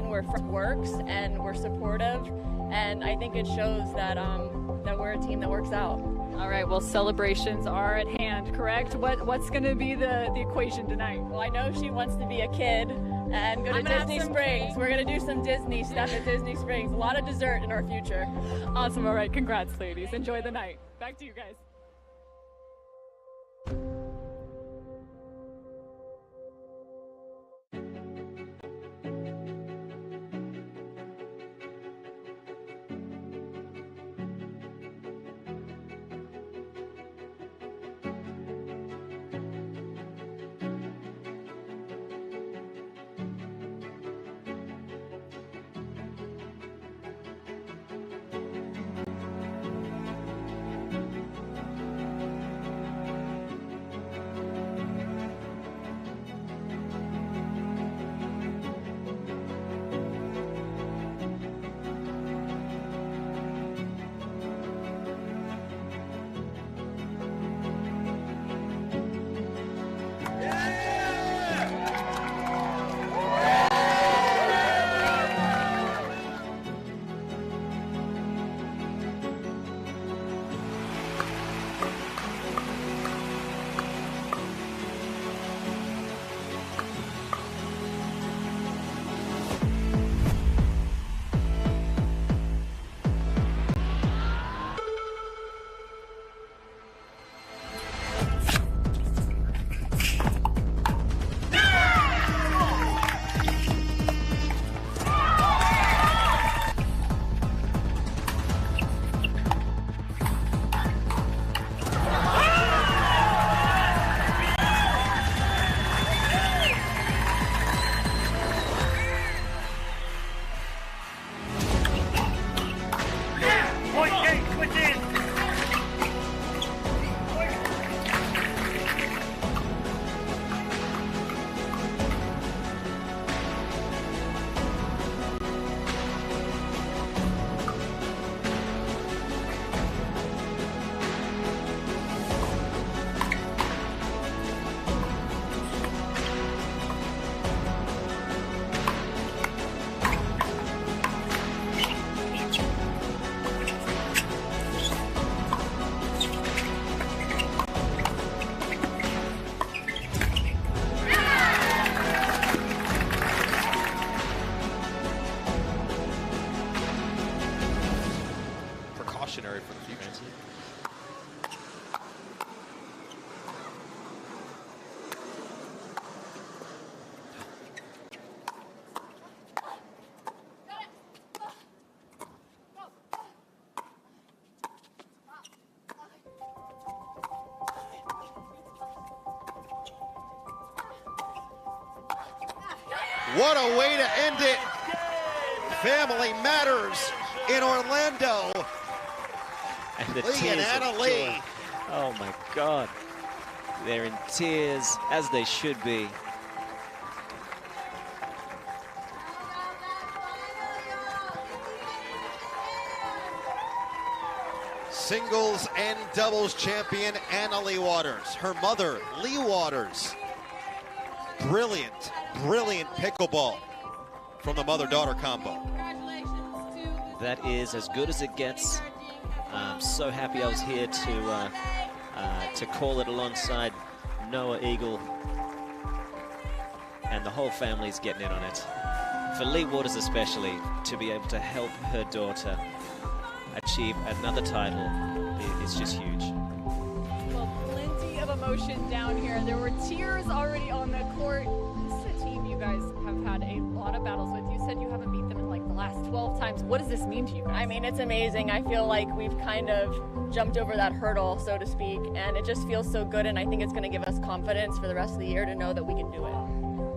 and works and we're supportive, and I think it shows that that we're a team that works out. All right, well, celebrations are at hand, correct? What's going to be the equation tonight? Well, I know she wants to be a kid and go to Disney Springs. We're going to do some Disney stuff at Disney Springs. A lot of dessert in our future. Awesome. All right, congrats, ladies. Enjoy the night. Back to you guys. Precautionary for the future. What a way to end it. Family matters in Orlando. And the Lee tears and Anna of Lee. joy. Oh my God. They're in tears, as they should be. Singles and doubles champion Anna Lee Waters. Her mother, Lee Waters. Brilliant, brilliant pickleball from the mother-daughter combo. That is as good as it gets. I'm so happy I was here to call it alongside Noah Eagle. And the whole family's getting in on it. For Lee Waters especially, to be able to help her daughter achieve another title is just huge. Well, plenty of emotion down here. There were tears already on the court. This is a team you guys have had a lot of battles with. You said you haven't beat them in like the last 12 times. What does this mean to you guys? I mean, it's amazing. I feel like we've kind of jumped over that hurdle, so to speak, and it just feels so good, and I think it's going to give us confidence for the rest of the year to know that we can do it.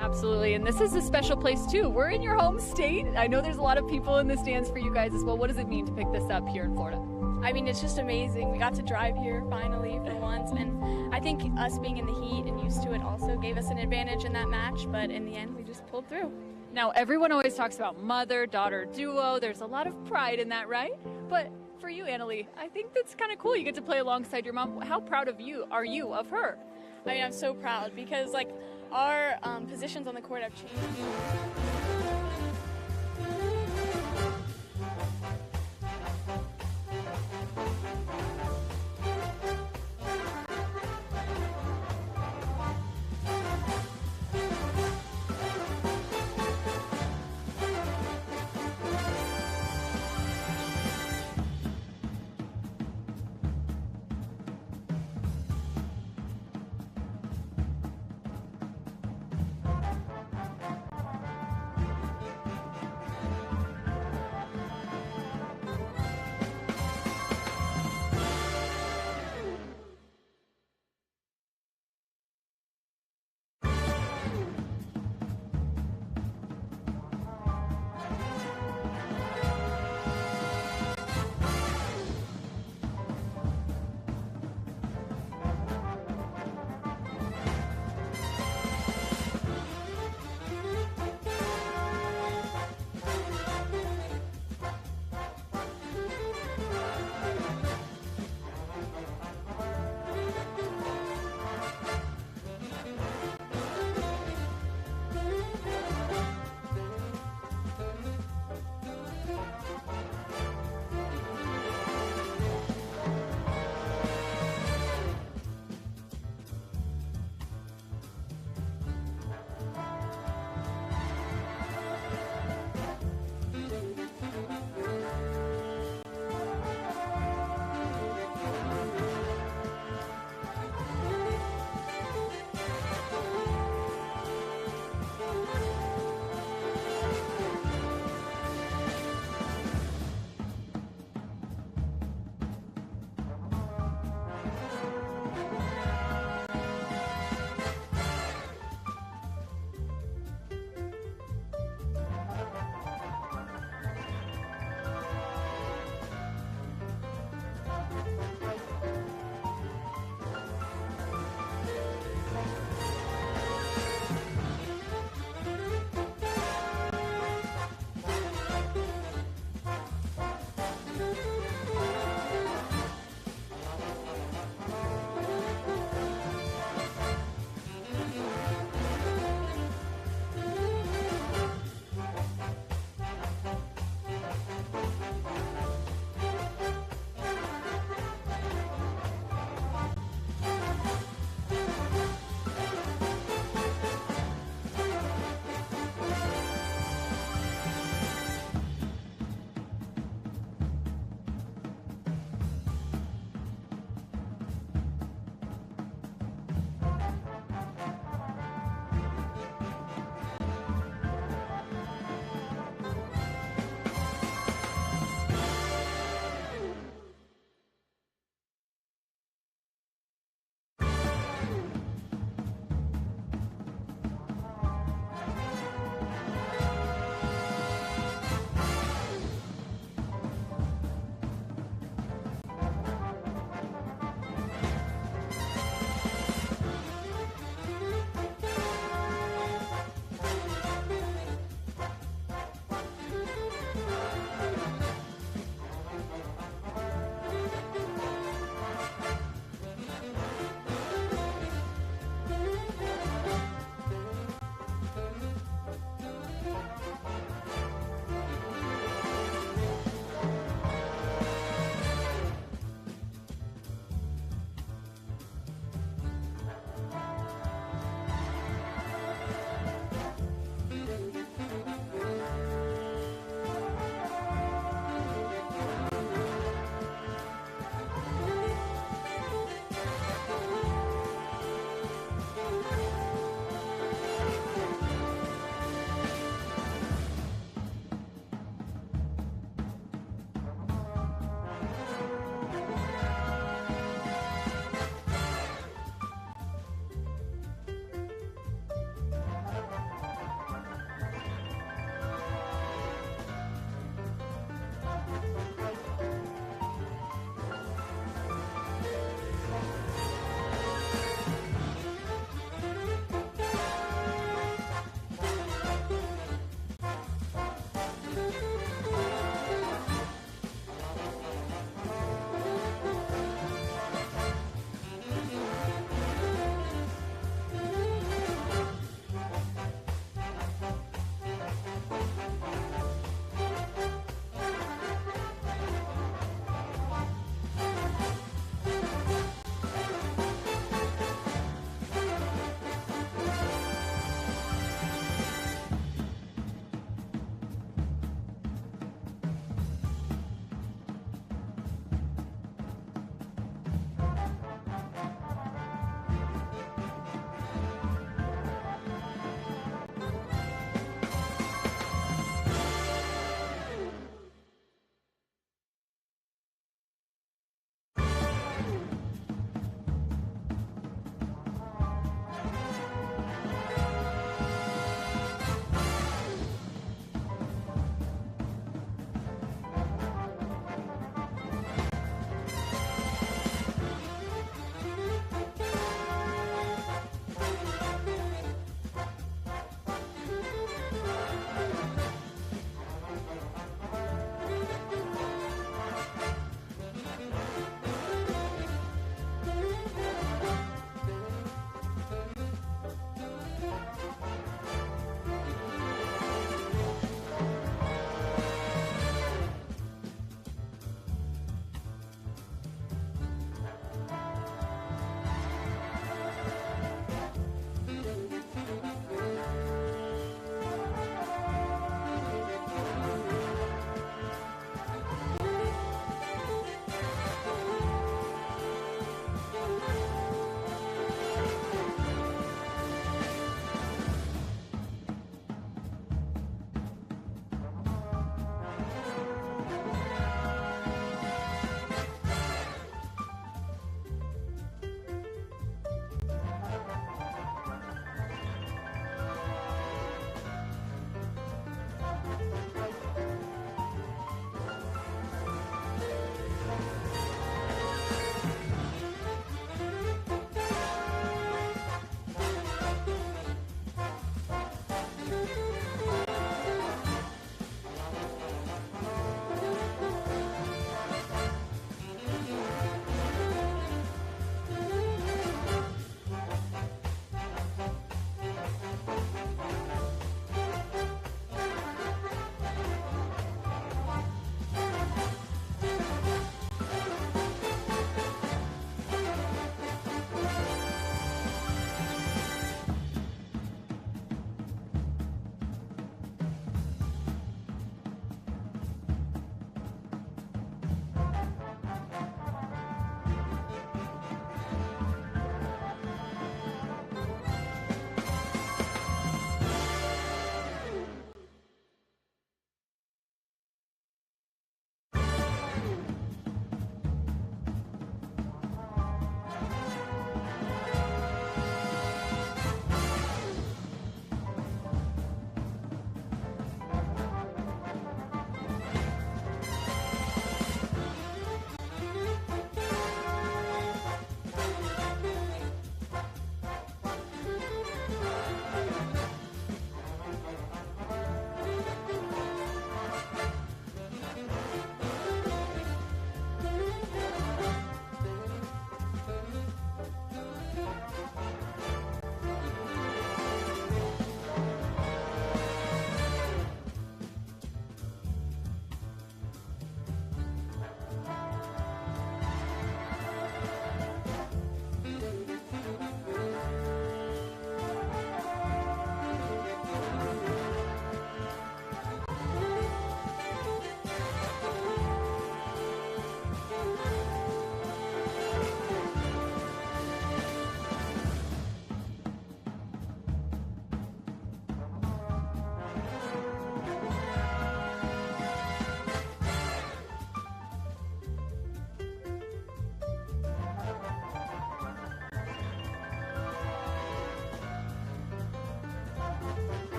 Absolutely, and this is a special place too. We're in your home state. I know there's a lot of people in the stands for you guys as well. What does it mean to pick this up here in Florida? I mean, it's just amazing. We got to drive here finally for once, and I think us being in the heat and used to it also gave us an advantage in that match, but in the end, we just pulled through. Now, everyone always talks about mother-daughter duo. There's a lot of pride in that, right? But for you, Annalie, I think that's kind of cool. You get to play alongside your mom. How proud of you are you of her? I mean, I'm so proud because, like, our positions on the court have changed.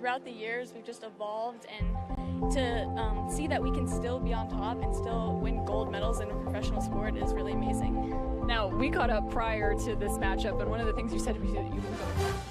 throughout the years, we've just evolved, and to see that we can still be on top and still win gold medals in a professional sport is really amazing. Now, we caught up prior to this matchup, and one of the things you said to me that you were going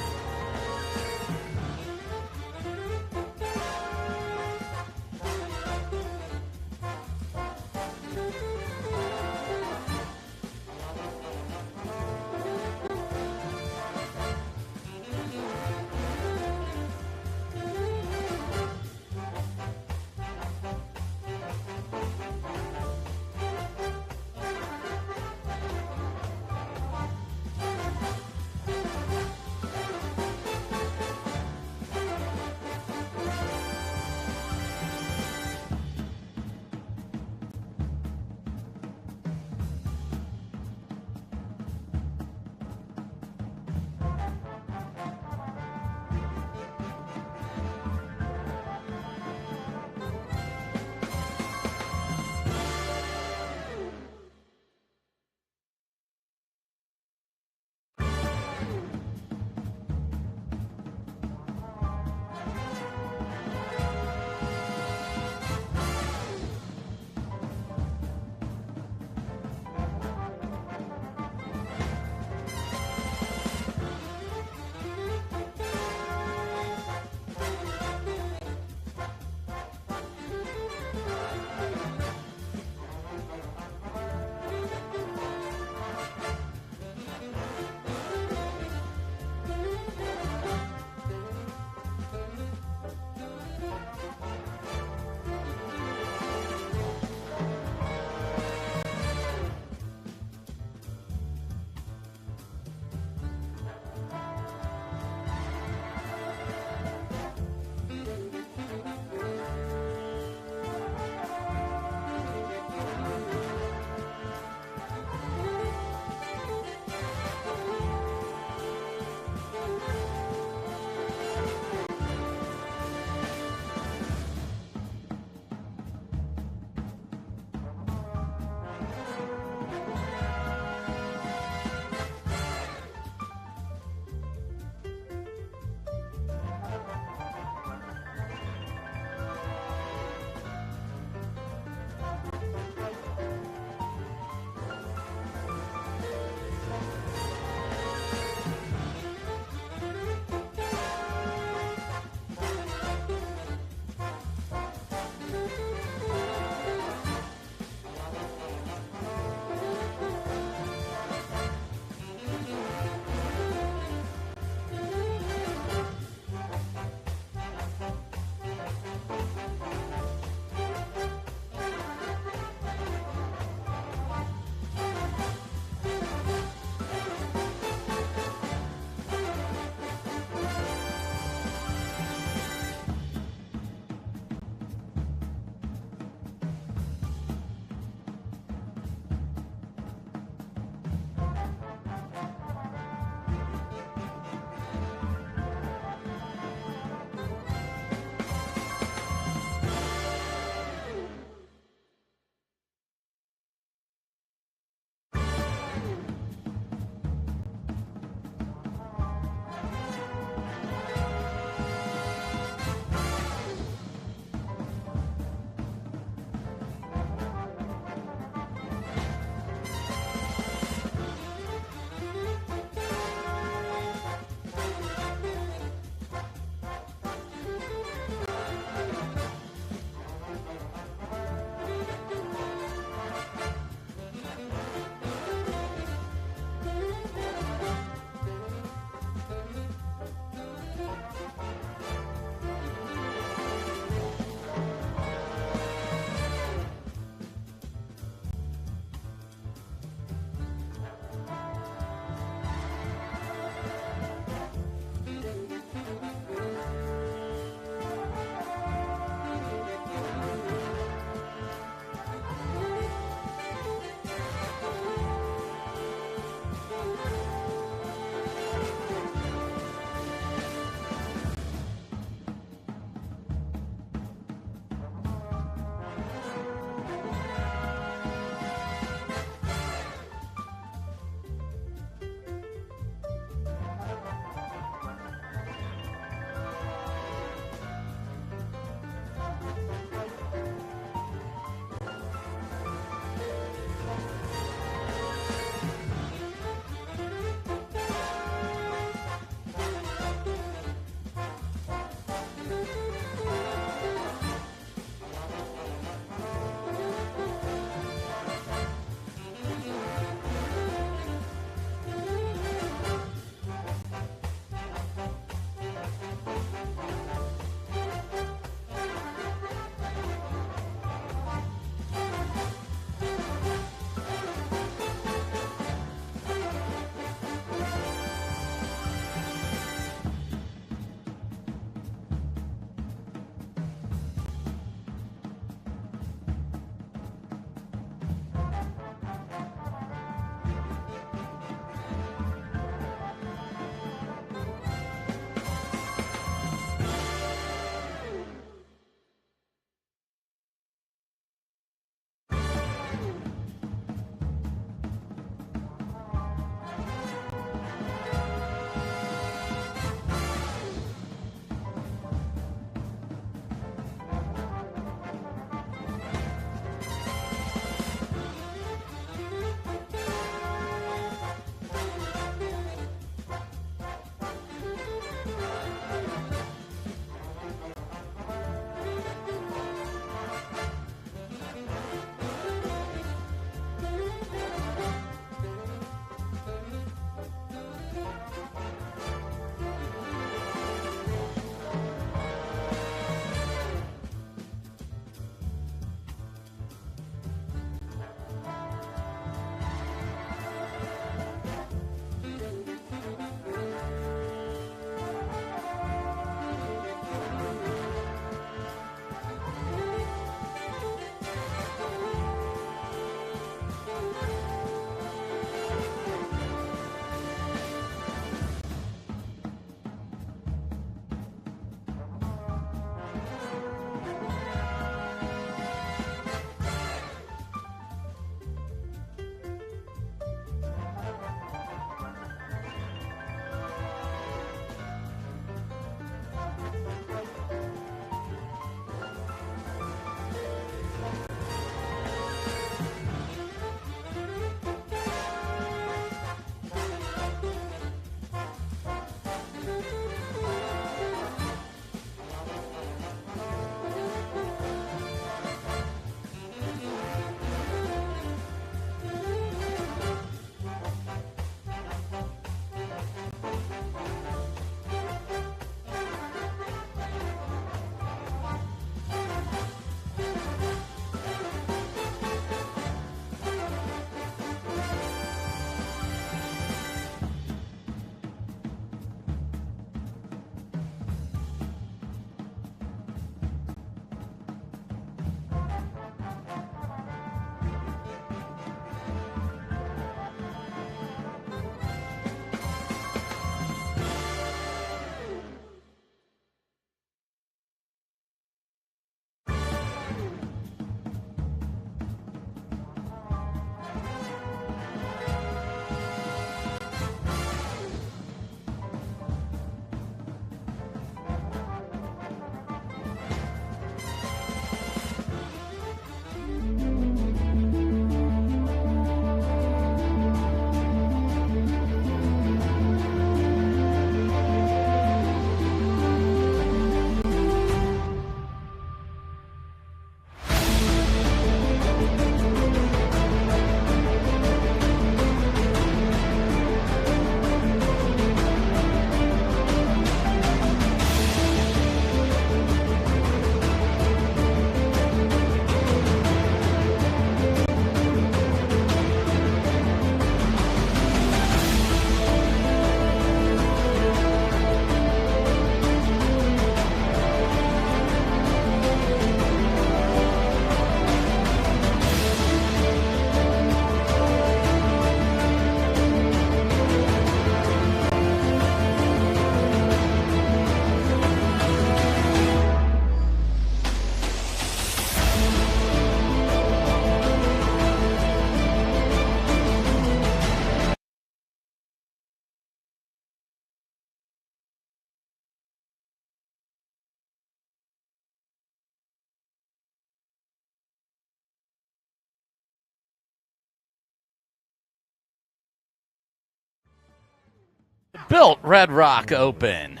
Built Red Rock Open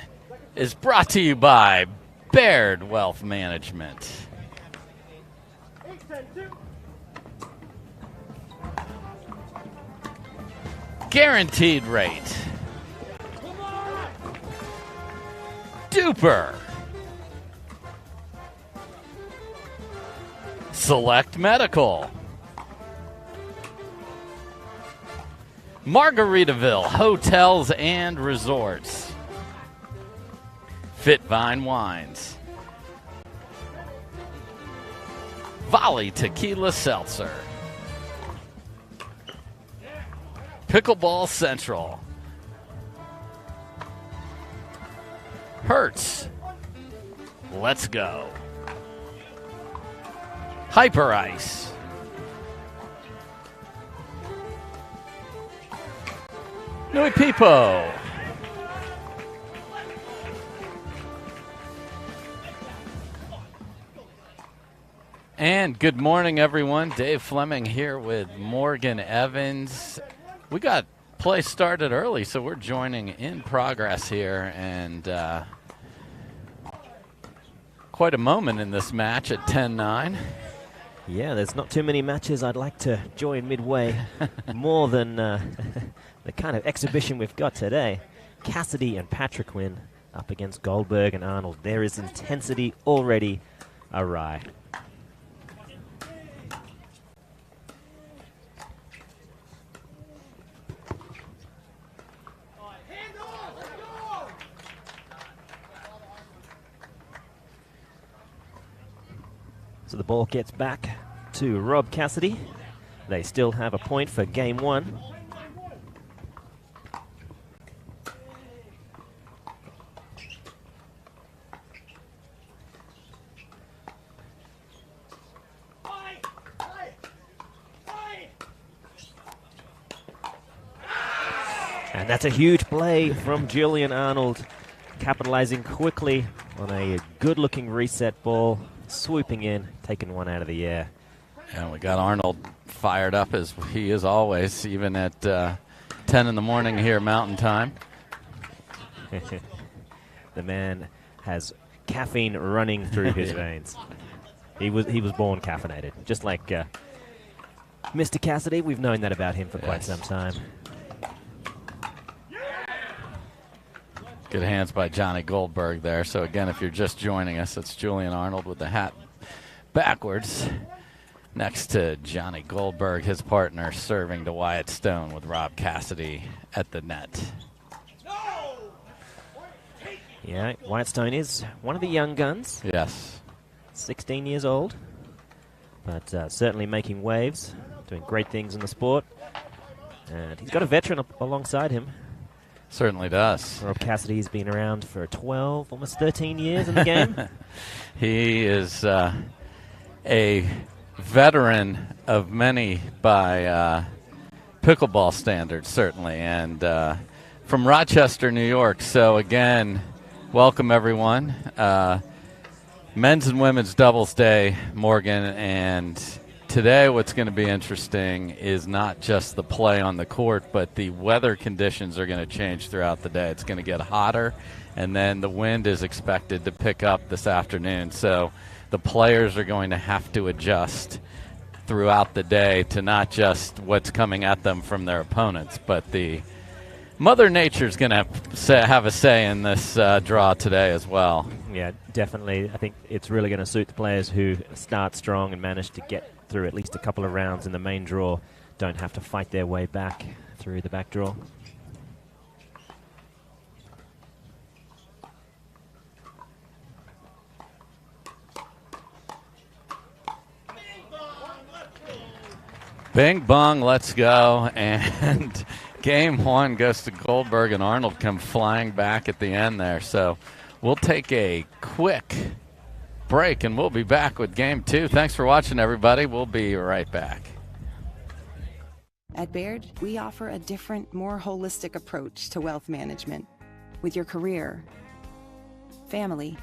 is brought to you by Baird Wealth Management. Guaranteed rate. Duper. Select Medical. Margaritaville Hotels and Resorts. Fitvine Wines. Volley Tequila Seltzer. Pickleball Central. Hertz. Let's go. Hyper Ice. Nui Pipo. And good morning, everyone. Dave Fleming here with Morgan Evans. We got play started early, so we're joining in progress here, and quite a moment in this match at 10-9. Yeah, there's not too many matches I'd like to join midway, more than the kind of exhibition we've got today. Cassidy and Patrick Quinn up against Goldberg and Arnold. There is intensity already awry. So the ball gets back to Rob Cassidy. They still have a point for game one. And that's a huge play from Julian Arnold, capitalizing quickly on a good-looking reset ball, swooping in, taking one out of the air. And we got Arnold fired up as he is always, even at 10 in the morning here Mountain Time. The man has caffeine running through his veins. He was born caffeinated, just like Mr. Cassidy. We've known that about him for quite some time. Good hands by Johnny Goldberg there. So again, if you're just joining us, it's Julian Arnold with the hat backwards next to Johnny Goldberg, his partner, serving to Wyatt Stone with Rob Cassidy at the net. Yeah, Wyatt Stone is one of the young guns. Yes. 16 years old, but certainly making waves, doing great things in the sport. And he's got a veteran alongside him. Certainly does. Rob Cassidy's been around for 12, almost 13 years in the game. He is a veteran of many by pickleball standards, certainly, and from Rochester, New York. So again, welcome everyone. Men's and women's doubles day, Morgan, and today what's going to be interesting is not just the play on the court, but the weather conditions are going to change throughout the day. It's going to get hotter, and then the wind is expected to pick up this afternoon. So the players are going to have to adjust throughout the day to not just what's coming at them from their opponents, but the Mother Nature's going to have a say in this draw today as well. Yeah, definitely. I think it's really going to suit the players who start strong and manage to get through at least a couple of rounds in the main draw. Don't have to fight their way back through the back draw. Bing bong, let's go. And game one goes to Goldberg, and Arnold come flying back at the end there. So we'll take a quick break, and we'll be back with game two. Thanks for watching, everybody. We'll be right back. At Baird, we offer a different, more holistic approach to wealth management. With your career, family,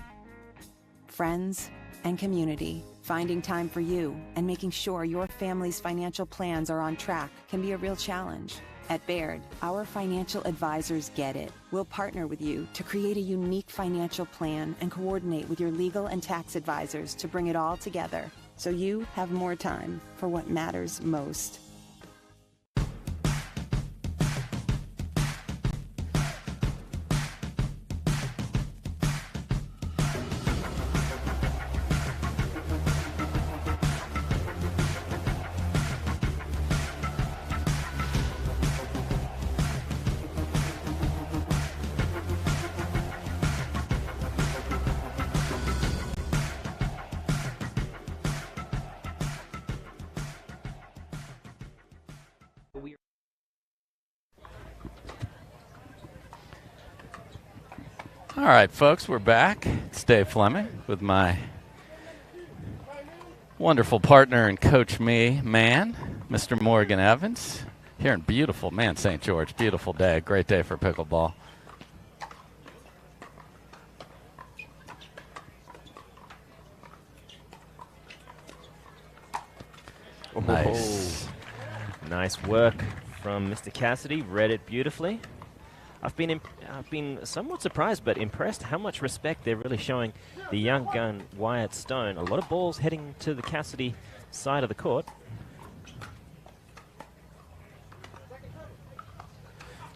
friends, and community, finding time for you and making sure your family's financial plans are on track can be a real challenge. At Baird, our financial advisors get it. We'll partner with you to create a unique financial plan and coordinate with your legal and tax advisors to bring it all together so you have more time for what matters most. All right, folks, we're back. It's Dave Fleming with my wonderful partner and coach man, Mr. Morgan Evans, here in beautiful, St. George. Beautiful day, a great day for pickleball. Nice. Nice work from Mr. Cassidy. Read it beautifully. I've been somewhat surprised but impressed how much respect they're really showing the young gun Wyatt Stone. A lot of balls heading to the Cassidy side of the court.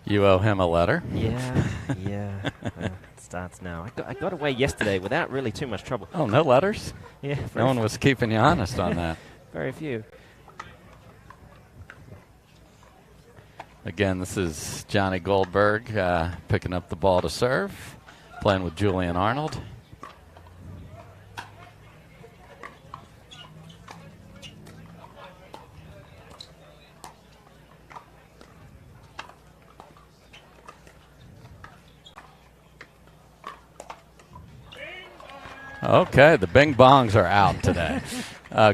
You owe him a letter. Yeah. It starts now. I got away yesterday without really too much trouble. Oh, no letters? Yeah. No one was keeping you honest on that. Very few. Again, this is Johnny Goldberg picking up the ball to serve, playing with Julian Arnold. Okay, the bing bongs are out today.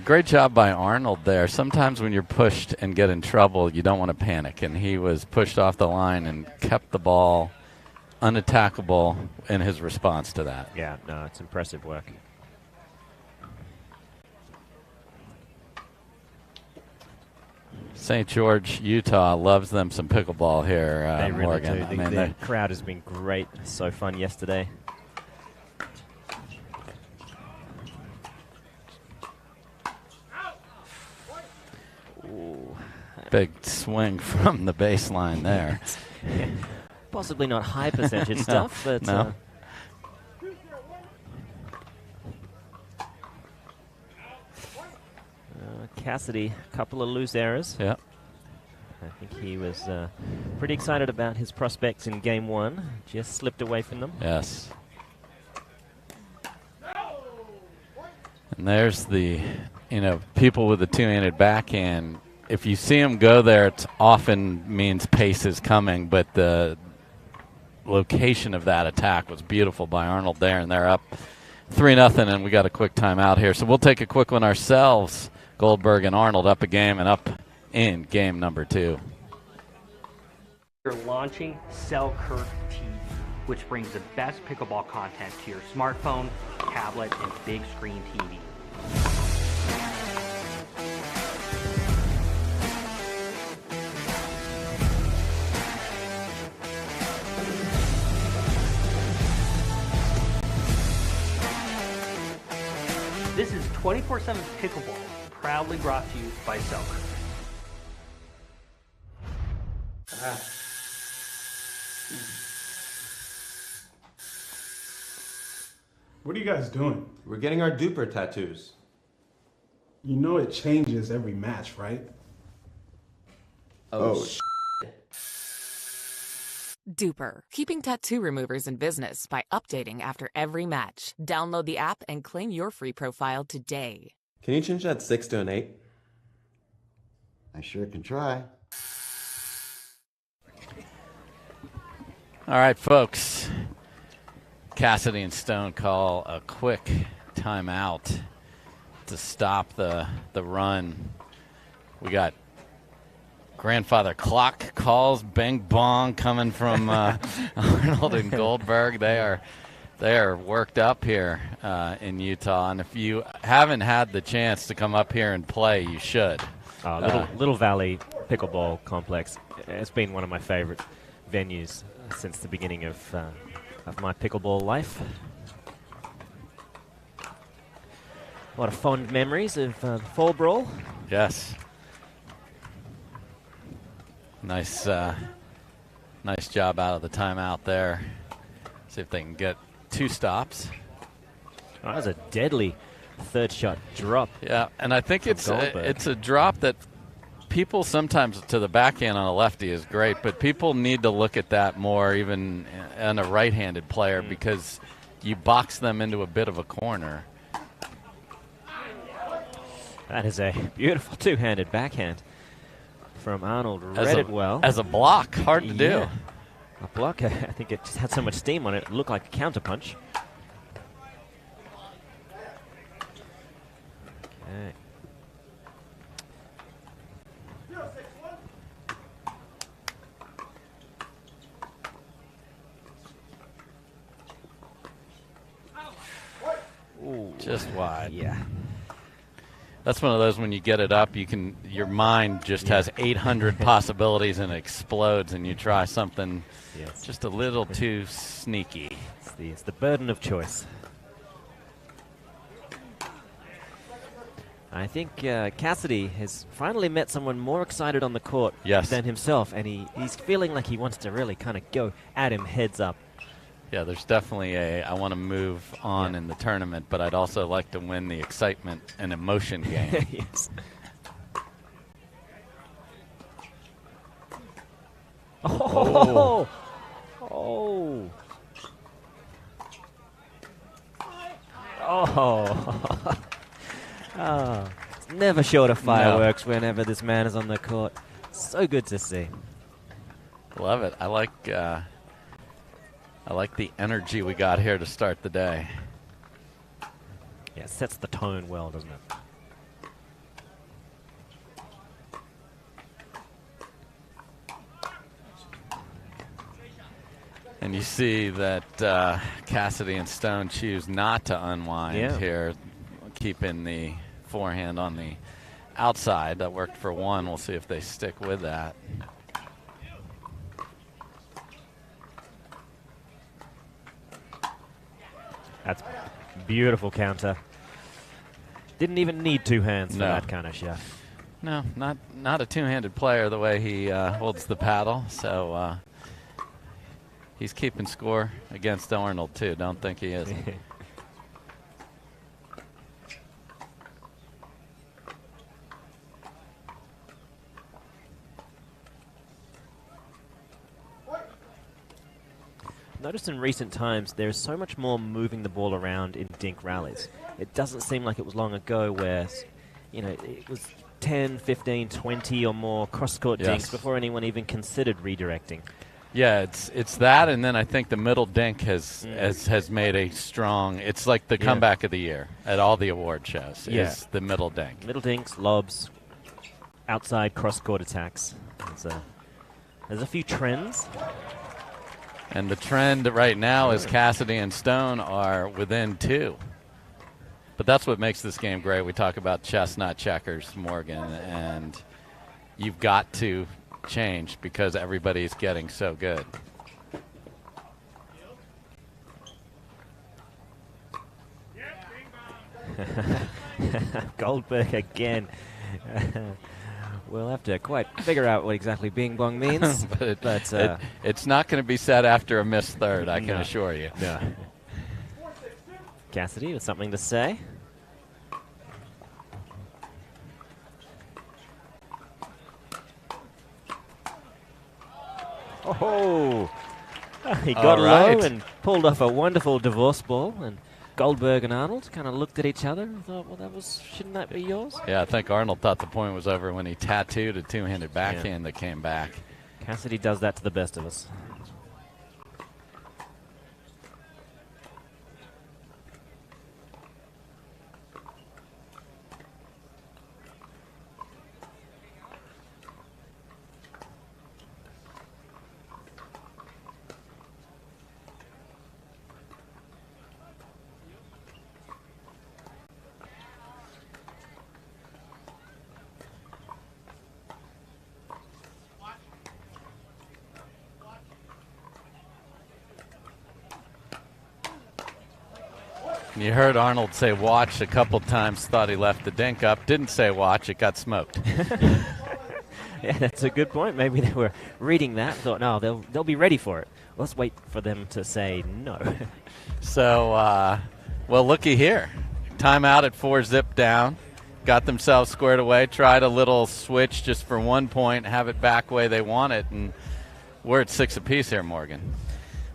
Great job by Arnold there. Sometimes when you're pushed and get in trouble, you don't want to panic. And he was pushed off the line and kept the ball unattackable in his response to that. Yeah, no, it's impressive work. St. George, Utah loves them some pickleball here, They really Morgan. do. The crowd has been great. So fun yesterday. Ooh. Big swing from the baseline there. Yeah. Possibly not high percentage stuff, but no. Cassidy, a couple of loose errors. Yeah. I think he was pretty excited about his prospects in game one. Just slipped away from them. Yes. And there's the, people with the two-handed backhand. If you see them go there, it often means pace is coming, but the location of that attack was beautiful by Arnold there, and they're up 3-0, and we got a quick timeout here. So we'll take a quick one ourselves. Goldberg and Arnold up a game and up in game number 2. You're launching Selkirk TV, which brings the best pickleball content to your smartphone, tablet, and big screen TV. This is 24/7 Pickleball, proudly brought to you by Selkirk. What are you guys doing? We're getting our duper tattoos. You know it changes every match, right? Oh, Duper, keeping tattoo removers in business by updating after every match. Download the app and claim your free profile today. Can you change that 6 to an 8? I sure can try. All right, folks. Cassidy and Stone call a quick timeout to stop the run. We got grandfather clock calls, bang bong coming from Arnold and Goldberg. They are worked up here in Utah, and if you haven't had the chance to come up here and play, you should. Little Valley Pickleball Complex. It's been one of my favorite venues since the beginning of my pickleball life. A lot of fond memories of Fall Brawl. Yes. Nice job out of the timeout there. See if they can get 2 stops. Oh, that was a deadly third shot drop. Yeah, and I think it's a drop that people sometimes to the backhand on a lefty is great, but people need to look at that more even on a right-handed player because you box them into a bit of a corner. That is a beautiful two-handed backhand from Arnold. Read it well. As a block, hard to do. A block, I think it just had so much steam on it, it looked like a counterpunch. Okay. Ooh, just wide. Yeah. That's one of those when you get it up, your mind just has 800 possibilities and explodes, and you try something just a little too sneaky. It's the burden of choice. I think Cassidy has finally met someone more excited on the court than himself, and he's feeling like he wants to really kind of go at him heads up. Yeah, there's definitely I want to move on in the tournament, but I'd also like to win the excitement and emotion game. Yes. Oh. Oh. Oh. Oh. It's never short of fireworks whenever this man is on the court. So good to see. Love it. I like the energy we got here to start the day. Yeah, it sets the tone well, doesn't it? And you see that Cassidy and Stone choose not to unwind here, keeping the forehand on the outside. That worked for one. We'll see if they stick with that. That's beautiful counter. Didn't even need two hands for that kind of shot. No, not a two-handed player the way he holds the paddle. So he's keeping score against Arnold too. Don't think he is. Noticed in recent times there's so much more moving the ball around in dink rallies. It doesn't seem like it was long ago where, it was 10, 15, 20 or more cross-court dinks before anyone even considered redirecting. Yeah, it's that, and then I think the middle dink has made a strong. It's like the comeback of the year at all the award shows. Is the middle dink. Middle dinks, lobs, outside cross-court attacks. There's a few trends. And the trend right now is Cassidy and Stone are within 2. But that's what makes this game great. We talk about chess, not checkers, Morgan, and you've got to change because everybody's getting so good. Goldberg again. We'll have to quite figure out what exactly Bing Bong means. but it's not going to be said after a missed third, I can assure you. No. Cassidy with something to say. Oh, he got low and pulled off a wonderful divorce ball, and Goldberg and Arnold kind of looked at each other and thought, well, shouldn't that be yours? Yeah, I think Arnold thought the point was over when he tattooed a two-handed backhand that came back. Cassidy does that to the best of us. You heard Arnold say watch a couple times, thought he left the dink up. Didn't say watch, it got smoked. Yeah, that's a good point. Maybe they were reading that, thought, no, they'll be ready for it. Let's wait for them to say no. So, well, looky here. Timeout at 4-zip down. Got themselves squared away, tried a little switch just for 1 point, have it back the way they want it, and we're at 6 apiece here, Morgan.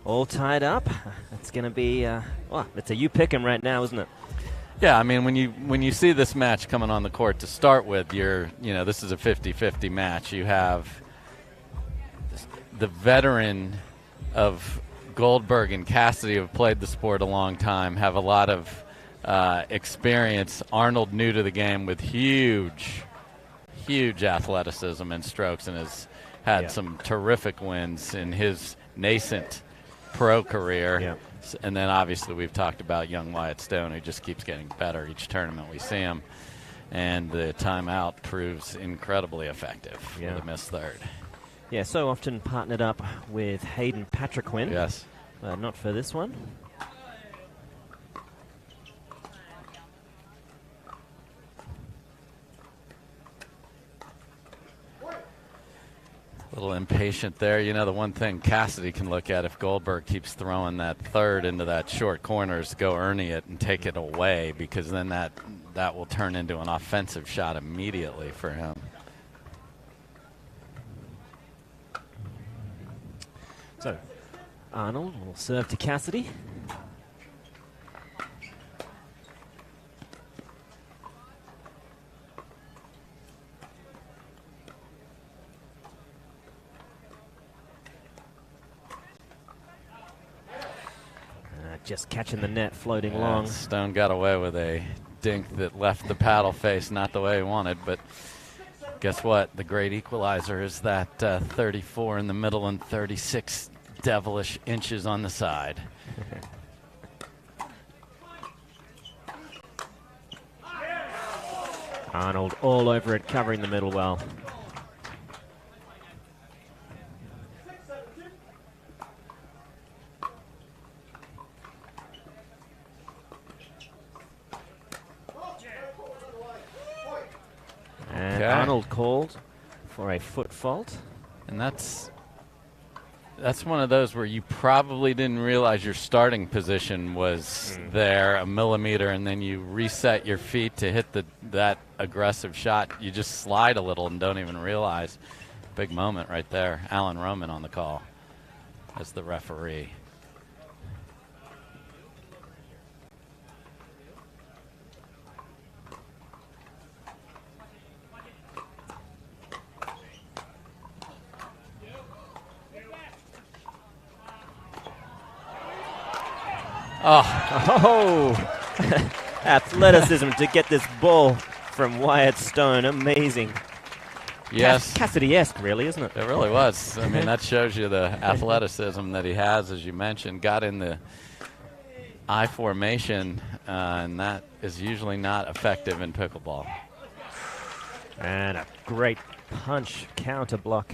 All tied up. It's going to be, it's a you pick 'em right now, isn't it? Yeah, I mean, when you see this match coming on the court to start with, this is a 50-50 match. You have the veteran of Goldberg and Cassidy who have played the sport a long time, have a lot of experience. Arnold new to the game with huge athleticism and strokes, and has had some terrific wins in his nascent pro career. Yeah. And then obviously we've talked about young Wyatt Stone, who just keeps getting better each tournament we see him. And the timeout proves incredibly effective with a missed third. Yeah, so often partnered up with Hayden Patriquin. Yes. Not for this one. A little impatient there. The one thing Cassidy can look at if Goldberg keeps throwing that third into that short corner is go Ernie it and take it away, because then that will turn into an offensive shot immediately for him. So, Arnold will serve to Cassidy. Just catching the net, floating long. Stone got away with a dink that left the paddle face not the way he wanted, but guess what? The great equalizer is that 34 in the middle and 36 devilish inches on the side. Arnold all over it, covering the middle well. And Arnold called for a foot fault. And that's one of those where you probably didn't realize your starting position was there a millimeter, and then you reset your feet to hit that aggressive shot. You just slide a little and don't even realize. Big moment right there. Alan Roman on the call as the referee. Oh, athleticism to get this ball from Wyatt Stone. Amazing. Yes. Cassidy-esque, really, isn't it? It really was. I mean, that shows you the athleticism that he has, as you mentioned. Got in the I formation, and that is usually not effective in pickleball. And a great punch, counter block.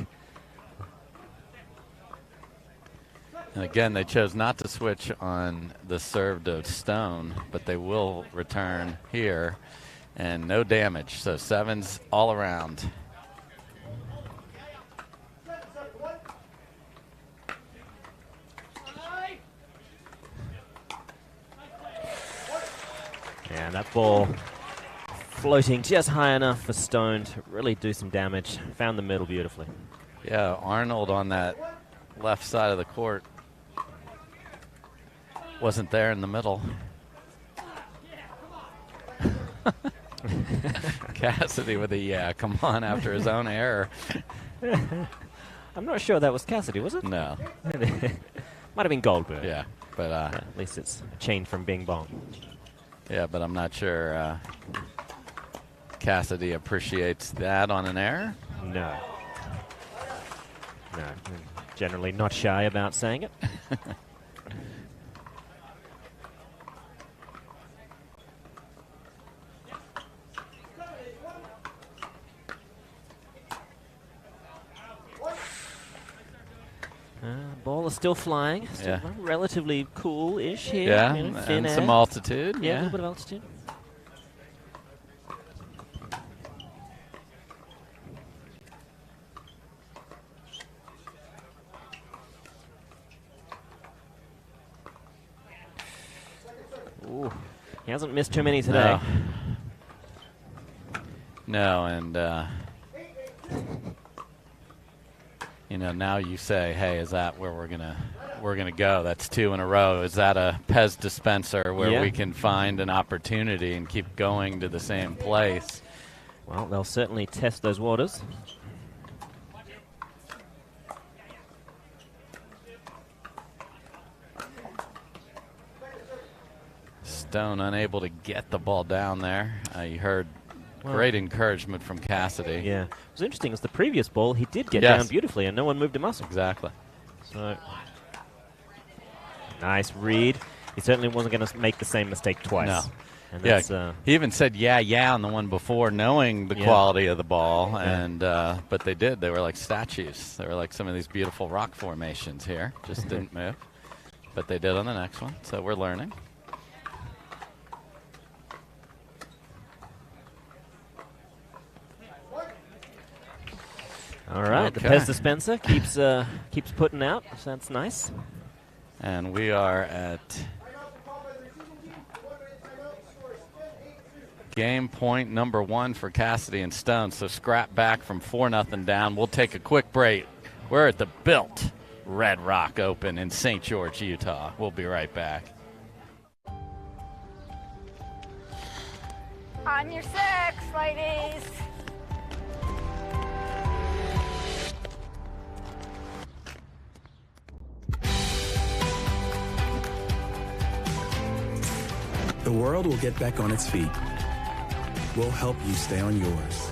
And again, they chose not to switch on the serve to Stone, but they will return here, and no damage. So sevens all around. And that ball floating just high enough for Stone to really do some damage. Found the middle beautifully. Yeah, Arnold on that left side of the court wasn't there in the middle. Cassidy with a come on after his own error. I'm not sure that was Cassidy, was it? No. Might have been Goldberg. Yeah, but at least it's a chain from Bing Bong. Yeah, but I'm not sure Cassidy appreciates that on an error. No. No, generally not shy about saying it. Ball ball is still flying. Still relatively cool-ish here. Yeah, you know, thin and some air. altitude. Yeah, a little bit of altitude. Ooh, he hasn't missed too many today. No, and you know, now you say, hey, is that where we're gonna go? That's 2 in a row. Is that a Pez dispenser where we can find an opportunity and keep going to the same place? Well, they'll certainly test those waters. Stone unable to get the ball down there. You heard great encouragement from Cassidy. Yeah. It was interesting, as the previous ball, he did get down beautifully, and no one moved a muscle. Exactly. So, nice read. He certainly wasn't going to make the same mistake twice. No. And that's, he even said yeah on the one before, knowing the quality of the ball, and but they did. They were like statues. They were like some of these beautiful rock formations here. Just didn't move. But they did on the next one, so we're learning. All right, the Pez dispenser keeps putting out, so that's nice. And we are at game point number 1 for Cassidy and Stone. So scrap back from 4-0 down. We'll take a quick break. We're at the Built Red Rock Open in St. George, Utah. We'll be right back. On your six, ladies. The world will get back on its feet. We'll help you stay on yours.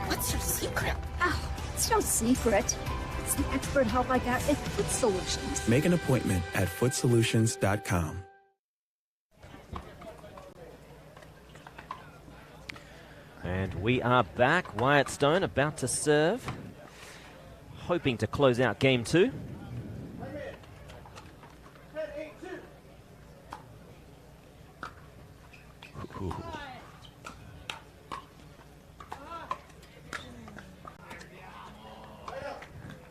What's your secret? Oh, it's no secret. It's the expert help I got at Foot Solutions. Make an appointment at footsolutions.com. And we are back. Wyatt Stone about to serve, hoping to close out game 2.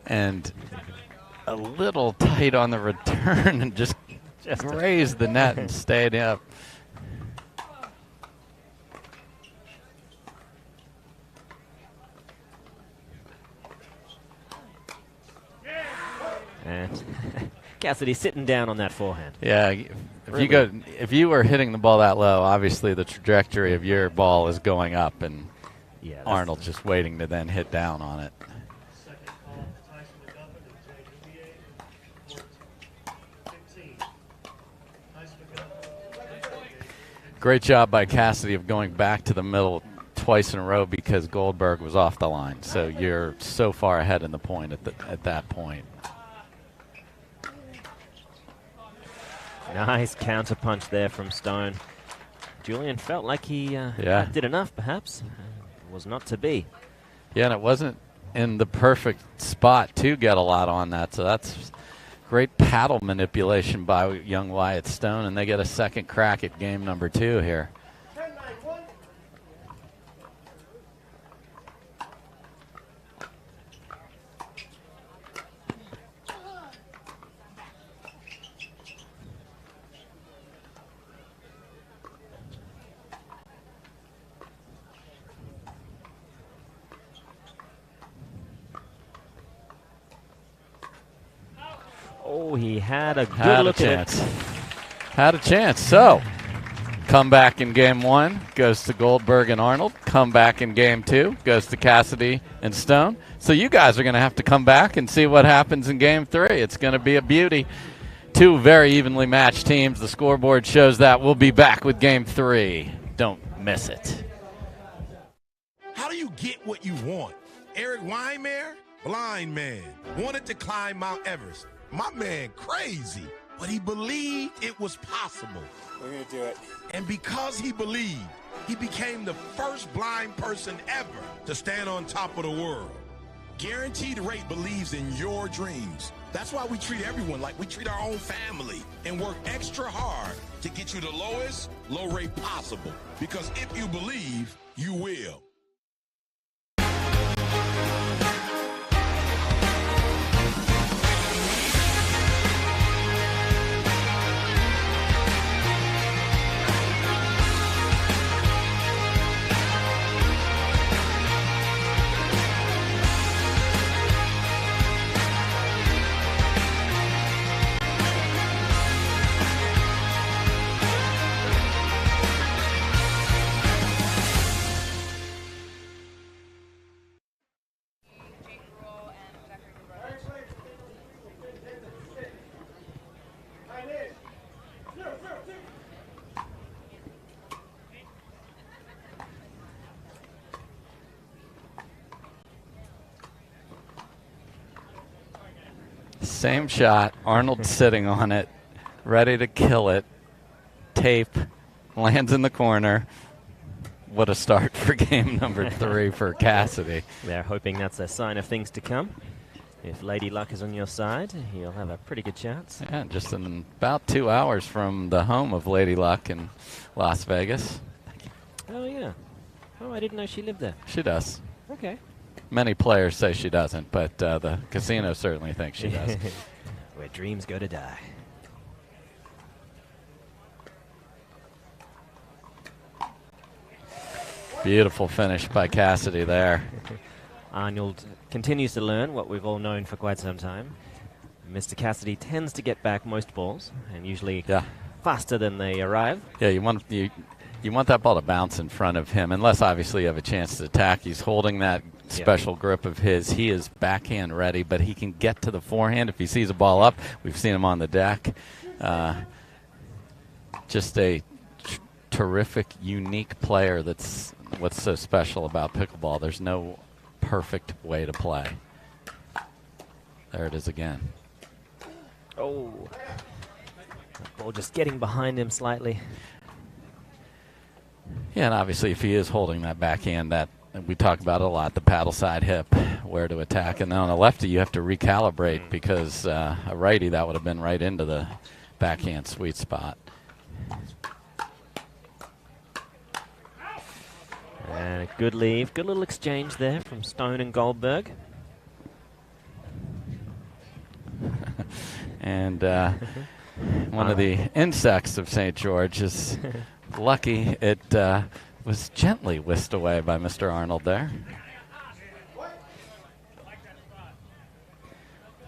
And a little tight on the return and just grazed the net and stayed up. And Cassidy sitting down on that forehand. Yeah, if you were hitting the ball that low, obviously the trajectory of your ball is going up, and Arnold just waiting to then hit down on it. Great job by Cassidy of going back to the middle twice in a row because Goldberg was off the line. So you're so far ahead in the point at that point. Nice counter punch there from Stone. Julian felt like he did enough, perhaps. Was not to be. Yeah, and it wasn't in the perfect spot to get a lot on that. So that's great paddle manipulation by young Wyatt Stone, and they get a second crack at game number 2 here. Oh, he had a good look at it. Had a chance. So, comeback in game 1 goes to Goldberg and Arnold. Comeback in game 2 goes to Cassidy and Stone. So you guys are going to have to come back and see what happens in game 3. It's going to be a beauty. 2 very evenly matched teams. The scoreboard shows that. We'll be back with game 3. Don't miss it. How do you get what you want? Eric Weimer, blind man, wanted to climb Mount Everest. My man crazy, but he believed it was possible. We're gonna do it. And because he believed, he became the first blind person ever to stand on top of the world. Guaranteed Rate believes in your dreams. That's why we treat everyone like we treat our own family and work extra hard to get you the lowest low rate possible. Because if you believe, you will. Same shot. Arnold sitting on it, ready to kill it. Tape lands in the corner. What a start for game number 3 for Cassidy. They're hoping that's a sign of things to come. If Lady Luck is on your side, you'll have a pretty good chance. Yeah, just in about 2 hours from the home of Lady Luck in Las Vegas. Oh, yeah. Oh, I didn't know she lived there. She does. Okay. Many players say she doesn't, but the casino certainly thinks she does. Where dreams go to die. Beautiful finish by Cassidy there. Arnold continues to learn what we've all known for quite some time. Mr. Cassidy tends to get back most balls, and usually faster than they arrive. Yeah, you want that ball to bounce in front of him, unless obviously you have a chance to attack. He's holding that special grip of his. He is backhand ready, but he can get to the forehand if he sees a ball up. We've seen him on the deck. Just a terrific, unique player. That's what's so special about pickleball. There's no perfect way to play. There it is again. Oh. That ball just getting behind him slightly. Yeah, and obviously if he is holding that backhand, that we talk about it a lot, the paddle side hip, where to attack. And then on a lefty, you have to recalibrate because a righty, that would have been right into the backhand sweet spot. And a good leave. Good little exchange there from Stone and Goldberg. And one of the insects of St. George is lucky it was gently whisked away by Mr. Arnold there.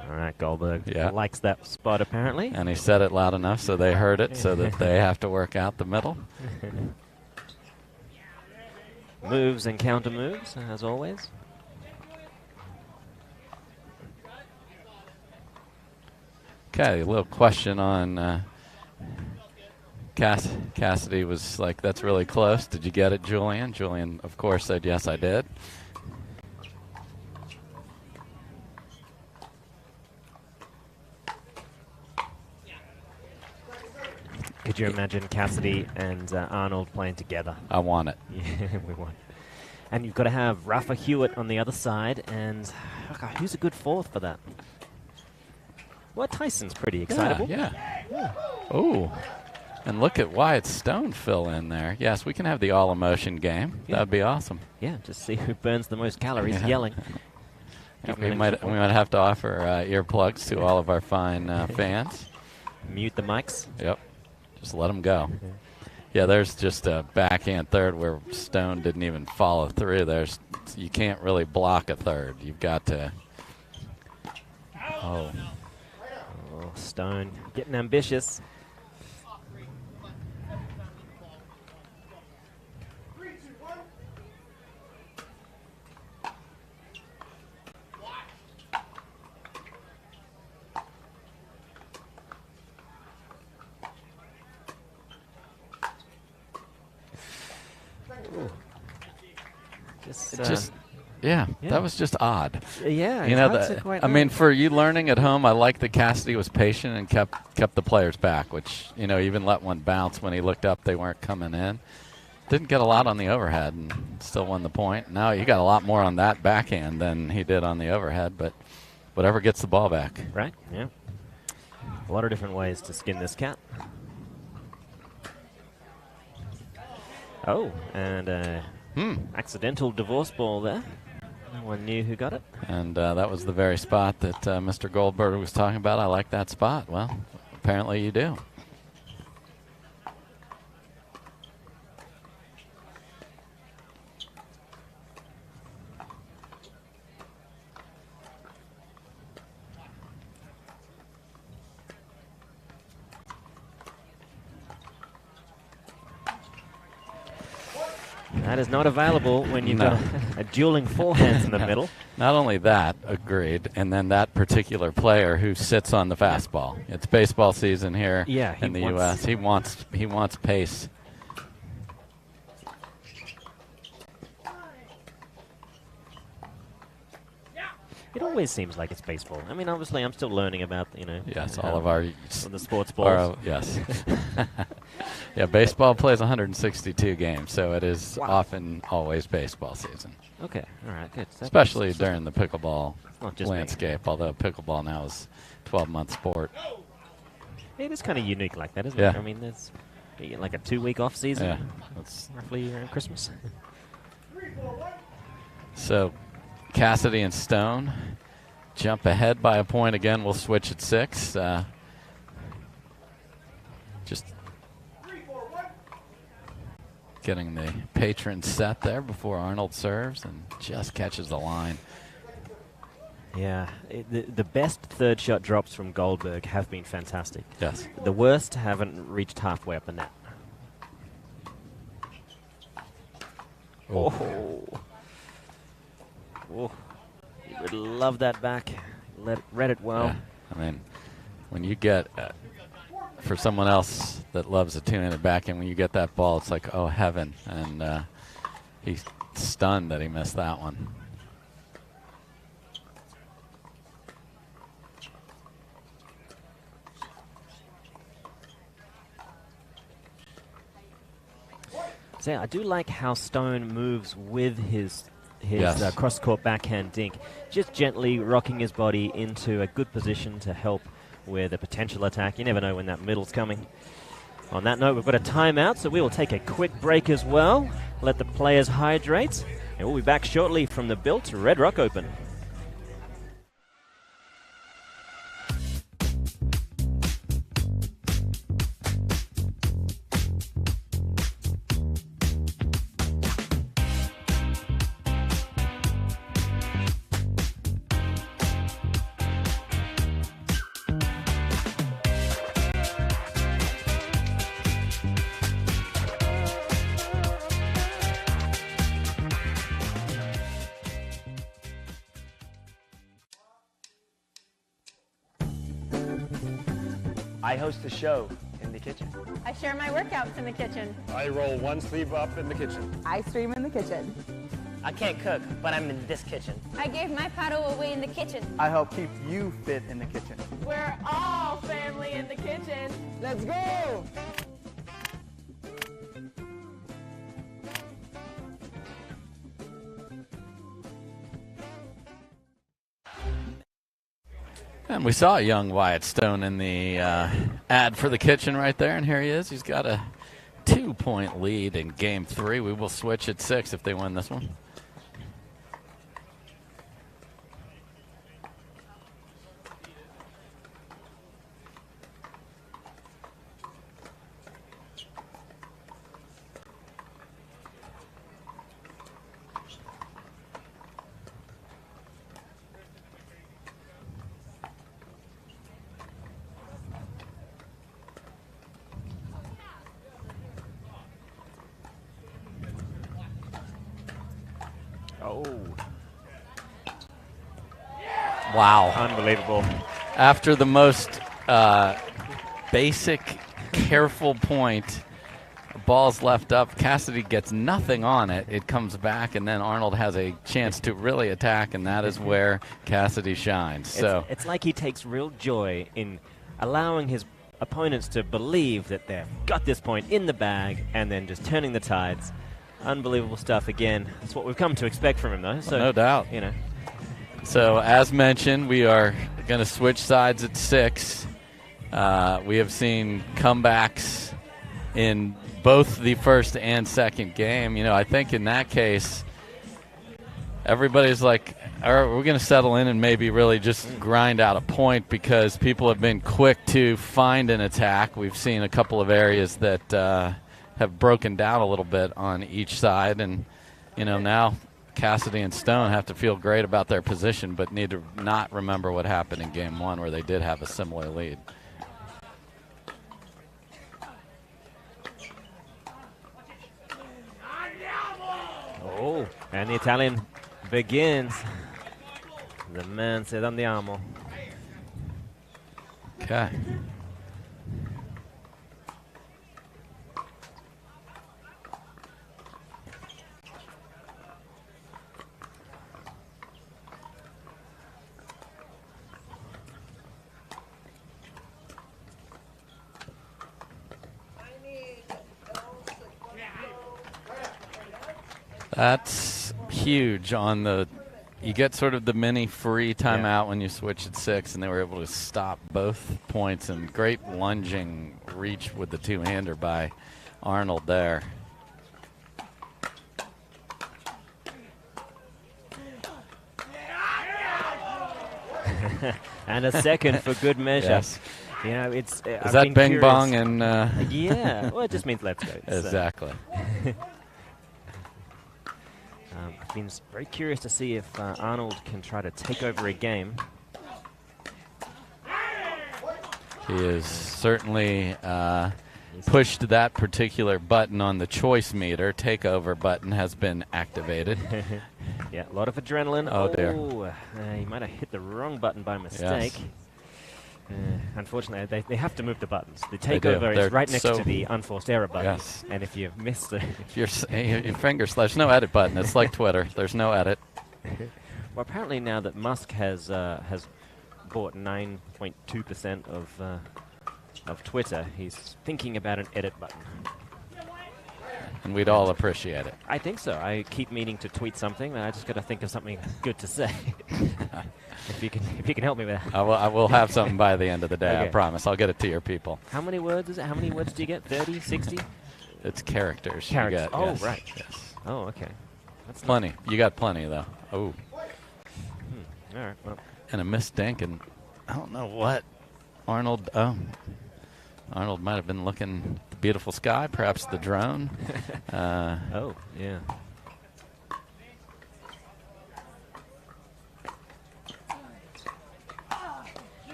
All right, Goldberg likes that spot apparently. And he said it loud enough so they heard it so that they have to work out the middle. Moves and counter moves, as always. Okay, a little question on Cassidy was like, that's really close. Did you get it, Julian? Julian, of course, said, yes, I did. Could you imagine Cassidy and Arnold playing together? I want it. Yeah, we want it. And you've got to have Rafa Hewitt on the other side, and who's a good fourth for that? Well, Tyson's pretty excitable. Yeah. Oh, and look at Wyatt Stone fill in there. Yes, we can have the all-emotion game. Yeah. That would be awesome. Yeah, just see who burns the most calories yelling. We might have to offer earplugs to all of our fine fans. Mute the mics. Yep. Just let them go. Yeah, there's just a backhand third where Stone didn't even follow through. You can't really block a third. You've got to. Oh, Stone getting ambitious. That was just odd. Yeah, you know, I mean, for you learning at home, I like that Cassidy was patient and kept the players back, which, you know, even let one bounce when he looked up, they weren't coming in. Didn't get a lot on the overhead and still won the point. Now he got a lot more on that backhand than he did on the overhead, but whatever gets the ball back. Right, yeah. A lot of different ways to skin this cat. Oh, and accidental divorce ball there. No one knew who got it. And that was the very spot that Mr. Goldberg was talking about. I like that spot. Well, apparently you do. That is not available when you've got a dueling forehands in the middle. Not only that, agreed, and then that particular player who sits on the fastball. It's baseball season here in the U.S. He wants pace. It always seems like it's baseball. I mean, obviously, I'm still learning about, Yes, all of our the sports balls. Yes. Yeah, baseball plays 162 games, so it is often always baseball season. Okay, all right, good. Especially during the pickleball just landscape, although pickleball now is a 12-month sport. It is kind of unique like that, isn't Yeah. it? I mean, there's you get like a 2-week off season. Yeah. That's roughly around Christmas. So Cassidy and Stone jump ahead by a point again. We'll switch at 6. Just getting the patron set there before Arnold serves and just catches the line. Yeah, the best third shot drops from Goldberg have been fantastic. Yes. The worst haven't reached halfway up the net. Oh. Oh. You would love that back. Read it well. Yeah. I mean, when you get, for someone else that loves a two-handed backhand, when you get that ball, it's like, oh, heaven. And he's stunned that he missed that one. So yeah, I do like how Stone moves with his Yes. cross-court backhand dink, just gently rocking his body into a good position to help with a potential attack. You never know when that middle's coming. On that note, we've got a timeout, so we will take a quick break as well, let the players hydrate, and we'll be back shortly from the Built Red Rock Open. I host a show in the kitchen. I share my workouts in the kitchen. I roll one sleeve up in the kitchen. I stream in the kitchen. I can't cook, but I'm in this kitchen. I gave my paddle away in the kitchen. I help keep you fit in the kitchen. We're all family in the kitchen. Let's go! And we saw young Wyatt Stone in the ad for the kitchen right there, and here he is. He's got a 2-point lead in Game 3. We will switch at 6 if they win this one. Wow. Unbelievable. After the most basic, careful point, ball's left up. Cassidy gets nothing on it. It comes back, and then Arnold has a chance to really attack, and that is where Cassidy shines. It's like he takes real joy in allowing his opponents to believe that they've got this point in the bag and then just turning the tides. Unbelievable stuff again. That's what we've come to expect from him, though. So, no doubt. So as mentioned, we are going to switch sides at 6. We have seen comebacks in both the first and second game. I think in that case, everybody's like, all right, we're going to settle in and maybe really just grind out a point because people have been quick to find an attack. We've seen a couple of areas that have broken down a little bit on each side. And, now Cassidy and Stone have to feel great about their position but need to not remember what happened in Game 1 where they did have a similar lead. Oh, and the Italian begins. The man said andiamo. Okay. That's huge on the – you get sort of the mini free timeout when you switch at 6, and they were able to stop both points. And great lunging reach with the two-hander by Arnold there. And a second for good measure. Yes. It's is that bing bong and yeah, well, it just means let's go. Exactly. I've been very curious to see if Arnold can try to take over a game. He has certainly pushed that particular button on the choice meter. Takeover button has been activated. Yeah, a lot of adrenaline. Oh, dear. He might have hit the wrong button by mistake. Yes. Unfortunately, they have to move the buttons. The They takeover do. is right next so to the unforced error button. Yes. And if you miss the... your finger slash, no edit button. It's like Twitter. There's no edit. Well, apparently now that Musk has bought 9.2% of Twitter, he's thinking about an edit button. And we'd all appreciate it. I think so. I keep meaning to tweet something, but I just got to think of something good to say. If you can help me with that. I will have something by the end of the day. Okay. I promise. I'll get it to your people. How many words is it? How many words do you get? 30, 60? It's characters. You Characters. get, Oh, yes. right. Yes. Oh, okay. That's Plenty. You got plenty though. Oh. All right. Well. And a missed dink, and I don't know what Arnold. Oh. Arnold might have been looking at the beautiful sky, perhaps the drone. Oh, yeah.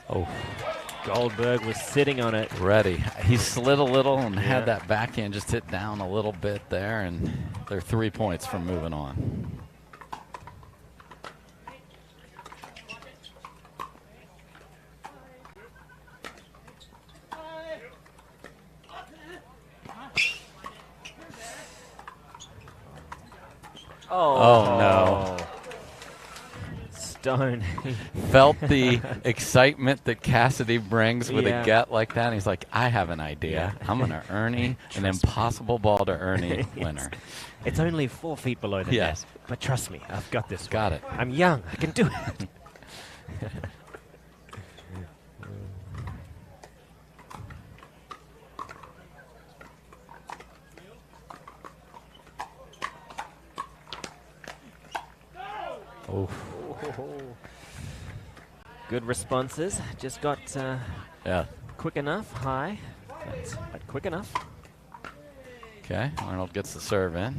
Oh. Goldberg was sitting on it. Ready. He slid a little and Yeah. had that backhand just hit down a little bit there, and they're 3 points from moving on. Oh, no. Stone. Felt the excitement that Cassidy brings with Yeah. a get like that. And he's like, I have an idea. Yeah. I'm going to Ernie an impossible ball to Ernie winner. It's only 4 feet below the Yes. net. But trust me, I've got this. Got one. it. I'm young. I can do it. Oh. Good responses. Just got quick enough, high, but quick enough. Okay, Arnold gets the serve in.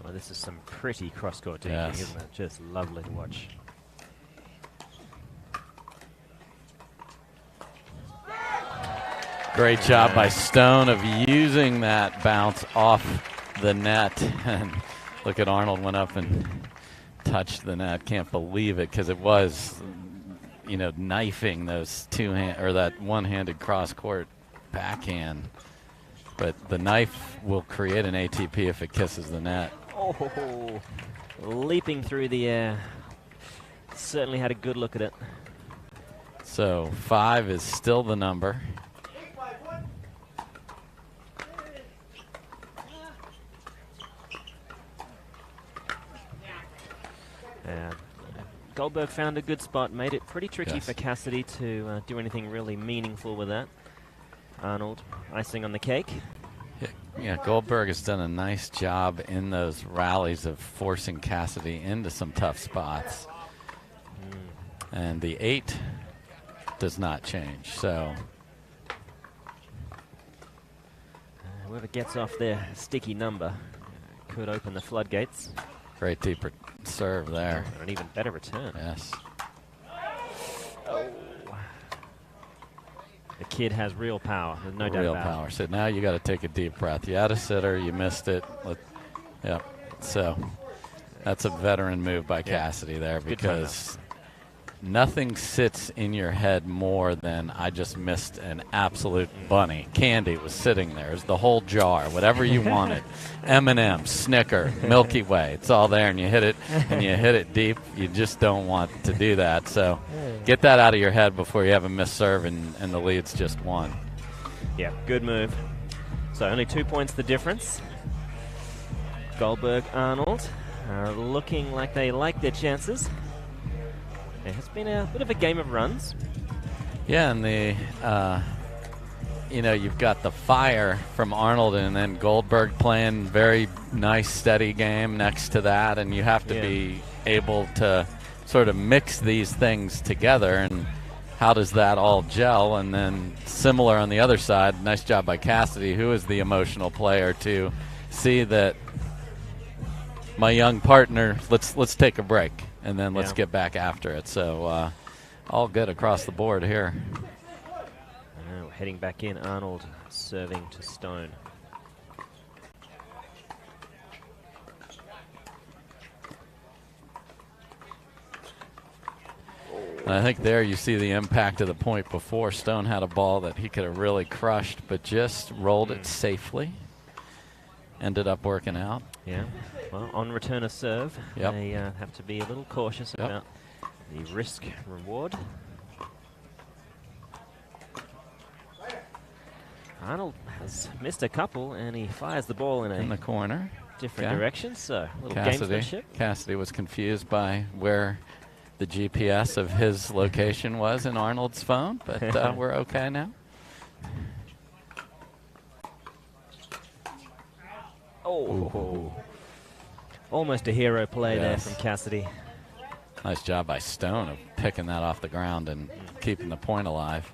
Well, this is some pretty cross-court taking, Yes. isn't it? Just lovely to watch. Great job by Stone of using that bounce off the net. And look at Arnold went up and touched the net. Can't believe it because it was, knifing those that one-handed cross-court backhand. But the knife will create an ATP if it kisses the net. Oh, leaping through the air. Certainly had a good look at it. So 5 is still the number. And Goldberg found a good spot, made it pretty tricky Yes. for Cassidy to do anything really meaningful with that. Arnold, icing on the cake. Yeah, Goldberg has done a nice job in those rallies of forcing Cassidy into some tough spots. And the 8 does not change, so. Whoever gets off their sticky number could open the floodgates. Great deep serve there. An even better return. Yes. Oh. The kid has real power. There's no doubt Real about power. it. So now you got to take a deep breath. You had a sitter, you missed it. Yeah. So that's a veteran move by Cassidy there, because nothing sits in your head more than I just missed an absolute bunny. Candy was sitting there. It's the whole jar, whatever you wanted. M&M, Snicker, Milky Way. It's all there, and you hit it, and you hit it deep. You just don't want to do that. So get that out of your head before you have a missed serve, and the lead's just 1. Yeah, good move. So only 2 points the difference. Goldberg, Arnold are looking like they like their chances. It has been a bit of a game of runs. Yeah, and you've got the fire from Arnold, and then Goldberg playing very nice, steady game next to that, and you have to be able to sort of mix these things together, and how does that all gel? And then similar on the other side, nice job by Cassidy, who is the emotional player, to see that my young partner, let's take a break. And then let's get back after it. So all good across the board here. Now heading back in, Arnold serving to Stone. And I think there you see the impact of the point before. Stone had a ball that he could have really crushed, but just rolled it safely. Ended up working out. Yeah. Well, on return of serve, Yep. they have to be a little cautious about the risk reward. Arnold has missed a couple, and he fires the ball in the corner. Different direction, so a little gamesmanship. Cassidy was confused by where the GPS of his location was in Arnold's phone, but we're okay now. Oh. Almost a hero play there from Cassidy. Nice job by Stone of picking that off the ground and keeping the point alive.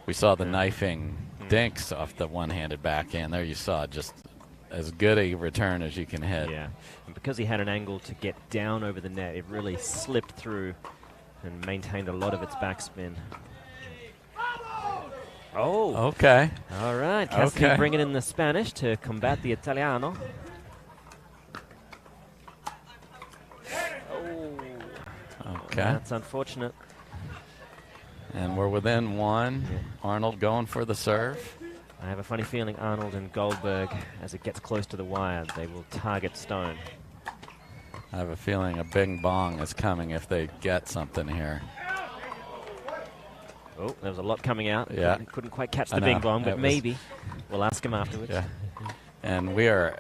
We saw the knifing dinks off the one-handed backhand. There you saw just as good a return as you can hit. Yeah, and because he had an angle to get down over the net, it really slipped through and maintained a lot of its backspin. Oh. Okay. All right. Cassidy bringing in the Spanish to combat the Italiano. Okay. That's unfortunate. And we're within 1. Arnold going for the serve. I have a funny feeling Arnold and Goldberg, as it gets close to the wire, they will target Stone. I have a feeling a bing bong is coming if they get something here. Oh, there was a lot coming out. Yeah. Couldn't quite catch the bing bong, but maybe. We'll ask him afterwards. Yeah. And we are...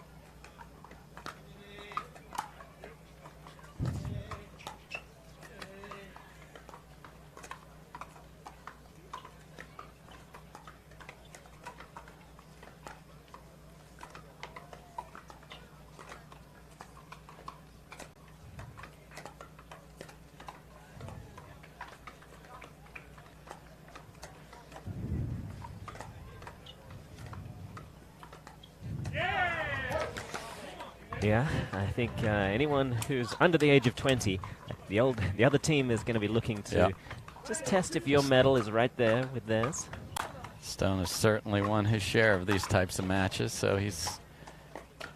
Yeah, I think anyone who's under the age of 20, the other team is going to be looking to just test if your medal is right there with theirs. Stone has certainly won his share of these types of matches, so he's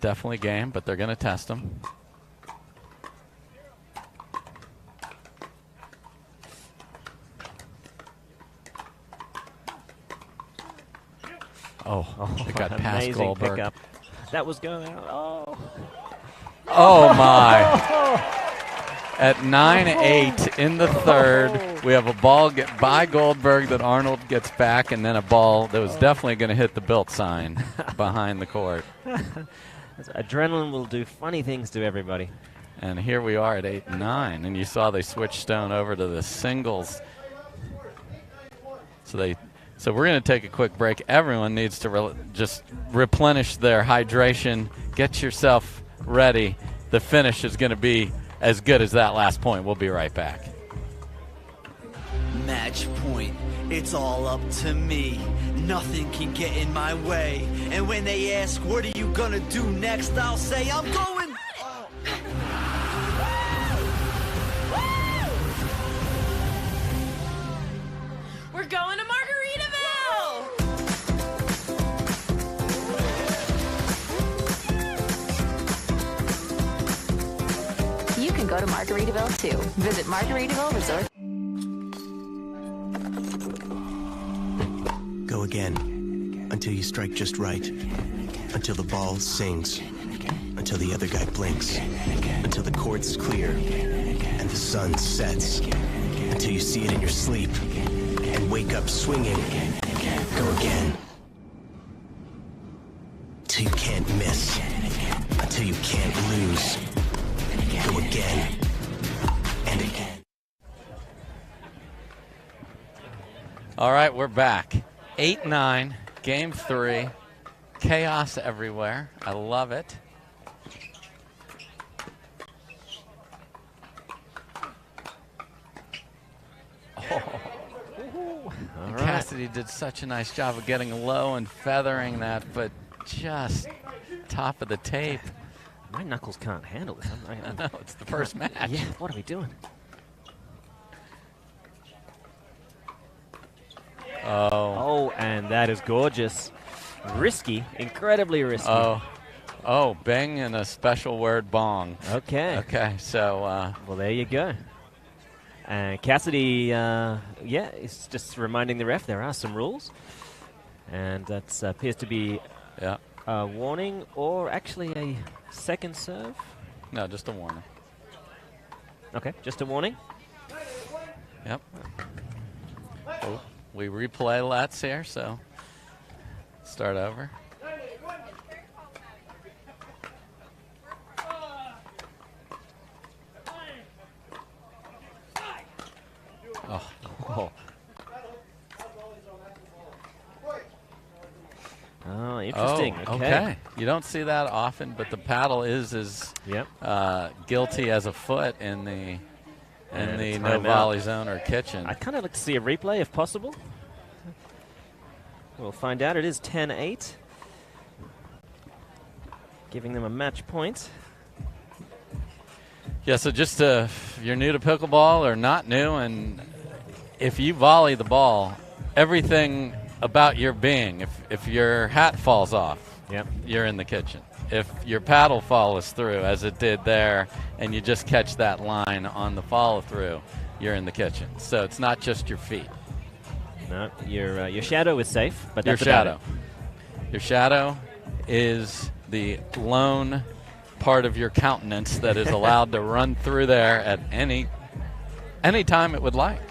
definitely game, but they're going to test him. Oh, it got past amazing Goldberg. pickup. That was going out. Oh. Oh, my. At 9-8 in the third, we have a ball get by Goldberg that Arnold gets back, and then a ball that was definitely going to hit the built sign behind the court. Adrenaline will do funny things to everybody. And here we are at 8-9, and you saw they switched Stone over to the singles. So we're going to take a quick break. Everyone needs to just replenish their hydration. Get yourself ready. The finish is going to be as good as that last point. We'll be right back. Match point. It's all up to me. Nothing can get in my way. And when they ask, what are you gonna do next? I'll say, I'm going. We're going to Margaritaville! You can go to Margaritaville too. Visit Margaritaville Resort. Go again. Until you strike just right. Until the ball sings. Until the other guy blinks. Until the court's clear. And the sun sets. Until you see it in your sleep. And wake up swinging. Go again. Till you can't miss. Until you can't lose. Go again. And again. All right, we're back. 8-9, game 3. Chaos everywhere. I love it. All right. Cassidy did such a nice job of getting low and feathering that, but just top of the tape. My knuckles can't handle this. I know, it's the first match. Yeah, what are we doing? Oh, and that is gorgeous. Risky, incredibly risky. Oh, bang and a special word bong. Okay. Okay, so. Well, there you go. And Cassidy, is just reminding the ref there are some rules. And that appears to be a warning or actually a second serve. No, just a warning. Okay, just a warning. Yep. Oh, we replay Let's here, so start over. Oh, interesting. Okay. You don't see that often, but the paddle is as guilty as a foot in the no volley zone or kitchen. I'd kind of like to see a replay if possible. We'll find out. It is 10-8, giving them a match point. Yeah, so just if you're new to pickleball or not new, and if you volley the ball, everything about your being, if your hat falls off, you're in the kitchen. If your paddle follows through, as it did there, and you just catch that line on the follow-through, you're in the kitchen. So it's not just your feet. No, your shadow is safe, but your that's shadow. Your shadow is the lone part of your countenance that is allowed to run through there at any time it would like.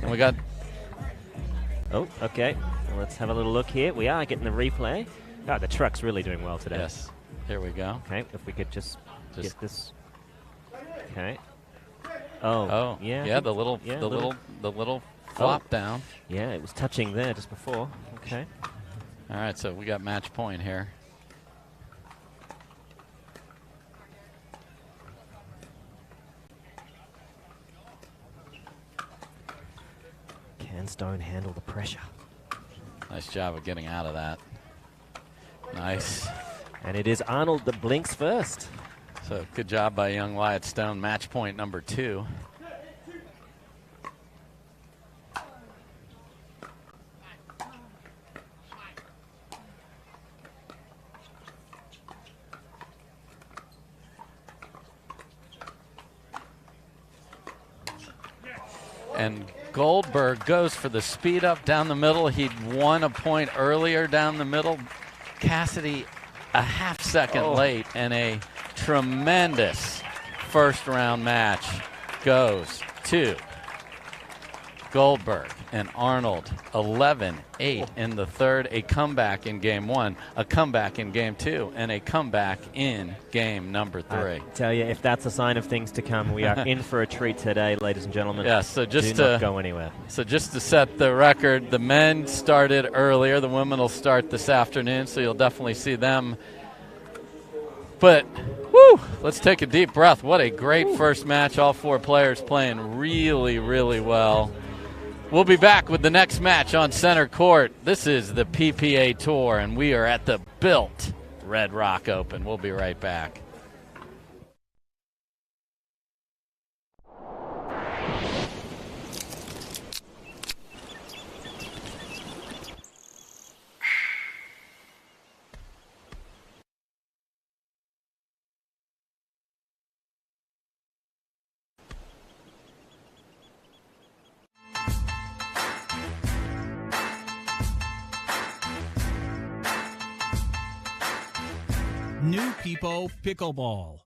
And we got. Oh, okay. Well, let's have a little look here. We are getting the replay. God, the truck's really doing well today. Yes. Here we go. Okay, if we could just get this. Okay. Oh. Yeah. Yeah. The little flop down. Yeah, it was touching there just before. Okay. All right, so we got match point here. Can Stone handle the pressure? Nice job of getting out of that. Nice. And it is Arnold that blinks first. So good job by young Wyatt Stone. Match point number 2. And Goldberg goes for the speed up down the middle. He'd won a point earlier down the middle. Cassidy a half second late, and a tremendous first round match goes to Goldberg and Arnold. 11-8 in the third. A comeback in game one, a comeback in game two, and a comeback in game number 3. I tell you, if that's a sign of things to come, we are in for a treat today, ladies and gentlemen. Yeah, so just Do not go anywhere. So just to set the record, the men started earlier. The women will start this afternoon, so you'll definitely see them. But, whew, let's take a deep breath. What a great first match. All 4 players playing really, really well. We'll be back with the next match on center court. This is the PPA Tour, and we are at the Built Red Rock Open. We'll be right back. New People Pickleball.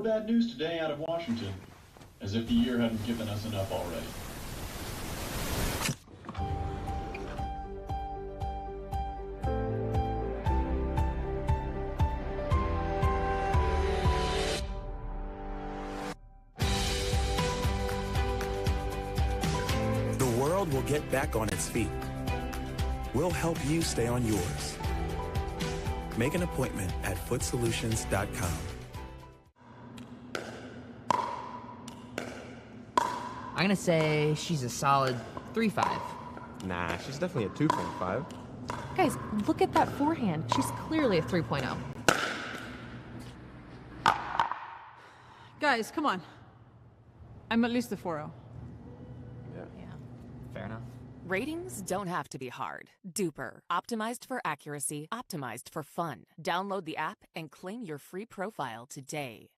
Bad news today out of Washington, as if the year hadn't given us enough already. The world will get back on its feet. We'll help you stay on yours. Make an appointment at footsolutions.com. I'm going to say she's a solid 3.5. Nah, she's definitely a 2.5. Guys, look at that forehand. She's clearly a 3.0. Guys, come on. I'm at least a 4.0. Yeah. Fair enough. Ratings don't have to be hard. Duper. Optimized for accuracy, optimized for fun. Download the app and claim your free profile today.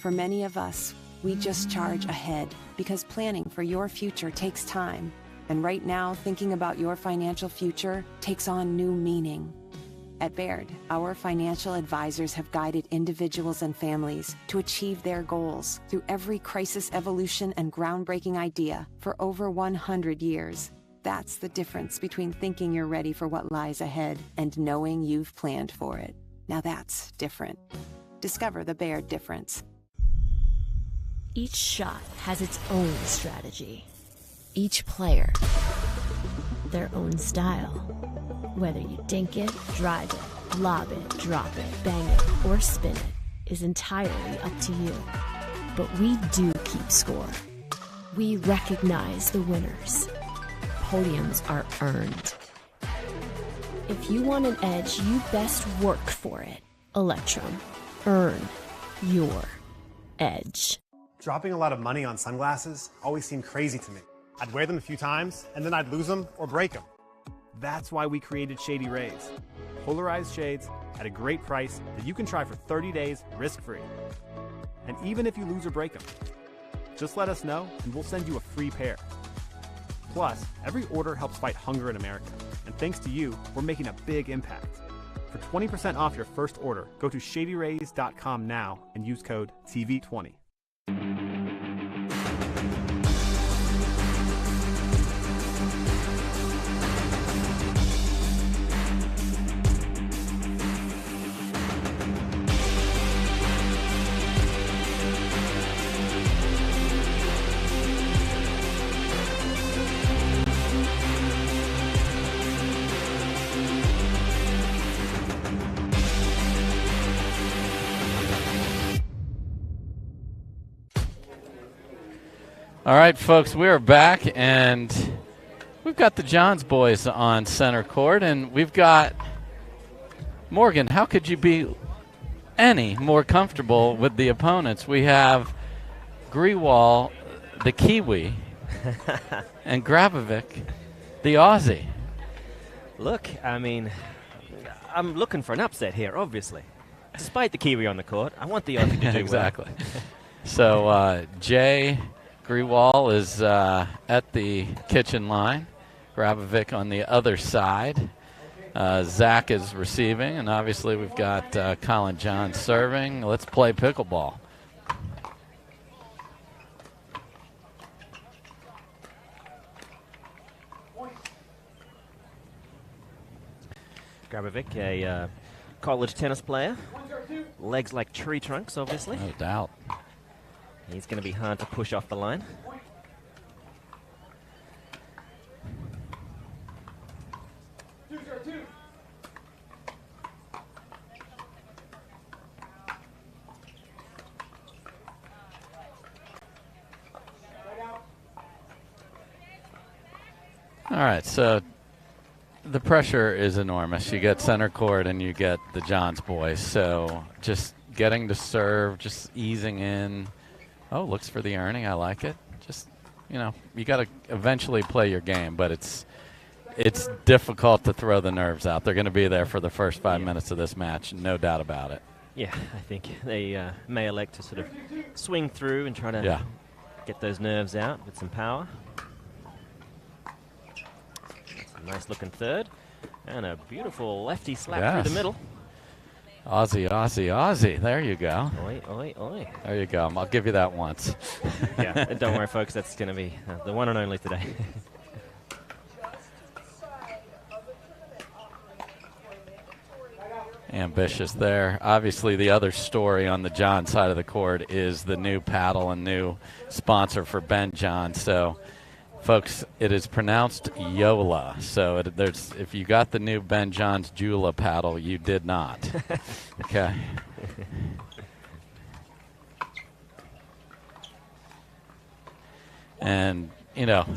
For many of us, we just charge ahead because planning for your future takes time. And right now, thinking about your financial future takes on new meaning. At Baird, our financial advisors have guided individuals and families to achieve their goals through every crisis evolution and groundbreaking idea for over 100 years. That's the difference between thinking you're ready for what lies ahead and knowing you've planned for it. Now that's different. Discover the Baird difference. Each shot has its own strategy. Each player, their own style. Whether you dink it, drive it, lob it, drop it, bang it, or spin it is entirely up to you. But we do keep score. We recognize the winners. Podiums are earned. If you want an edge, you best work for it. Electrum. Earn your edge. Dropping a lot of money on sunglasses always seemed crazy to me. I'd wear them a few times, and then I'd lose them or break them. That's why we created Shady Rays. Polarized shades at a great price that you can try for 30 days risk-free. And even if you lose or break them, just let us know and we'll send you a free pair. Plus, every order helps fight hunger in America. And thanks to you, we're making a big impact. For 20% off your first order, go to shadyrays.com now and use code TV20. All right, folks, we are back, and we've got the Johns boys on center court, and we've got Morgan. How could you be any more comfortable with the opponents? We have Grewal, the Kiwi, and Grabovic, the Aussie. Look, I mean, I'm looking for an upset here, obviously. Despite the Kiwi on the court, I want the Aussie to do exactly. well. So Jay Grewal is at the kitchen line. Grabovic on the other side. Zach is receiving, and obviously we've got Colin John serving. Let's play pickleball. Grabovic, a college tennis player. Legs like tree trunks, obviously. No doubt. He's going to be hard to push off the line. All right, so the pressure is enormous. You get center court and you get the Johns boys. So just getting to serve, just easing in. Oh, looks for the earning. I like it. Just, you know, you got to eventually play your game, but it's difficult to throw the nerves out. They're going to be there for the first 5 minutes of this match, no doubt about it. Yeah, I think they may elect to sort of swing through and try to get those nerves out with some power. That's a nice-looking third. And a beautiful lefty slap through the middle. Aussie, Aussie, Aussie. There you go. Oi, oi, oi. There you go. I'll give you that once. Yeah, don't worry, folks. That's going to be the one and only today. Ambitious there. Obviously, the other story on the John side of the court is the new paddle and new sponsor for Ben John. So, folks, it is pronounced Yola. So if you got the new Ben John's Jula paddle, you did not. Okay. And, you know,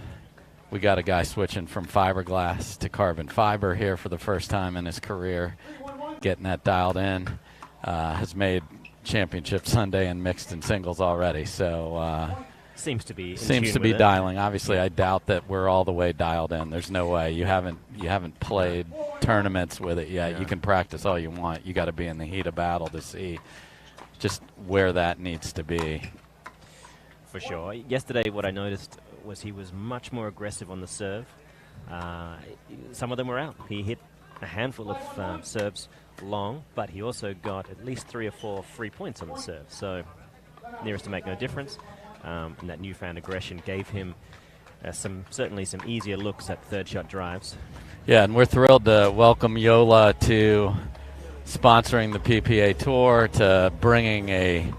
we got a guy switching from fiberglass to carbon fiber here for the first time in his career, getting that dialed in. Has made Championship Sunday and mixed and singles already. So seems to be dialing. Obviously, I doubt that we're all the way dialed in. There's no way. You haven't played tournaments with it yet. Yeah. You can practice all you want. You got to be in the heat of battle to see just where that needs to be. For sure. Yesterday, what I noticed was he was much more aggressive on the serve. Some of them were out. He hit a handful of serves long, but he also got at least 3 or 4 free points on the serve. So nearest to make no difference. And that newfound aggression gave him certainly some easier looks at third shot drives. Yeah, and we're thrilled to welcome Yola to sponsoring the PPA Tour, to bringing a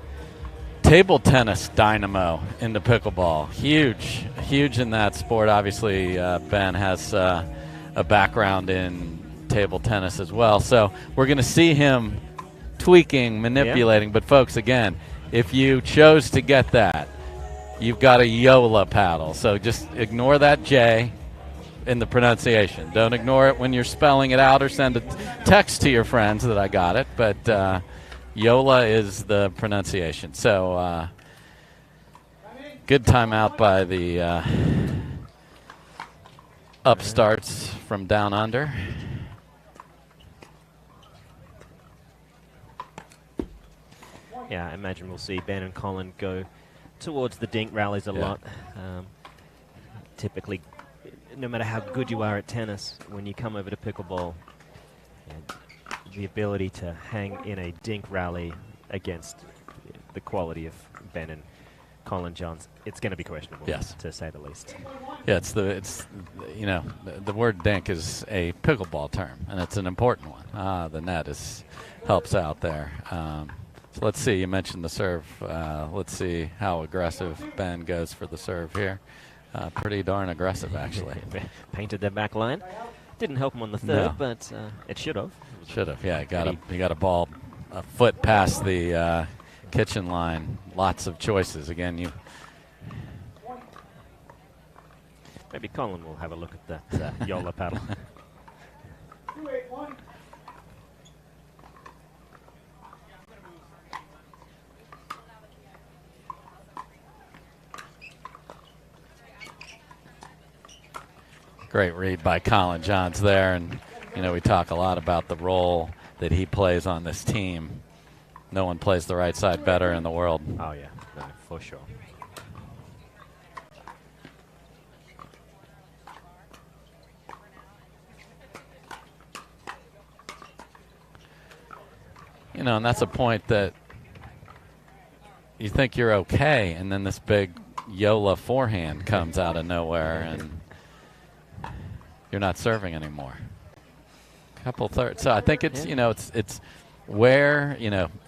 table tennis dynamo into pickleball. Huge in that sport. Obviously, Ben has a background in table tennis as well. So we're going to see him tweaking, manipulating. Yeah. But, folks, again, if you chose to get that, you've got a Yola paddle. So just ignore that J in the pronunciation. Don't ignore it when you're spelling it out, or send a text to your friends that I got it. But Yola is the pronunciation. So good timeout by the upstarts from down under. Yeah, I imagine we'll see Ben and Colin go towards the dink rallies a lot. Typically, no matter how good you are at tennis, when you come over to pickleball, the ability to hang in a dink rally against the quality of Ben and Colin Johns, it's going to be questionable, to say the least. Yeah, the word dink is a pickleball term, and it's an important one. The net helps out there. So let's see. You mentioned the serve. Let's see how aggressive Ben goes for the serve here. Pretty darn aggressive, actually. Painted their back line. Didn't help him on the third, but it should have. Should have, yeah. He got a ball a foot past the kitchen line. Lots of choices. Again, maybe Colin will have a look at that Yola paddle. Great read by Colin Johns there, and we talk a lot about the role that he plays on this team. No one plays the right side better in the world. Oh yeah, no, for sure. And that's a point that you think you're okay, and then this big Yola forehand comes out of nowhere, and you're not serving anymore. Couple thirds. So I think it's it's where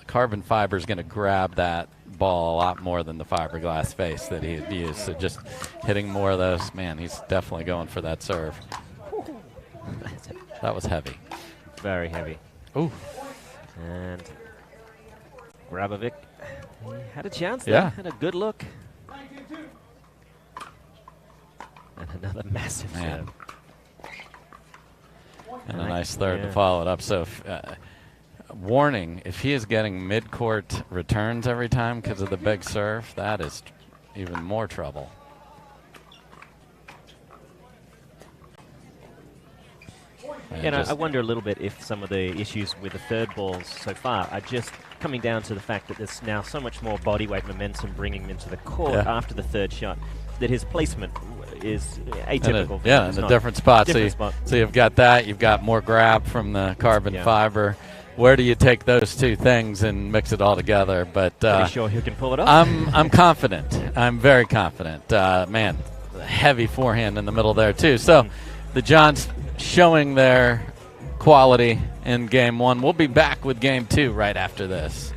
carbon fiber is going to grab that ball a lot more than the fiberglass face that he had used. So just hitting more of those. Man, he's definitely going for that serve. That was heavy. Very heavy. Ooh. And Grabovic had a chance there. Yeah. Had a good look. And another massive serve. And a nice third to follow it up. So, warning, if he is getting mid-court returns every time because of the big serve, that is even more trouble. I wonder a little bit if some of the issues with the third balls so far are just coming down to the fact that there's now so much more body weight momentum bringing him into the court after the third shot that his placement is atypical. In a different spot. So you've got that. You've got more grab from the carbon fiber. Where do you take those two things and mix it all together? But pretty sure he can pull it off. I'm confident. I'm very confident. Man, heavy forehand in the middle there too. So the Johns showing their quality in game one. We'll be back with game two right after this.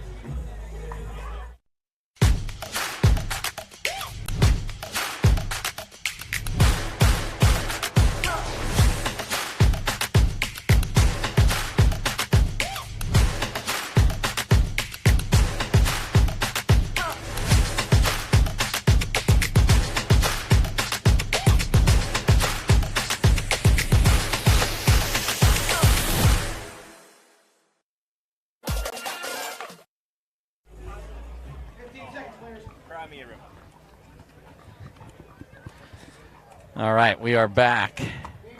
All right, we are back.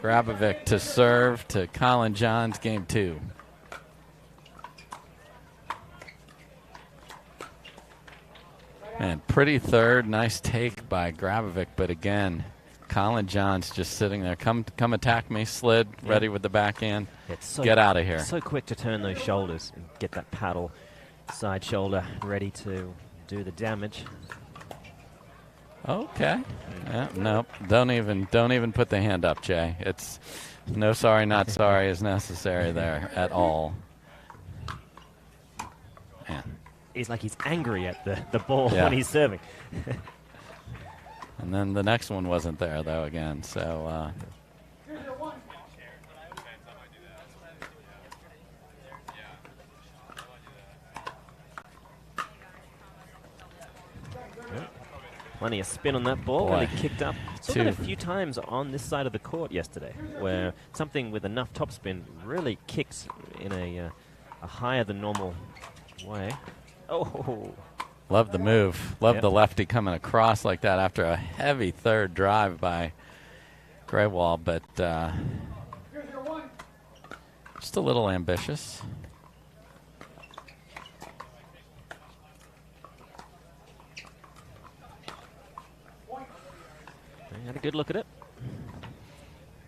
Grabovic to serve to Colin Johns, game two. And pretty third, nice take by Grabovic, but again, Colin Johns just sitting there. Come attack me, slid, ready with the backhand. Get out of here. So quick to turn those shoulders and get that paddle side shoulder ready to do the damage. Okay. Nope. Don't even put the hand up, Jay. It's no sorry, not sorry is necessary there at all. Man. He's like he's angry at the ball when he's serving. And then the next one wasn't there though again. So plenty of spin on that ball. Really kicked up. Saw that a few times on this side of the court yesterday, where something with enough topspin really kicks in a higher than normal Way. Oh. Love the move. Love Yep. the lefty coming across like that after a heavy third drive by Graywall, but just a little ambitious. Had a good look at it.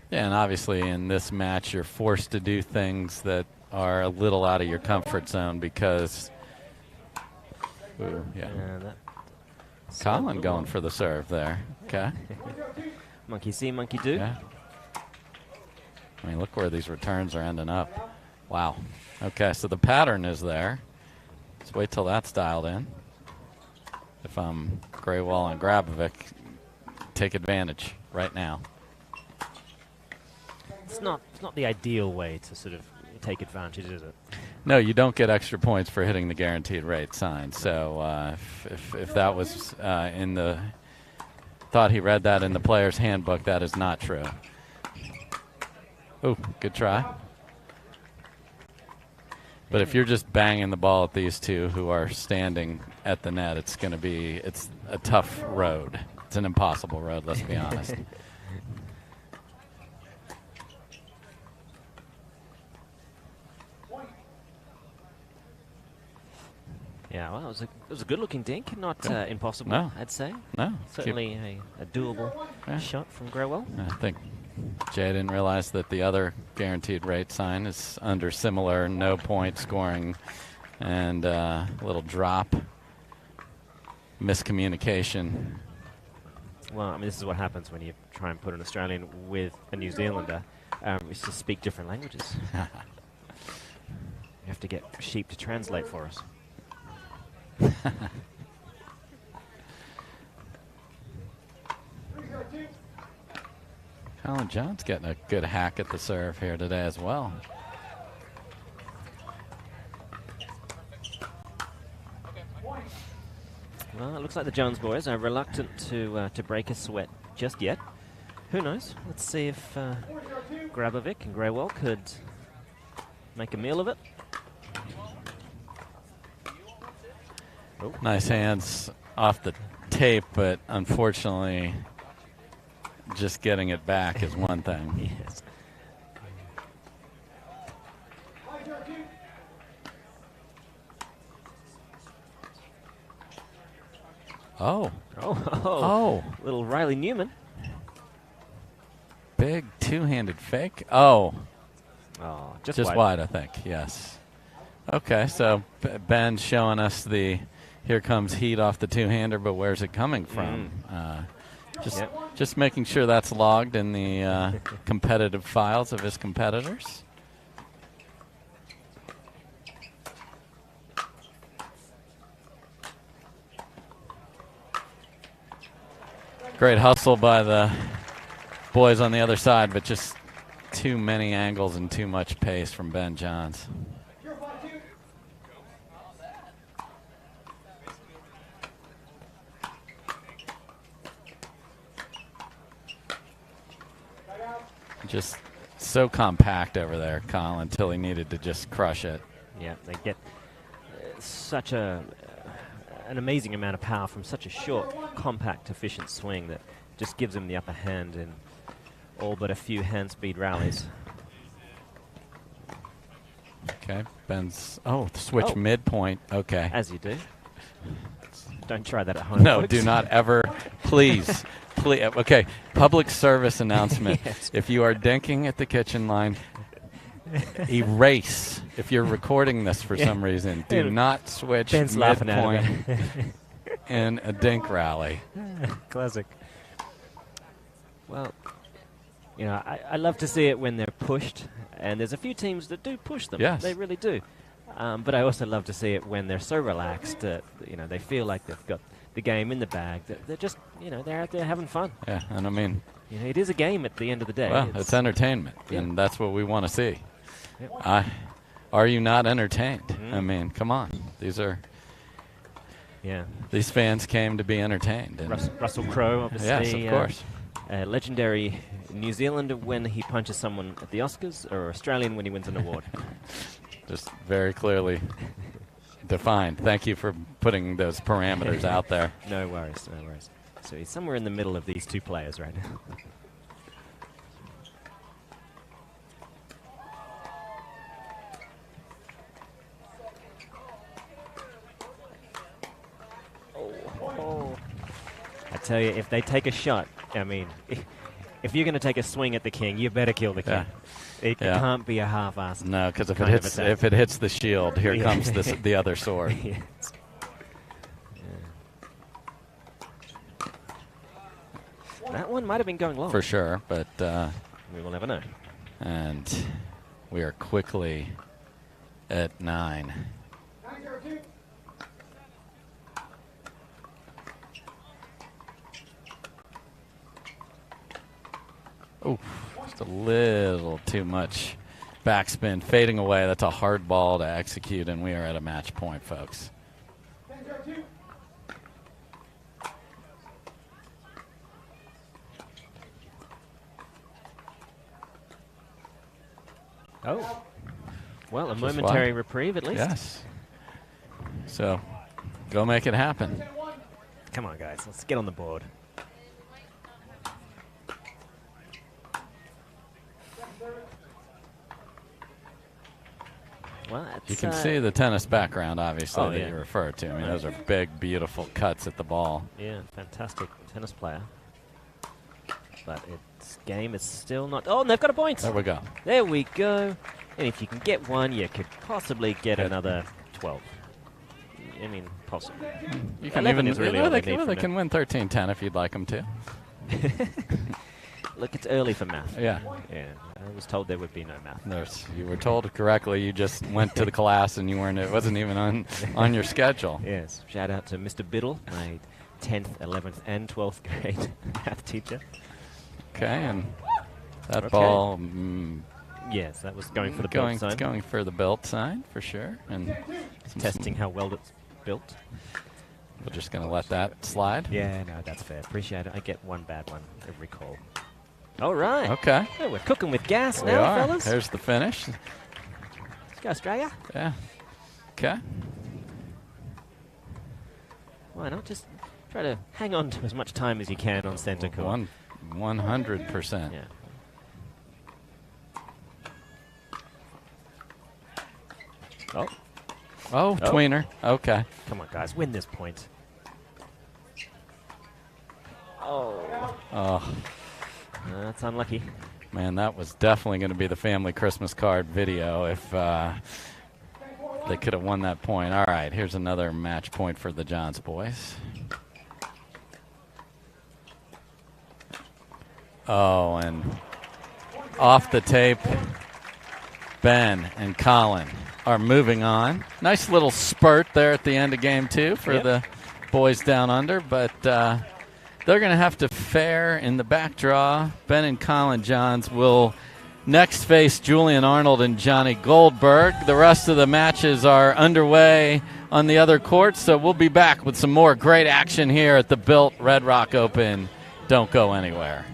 Yeah, and obviously in this match you're forced to do things that are a little out of your comfort zone because Colin going for the serve there. Okay. Monkey see, monkey do. Yeah. I mean, look where these returns are ending up. Wow. Okay, so the pattern is there. Let's wait till that's dialed in. If I'm Graywall and Grabovic, take advantage right now. It's not the ideal way to sort of take advantage, is it? No, you don't get extra points for hitting the guaranteed rate sign. So if that was in the thought he read that in the player's handbook, that is not true. Oh, good try. But if you're just banging the ball at these two who are standing at the net, it's a tough road. It's an impossible road, let's be honest. Yeah, well, it was a good-looking dink, not impossible, No. I'd say. No. Certainly a doable shot from Graywell. I think Jay didn't realize that the other guaranteed rate sign is under similar no-point scoring and a little drop, miscommunication. Well, I mean, this is what happens when you try and put an Australian with a New Zealander. Is to speak different languages. You have to get sheep to translate for us. Colin John's getting a good hack at the serve here today as well. Well, it looks like the Jones boys are reluctant to break a sweat just yet. Who knows? Let's see if Grabovic and Graywell could make a meal of it. Oh. Nice hands off the tape, but unfortunately just getting it back is one thing. Yes. Oh. Oh. Little Riley Newman. Big two-handed fake. Oh. Oh, just wide, I think. Yes. Okay, so Ben's showing us the here comes heat off the two-hander, but where's it coming from? Just making sure that's logged in the competitive files of his competitors. Great hustle by the boys on the other side, but just too many angles and too much pace from Ben Johns. Just so compact over there, Colin, until he needed to just crush it. Yeah, they get such an amazing amount of power from such a short, compact, efficient swing that just gives him the upper hand in all but a few hand speed rallies. Okay, Ben's switch midpoint. Okay, as you do. Don't try that at home. No, folks. do not ever, please. Okay, public service announcement. Yes. If you are dinking at the kitchen line, erase. If you're recording this for some reason, do not switch Ben's midpoint in a dink rally. Classic. Well, you know, I love to see it when they're pushed, and there's a few teams that do push them. Yes. They really do. But I also love to see it when they're so relaxed that, you know, they feel like they've got the game in the bag, that they're just, you know, they're out there having fun. Yeah, and I mean, you know, it is a game at the end of the day. Well, it's entertainment, and that's what we want to see. Yep. Are you not entertained? I mean, come on. These fans came to be entertained. And Russell Crowe, obviously. Yes, of course. Legendary New Zealander when he punches someone at the Oscars, or Australian when he wins an award. Just very clearly defined. Thank you for putting those parameters out there. No worries, no worries. So he's somewhere in the middle of these two players right now. I tell you, if they take a shot, I mean, if you're going to take a swing at the king, you better kill the king. Yeah. It can't be a half-assed. No, because if it hits the shield, here comes the other sword. Yes. That one might have been going long. For sure, but we will never know. And we are quickly at 9. Oh, just a little too much backspin fading away. That's a hard ball to execute, and we are at a match point, folks. Oh, well, a momentary reprieve at least. Yes. So, go make it happen. Come on, guys. Let's get on the board. Well, you can see the tennis background, obviously, oh, that yeah. you referred to. I mean, those are big, beautiful cuts at the ball. Yeah, fantastic tennis player. But its game is still not... Oh, and they've got a point! There we go. There we go. And if you can get one, you could possibly get another 12. I mean, possibly. You can 11 even... is really all they need they can win 13-10 if you'd like them to. Look, it's early for math. Yeah. Yeah. I was told there would be no math. You were told correctly. You just went to the class and you weren't. It wasn't even on your schedule. Yes. Shout out to Mr. Biddle, my 10th, 11th, and 12th grade math teacher. Okay, and that ball. Yes, that was going for the built sign. It's going for the built sign for sure, and testing how well it's built. We're just going to let that slide. Yeah, no, that's fair. Appreciate it. I get one bad one every call. All right. Okay. Yeah, we're cooking with gas We now, are. fellas. There's the finish. Let's go, Australia. Yeah. Okay. Why not? Just try to hang on to as much time as you can on center court. 100%. Yeah. Oh, tweener. Okay. Come on, guys. Win this point. Oh. That's unlucky. Man, that was definitely going to be the family Christmas card video if they could have won that point. All right, here's another match point for the Johns boys. Oh, and off the tape, Ben and Colin are moving on. Nice little spurt there at the end of game 2 for the boys down under, but they're going to have to fare in the back draw. Ben and Colin Johns will next face Julian Arnold and Johnny Goldberg. The rest of the matches are underway on the other courts, so we'll be back with some more great action here at the Built Red Rock Open. Don't go anywhere.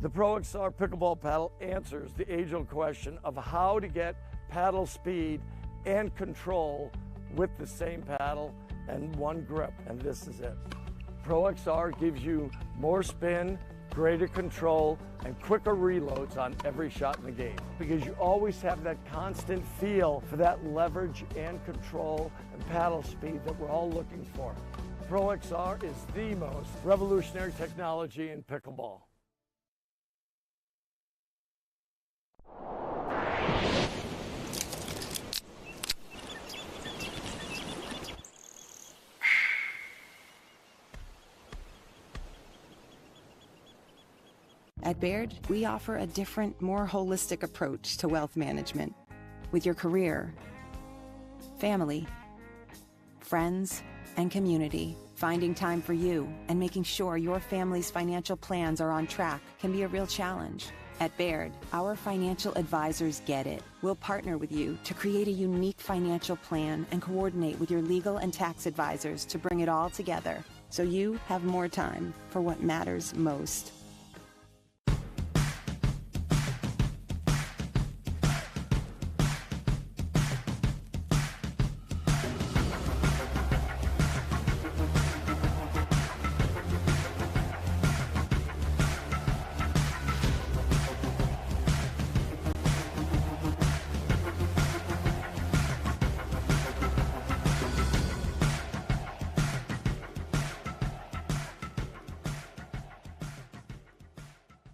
The Pro XR pickleball paddle answers the age-old question of how to get paddle speed and control with the same paddle and one grip, and this is it. Pro XR gives you more spin, greater control, and quicker reloads on every shot in the game because you always have that constant feel for that leverage and control and paddle speed that we're all looking for. Pro XR is the most revolutionary technology in pickleball. At Baird, we offer a different, more holistic approach to wealth management. With your career, family, friends, and community, finding time for you and making sure your family's financial plans are on track can be a real challenge. At Baird, our financial advisors get it. We'll partner with you to create a unique financial plan and coordinate with your legal and tax advisors to bring it all together so you have more time for what matters most.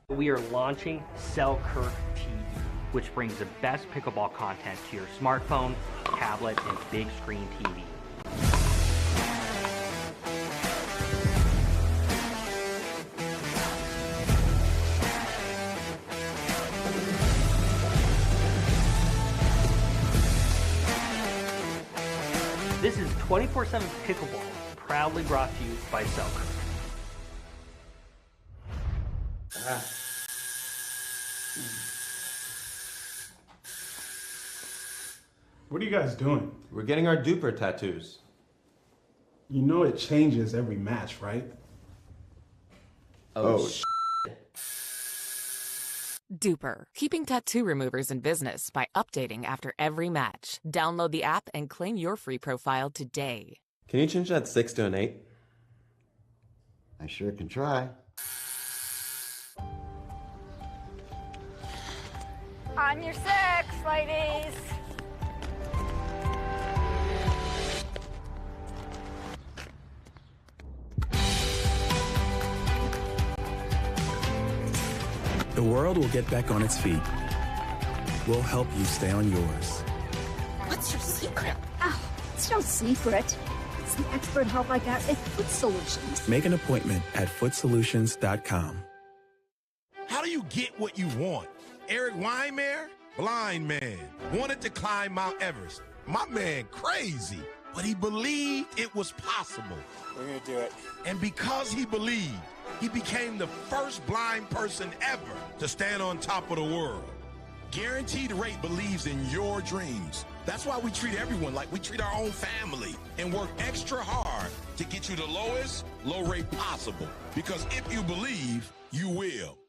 We are launching Selkirk TV, which brings the best pickleball content to your smartphone, tablet, and big screen TV. This is 24/7 Pickleball, proudly brought to you by Selkirk. What are you guys doing? We're getting our duper tattoos. You know it changes every match, right? Oh, Duper, keeping tattoo removers in business by updating after every match. Download the app and claim your free profile today. Can you change that 6 to an 8? I sure can try. On your six, ladies. The world will get back on its feet. We'll help you stay on yours. What's your secret? Oh, it's no secret. It's the expert help I got at Foot Solutions. Make an appointment at footsolutions.com. How do you get what you want? Eric Weimer, blind man, wanted to climb Mount Everest. My man crazy, but he believed it was possible. We're gonna do it. And because he believed, he became the first blind person ever to stand on top of the world. Guaranteed Rate believes in your dreams. That's why we treat everyone like we treat our own family and work extra hard to get you the lowest low rate possible. Because if you believe, you will.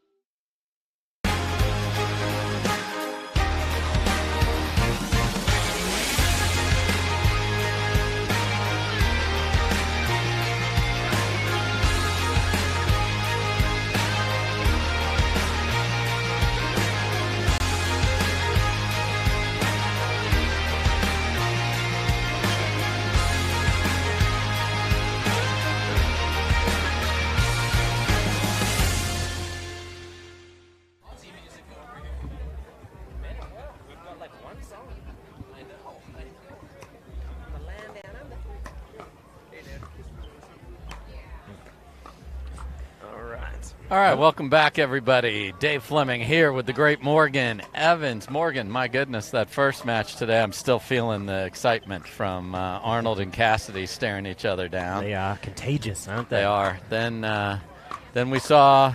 All right, welcome back, everybody. Dave Fleming here with the great Morgan Evans. Morgan, my goodness, that first match today, I'm still feeling the excitement from Arnold and Cassidy staring each other down. They are contagious, aren't they? They are. Then we saw,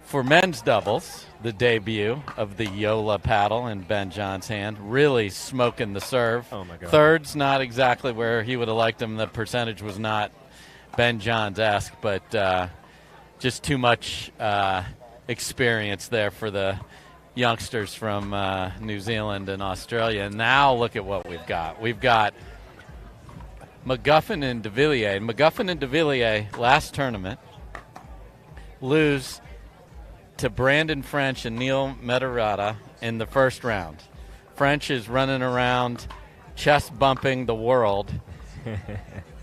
for men's doubles, the debut of the Yola paddle in Ben John's hand, really smoking the serve. Oh, my God. Thirds, not exactly where he would have liked him. The percentage was not Ben John's-esque, but just too much experience there for the youngsters from New Zealand and Australia. And now look at what we've got. We've got McGuffin and de Villiers. McGuffin and de Villiers last tournament lose to Brandon French and Neil Medarata in the first round. French is running around chest bumping the world.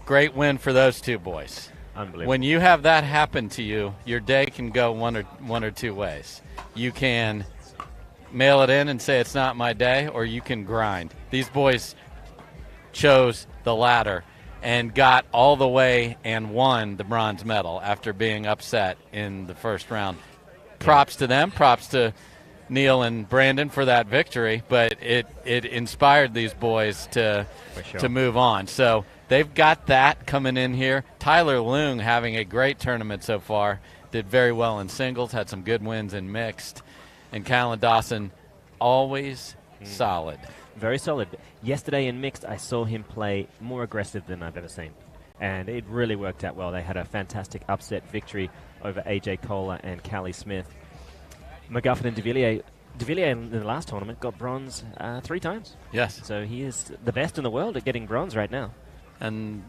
Great win for those two boys. Unbelievable. When you have that happen to you, your day can go one or two ways. You can mail it in and say it's not my day, or you can grind. These boys chose the latter and got all the way and won the bronze medal after being upset in the first round. Props to them. Props to Neil and Brandon for that victory, but it inspired these boys to move on. So they've got that coming in here. Tyler Leung having a great tournament so far. Did very well in singles, had some good wins in mixed. And Callan Dawson, always solid. Very solid. Yesterday in mixed, I saw him play more aggressive than I've ever seen. And it really worked out well. They had a fantastic upset victory over AJ Kohler and Callie Smith. McGuffin and de Villiers in the last tournament got bronze 3 times. Yes. So he is the best in the world at getting bronze right now. And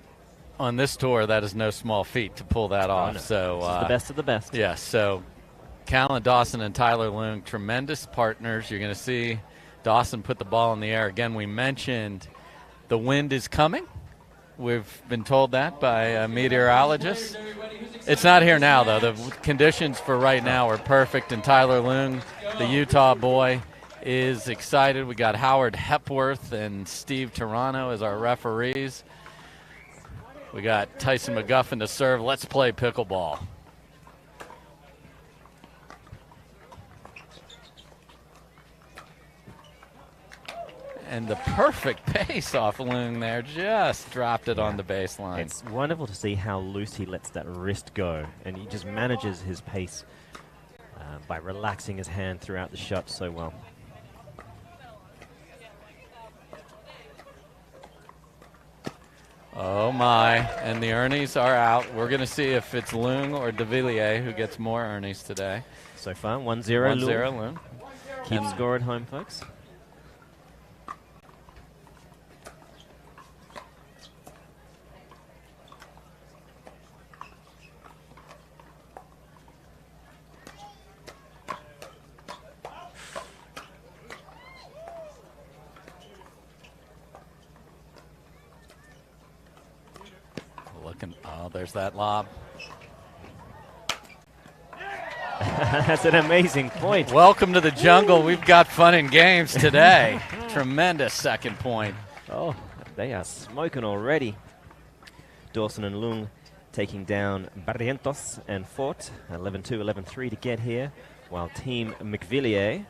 on this tour, that is no small feat to pull that off. No. So This is the best of the best. Yes. So Callan Dawson and Tyler Leung, tremendous partners. You're going to see Dawson put the ball in the air. Again, we mentioned the wind is coming. We've been told that by meteorologists. It's not here now, though. The conditions for right now are perfect, and Tyler Leung, the Utah boy, is excited. We got Howard Hepworth and Steve Toronto as our referees. We got Tyson McGuffin to serve. Let's play pickleball. And the perfect pace off Leung there, just dropped it on the baseline. It's wonderful to see how loose he lets that wrist go, and he just manages his pace by relaxing his hand throughout the shot so well. Oh my, and the Ernies are out. We're going to see if it's Leung or de Villiers who gets more Ernies today. So far, 1-0 1-0 Leung. Keep score at home, folks. Oh, there's that lob. That's an amazing point. Welcome to the jungle. We've got fun and games today. Tremendous second point. Oh, they are smoking already. Dawson and Leung taking down Barrientos and Fort, 11-2, 11-3 to get here, while Team McVilliers,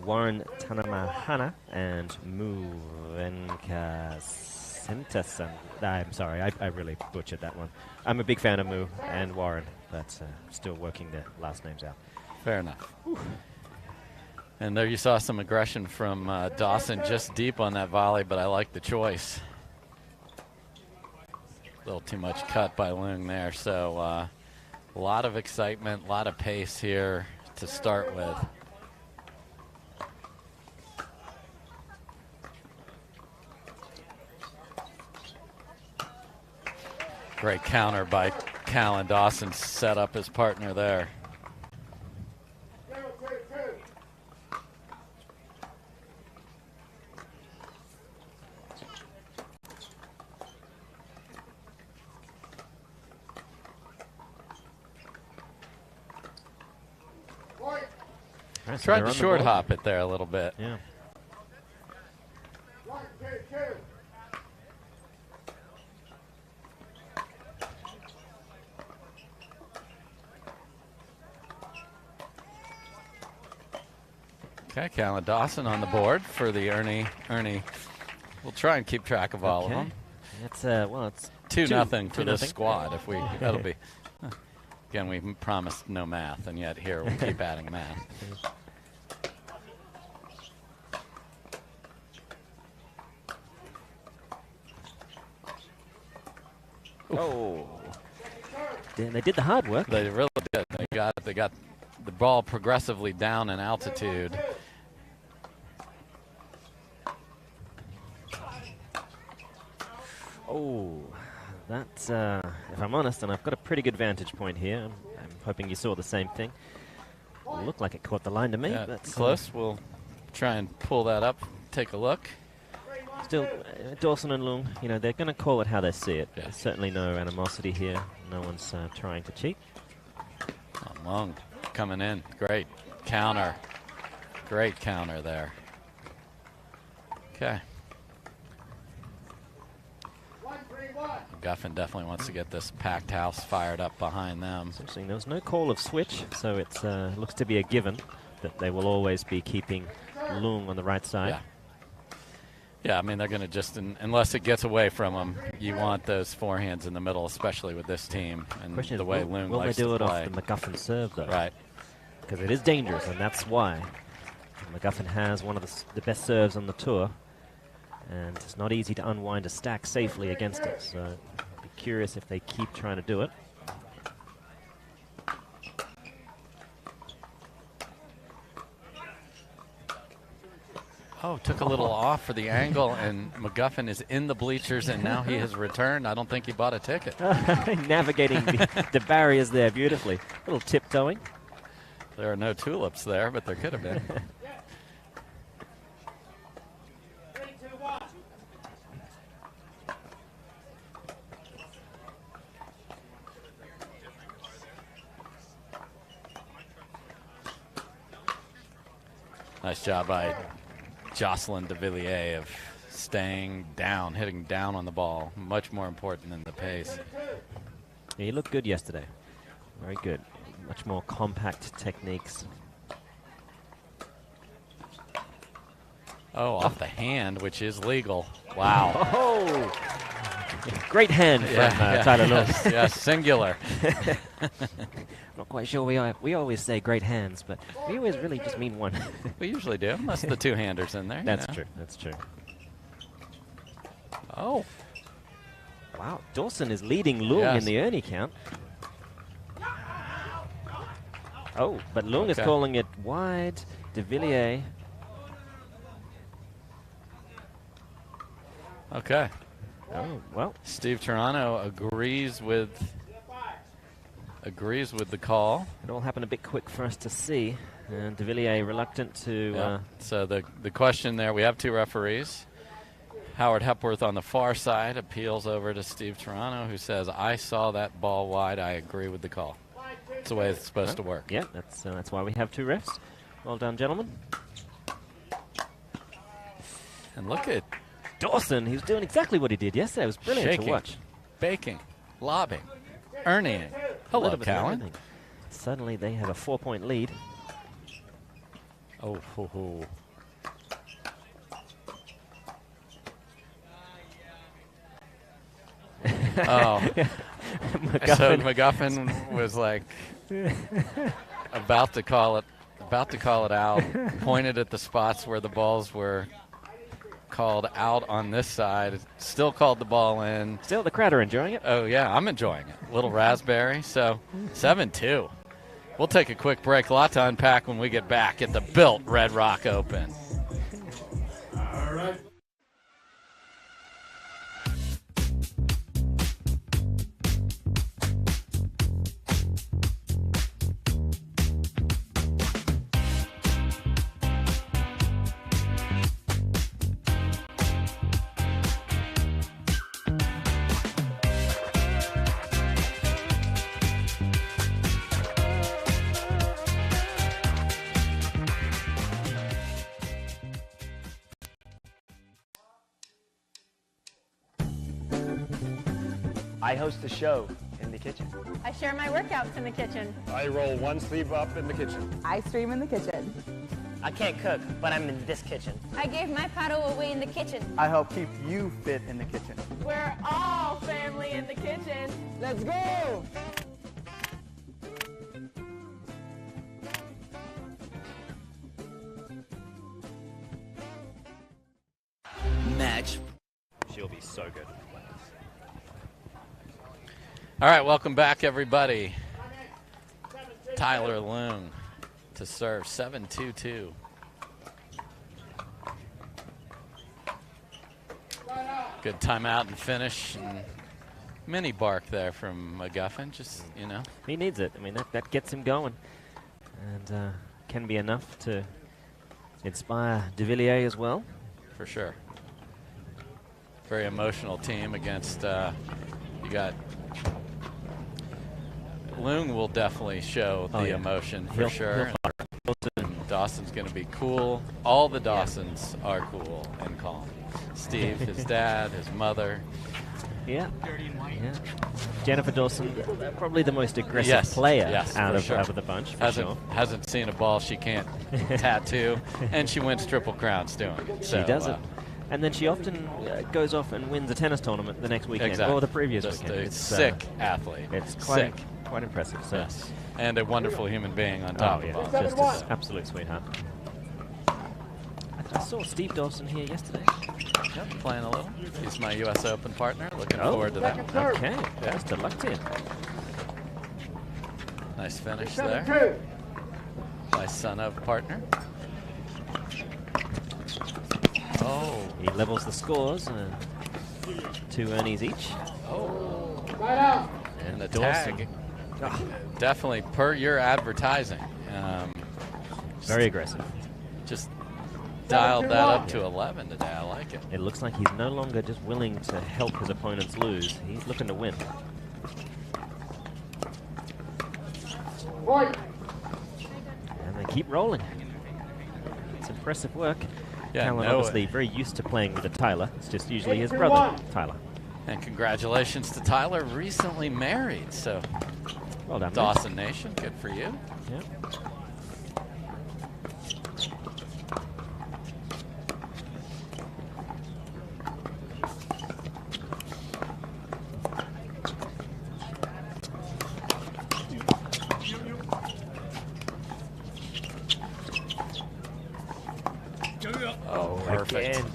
Warren Tanamahana and Muvenka Sentason. I'm sorry, I really butchered that one. I'm a big fan of Mu and Warren, but still working the last names out. Fair enough. Whew. And there you saw some aggression from Dawson just deep on that volley, but I like the choice. A little too much cut by Leung there. So a lot of excitement, a lot of pace here to start with. Great counter by Callan Dawson, set up his partner there. Tried to short hop it there a little bit. Yeah. Okay, Callan Dawson on the board for the Ernie. We'll try and keep track of all of them. It's well, it's 2-0 for this 2-0. squad. If we, that'll be. Again, we promised no math, and yet here we'll keep adding math. Oh, damn! They did the hard work. They really did. They got the ball progressively down in altitude. Oh, that's, if I'm honest, and I've got a pretty good vantage point here. I'm hoping you saw the same thing. It looked like it caught the line to me. Yeah, But close. We'll try and pull that up, take a look. Still, Dawson and Lung, you know, they're going to call it how they see it. Yeah. There's certainly no animosity here. No one's trying to cheat. Oh, Lung coming in. Great counter. Great counter there. Okay. Guffin definitely wants to get this packed house fired up behind them. It's interesting. There was no call of switch, so it looks to be a given that they will always be keeping Lung on the right side. Yeah. Yeah, I mean, they're going to just, unless it gets away from them, you want those forehands in the middle, especially with this team and Question the is, way Lung will likes they do to it play. off the MacGuffin serve, though? Right. Because it is dangerous, and that's why. MacGuffin has one of the best serves on the tour, and it's not easy to unwind a stack safely against it. So I'd be curious if they keep trying to do it. Oh, took a little off for the angle, and MacGuffin is in the bleachers, and now he has returned. I don't think he bought a ticket. Navigating the barriers there beautifully. A little tiptoeing. There are no tulips there, but there could have been. Nice job by Jocelyn de Villiers of staying down, hitting down on the ball. Much more important than the pace. Yeah, he looked good yesterday. Very good. Much more compact techniques. Oh, off the hand, which is legal. Wow. Oh! Great hand from Tyler Lewis. Yes, singular. Not quite sure we always say great hands, but we always really just mean one. We usually do, unless the two-hander's in there. That's true. That's true. Oh. Wow. Dawson is leading Lung in the Ernie count. Oh, but Lung is calling it wide. De Villiers. Okay. Oh, well. Steve Toronto agrees with the call. It all happened a bit quick for us to see, and De Villiers reluctant to... So the question there, we have two referees. Howard Hepworth on the far side appeals over to Steve Toronto, who says, I saw that ball wide. I agree with the call. That's the way it's supposed to work. Yeah, that's why we have two refs. Well done, gentlemen. And look at Dawson. He was doing exactly what he did yesterday. It was brilliant shaking, to watch. Baking, lobbing, Ernieing. Hello, Callan. Suddenly they have a 4-point lead. Oh, ho, ho. Oh. So MacGuffin was like about to call it out, pointed at the spots where the balls were called out on this side, still called the ball in. Still the crowd are enjoying it. Oh, yeah, I'm enjoying it. Little raspberry. So 7-2. We'll take a quick break. A lot to unpack when we get back at the Built Red Rock Open. All right. I host a show in the kitchen. I share my workouts in the kitchen. I roll one sleeve up in the kitchen. I stream in the kitchen. I can't cook, but I'm in this kitchen. I gave my paddle away in the kitchen. I help keep you fit in the kitchen. We're all family in the kitchen. Let's go! Match. She'll be so good. All right, welcome back, everybody. Tyler Lung to serve, 7-2-2. Good timeout and finish. And mini bark there from McGuffin, just, you know. He needs it. I mean, that gets him going. And can be enough to inspire De Villiers as well. For sure. Very emotional team against, you got, Leung will definitely show the emotion for sure. And Dawson's going to be cool. All the Dawsons are cool and calm. Steve, his dad, his mother. Yeah. Jennifer Dawson, probably the most aggressive player out of the bunch. Hasn't seen a ball she can't tattoo, and she wins Triple Crowns doing it. So, she does it. And then she often goes off and wins a tennis tournament the next weekend, or the previous weekend. It's sick athlete. It's quite impressive. So. Yes. And a wonderful human being on top of it. Just an absolute sweetheart. I saw Steve Dawson here yesterday. Yep, playing a little. He's my U.S. Open partner. Looking forward to that. Okay, best of luck to you. Nice finish there. My son of partner. Oh. He levels the scores. 2 Ernies each. Oh. And the Dawson. tag. Definitely per your advertising. Very aggressive. Just dialed that up to 11 today. I like it. It looks like he's no longer just willing to help his opponents lose. He's looking to win. And they keep rolling. It's impressive work. Yeah, Callan obviously very used to playing with a Tyler. It's just usually his brother, Tyler. And congratulations to Tyler, recently married. So, well done, Dawson Nation, good for you. Yep. Oh, perfect. Again.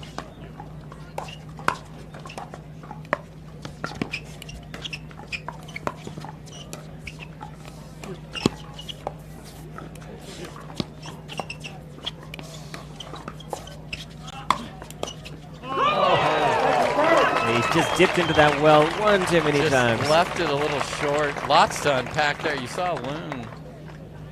He's just dipped into that well one too many times. Left it a little short. Lots to unpack there. You saw Loon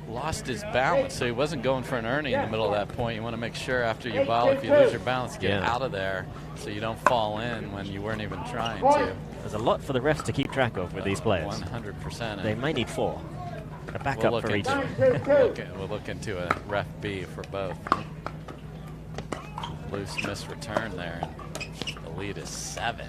lost his balance, so he wasn't going for an Ernie in the middle of that point. You want to make sure after you volley, if you lose your balance, get out of there so you don't fall in when you weren't even trying to. There's a lot for the refs to keep track of with these players. 100%. They may need 4. A backup for each. We'll look into a ref B for both. Loose misreturn there, and the lead is 7.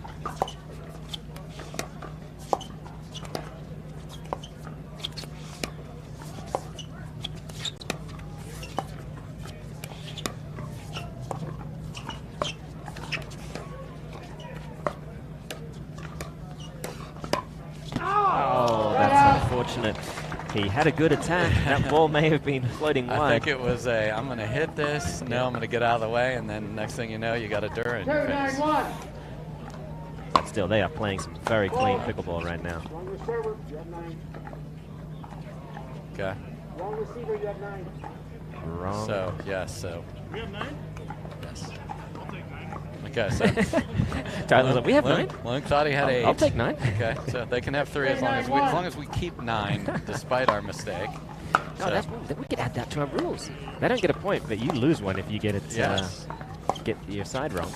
Oh, that's unfortunate. He had a good attack. That ball may have been floating wide. I think it was I'm going to hit this. No, I'm going to get out of the way. And then next thing you know, you got a Dur in your face. But still, they are playing some very clean pickleball right now. Okay. Wrong receiver, you have 9. Wrong. So, yes, so. We have 9? Yes. Okay, so. Tyler's like, we have 9? Lunk thought he had 8. I'll take 9. Okay, so they can have 3 as long as we keep 9, despite our mistake. No, that's, we could add that to our rules. They don't get a point, but you lose one if you get it. Get your side wrong.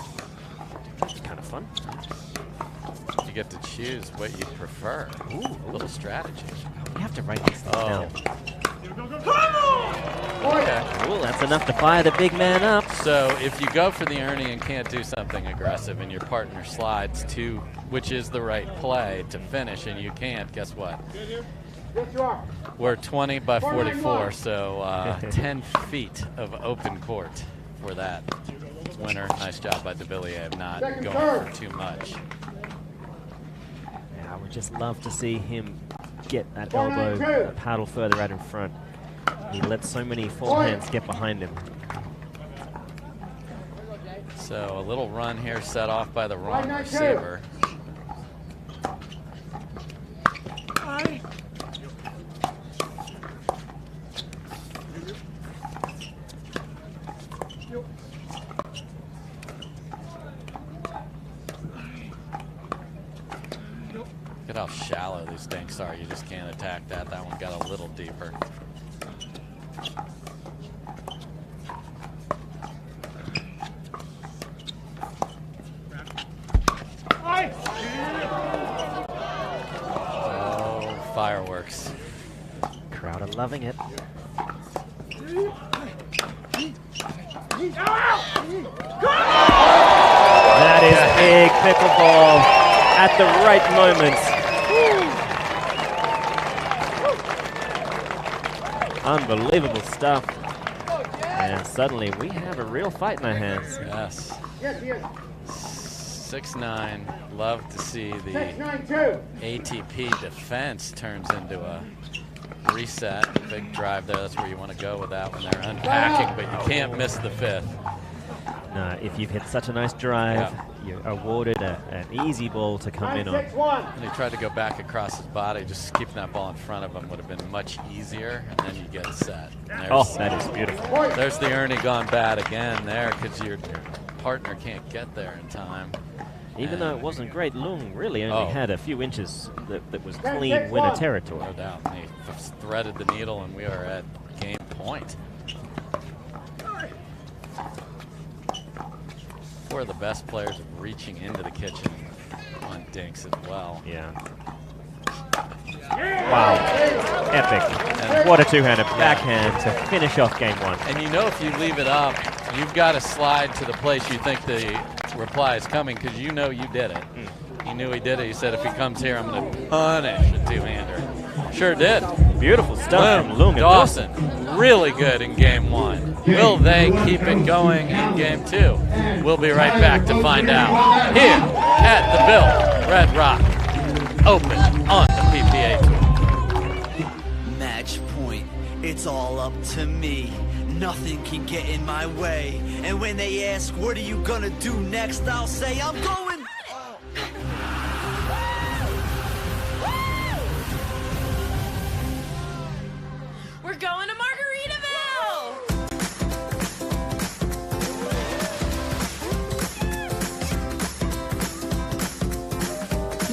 It's kind of fun. You get to choose what you prefer. Ooh, a little strategy. You have to write these things down. Okay. Ooh, that's enough to fire the big man up. So if you go for the Ernie and can't do something aggressive and your partner slides to, which is the right play to finish, and you can't, guess what? We're 20 by 44, so 10 feet of open court for that winner. Nice job by De Villiers of not going for too much. Yeah, I would just love to see him get that elbow, a paddle further out in front. He let so many forehands get behind him. So a little run here set off by the wrong receiver. Look at how shallow these dinks are. You just can't attack that. That one got a little deeper. Oh, fireworks. Crowd are loving it. That is big pickleball at the right moment. Unbelievable stuff. And suddenly we have a real fight in our hands. Yes. Yes, yes. 6-9. Love to see the ATP defense turns into a reset. Big drive there. That's where you want to go with that when they're unpacking, but you can't miss the fifth. No, if you've hit such a nice drive, you're awarded an easy ball to come in on. And he tried to go back across his body. Just keeping that ball in front of him would have been much easier, and then you get a set. Oh, that is beautiful. There's the Ernie gone bad again there because your partner can't get there in time. Even though it wasn't great, Lung really only had a few inches that was clean winner territory. No doubt. And he threaded the needle, and we are at game point. Four of the best players reaching into the kitchen on dinks as well. Yeah. Wow. Epic. And what a two-handed backhand to finish off game one. And you know if you leave it up, you've got to slide to the place you think the reply is coming because you know you did it. He knew he did it. He said, if he comes here, I'm going to punish a two-hander. Sure did. Beautiful stuff from Lung and Dawson. Really good in game one. Will they keep it going in game two? We'll be right back to find out. Here at the Bill Red Rock Open on the PPA Tour. Match point. It's all up to me. Nothing can get in my way. And when they ask, what are you gonna do next? I'll say, I'm going. We're going to Margaritaville!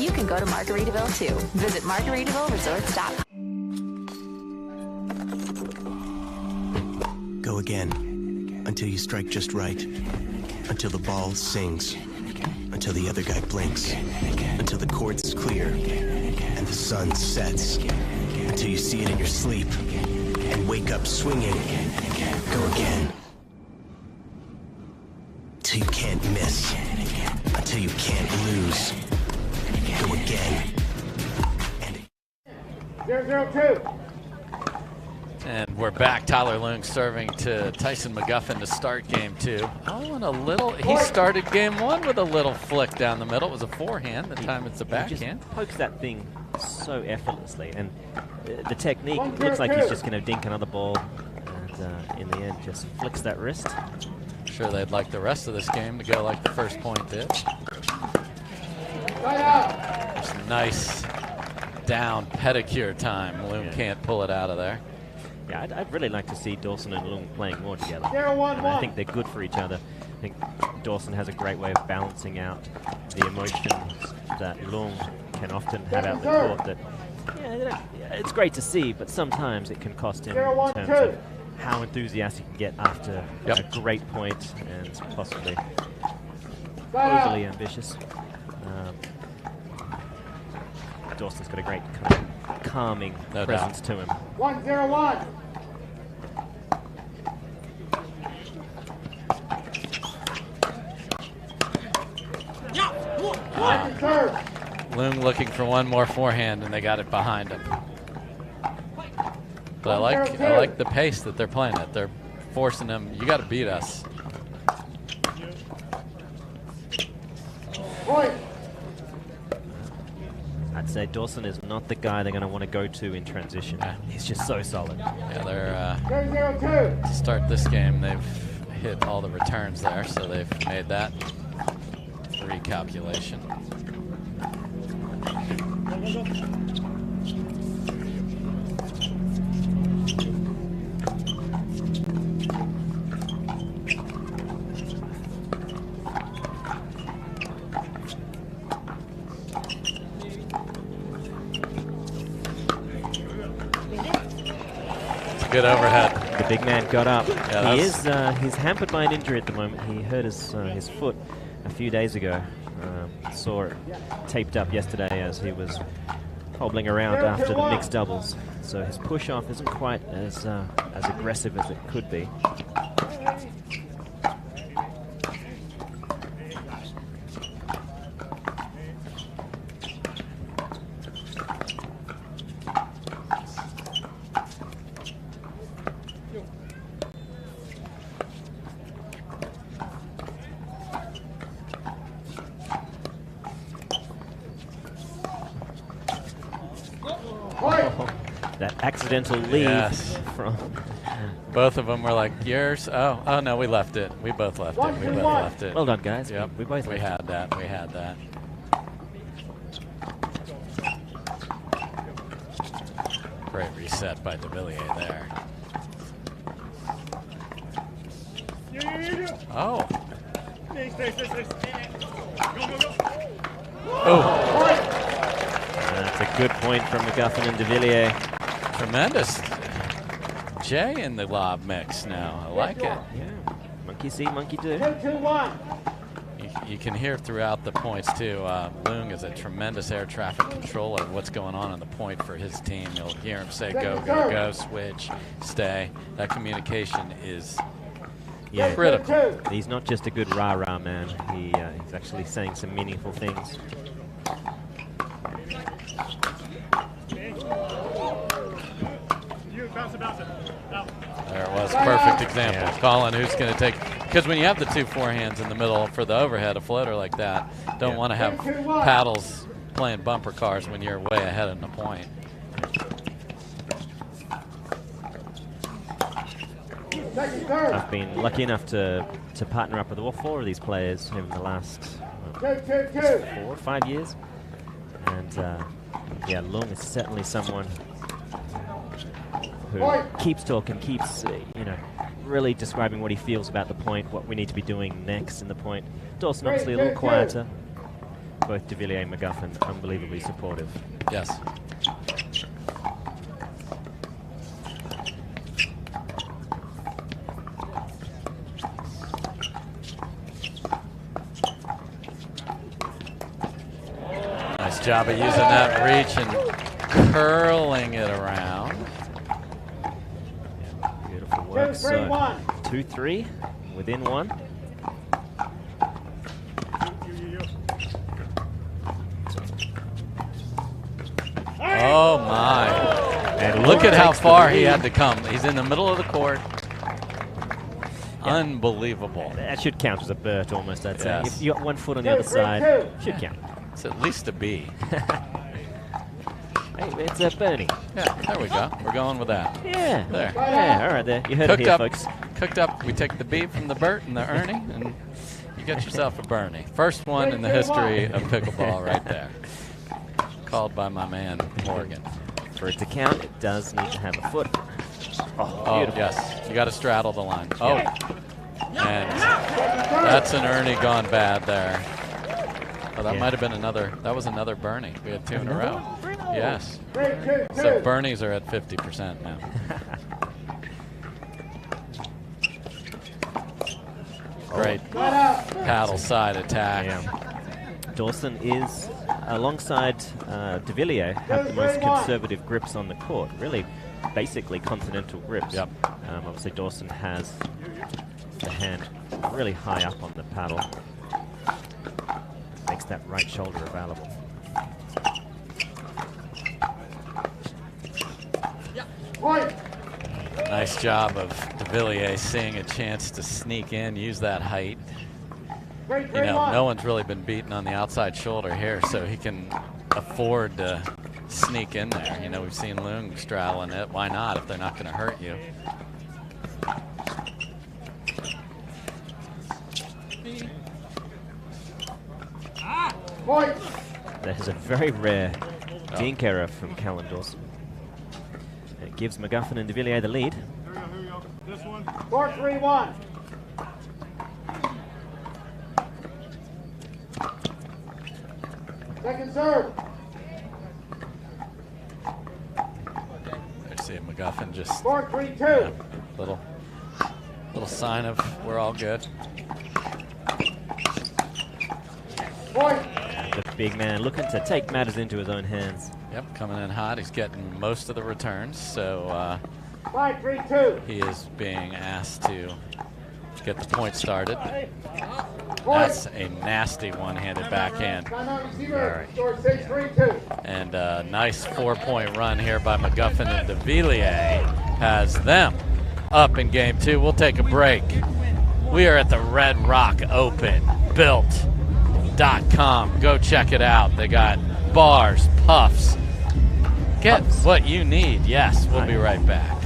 You can go to Margaritaville too. Visit MargaritavilleResorts.com. Go again, until you strike just right, until the ball sings, until the other guy blinks, until the court's clear, and the sun sets, until you see it in your sleep, and wake up swinging. Go again. Till you can't miss, until you can't lose. Go again. 0-0-2. And we're back. Tyler Lung serving to Tyson McGuffin to start game two. Oh, and a little, he started game one with a little flick down the middle. It was a forehand. The time it's a backhand. He just pokes that thing so effortlessly. And the technique looks like he's just going to dink another ball. And in the end, just flicks that wrist. I'm sure they'd like the rest of this game to go like the first point did. Just nice down pedicure time. Lung can't pull it out of there. Yeah, I'd really like to see Dawson and Lung playing more together. And I think they're good for each other. I think Dawson has a great way of balancing out the emotions that Lung can often have out the court. That it's great to see, but sometimes it can cost him in terms of how enthusiastic he can get after a great point and possibly overly ambitious. Dawson's got a great kind of calming presence to him. 1-0-1. Lung looking for one more forehand, and they got it behind him. But I like the pace that they're playing at. They're forcing them. You got to beat us. I'd say Dawson is not the guy they're going to want to go to in transition. He's just so solid. Yeah, they're to start this game. They've hit all the returns there, so they've made that recalculation. good overhead. The big man got up. Yeah, he's hampered by an injury at the moment. He hurt his foot a few days ago. Saw it taped up yesterday as he was hobbling around after the mixed doubles. So his push-off isn't quite as aggressive as it could be. That accidental lead from both of them were like, yours? Oh no, we left it. We both left it. We both left it. Well done, guys. Yep. We both left had that. We had that. Great reset by de Villiers there. Oh. Oh. That's a good point from McGuffin and de Villiers. Tremendous. Jay in the lob mix now. I like it. Yeah. Monkey see, monkey do. 2-2-1. You can hear throughout the points too. Leung is a tremendous air traffic controller of what's going on the point for his team. You'll hear him say go, go, go, switch, stay. That communication is critical. He's not just a good rah-rah man. He's actually saying some meaningful things. There it was, perfect example. Yeah. Colin, who's going to take, because when you have the two forehands in the middle for the overhead, a floater like that, don't want to have paddles playing bumper cars when you're way ahead in the point. I've been lucky enough to partner up with all four of these players over the last 4 or 5 years. And yeah, Leung is certainly someone who keeps talking, keeps really describing what he feels about the point, what we need to be doing next in the point. Dawson obviously a little quieter. Both de Villiers and McGuffin unbelievably supportive. Yes. Nice job of using that reach and curling it around. Beautiful work. So 2-3 within one. Oh my. And look at how far he had to come. He's in the middle of the court. Yeah. Unbelievable. That should count as a Burt almost, I'd say. Yes. If you got 1 foot on the other side, should count. It's at least a B. Hey, it's a Bernie. Yeah, there we go. We're going with that. Yeah. There. Yeah, all right there. You heard it here, folks. Cooked up. We take the B from the Burt and the Ernie, and you get yourself a Bernie. First one in the history of pickleball right there. Called by my man, Morgan. For it to count, it does need to have a foot. Oh, yes. You got to straddle the line. Oh. And that's an Ernie gone bad there. Oh, that might have been another. That was another Bernie. We had 2 in a row. Yes. So Bernies are at 50% now. Great paddle side attack. Yeah. Dawson is, alongside de Villiers, have the most conservative grips on the court. Really, basically continental grips. Yep. Obviously, Dawson has the hand really high up on the paddle. Makes that right shoulder available. Nice job of de Villiers seeing a chance to sneak in, use that height. You know, no one's really been beaten on the outside shoulder here, so he can afford to sneak in there. You know, we've seen Leung straddling it. Why not if they're not going to hurt you? That is a very rare dink error from Callan Dawson. It gives McGuffin and de Villiers the lead. Here we go. This one. 4-3-1. Second serve. Let's see McGuffin just 4-3-2. Little sign of we're all good. The big man looking to take matters into his own hands. Yep, coming in hot. He's getting most of the returns, so 5-3-2. he is being asked to get the point started. That's a nasty one-handed backhand. All right. Score 6-3-2. And a nice 4-point run here by McGuffin, and de Villiers has them up in game 2. We'll take a break. We are at the Red Rock Open, built.com. Go check it out. They got bars, puffs. Get what you need. Yes, we'll be right back.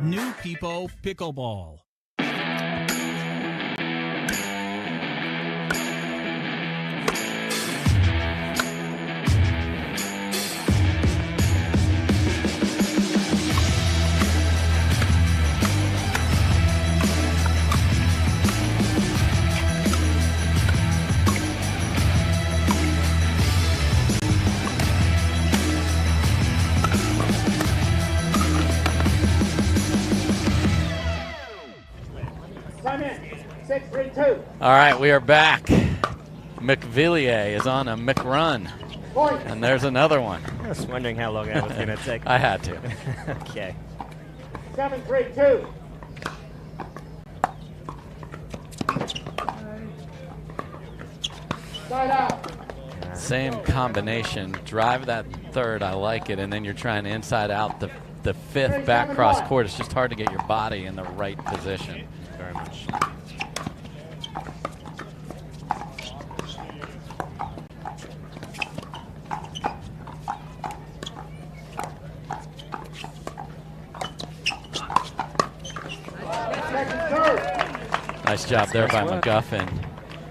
New People Pickleball. Come in. 6-3-2. All right, we are back. McVilliers is on a McRun. Point. And there's another one. I was wondering how long that was going to take. I had to. Okay. 7-3-2. Side out. Same combination. Drive that third, I like it, and then you're trying to inside out the fifth back cross court. It's just hard to get your body in the right position. Very much. Nice job there by McGuffin.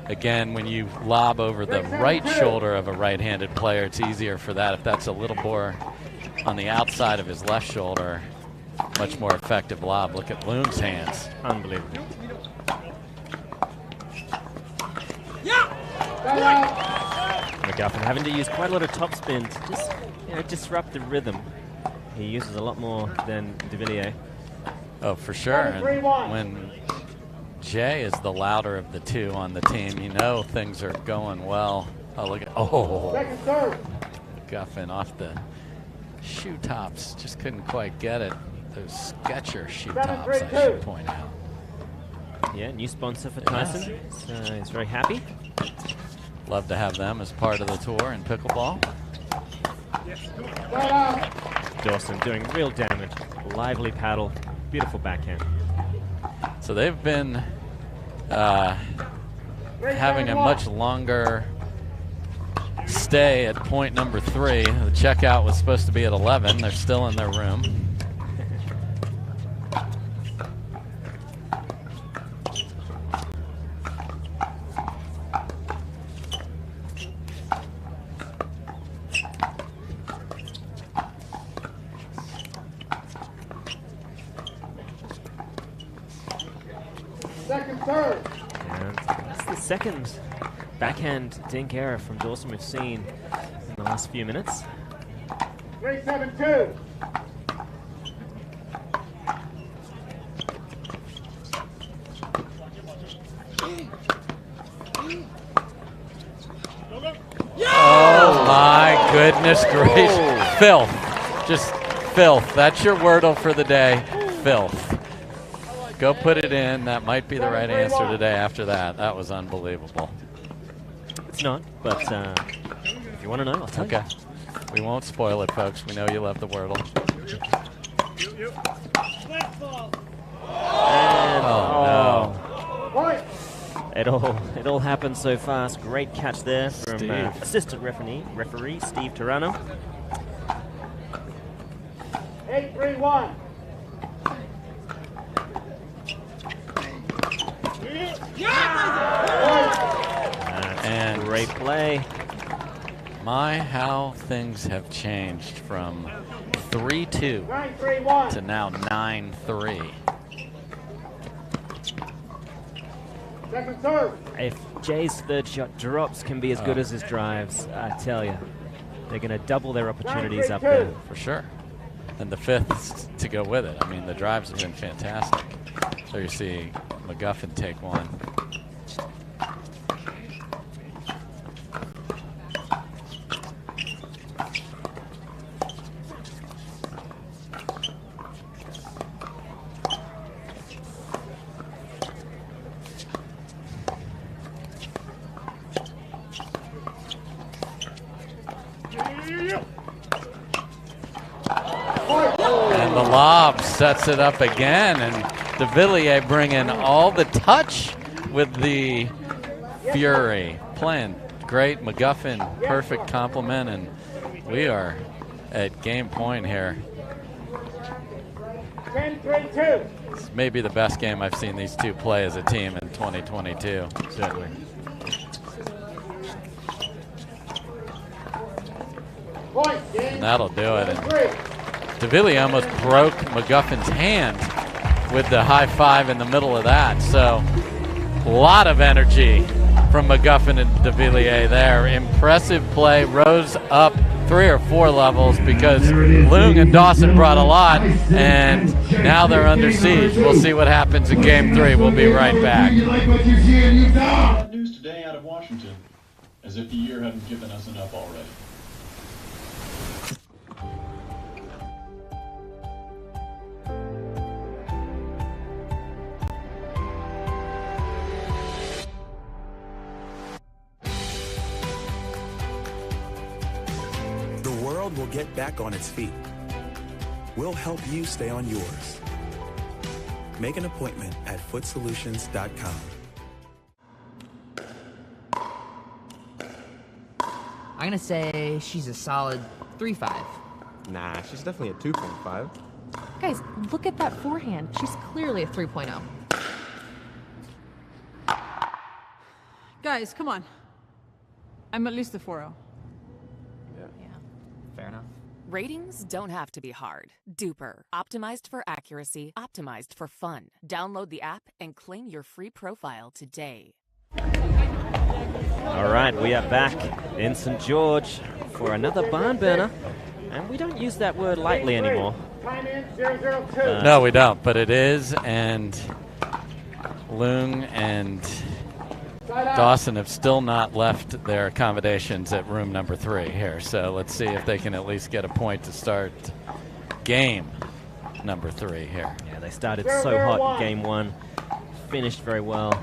Again, when you lob over the right shoulder of a right-handed player, it's easier for that. If that's a little more on the outside of his left shoulder, much more effective lob. Look at Loom's hands. Unbelievable. McGuffin having to use quite a lot of topspin to just disrupt the rhythm. He uses a lot more than de Villiers. Oh, for sure. And when Jay is the louder of the two on the team, you know things are going well. Oh, look at McGuffin off the shoe tops. Just couldn't quite get it. Those Sketcher shoe tops, I should point out. Yeah, new sponsor for Tyson. So he's very happy. Love to have them as part of the tour in pickleball. Dawson doing real damage. Lively paddle. Beautiful backhand. So they've been having a much longer stay at point number 3. The checkout was supposed to be at 11. They're still in their room. Second serve. And that's the second backhand dink error from Dawson we've seen in the last few minutes. 3-7-2. Oh my goodness gracious. Filth. Just filth. That's your wordle for the day. Filth. Go put it in. That might be the right answer today after that. That was unbelievable. It's not, but if you want to know, I'll tell you. Okay. We won't spoil it, folks. We know you love the wordle. And, no. It all happened so fast. Great catch there from assistant referee Steve Turano. 8-3-1. Great play. My, how things have changed from 3-2 9-3-1. to now 9-3. Second serve. If Jay's third shot drops can be as good as his drives, I tell you, they're going to double their opportunities up there. For sure. And the fifth to go with it. I mean, the drives have been fantastic. So you see McGuffin take one. And the lob sets it up again, and de Villiers bringing all the touch with the fury. Playing great. McGuffin, perfect compliment, and we are at game point here. 10-3-2. This may be the best game I've seen these two play as a team in 2022. Certainly. And that'll do it. And de Villiers almost broke McGuffin's hand with the high five in the middle of that. So a lot of energy from McGuffin and de Villiers there. Impressive play, rose up 3 or 4 levels because Leung and Dawson brought a lot, and now they're under siege. We'll see what happens in game 3. We'll be right back. News today out of Washington, as if the year hadn't given us enough already. The world will get back on its feet. We'll help you stay on yours. Make an appointment at footsolutions.com. I'm gonna say she's a solid 3.5. Nah, she's definitely a 2.5. Guys, look at that forehand. She's clearly a 3.0. Guys, come on. I'm at least a 4.0. Fair enough. Ratings don't have to be hard. Duper. Optimized for accuracy, optimized for fun. Download the app and claim your free profile today. All right, we are back in St. George for another barn burner. And we don't use that word lightly anymore. Time in 0-0-2. No, we don't, but it is, and Leung and Dawson have still not left their accommodations at room number 3 here. So let's see if they can at least get a point to start game number 3 here. Yeah, they started so hot in game 1, finished very well.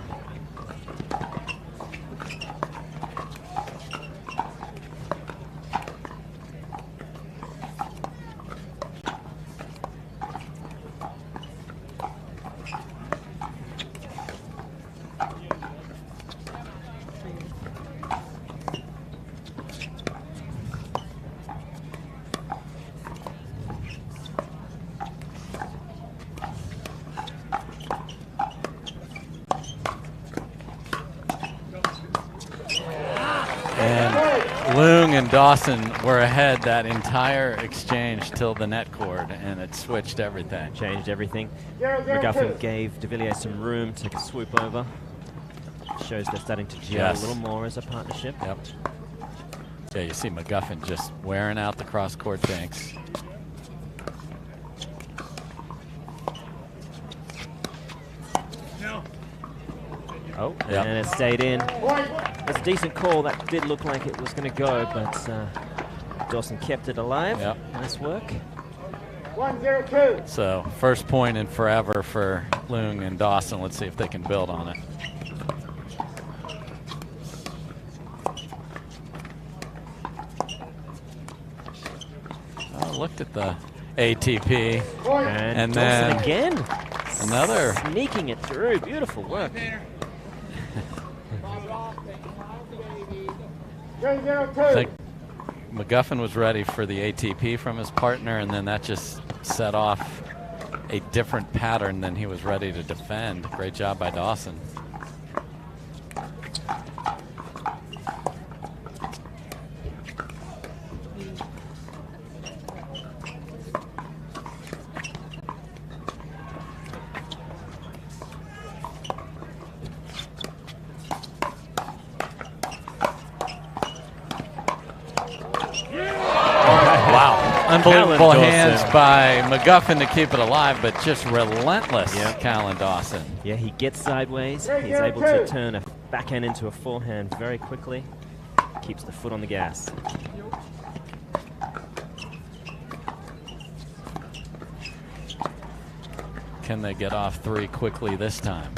And Dawson were ahead that entire exchange till the net cord, and it switched everything. Changed everything. McGuffin gave de Villiers some room to swoop over. Shows they're starting to gel a little more as a partnership. Yep. Yeah, you see McGuffin just wearing out the cross-court tanks. Oh, and it stayed in. It's a decent call. That did look like it was going to go, but Dawson kept it alive. Yep. Nice work. 1-0-2. So first point in forever for Leung and Dawson. Let's see if they can build on it. Oh, looked at the ATP. And then Dawson again. Another. Sneaking it through. Beautiful work. 3-0-2. I think McGuffin was ready for the ATP from his partner, and then that just set off a different pattern than he was ready to defend. Great job by Dawson. Wow. Unbelievable Callan hands Dawson. by McGuffin to keep it alive, but just relentless, Yep. Callan Dawson. Yeah, he gets sideways. He's able to turn a backhand into a forehand very quickly. Keeps the foot on the gas. Can they get off 3 quickly this time?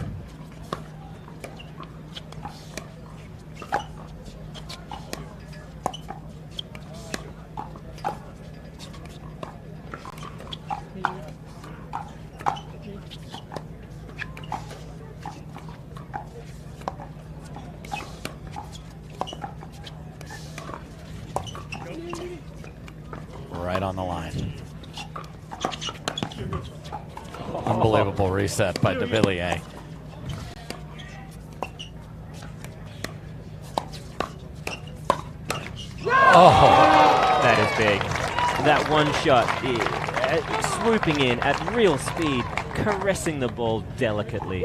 Right on the line. Unbelievable reset by de Villiers. Oh, that is big. That one shot, swooping in at real speed, caressing the ball delicately.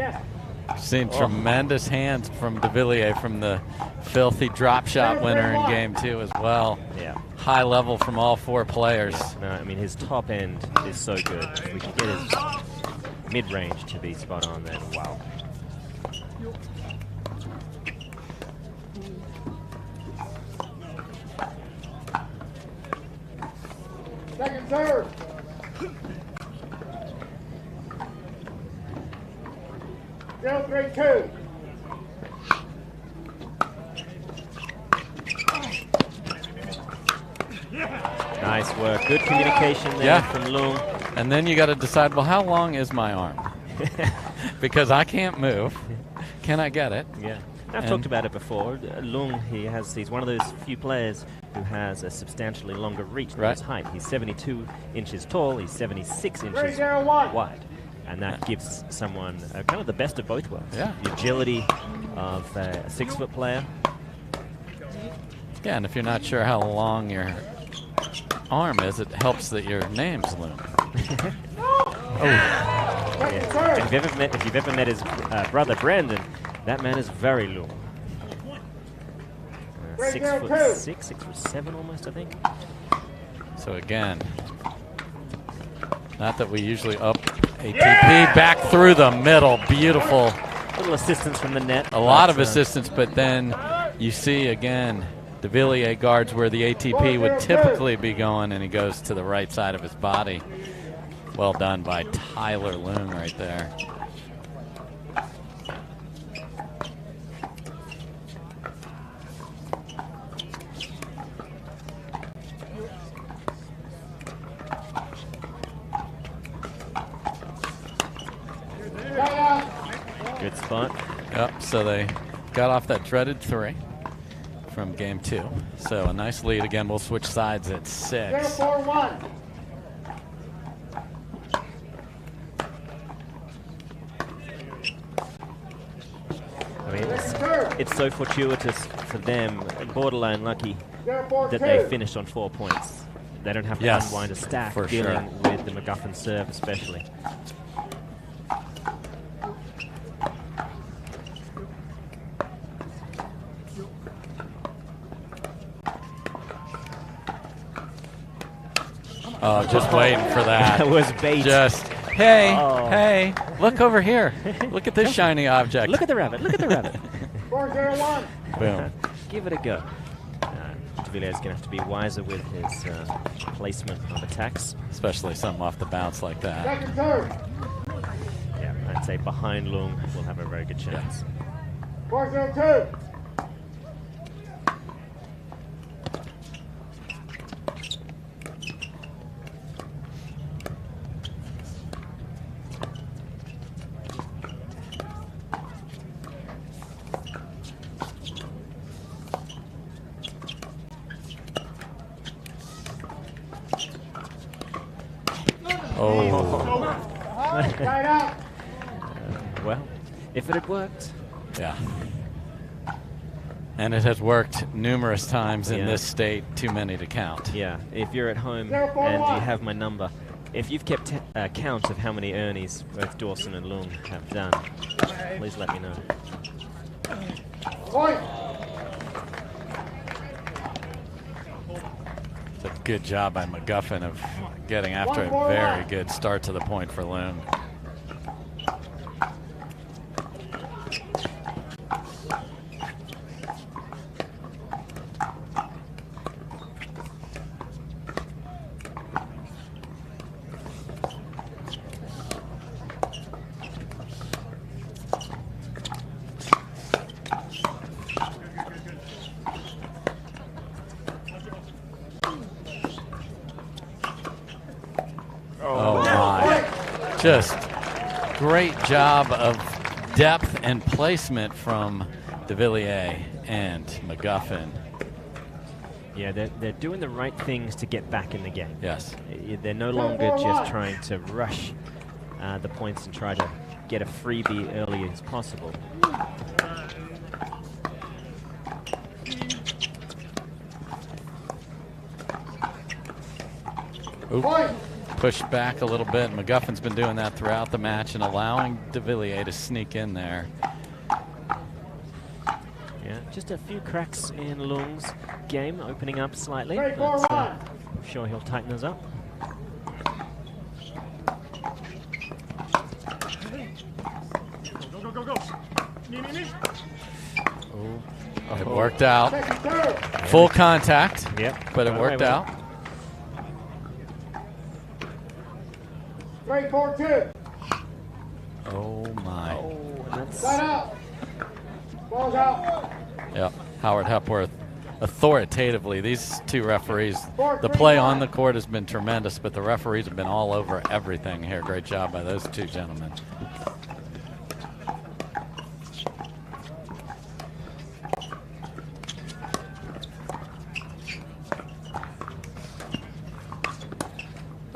seen tremendous hands from de Villiers from the filthy drop shot winner in game 2 as well. Yeah. High level from all 4 players. No, I mean, his top end is so good. If we can get his mid-range to be spot on, then wow. Second serve. Zero 3-2. Nice work. Good communication there from Lung. And then you got to decide, well, how long is my arm? Because I can't move. Can I get it? Yeah. I've talked about it before. Lung, he's one of those few players who has a substantially longer reach than his height. He's 72 inches tall. He's 76 inches wide. And that gives someone kind of the best of both worlds. Yeah. The agility of a 6-foot player. Yeah, and if you're not sure how long your arm is, it helps that your name's Lung. Yeah. If you've ever met his brother Brandon, that man is very long. 6'6", 6'7" almost, I think. So again, not that we usually up ATP back through the middle, beautiful. Little assistance from the net. A lot of assistance, but then you see again, de Villiers guards where the ATP would typically be going, and he goes to the right side of his body. Well done by Tyler Lung right there. Good spot. Yep, so they got off that dreaded 3 from game 2. So a nice lead. Again, we'll switch sides at 6. 0-4-1. I mean, it's so fortuitous for them, borderline lucky, that they finished on 4 points. They don't have to unwind a stack dealing with the McGuffin serve especially. Oh, just waiting for that. That was bait. Just, hey, hey, look over here. Look at this shiny object. Look at the rabbit. Look at the rabbit. 4-0-1. Boom. Give it a go. De Villiers is going to have to be wiser with his placement of attacks. Especially something off the bounce like that. Second serve. Yeah, I'd say behind Lung will have a very good chance. 4-0-2. Tied up. Well, if it had worked. Yeah. And it has worked numerous times in this state, too many to count. Yeah, if you're at home and you have my number, if you've kept count of how many Ernies both Dawson and Lung have done, please let me know. Point. It's a good job by McGuffin of getting after a very good start to the point for Loon. Just great job of depth and placement from de Villiers and McGuffin. Yeah, they're doing the right things to get back in the game. Yes. They're no longer just trying to rush the points and try to get a freebie early as possible. Oop. Pushed back a little bit. McGuffin's been doing that throughout the match and allowing de Villiers to sneak in there. Yeah, just a few cracks in Lung's game, opening up slightly. But, I'm sure he'll tighten those up. Oh, it worked out. Full contact. Yep. But it worked out. 3-4-2. Oh my. Oh, that's Side out. Ball's out. Yep. Howard Hepworth authoritatively. These two referees, the play on the court has been tremendous, but the referees have been all over everything here. Great job by those two gentlemen.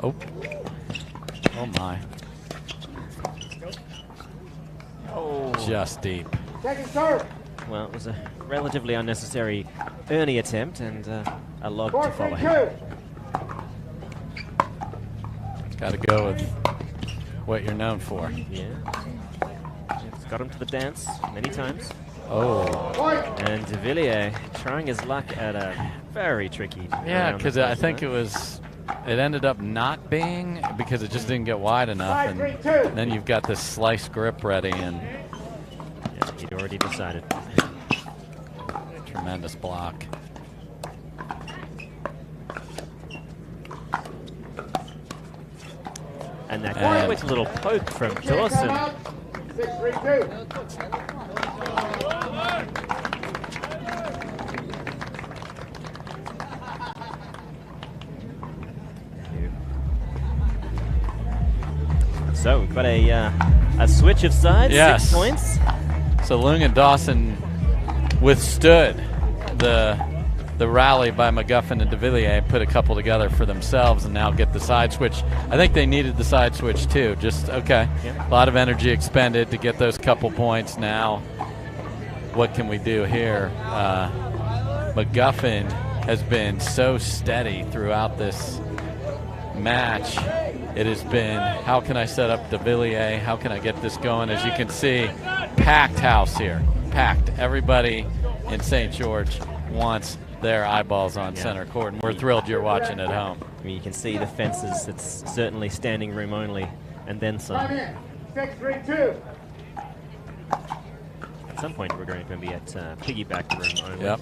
Oh. Oh my. Oh. Just deep. Second serve. Well, it was a relatively unnecessary Ernie attempt and a log to follow him. Got to go with what you're known for. Yeah. It's got him to the dance many times. Oh. And de Villiers trying his luck at a very tricky. Yeah, because I think it ended up not being because it just didn't get wide enough. And then you've got this slice grip ready and yeah, he'd already decided. Tremendous block. And that quick little poke from Dawson. 6-3-2. So we've got a switch of sides, Yes. 6 points. So Lung and Dawson withstood the rally by McGuffin and de Villiers, put a couple together for themselves, and now get the side switch. I think they needed the side switch too. Just okay, a lot of energy expended to get those couple points. Now, what can we do here? McGuffin has been so steady throughout this match. It has been, how can I set up de Villiers? How can I get this going? As you can see, packed house here. Packed. Everybody in St. George wants their eyeballs on center court, and we're thrilled you're watching at home. I mean, you can see the fences. It's certainly standing room only, and then some. 6-3-2. At some point, we're going to be at piggyback room only. Yep.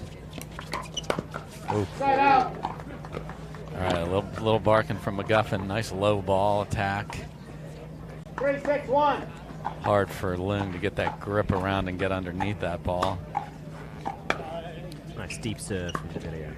Ooh. Side out. All right, a little barking from McGuffin. Nice low ball attack. 3-6-1. Hard for Lung to get that grip around and get underneath that ball. Nice deep serve from de Villiers.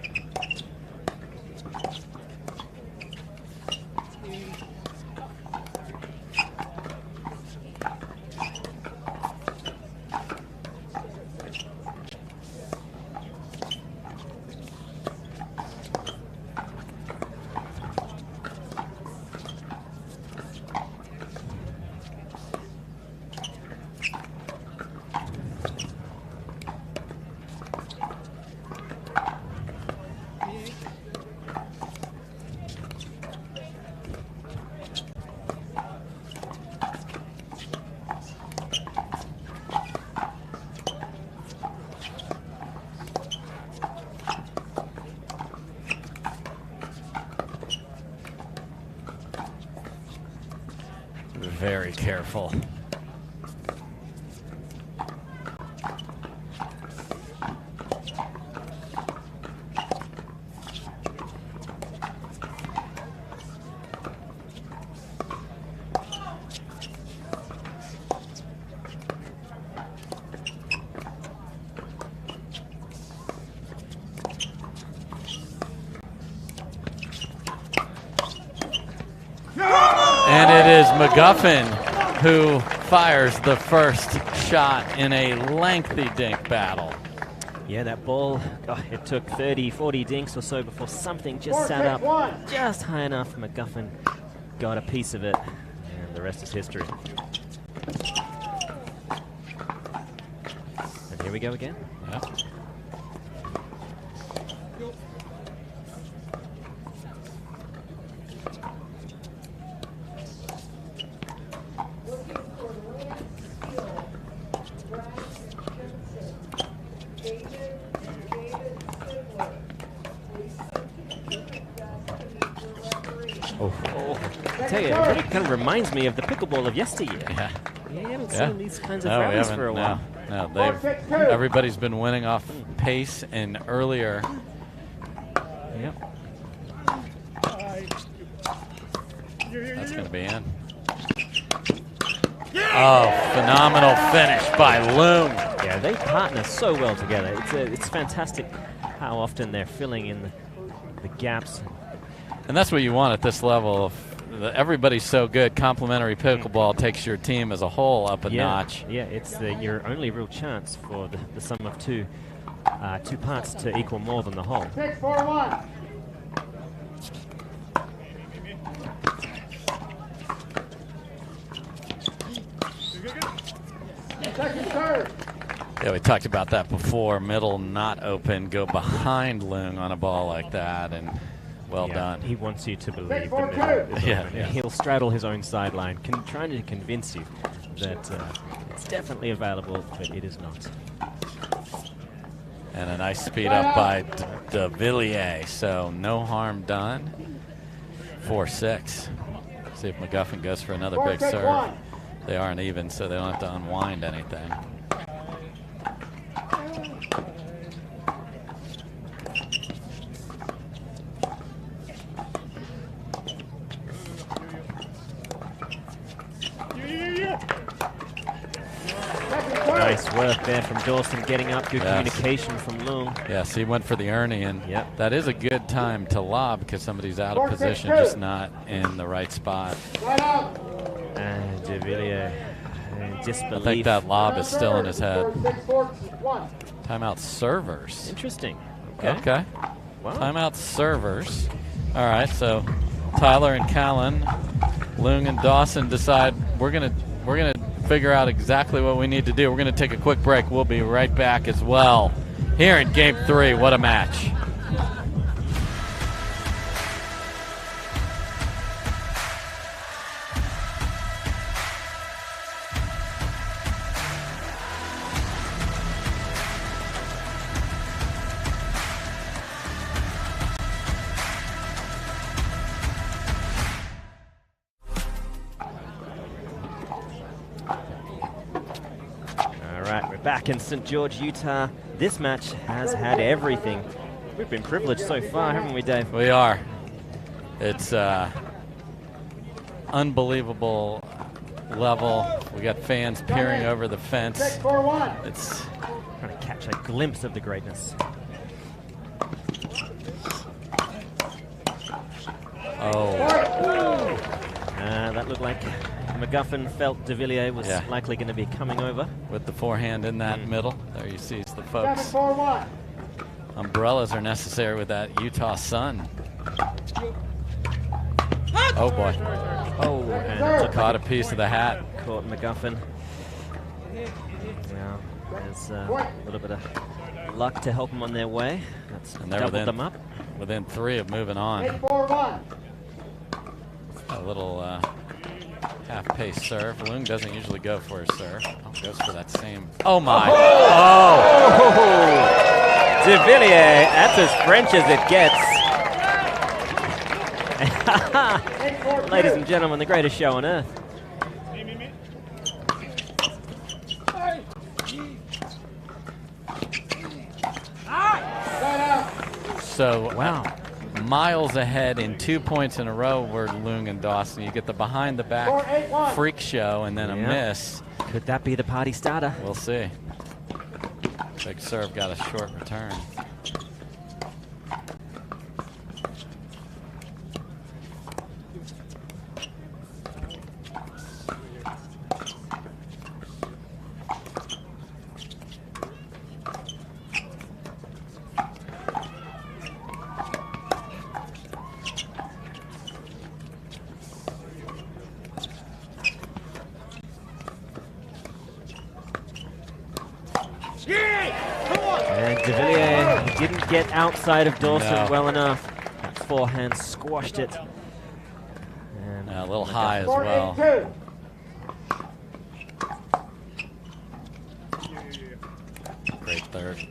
very careful. And it is McGuffin who fires the first shot in a lengthy dink battle. Yeah, that ball, it took 30, 40 dinks or so before something just sat up just high enough. McGuffin got a piece of it, and the rest is history. And here we go again. Yep. I tell you, it really kind of reminds me of the pickleball of yesteryear. Yeah. You haven't seen these kinds of rallies for a while. No, everybody's been winning off pace and earlier. Yep. That's going to be in. Oh, phenomenal finish by Loom. Yeah, they partner so well together. It's fantastic how often they're filling in the gaps. And that's what you want at this level. Everybody's so good. Complementary pickleball takes your team as a whole up a notch. Yeah, it's your only real chance for the sum of two parts to equal more than the whole. 6-4-1. Second serve. Yeah, we talked about that before. Middle not open, go behind Loong on a ball like that, and well done. He wants you to believe the middle is open. Yeah. He'll straddle his own sideline, trying to convince you that it's definitely available, but it is not. And a nice speed up by de Villiers, so no harm done. 4-6. See if McGuffin goes for another big serve. They aren't even, so they don't have to unwind anything. Nice work there from Dawson, getting up. Good communication from Loong. Yes, he went for the Ernie, and that is a good time to lob because somebody's out of position, just not in the right spot. And de Villiers, disbelief. I think that lob is still in his head. Timeout servers. Interesting. Okay. Wow. Timeout servers. All right, so Tyler and Callan, Loong and Dawson decide we're gonna figure out exactly what we need to do. We're gonna take a quick break. We'll be right back as well. Here in Game 3, what a match. Back in St. George, Utah. This match has had everything. We've been privileged so far, haven't we, Dave? We are. It's unbelievable level. We got fans peering over the fence. It's trying to catch a glimpse of the greatness. Oh. That looked like McGuffin felt de Villiers was likely going to be coming over. With the forehand in that middle. There you see the folks. Umbrellas are necessary with that Utah sun. Oh boy. Oh, and caught a piece of the hat. Caught McGuffin. Now, there's a little bit of luck to help them on their way. That's doubled them up. Within 3 of moving on. 8-4-1. A little half-pace serve. Loong doesn't usually go for a serve. Goes for that same. Oh my! Oh! De Villiers, that's as French as it gets. Ladies and gentlemen, the greatest show on earth. So wow, miles ahead in 2 points in a row were Leung and Dawson. You get the behind-the-back freak show and then a miss. Could that be the party starter? We'll see. Big serve got a short return. And de Villiers didn't get outside of Dawson well enough. That forehand squashed it. And a little high as well. Great third.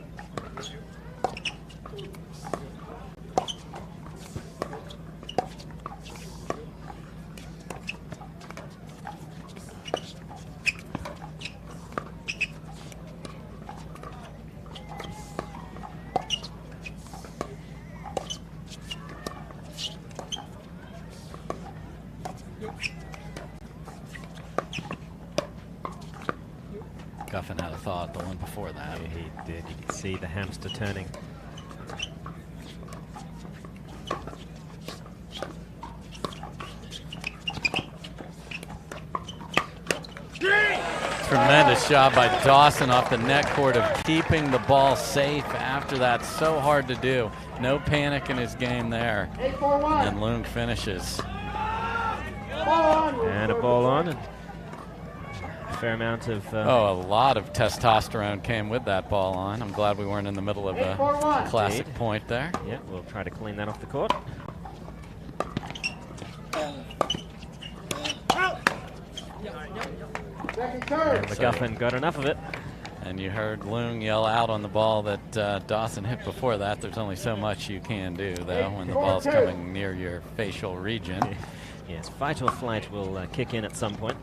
Guffin had a thought the one before that. Yeah, he did. You could see the hamster turning. Tremendous job by Dawson off the net court of keeping the ball safe after that. So hard to do. No panic in his game there. And then Leung finishes. And a ball on. And a fair amount of... a lot of testosterone came with that ball on. I'm glad we weren't in the middle of a classic Indeed. point there. Yeah, we'll try to clean that off the court. And McGuffin got enough of it. And you heard Leung yell out on the ball that Dawson hit before that. There's only so much you can do, though, when the ball's coming near your facial region. Yes, fight or flight will kick in at some point.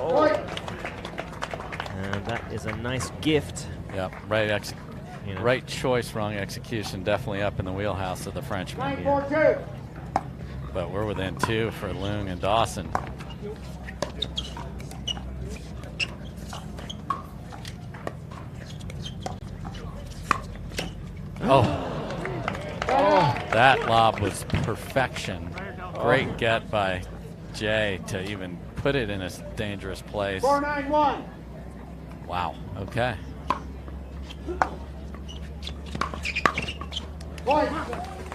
Oh. And that is a nice gift. Yep, right choice, wrong execution. Definitely up in the wheelhouse of the Frenchman. Yeah. But we're within two for Leung and Dawson. Oh, that lob was perfection. Great get by Jay to even put it in a dangerous place. 4-9-1. Wow, okay.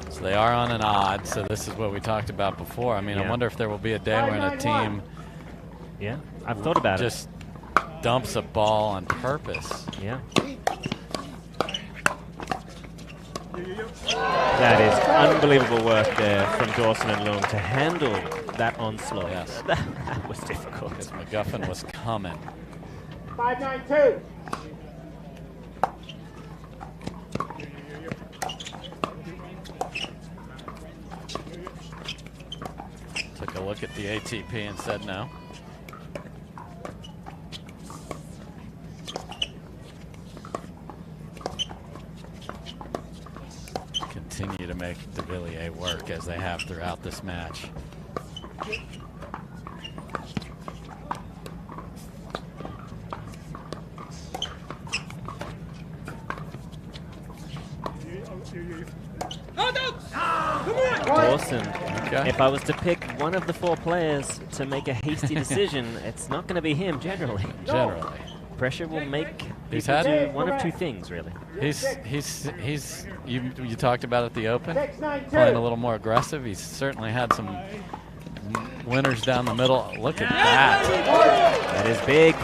So they are on an odd, so this is what we talked about before. I mean, I wonder if there will be a day when a team I've thought about just dumps a ball on purpose. Yeah. That is unbelievable work there from Dawson and Leung to handle that onslaught. Yes. That was difficult. Because McGuffin was coming. 5-9-2. Took a look at the ATP and said no. Continue to make de Villiers work as they have throughout this match. Dawson. Okay. If I was to pick one of the four players to make a hasty decision, it's not going to be him generally. Generally. Pressure will make He's people had do one of two things, really. You talked about at the Open, playing a little more aggressive. He's certainly had some winners down the middle. Look at that. That is big.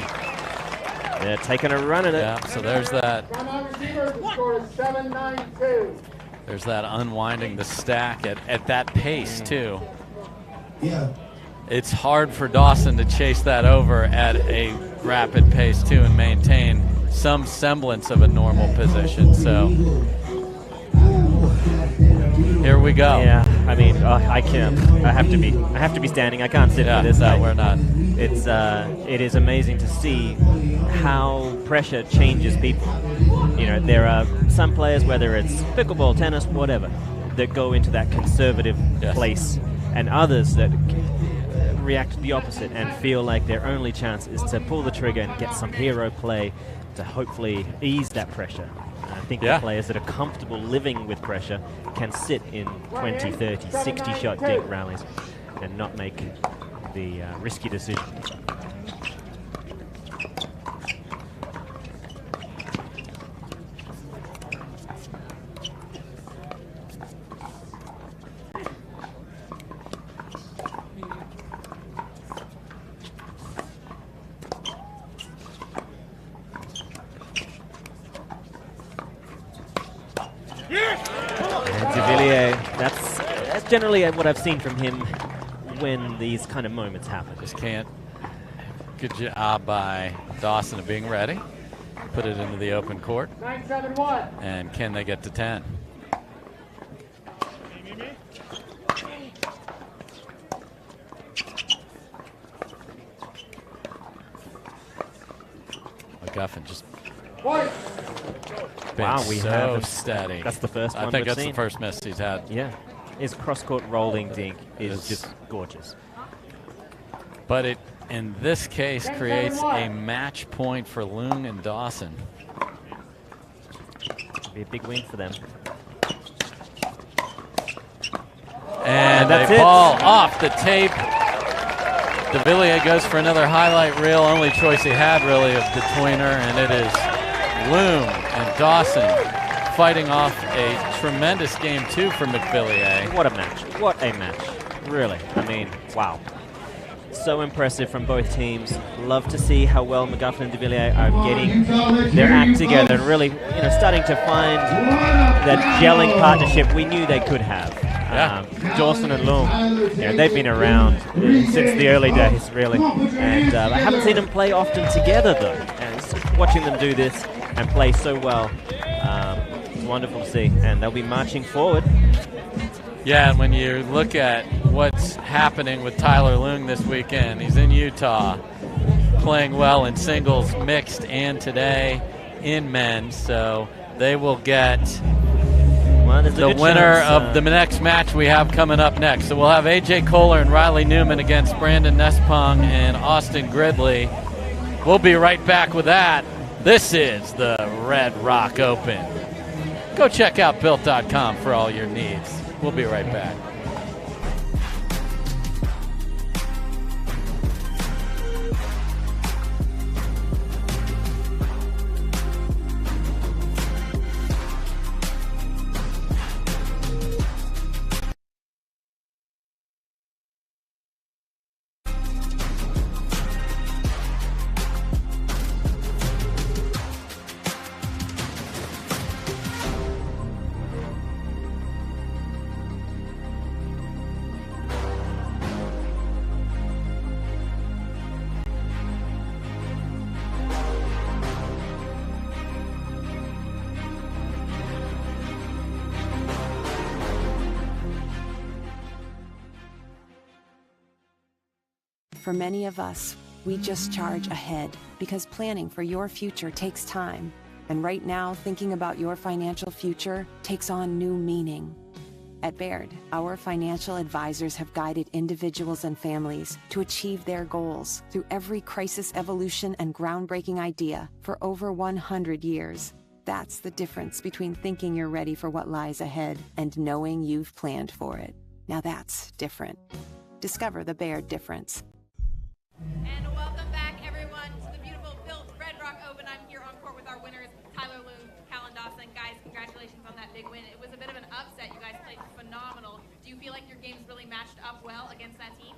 They're taking a run at it. Yeah, so there's that. The score is 7-9-2. There's that unwinding the stack at that pace, too. Yeah. It's hard for Dawson to chase that over at a rapid pace, too, and maintain some semblance of a normal position. So here we go. Yeah, I I mean, I can't. I have to be standing. I can't sit for this. No, we're not. It is amazing to see how pressure changes people. You know, there are some players, whether it's pickleball, tennis, whatever, that go into that conservative place, and others that react the opposite and feel like their only chance is to pull the trigger and get some hero play to hopefully ease that pressure. I think the players that are comfortable living with pressure can sit in 20, 30, 60 shot dig rallies and not make the risky decision. That's generally what I've seen from him when these kind of moments happen. Just can't. Good job by Dawson of being ready. Put it into the open court. 9-7-1. And can they get to 10? McGuffin just been so steady. That's the first one I think we've that's seen. the first miss he's had. Yeah. His cross-court rolling dink is just gorgeous. But it, in this case, creates a match point for Leung and Dawson. It'll be a big win for them. And that's they it. ball off the tape. De Villiers goes for another highlight reel. Only choice he had, really, of the tweener, and it is Leung and Dawson fighting off a tremendous game, too, for McVilliers. What a match. What a match. Really. I mean, wow. So impressive from both teams. Love to see how well McGuffin and de Villiers are getting their act together and really, starting to find that gelling partnership we knew they could have. Dawson and Leung, they've been around since the early days, really. And I haven't seen them play often together, though. And it's just watching them do this and play so well, it's wonderful to see. And they'll be marching forward. Yeah, and when you look at what's happening with Tyler Leung this weekend, he's in Utah, playing well in singles, mixed, and today in men's. So they will get the winner of the next match we have coming up next. So we'll have AJ Kohler and Riley Newman against Brandon Nespong and Austin Gridley. We'll be right back with that. This is the Red Rock Open. Go check out built.com for all your needs. We'll be right back. For many of us, we just charge ahead because planning for your future takes time. And right now, thinking about your financial future takes on new meaning. At Baird, our financial advisors have guided individuals and families to achieve their goals through every crisis evolution and groundbreaking idea for over 100 years. That's the difference between thinking you're ready for what lies ahead and knowing you've planned for it. Now that's different. Discover the Baird difference. And welcome back, everyone, to the beautiful Built Red Rock Open. I'm here on court with our winners, Tyler Leung, Callan Dawson. Guys, congratulations on that big win. It was a bit of an upset. You guys played phenomenal. Do you feel like your games really matched up well against that team?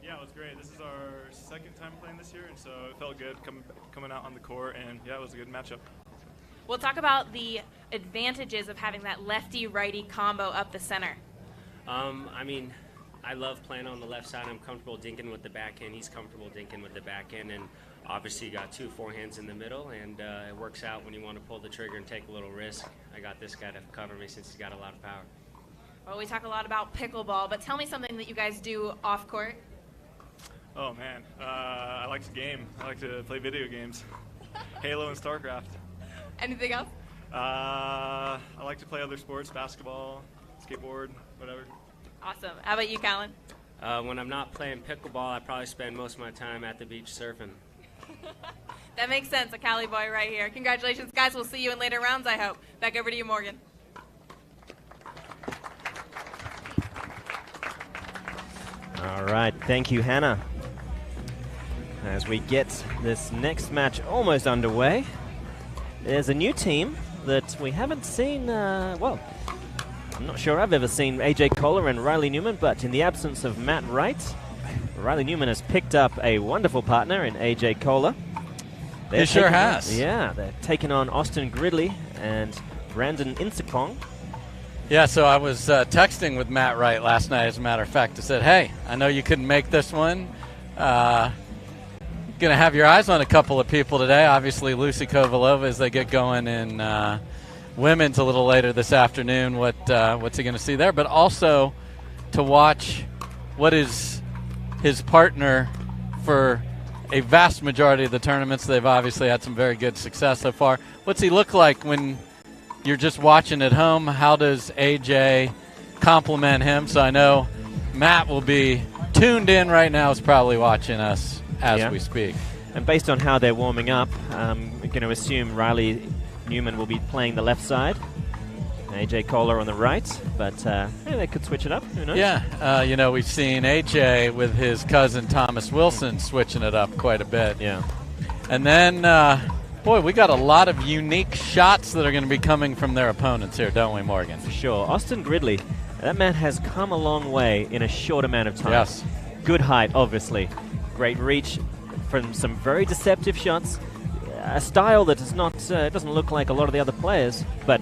Yeah, it was great. This is our second time playing this year, and so it felt good coming out on the court, and yeah, it was a good matchup. We'll talk about the advantages of having that lefty-righty combo up the center. I mean, I love playing on the left side. I'm comfortable dinking with the backhand. He's comfortable dinking with the backhand. And obviously you got two forehands in the middle, and it works out when you want to pull the trigger and take a little risk. I got this guy to cover me since he's got a lot of power. Well, we talk a lot about pickleball, but tell me something that you guys do off court. Oh man, I like to game. I like to play video games. Halo and StarCraft. Anything else? I like to play other sports, basketball, skateboard, whatever. Awesome. How about you, Callan? When I'm not playing pickleball, I probably spend most of my time at the beach surfing. That makes sense. A Cali boy right here. Congratulations, guys. We'll see you in later rounds, I hope. Back over to you, Morgan. All right, thank you, Hannah. As we get this next match almost underway, there's a new team that we haven't seen, well, I'm not sure I've ever seen AJ Kohler and Riley Newman, but in the absence of Matt Wright, Riley Newman has picked up a wonderful partner in AJ Kohler. He sure has. Yeah, they're taking on Austin Gridley and Brandon Insipong. Yeah, so I was texting with Matt Wright last night, as a matter of fact. I said, hey, I know you couldn't make this one. Going to have your eyes on a couple of people today. Obviously, Lucy Kovalova as they get going in women's a little later this afternoon. What's he going to see there? But also to watch what is his partner for a vast majority of the tournaments. They've obviously had some very good success so far. What's he look like when you're just watching at home? How does AJ compliment him? So I know Matt will be tuned in right now, is probably watching us as we speak. And based on how they're warming up, I'm going to assume Riley Newman will be playing the left side, AJ Kohler on the right, but they could switch it up. Who knows? Yeah, we've seen AJ with his cousin Thomas Wilson switching it up quite a bit. Yeah. And then, boy, we got a lot of unique shots that are going to be coming from their opponents here, don't we, Morgan? For sure. Austin Gridley, that man has come a long way in a short amount of time. Yes. Good height, obviously. Great reach from some very deceptive shots. A style that is not doesn't look like a lot of the other players, but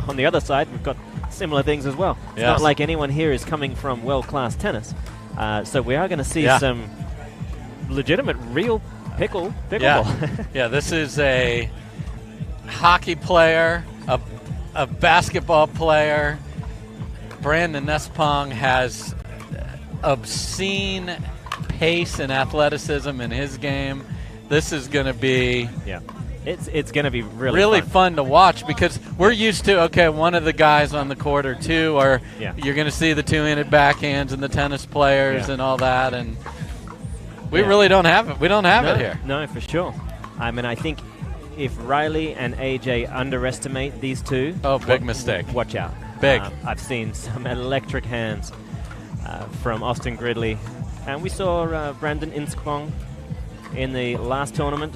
on the other side, we've got similar things as well. It's not like anyone here is coming from world-class tennis. So we are going to see some legitimate, real pickleball. Yeah, this is a hockey player, a basketball player. Brandon Nespong has obscene pace and athleticism in his game. This is going to be it's going to be really fun to watch, because we're used to, one of the guys on the court or two, or you're going to see the two-handed backhands and the tennis players and all that, and we really don't have it. We don't have it here. No, for sure. I mean, I think if Riley and AJ underestimate these two, big mistake. Watch out. Big. I've seen some electric hands from Austin Gridley, and we saw Brandon Insipong in the last tournament,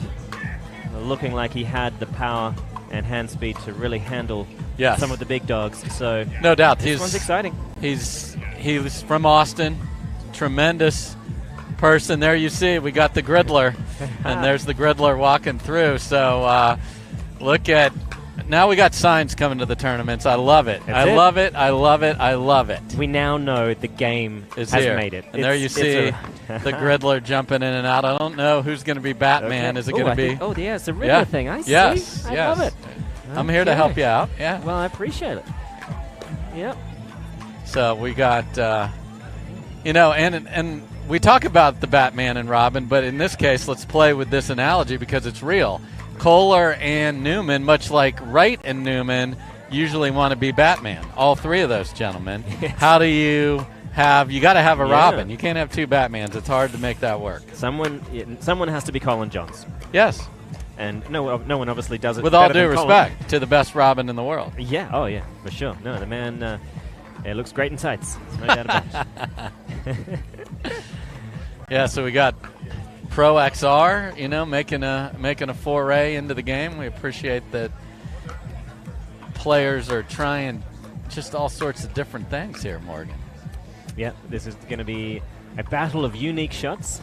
looking like he had the power and hand speed to really handle some of the big dogs. So no doubt, this one's exciting. He's from Austin, tremendous person. There you see, we got the Gridler, and there's the Gridler walking through. So look at. Now we got signs coming to the tournaments. I love it. I love it. I love it. I love it. We now know the game has made it. And there you see the Gridler jumping in and out. I don't know who's going to be Batman. Is it going to be? It's a Riddler thing. I see. Yes. I love it. I'm here to help you out. Yeah. Well, I appreciate it. Yep. So we got, and we talk about the Batman and Robin, but in this case, let's play with this analogy because it's real. Kohler and Newman, much like Wright and Newman, usually want to be Batman. All three of those gentlemen. Yes. How do you have? You got to have a Robin. You can't have two Batmans. It's hard to make that work. Someone has to be Colin Johns. Yes. And no one obviously does it. With all due respect to the best Robin in the world. Yeah. Oh yeah, for sure. No, the man. It looks great in tights. No doubt about it. Yeah. So we got Pro XR, making a foray into the game. We appreciate that players are trying just all sorts of different things here, Morgan. Yeah, this is going to be a battle of unique shots,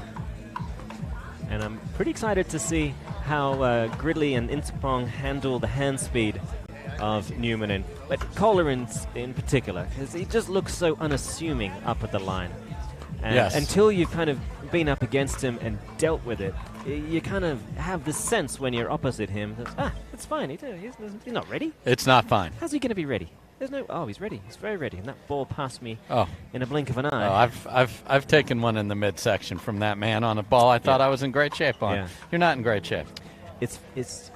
and I'm pretty excited to see how Gridley and Insipong handle the hand speed of Newman, but Kohler in particular, because he just looks so unassuming up at the line. And until you've kind of been up against him and dealt with it, you kind of have this sense when you're opposite him that, it's fine, he's not ready. It's not fine. How's he going to be ready? There's no. Oh, he's ready. He's very ready, and that ball passed me Oh. in a blink of an eye. Oh, I've taken one in the midsection from that man on a ball I thought Yeah. I was in great shape on. Yeah. You're not in great shape. It's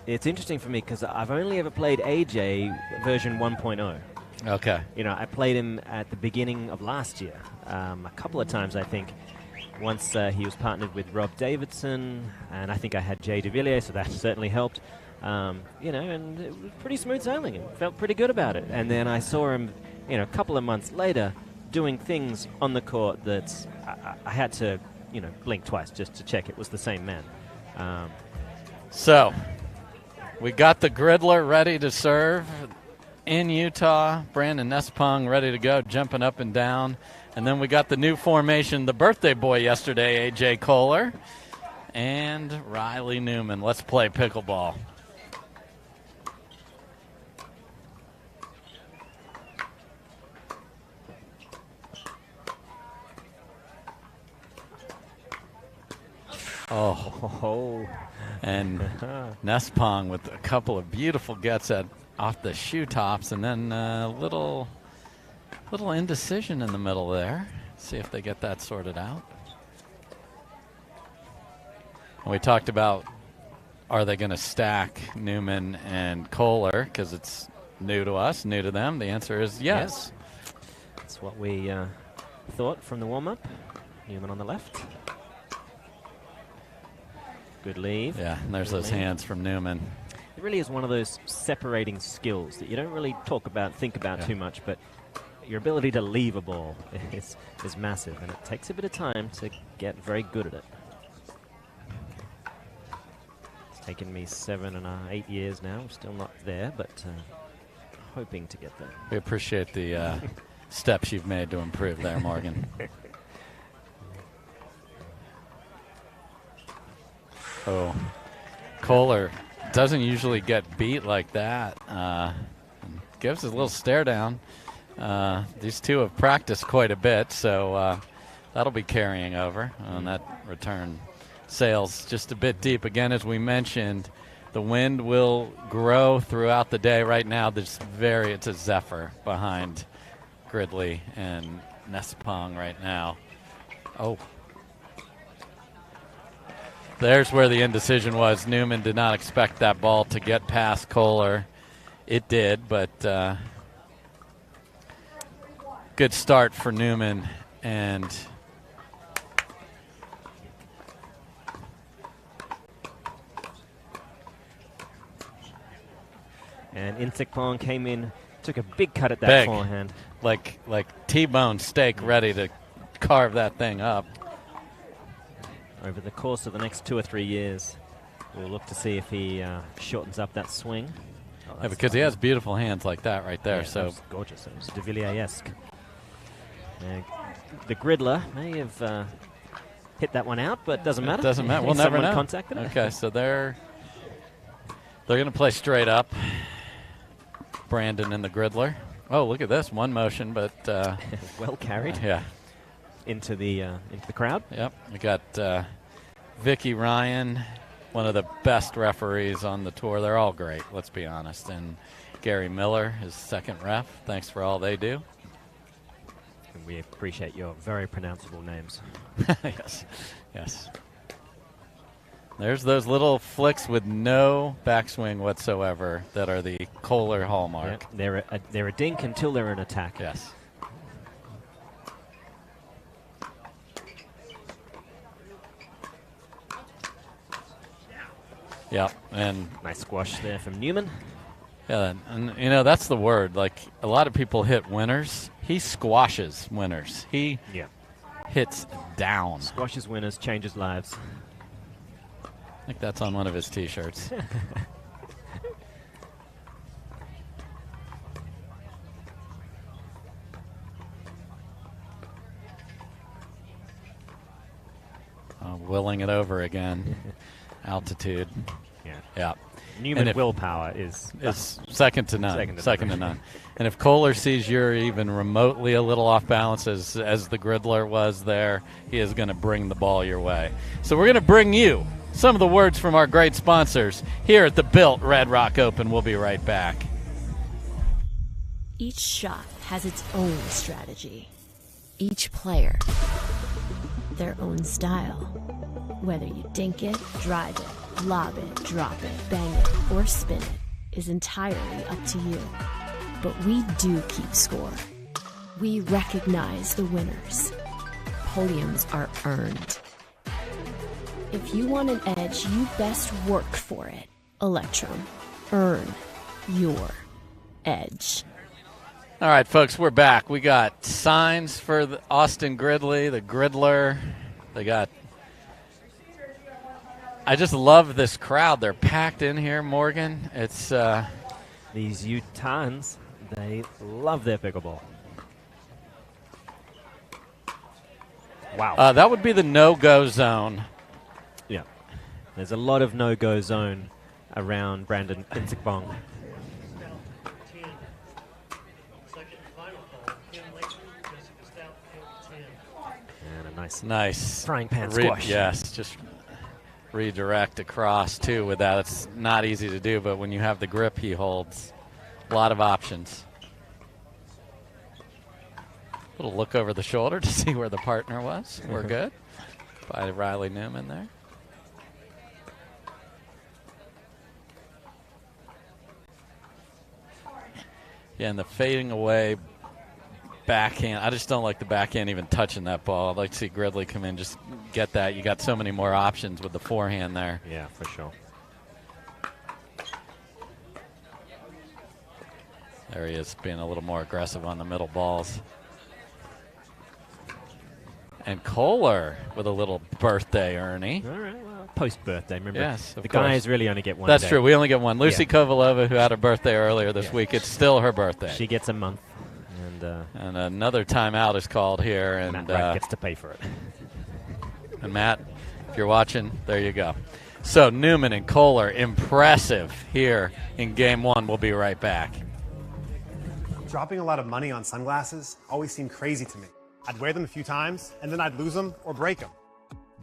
interesting for me because I've only ever played AJ version 1.0. Okay. You know, I played him at the beginning of last year, a couple of times, I think. Once he was partnered with Rob Davidson, and I think I had Jay DeVilliers, so that certainly helped. You know, and it was pretty smooth sailing, and felt pretty good about it. And then I saw him, you know, a couple of months later doing things on the court that I had to, you know, blink twice just to check it was the same man. So, we got the Gridler ready to serve in Utah. Brandon Nespong ready to go, jumping up and down. And then we got the new formation, the birthday boy yesterday, A.J. Kohler, and Riley Newman. Let's play pickleball. Oh. And Nespong with a couple of beautiful gets off the shoe tops, and then a little indecision in the middle there. See if they get that sorted out. And we talked about, are they going to stack Newman and Kohler, because it's new to us, new to them. The answer is yes. That's what we thought from the warm-up. Newman on the left. Good leave. Yeah, and there's Good those leave. hands from Newman. It really is one of those separating skills that you don't really think about Yeah. too much, but your ability to leave a ball is massive, and it takes a bit of time to get very good at it. It's taken me 7 and 8 years now. I'm still not there, but hoping to get there. We appreciate the steps you've made to improve there, Morgan. Oh, Kohler doesn't usually get beat like that. Gives a little stare down. These two have practiced quite a bit, so that'll be carrying over. And that return sails just a bit deep. Again, as we mentioned, the wind will grow throughout the day. Right now, it's a zephyr behind Gridley and Nespong right now. Oh. There's where the indecision was. Newman did not expect that ball to get past Kohler. It did, but good start for Newman. And Insekpong came in, took a big cut at that forehand. Like T-bone steak ready to carve that thing up. Over the course of the next 2 or 3 years, we'll look to see if he shortens up that swing. Yeah, because he has beautiful hands like that right there. Yeah, so that was gorgeous. It was de Villiers-esque. The Gridler may have hit that one out, but doesn't matter. It doesn't matter. We'll never know. Contacted it. Okay, so they're going to play straight up. Brandon and the Gridler. Oh, look at this. One motion, but well carried. Yeah. Into the crowd. Yep. We got Vicky Ryan, one of the best referees on the tour. They're all great, let's be honest. And Gary Miller, his second ref. Thanks for all they do. And we appreciate your very pronounceable names. Yes. There's those little flicks with no backswing whatsoever that are the Kohler hallmark. Yeah, they're a dink until they're an attack. Yes. Yeah, and nice squash there from Newman. Yeah, and you know that's the word. Like a lot of people hit winners. He squashes winners. He hits down. Squashes winners, changes lives. I think that's on one of his T-shirts. Willing it over again. Altitude. Yeah. Newman willpower is second to none. Second to none. And if Kohler sees you're even remotely a little off balance as the Gridler was there, he is going to bring the ball your way. So we're going to bring you some of the words from our great sponsors here at the Built Red Rock Open. We'll be right back. Each shot has its own strategy. Each player, their own style. Whether you dink it, drive it, lob it, drop it, bang it, or spin it is entirely up to you. But we do keep score. We recognize the winners. Podiums are earned. If you want an edge, you best work for it. Electrum. Earn your edge. All right, folks, we're back. We got signs for the Austin Gridley, the Gridler. They got... I just love this crowd. They're packed in here, Morgan. It's... These Utahns, they love their pickleball. Wow. That would be the no-go zone. Yeah. There's a lot of no-go zone around Brandon Insigbong. And a nice frying pan squash. Yes, just redirect across, too, with that. It's not easy to do, but when you have the grip he holds, a lot of options. A little look over the shoulder to see where the partner was. We're good. By Riley Newman there. Yeah, and the fading away backhand. I just don't like the backhand even touching that ball. I'd like to see Gridley come in, just get that. You got so many more options with the forehand there. Yeah, for sure. There he is, being a little more aggressive on the middle balls. And Kohler with a little birthday, Ernie. All right, well, post-birthday, remember? Yes, the guys really only get one That's day. true. We only get one. Lucy Yeah. Kovalova, who had her birthday earlier this week, it's still her birthday. She gets a month. And another timeout is called here. And Matt Wright gets to pay for it. And Matt, if you're watching, there you go. So Newman and Kohler, impressive here in game one. We'll be right back. Dropping a lot of money on sunglasses always seemed crazy to me. I'd wear them a few times, and then I'd lose them or break them.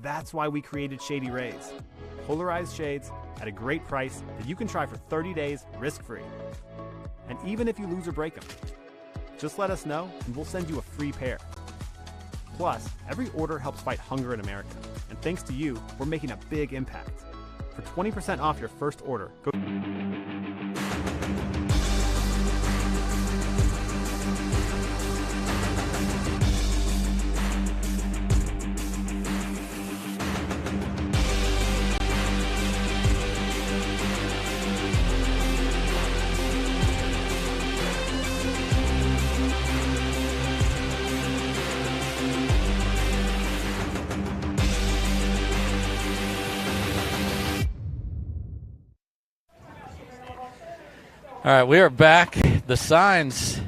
That's why we created Shady Rays. Polarized shades at a great price that you can try for 30 days risk-free. And even if you lose or break them, just let us know and we'll send you a free pair. Plus, every order helps fight hunger in America. And thanks to you, we're making a big impact. For 20% off your first order, go... All right, we are back. The signs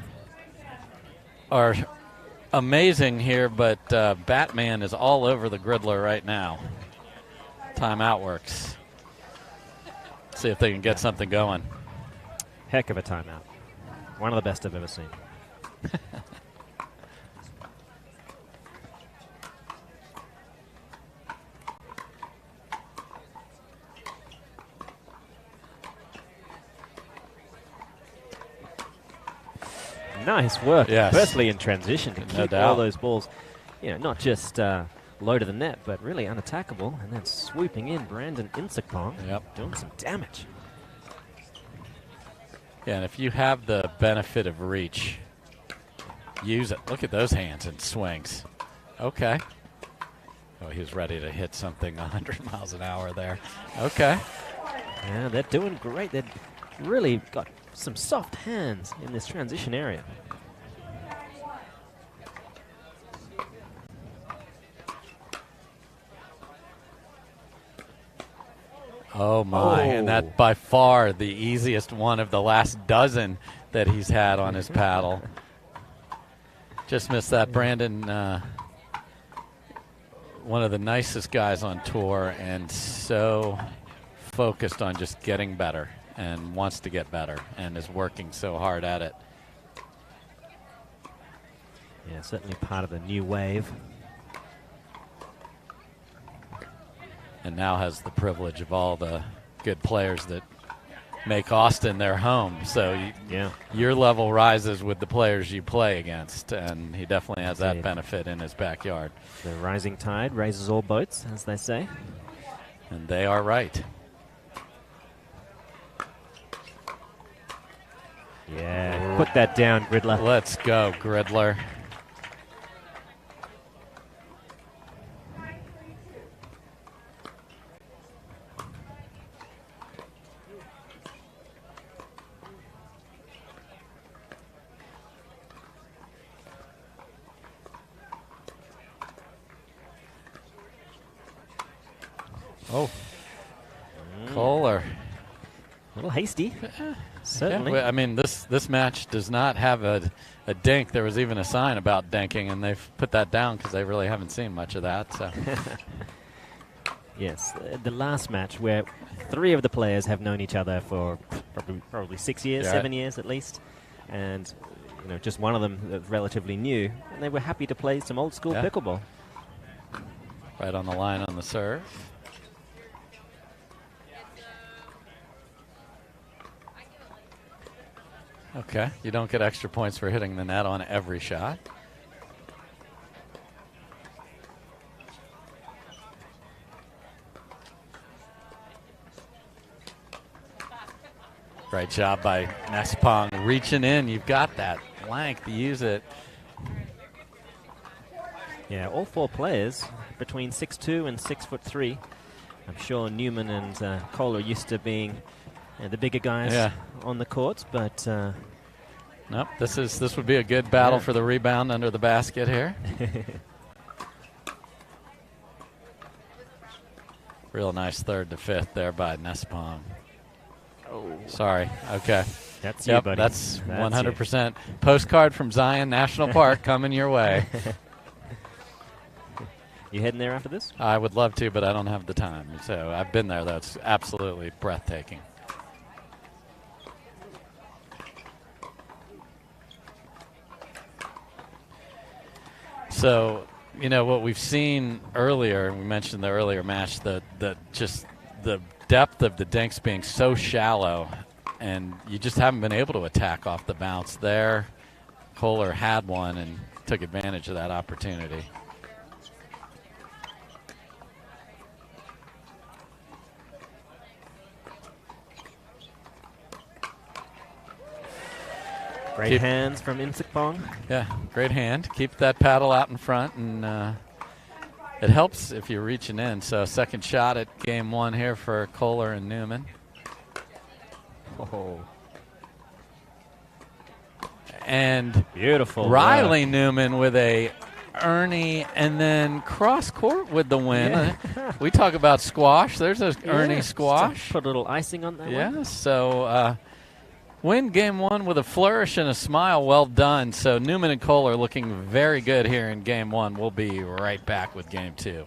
are amazing here, but Batman is all over the Gridler right now. Timeout works. See if they can get something going. Heck of a timeout. One of the best I've ever seen. Nice work, especially in transition, to keep all those balls, not just low to the net, but really unattackable, and then swooping in Brandon Insigbong, doing some damage. Yeah, and if you have the benefit of reach, use it. Look at those hands and swings. Okay. Oh, he was ready to hit something 100 miles an hour there. Okay. Yeah, they're doing great. They've really got some soft hands in this transition area. Oh, my. And that by far the easiest one of the last dozen that he's had on his paddle. Just missed that. Brandon, one of the nicest guys on tour, and so focused on just getting better and wants to get better and is working so hard at it. Yeah, certainly part of the new wave. And now has the privilege of all the good players that make Austin their home. So your level rises with the players you play against, and he definitely has that benefit in his backyard. The rising tide raises all boats, as they say. And they are right. Yeah, put that down, Gridler. Let's go, Gridler. Oh, Kohler. A little hasty, certainly. Yeah, I mean, this match does not have a dink. There was even a sign about dinking, and they've put that down because they really haven't seen much of that. So. Yes, the last match where 3 of the players have known each other for probably 6 years, 7 years at least, and just one of them that's relatively new, and they were happy to play some old school pickleball. Right on the line on the serve. Okay, you don't get extra points for hitting the net on every shot. Great job by Nespong reaching in. You've got that length, use it. Yeah, all 4 players between 6'2" and 6'3". I'm sure Newman and Kohler are used to being the bigger guys on the courts, but nope. This would be a good battle for the rebound under the basket here. Real nice 3rd to 5th there by Nespong. Oh, sorry. Okay. That's you, buddy. That's 100%. Postcard from Zion National Park coming your way. You heading there after this? I would love to, but I don't have the time. So I've been there. That's absolutely breathtaking. So, what we've seen earlier, we mentioned the earlier match, just the depth of the dinks being so shallow, and you just haven't been able to attack off the bounce there. Kohler had one and took advantage of that opportunity. Great hands from Insikpong. Yeah, great hand. Keep that paddle out in front, and it helps if you're reaching in. So 2nd shot at game 1 here for Kohler and Newman. Oh. And beautiful Riley Newman with a Ernie and then cross court with the win. Yeah. We talk about squash. There's a Ernie squash. Put a little icing on that one. Yeah, so win game 1 with a flourish and a smile. Well done. So Newman and Kohler looking very good here in game 1. We'll be right back with game 2.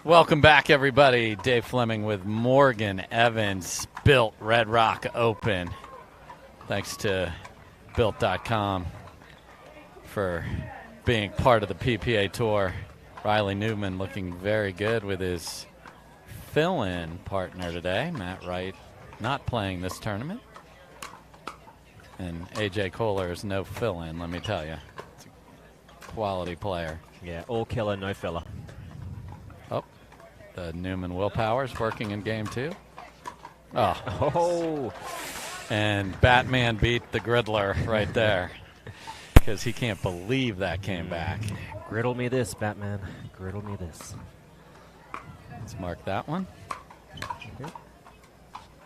Welcome back, everybody. Dave Fleming with Morgan Evans, Built Red Rock Open. Thanks to Built.com for being part of the PPA Tour. Riley Newman looking very good with his fill-in partner today. Matt Wright not playing this tournament. And A.J. Kohler is no fill-in, let me tell you. It's a quality player. Yeah, all killer, no filler. Oh, the Newman Willpower's working in game 2. Oh. And Batman beat the Griddler right there because he can't believe that came back. Griddle me this, Batman. Griddle me this. Let's mark that one.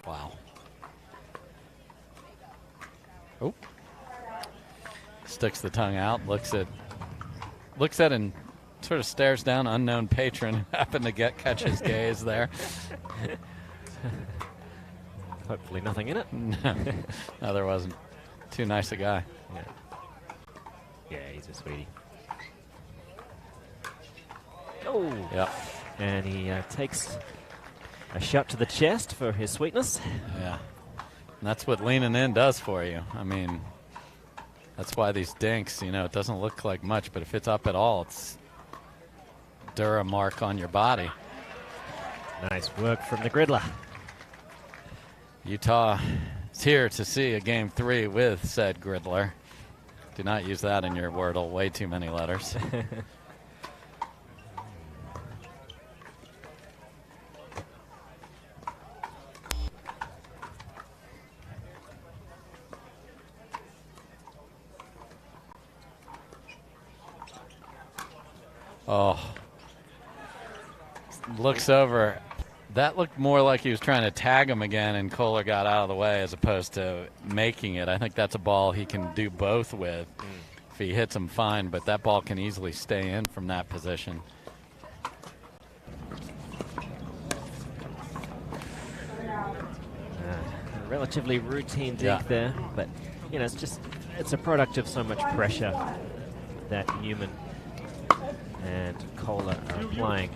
Wow. Oh. Sticks the tongue out, looks at and sort of stares down unknown patron. Happened to catch his gaze there. Hopefully nothing in it. No, there wasn't. Too nice a guy. Yeah, he's a sweetie. Oh. Yep. And he takes a shot to the chest for his sweetness. Yeah. And that's what leaning in does for you. I mean, that's why these dinks, it doesn't look like much, but if it's up at all, it's Dura mark on your body. Nice work from the Griddler. Utah is here to see a game 3 with said Griddler. Do not use that in your Wordle. Way too many letters. Oh. Looks over. That looked more like he was trying to tag him again, and Kohler got out of the way as opposed to making it. I think that's a ball he can do both with. If he hits him, fine, but that ball can easily stay in from that position. A relatively routine dink there, but it's a product of so much pressure that Newman and Kohler are applying.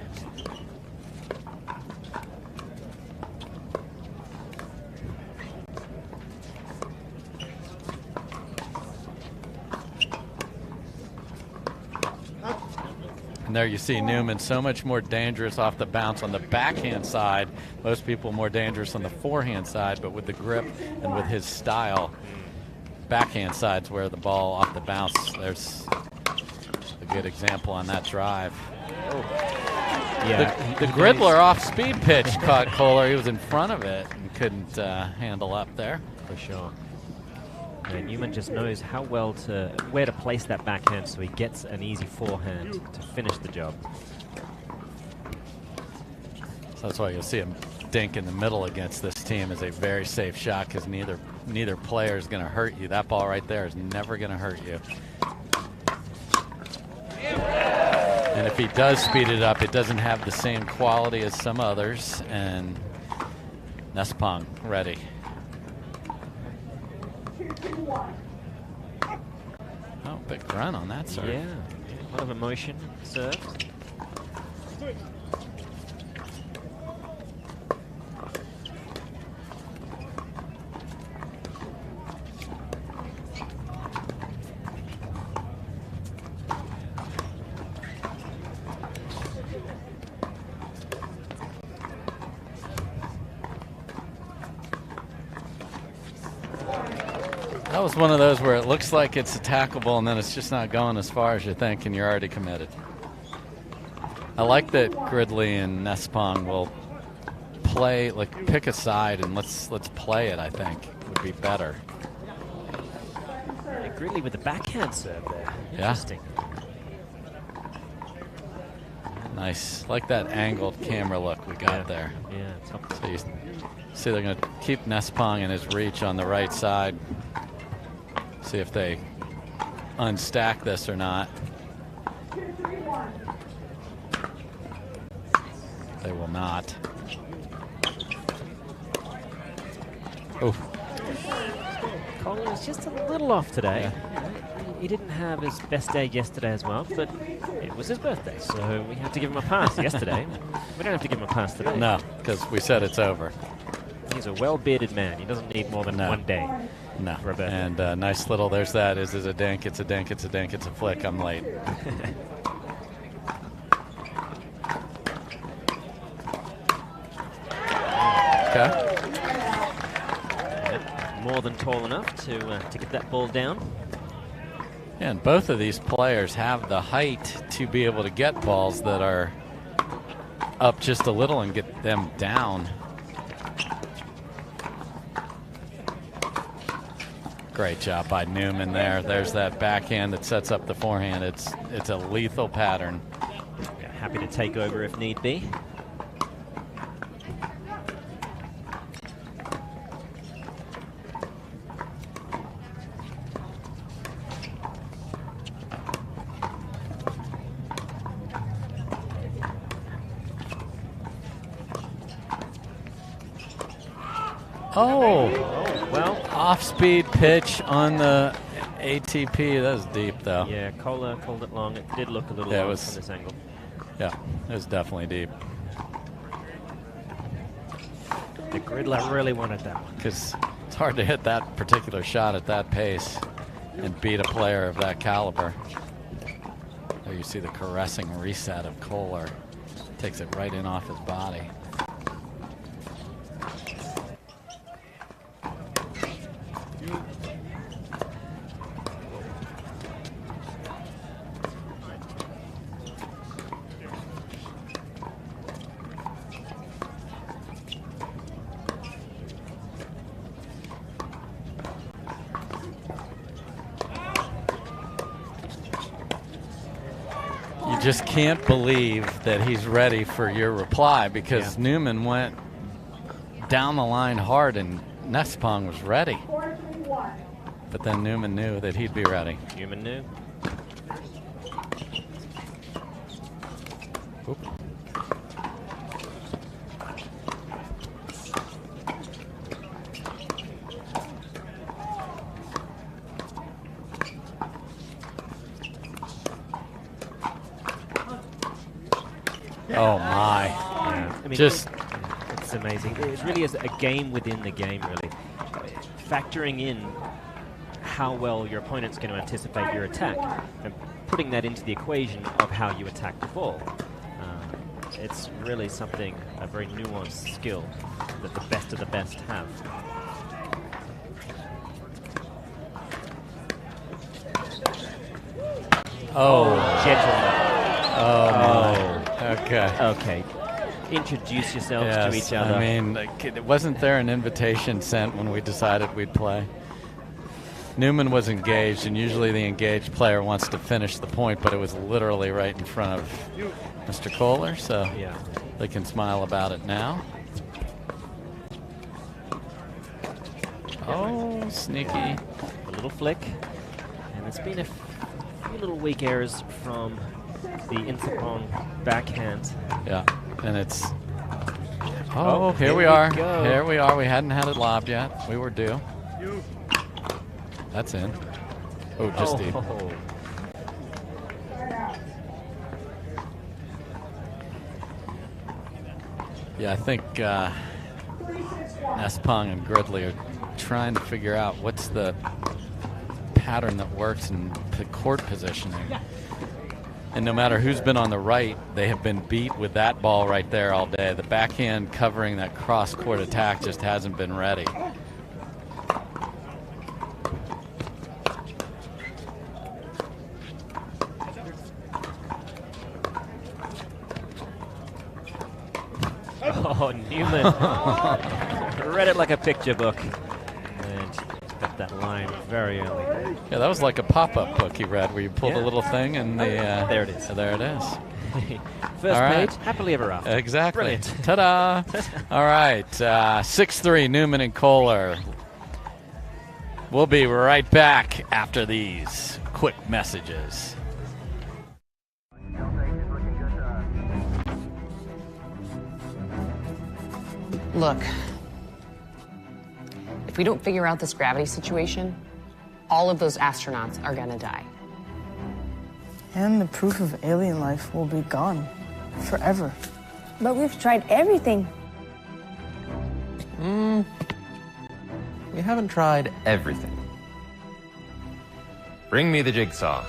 And there you see Newman so much more dangerous off the bounce on the backhand side. Most people more dangerous on the forehand side, but with the grip and with his style, backhand side's where the ball off the bounce. There's a good example on that drive. Oh. Yeah, the Griddler off speed pitch caught Kohler. He was in front of it and couldn't handle up there. For sure. And Newman just knows where to place that backhand so he gets an easy forehand to finish the job. So that's why you'll see him dink in the middle against this team is a very safe shot because neither player is going to hurt you. That ball right there is never going to hurt you. And if he does speed it up, it doesn't have the same quality as some others. And Nespong ready. Oh, big run on that serve. Yeah, a lot of emotion serves. That was one of those where it looks like it's attackable and then it's just not going as far as you think and you're already committed. I like that Gridley and Nespong will play, pick a side and let's play it, I think, would be better. Yeah, Gridley with the backhand serve there. Interesting. Nice. Like that angled camera look we got there. Yeah. So you see they're going to keep Nespong in his reach on the right side. See if they unstack this or not. They will not. Oh. Kohler is just a little off today. Yeah. He didn't have his best day yesterday as well, but it was his birthday, so we had to give him a pass yesterday. We don't have to give him a pass today. No, because we said it's over. He's a well-bearded man. He doesn't need more than one day. No. For a birthday. And nice little, there's that. Is a dink, it's a dink, it's a dink, it's a flick. I'm late. More more than tall enough to get that ball down. And both of these players have the height to be able to get balls that are up just a little and get them down. Great job by Newman there. There's that backhand that sets up the forehand. It's a lethal pattern. Yeah, happy to take over if need be. Oh, well, off-speed pitch on the ATP. That was deep, though. Yeah, Kohler called it long. It did look a little long from this angle. Yeah, it was definitely deep. The Gridler really wanted that one. Because it's hard to hit that particular shot at that pace and beat a player of that caliber. There you see the caressing reset of Kohler. Takes it right in off his body. Just can't believe that he's ready for your reply, because Newman went down the line hard and Nespong was ready. But then Newman knew that he'd be ready. Newman knew. Oop. Oh my. Yeah. I mean, just it's amazing. It really is a game within the game, really. Factoring in how well your opponent's going to anticipate your attack and putting that into the equation of how you attack the ball. It's really something, a very nuanced skill that the best of the best have. Oh, gentlemen. Oh. Okay. Okay. Introduce yourselves to each other. I mean, wasn't there an invitation sent when we decided we'd play? Newman was engaged, and usually the engaged player wants to finish the point, but it was literally right in front of Mr. Kohler, so yeah, they can smile about it now. Oh, sneaky. A little flick. And there's been a few little weak errors from the Insapong backhand. Yeah, and it's... Oh, here we are. Here we are. We hadn't had it lobbed yet. We were due. That's in. Oh, just deep. Yeah, I think Nespong and Gridley are trying to figure out what's the pattern that works in the court positioning. And no matter who's been on the right, they have been beat with that ball right there all day. The backhand covering that cross-court attack just hasn't been ready. Oh, Newman. Read it like a picture book. And got that line very early. Yeah, that was like a pop-up book you read where you pulled a little thing and the... there it is. There it is. First page, happily ever after. Exactly. Brilliant. Ta-da! All right, 6-3, Newman and Kohler. We'll be right back after these quick messages. Look, if we don't figure out this gravity situation, all of those astronauts are gonna die. And the proof of alien life will be gone forever. But we've tried everything. We haven't tried everything. Bring me the jigsaw.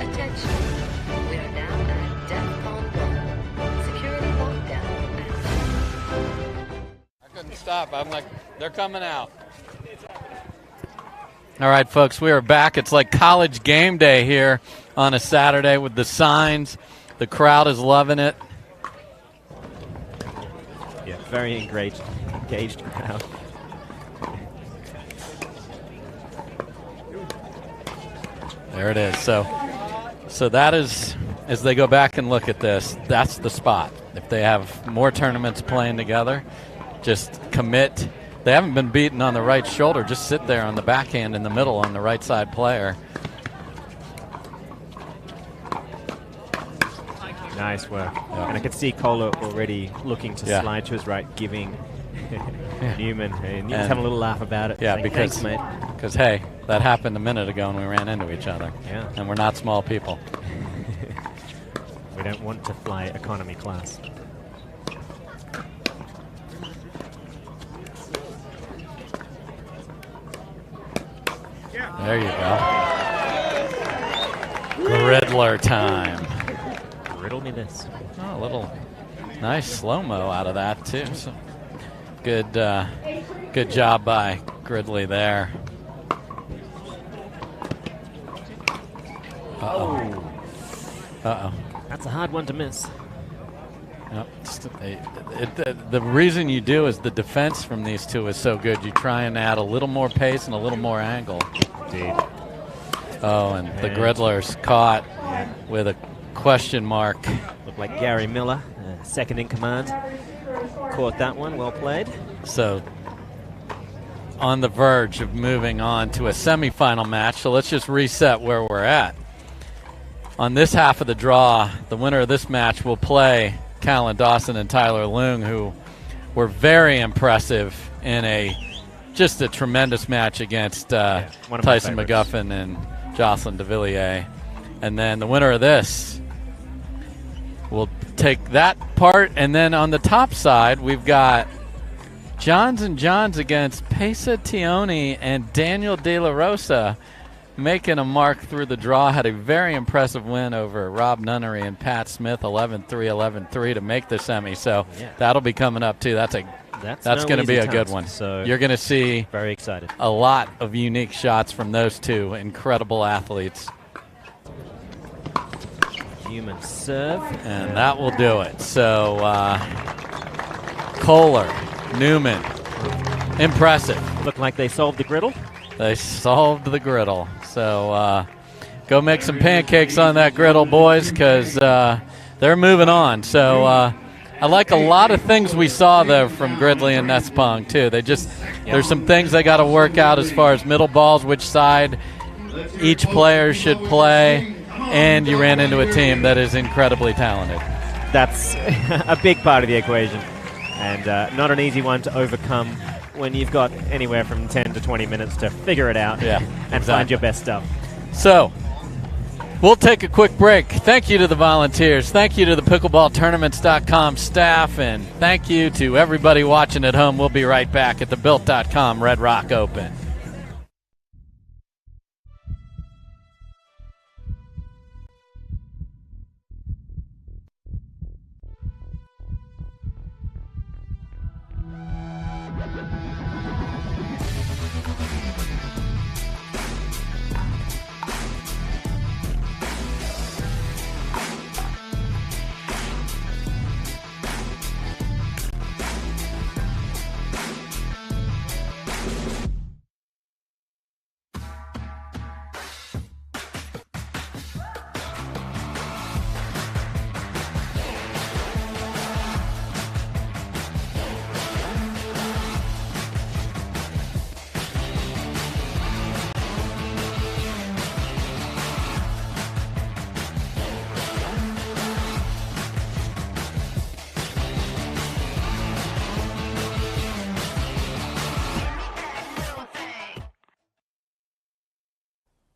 Attention. We are now at DEFCON 1. Security lockdown at up. I'm like, they're coming out. All right, folks, we are back. It's like college game day here on a Saturday with the signs. The crowd is loving it. Yeah, very engaged crowd. There it is. So that is, as they go back and look at this, that's the spot. If they have more tournaments playing together, just commit. They haven't been beaten on the right shoulder. Just sit there on the backhand in the middle on the right side player. Nice work. Yeah. And I could see Kohler already looking to slide to his right, giving Newman. Newman's having a little laugh about it. Yeah, saying, because, thanks, mate. Because, hey, that happened a minute ago and we ran into each other. Yeah. And we're not small people. We don't want to fly economy class. There you go. Riddler time. Riddle me this. Oh, a little nice slow-mo out of that, too. So good job by Gridley there. Uh-oh. Uh-oh. That's a hard one to miss. Yep. The reason you do is the defense from these two is so good. You try and add a little more pace and a little more angle. Indeed. Oh, and the Gridler's caught with a question mark. Looked like Gary Miller, second in command. Caught that one. Well played. So on the verge of moving on to a semifinal match. So let's just reset where we're at. On this half of the draw, the winner of this match will play Callan Dawson and Tyler Leung, who were very impressive in just a tremendous match against Tyson McGuffin and Jocelyn de Villiers. And then the winner of this will take that part. And then on the top side, we've got Johns and Johns against Pesa Tioni and Daniel De La Rosa, making a mark through the draw. Had a very impressive win over Rob Nunnery and Pat Smith, 11-3, 11-3 to make the semi. So that'll be coming up too. That's going to be a good one. So you're going to see very excited. A lot of unique shots from those two incredible athletes. Human serve. And that will do it. So Kohler, Newman, impressive. Looked like they solved the griddle. They solved the griddle. So go make some pancakes on that griddle, boys, because they're moving on. So I like a lot of things we saw there from Gridley and Nespong, too. There's some things they got to work out as far as middle balls, which side each player should play, and you ran into a team that is incredibly talented. That's a big part of the equation, and not an easy one to overcome when you've got anywhere from 10 to 20 minutes to figure it out and find your best stuff. So we'll take a quick break. Thank you to the volunteers. Thank you to the pickleballtournaments.com staff, and thank you to everybody watching at home. We'll be right back at the built.com Red Rock Open.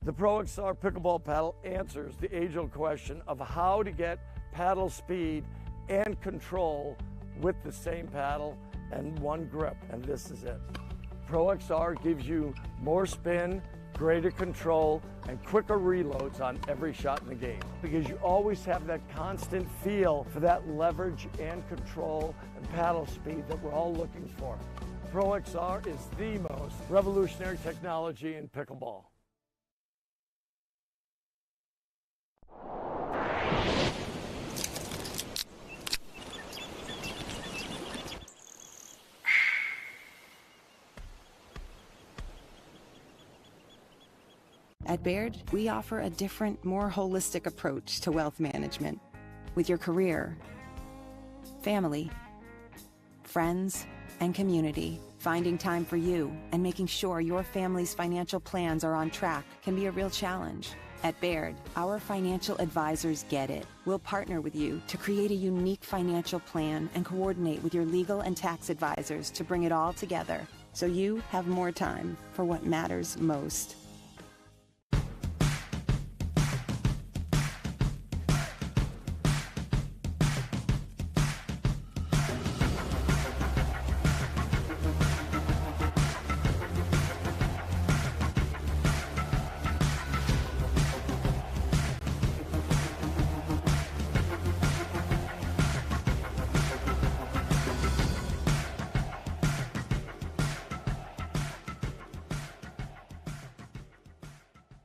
The Pro XR pickleball paddle answers the age-old question of how to get paddle speed and control with the same paddle and one grip, and this is it. Pro XR gives you more spin, greater control, and quicker reloads on every shot in the game, because you always have that constant feel for that leverage and control and paddle speed that we're all looking for. Pro XR is the most revolutionary technology in pickleball. At Baird, we offer a different, more holistic approach to wealth management. With your career, family, friends, and community, finding time for you and making sure your family's financial plans are on track can be a real challenge. At Baird, our financial advisors get it. We'll partner with you to create a unique financial plan and coordinate with your legal and tax advisors to bring it all together so you have more time for what matters most.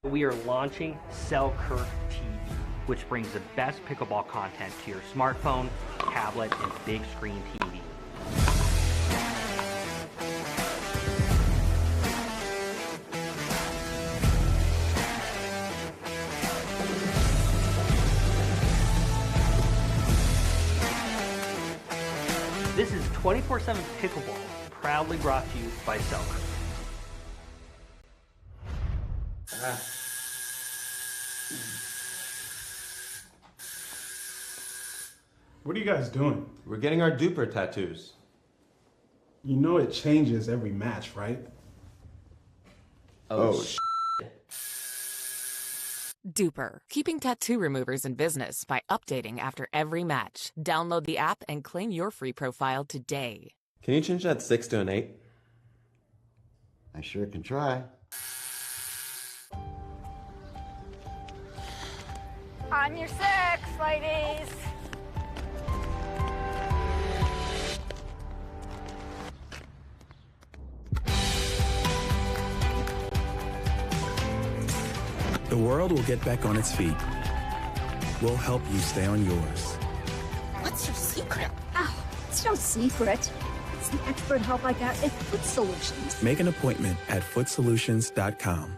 We are launching Selkirk TV, which brings the best pickleball content to your smartphone, tablet, and big screen TV. This is 24/7 Pickleball, proudly brought to you by Selkirk. What are you guys doing? We're getting our duper tattoos. You know it changes every match, right? Oh, Duper, keeping tattoo removers in business by updating after every match. Download the app and claim your free profile today. Can you change that 6 to an 8? I sure can try. On your six, ladies. The world will get back on its feet. We'll help you stay on yours. What's your secret? Oh, it's no secret. It's the expert help I got at Foot Solutions. Make an appointment at footsolutions.com.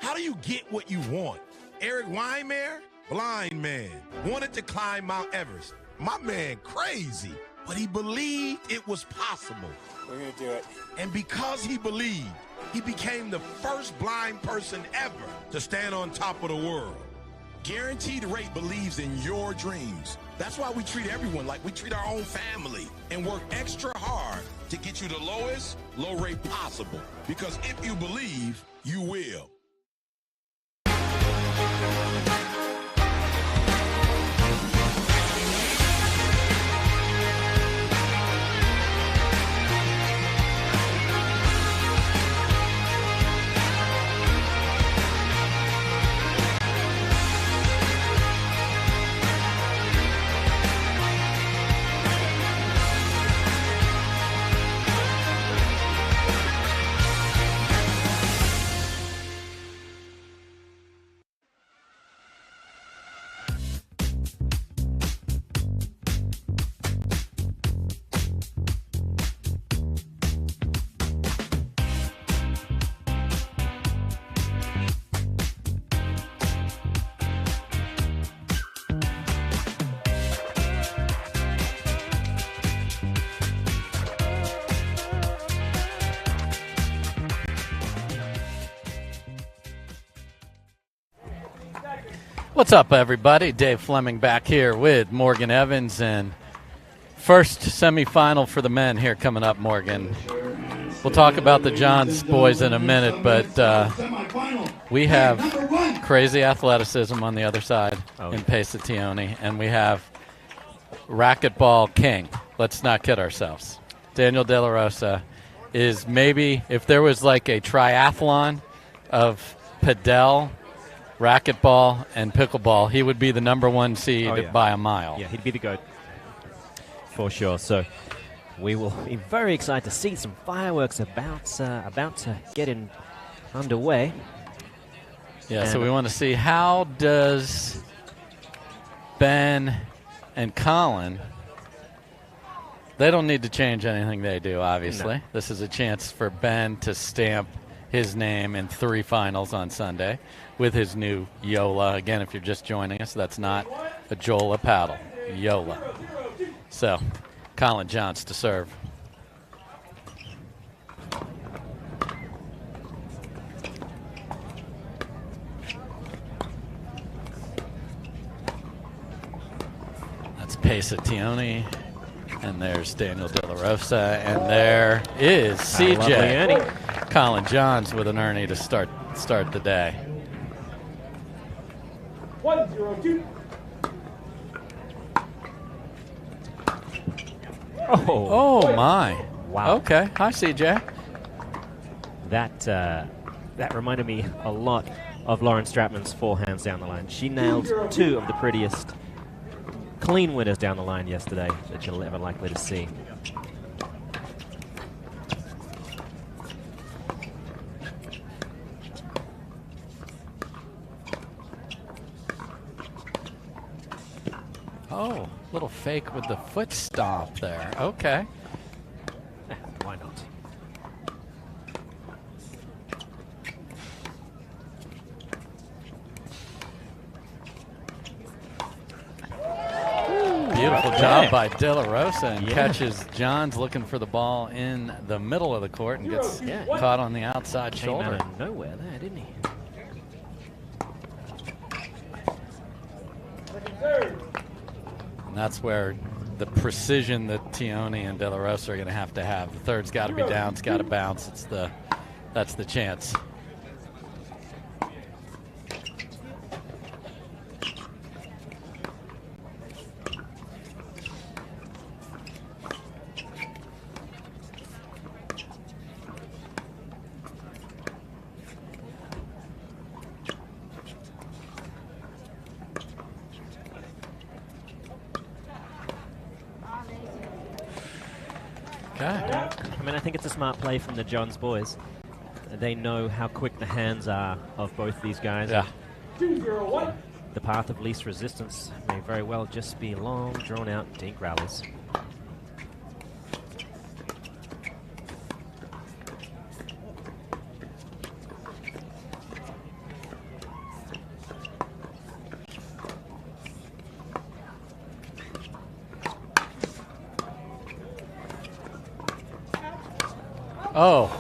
How do you get what you want? Eric Weimer, blind man, wanted to climb Mount Everest. My man crazy, but he believed it was possible. We're gonna do it. And because he believed, he became the first blind person ever to stand on top of the world. Guaranteed Rate believes in your dreams. That's why we treat everyone like we treat our own family and work extra hard to get you the lowest low rate possible. Because if you believe, you will. What's up, everybody? Dave Fleming back here with Morgan Evans, and first semifinal for the men here coming up, Morgan. We'll talk about the Johns boys in a minute, but we have crazy athleticism on the other side in Pesatione, and we have racquetball king. Let's not kid ourselves. Daniel De La Rosa is maybe, if there was like a triathlon of padel, racquetball, and pickleball, he would be the #1 seed by a mile. Yeah, he'd be the GOAT for sure. So we will be very excited to see some fireworks about to get underway. Yeah, so we want to see how does Ben and Colin, they don't need to change anything they do, obviously. No. This is a chance for Ben to stamp his name in 3 finals on Sunday with his new Yola. Again, if you're just joining us, that's not a Jola paddle, Yola. So, Colin Johns to serve. That's Pesa Tioni. And there's Daniel De La Rosa. And there is CJ. Colin Johns with an Ernie to start the day. 1-0-2. Oh my. Wow. Okay. Hi, CJ. That reminded me a lot of Lauren Stratman's forehands down the line. She nailed 2 of the prettiest clean winners down the line yesterday that you'll ever likely to see. Oh, little fake with the foot stomp there. Okay. Why not? Beautiful job by De La Rosa, and catches Johns looking for the ball in the middle of the court and gets caught on the outside shoulder. Came out of nowhere there, didn't he? And that's where the precision that Tioni and De La Rosa are going to have. The third's got to be down. It's got to bounce. That's the chance. I think it's a smart play from the Johns boys. They know how quick the hands are of both these guys. Yeah. 2-0-1. The path of least resistance may very well just be long, drawn-out dink rallies. Oh.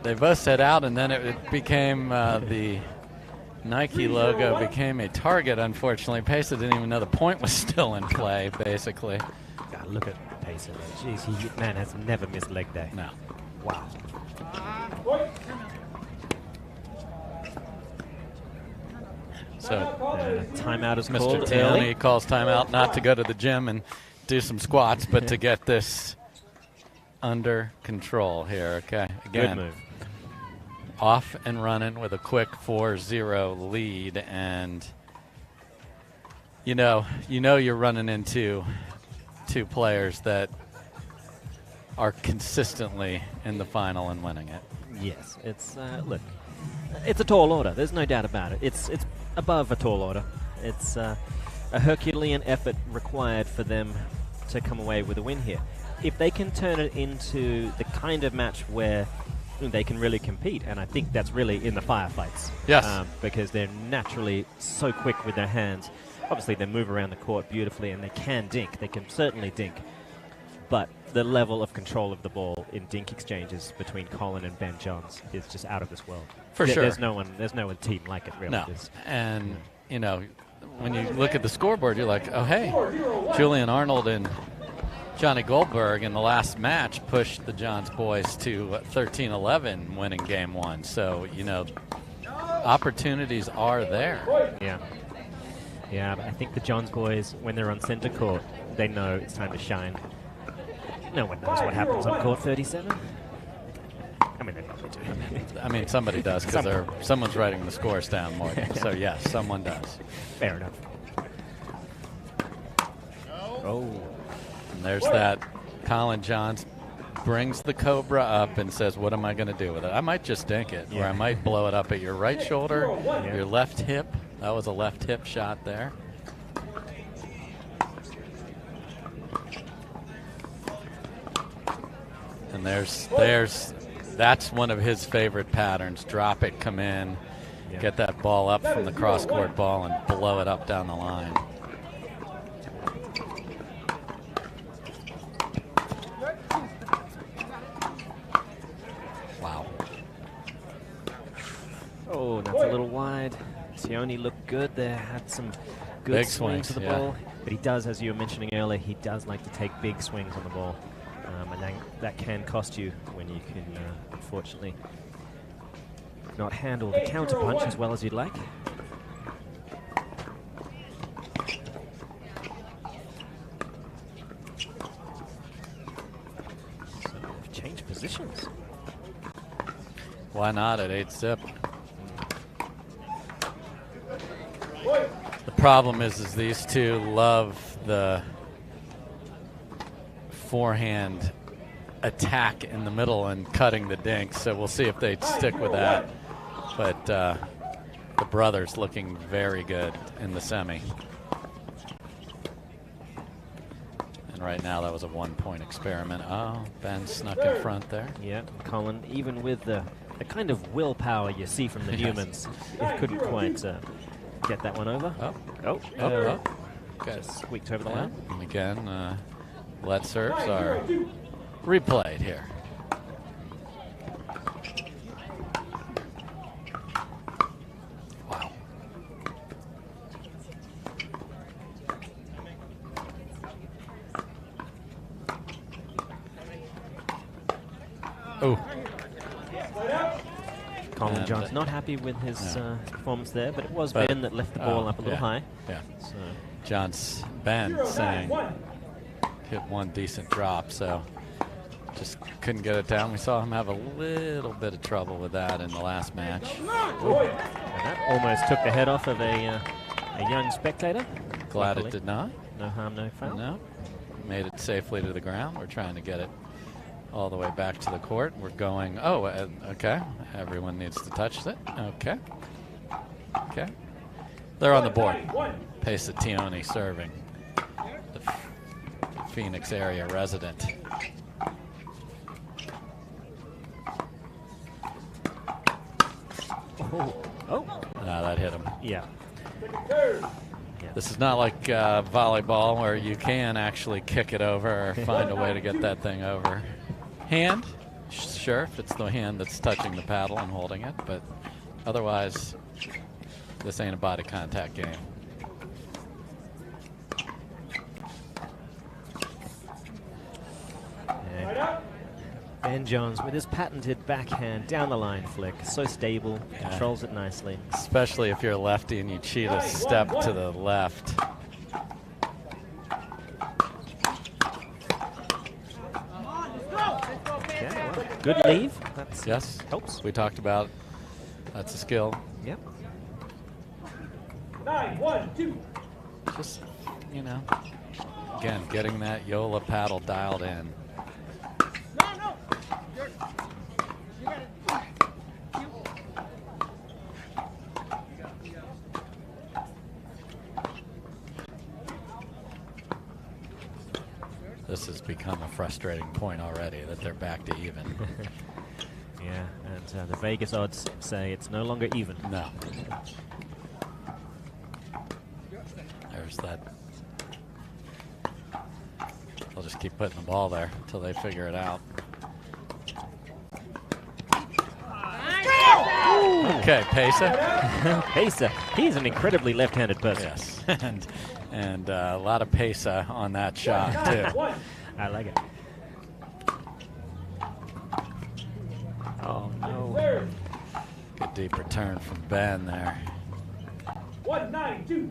They both set out, and then it became the Nike logo became a target, unfortunately. Pesa didn't even know the point was still in play, basically. God, look at Pesa. Jeez, man has never missed leg day. No. Wow. So timeout is Mr. called Tioni early. calls timeout, not to go to the gym and do some squats, but to get this under control here. Okay, again, good move. Off and running with a quick 4-0 lead, and you know you're running into 2 players that are consistently in the final and winning it. Yes, it's look, it's a tall order. There's no doubt about it. It's above a tall order. It's a Herculean effort required for them to come away with a win here. If they can turn it into the kind of match where they can really compete, and I think that's really in the firefights. Yes. Because they're naturally so quick with their hands. Obviously, they move around the court beautifully, and they can dink. They can certainly dink. But the level of control of the ball in dink exchanges between Colin and Ben Johns is just out of this world. For sure. There's no team like it, really. No. And, when you look at the scoreboard, you're like, oh, hey, Julian Arnold and Johnny Goldberg in the last match pushed the Johns boys to 13-11 winning game 1. So, opportunities are there. Yeah, but I think the Johns boys, when they're on center court, they know it's time to shine. No one knows what happens on court 37. I mean, they probably do. I mean, somebody does, because someone's writing the scores down, Morgan. So, yes, someone does. Fair enough. Oh. And there's that. Colin Johns brings the Cobra up and says, what am I going to do with it? I might just dink it, or I might blow it up at your right shoulder, your left hip. That was a left hip shot there. And that's one of his favorite patterns. Drop it, come in, get that ball up from the cross-court ball and blow it up down the line. Wow. Oh, that's a little wide. Tioni looked good there, had some good big swings to the yeah. ball. But he does, as you were mentioning earlier, he does like to take big swings on the ball. And that can cost you when you can, unfortunately, not handle the counterpunch as well as you'd like. So we've changed positions. Why not at 8-zip? The problem is these two love the forehand attack in the middle and cutting the dink, so we'll see if they stick with that. But the brothers looking very good in the semi. And right now that was a 1-point experiment. Oh, Ben snuck in front there. Yeah, Colin, even with the kind of willpower you see from the Newmans, it couldn't quite get that one over. Okay. Squeaked over the line. And again, lead serves are replayed here. Wow. Oh. Colin John's not happy with his performance there, but it was Ben that left the ball up a little high. Yeah. So John's Ben saying hit one decent drop, so just couldn't get it down. We saw him have a little bit of trouble with that in the last match. And that almost took the head off of a young spectator. Glad Luckily. it did not. No harm, no foul. No. Made it safely to the ground. We're trying to get it all the way back to the court. We're going, okay. Everyone needs to touch it. Okay. Okay. They're on the board. Pesationi serving. The Phoenix area resident. Oh. That hit him. Yeah. This is not like volleyball where you can actually kick it over or find a way to get that thing over. Hand, sure, if it's the hand that's touching the paddle and holding it, but otherwise, this ain't a body contact game. Ben Jones with his patented backhand down the line flick, so stable, controls it nicely. Especially if you're a lefty and you cheat a step to the left. Yeah, well, good leave. Yes, helps. We talked about that's a skill. Yep. 9-1-2. Just, again, getting that Yola paddle dialed in. This has become a frustrating point already that they're back to even. Yeah, and the Vegas odds say it's no longer even. No. There's that. They'll just keep putting the ball there until they figure it out. Okay, Pesa. Pesa. He's an incredibly left-handed person. Yes, and a lot of Pesa on that shot too. I like it. Oh no! Good deep return from Ben there. 1-9-2.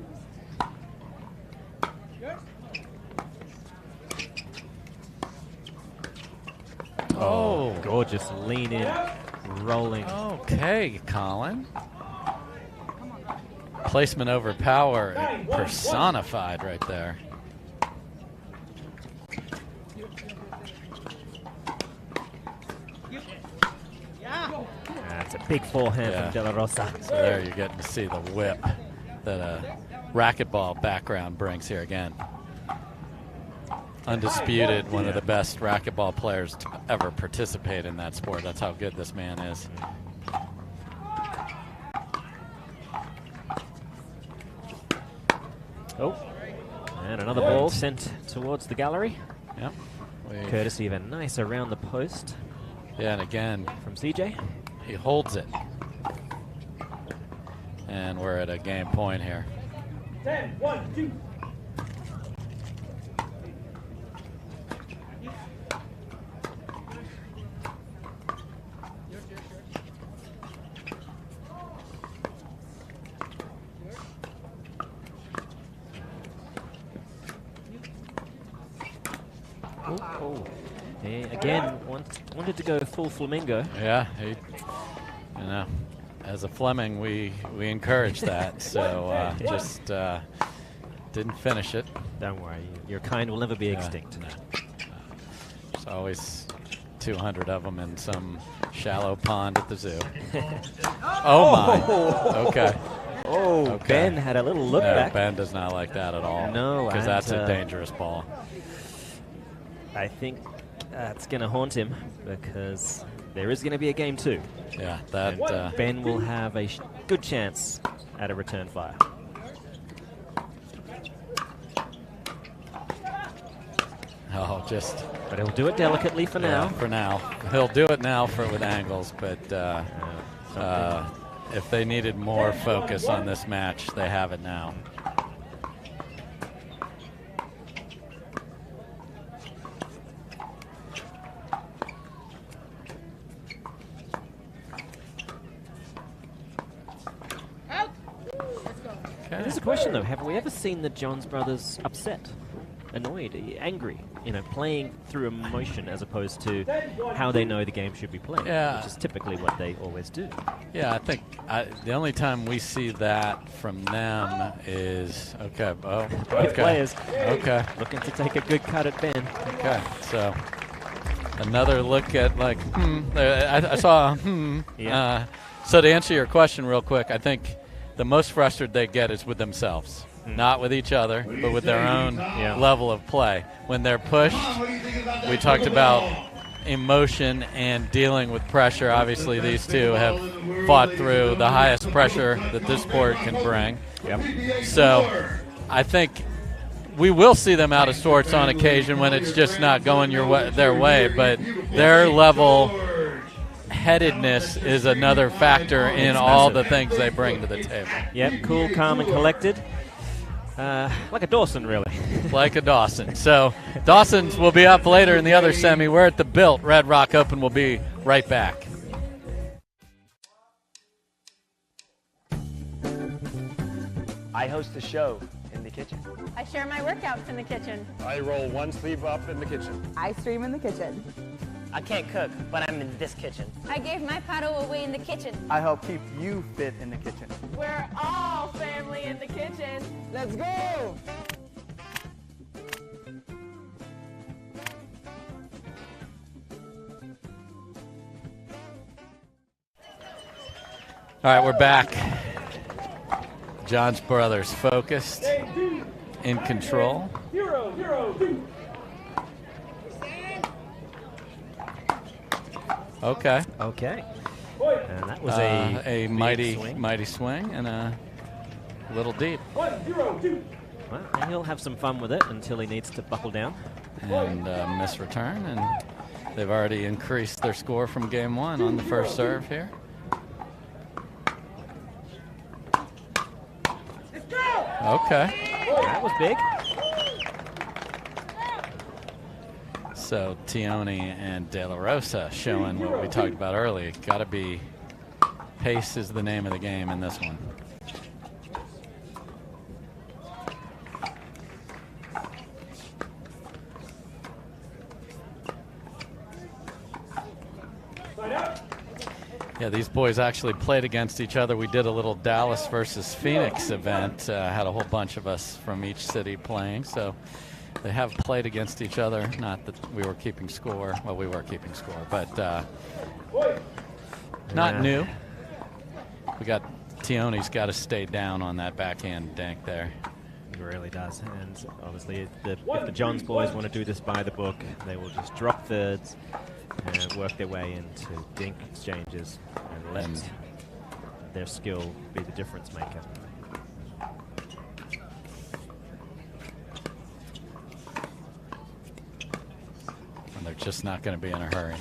Oh, gorgeous lean in, rolling. Okay, Colin. Placement over power personified right there. It's a big forehand from De La Rosa. So there you're getting to see the whip that a racquetball background brings here again. Undisputed, one of the best racquetball players to ever participate in that sport. That's how good this man is. Oh, and another ball sent towards the gallery. Yep. Courtesy of a nice around the post. Yeah, and again, from CJ. He holds it. And we're at a game point here. 10, 1, 2. Again, wanted to go full flamingo. Yeah, you know, as a Fleming, we encourage that. So just didn't finish it. Don't worry, your kind will never be extinct. No. There's always 200 of them in some shallow pond at the zoo. Oh my! Okay. Oh, okay. Ben had a little look no, back. Ben does not like that at all. No, because that's a dangerous ball. I think that's going to haunt him because there is going to be a game 2. Yeah, that Ben will have a good chance at a return fire. Oh, just. But he'll do it delicately for now. For now, he'll do it now with angles. But if they needed more focus on this match, they have it now. There's a question though, have we ever seen the Jones brothers upset, annoyed, angry, playing through emotion as opposed to how they know the game should be played, which is typically what they always do. Yeah, I think the only time we see that from them is, Both players looking to take a good cut at Ben. Okay, so another look at I saw a Yeah. So to answer your question real quick, I think the most frustrated they get is with themselves, not with each other, but with their own level of play. When they're pushed, we talked about emotion and dealing with pressure. Obviously, these two have fought through the highest pressure that this sport can bring. Yep. So I think we will see them out of sorts on occasion when it's just not going their way, but their level headedness is another factor in all the things they bring to the table. Yep, cool, calm, and collected. Like a Dawson, really. Like a Dawson. So Dawson's will be up later in the other semi. We're at the Built Red Rock Open. We'll be right back. I host a show in the kitchen. I share my workouts in the kitchen. I roll one sleeve up in the kitchen. I stream in the kitchen. I can't cook, but I'm in this kitchen. I gave my paddle away in the kitchen. I help keep you fit in the kitchen. We're all family in the kitchen. Let's go! All right, we're back. John's brothers focused, in control. 0, 0, 2. Okay. And that was a mighty swing. swing and a little deep. 1, 0, 2. Well, and he'll have some fun with it until he needs to buckle down. And miss return, and they've already increased their score from game 1 on the first serve here. Okay. That was big. So Tioni and De La Rosa showing what we talked about earlier. Got to be, pace is the name of the game in this one. Yeah, these boys actually played against each other. We did a little Dallas versus Phoenix event. Had a whole bunch of us from each city playing. So they have played against each other. Not that we were keeping score. Well, we were keeping score, but not new. We got Tioni's got to stay down on that backhand dink there. He really does. And obviously, if the Johns boys want to do this by the book, they will just drop thirds and work their way into dink exchanges and let their skill be the difference maker. And they're just not going to be in a hurry.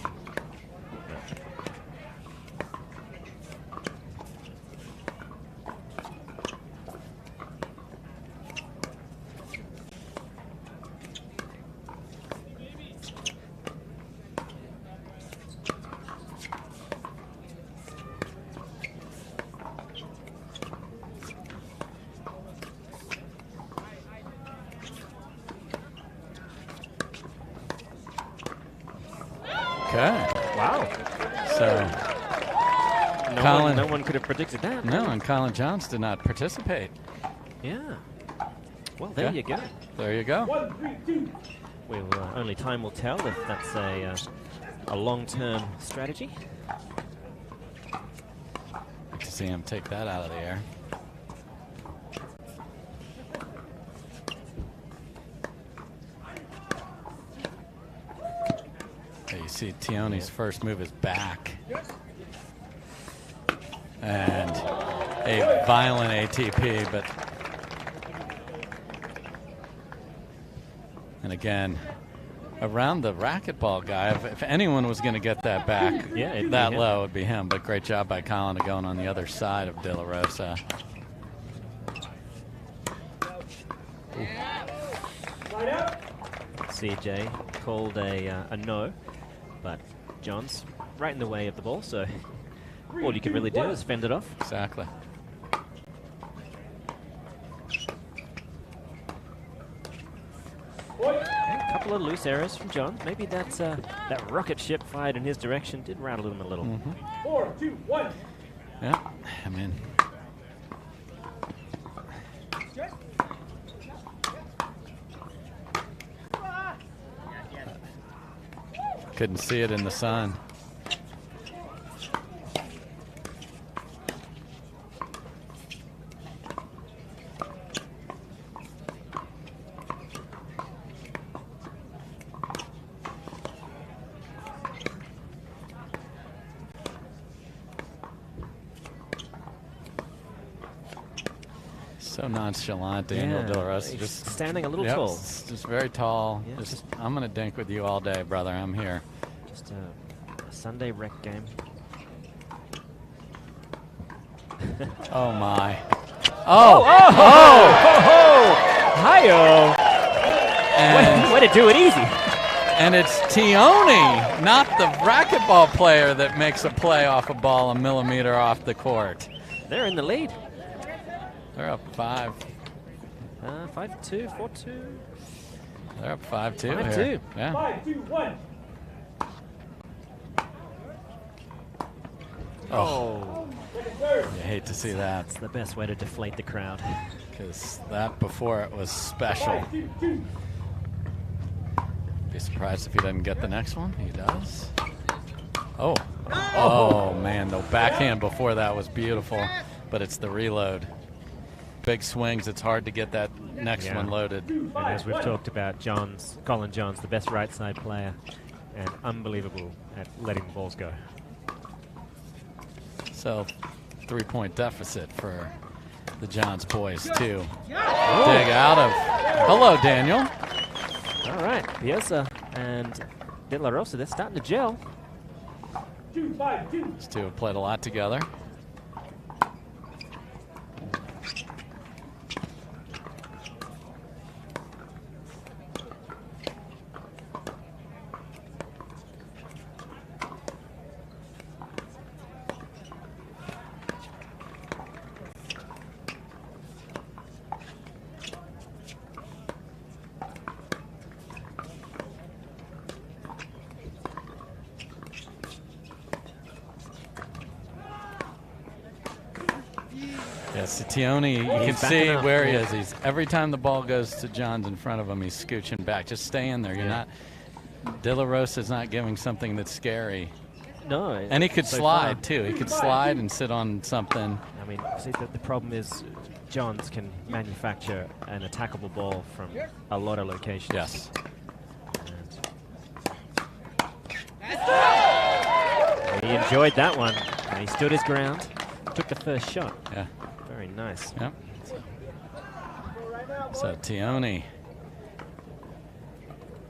Okay. Wow. So no one could have predicted that. No, and Colin Johns did not participate. Yeah. Well, there you go. There you go. 1, 3, 2. Well, only time will tell if that's a long-term strategy. Like to see him take that out of the air. You see Tioni's first move is back. And a violent ATP, but... And again, around the racquetball guy, if anyone was going to get that back that low, it would be him. But great job by Colin to going on the other side of De La Rosa. CJ called a no, but Johns right in the way of the ball, so all you can really do is fend it off. Exactly. A couple of loose errors from Johns. Maybe that's that rocket ship fired in his direction did rattle him a little. 4, 2, 1. Yeah, I mean... Couldn't see it in the sun. So nonchalant, Daniel De La Rosa. Just standing a little tall. Just very tall. Yeah, just I'm going to dink with you all day, brother. I'm here. Just a Sunday rec game. Oh, my. Oh! Hi-yo! Way to do it easy. And it's Tioni, not the racquetball player, that makes a play off a ball a millimeter off the court. They're in the lead. They're up 5. 5-2, 4-2. They're up 5-2 5-2. here. Yeah. 5, 2, 1. Oh. You hate to see that. It's the best way to deflate the crowd. Because that before it was special. Be surprised if he doesn't get the next one. He does. Oh. Oh, man. The backhand before that was beautiful. But it's the reload. Big swings. It's hard to get that next one loaded. And as we've talked about, Colin Johns, the best right side player, and unbelievable at letting the balls go. So, 3-point deficit for the Johns boys, too. Dig out of... Hello, Daniel. All right. Piazza and De La Rosa, they're starting to gel. 2, 5, 2. These two have played a lot together. Yes, Tioni, you can see where he is. He's every time the ball goes to Johns in front of him, he's scooching back. Just stay in there. You're not. De La Rosa's not giving something that's scary. No. And he could so slide, far. too. He could slide and sit on something. I mean, see, the problem is Johns can manufacture an attackable ball from a lot of locations. Yes. And he enjoyed that one. And he stood his ground, took the first shot. Yeah. Very nice. Yep. So Tioni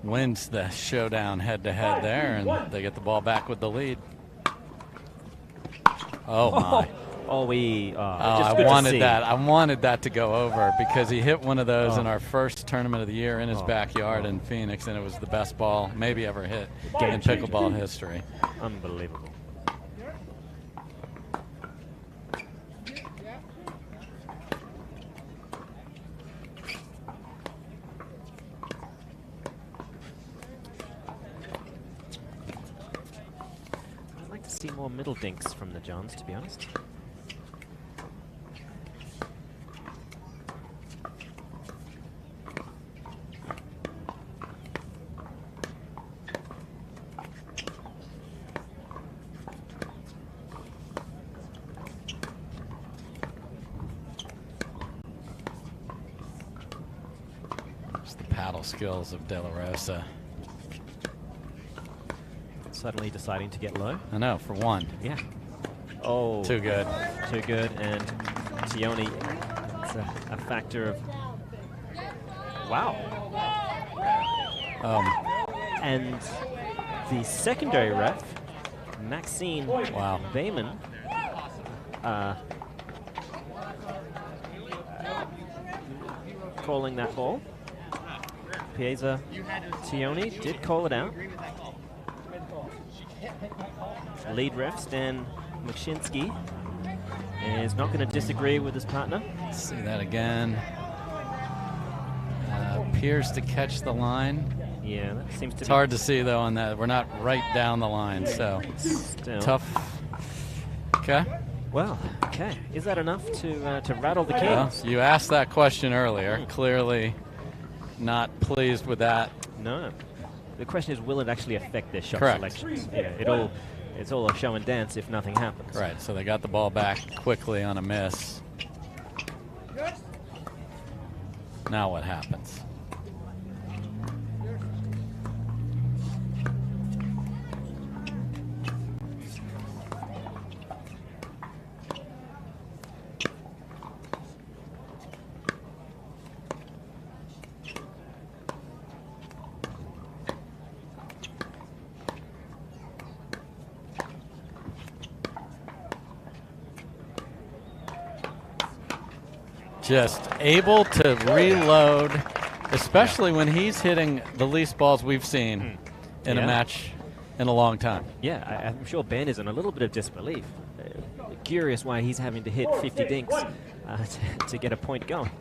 wins the showdown head-to-head there, and they get the ball back with the lead. Oh, my. I wanted that. I wanted that to go over because he hit one of those in our first tournament of the year in his backyard in Phoenix, and it was the best ball maybe ever hit in pickleball history. Unbelievable. I'd like to see more middle dinks from the Johns, to be honest. Paddle skills of De La Rosa. Suddenly deciding to get low. I know, for one. Yeah. Oh. Too good. Too good. And Tioni, it's a factor of... Wow. And the secondary ref, Maxine Bayman, calling that ball. Pieza Tioni did call it out. Lead ref Stan Mukshinsky is not going to disagree with his partner. Let's see that again. Appears to catch the line. Yeah, that seems to It's hard to see, though, on that. We're not right down the line, so still tough. Okay. Well, okay. Is that enough to rattle the Kings? Well, you asked that question earlier. Clearly not pleased with that. No. The question is, will it actually affect their shot Correct. selections? Yeah, it's all a show and dance if nothing happens. Right, so they got the ball back quickly on a miss. Now what happens? Just able to reload, especially when he's hitting the least balls we've seen in a match in a long time. Yeah, I'm sure Ben is in a little bit of disbelief. Curious why he's having to hit 50 dinks to get a point going.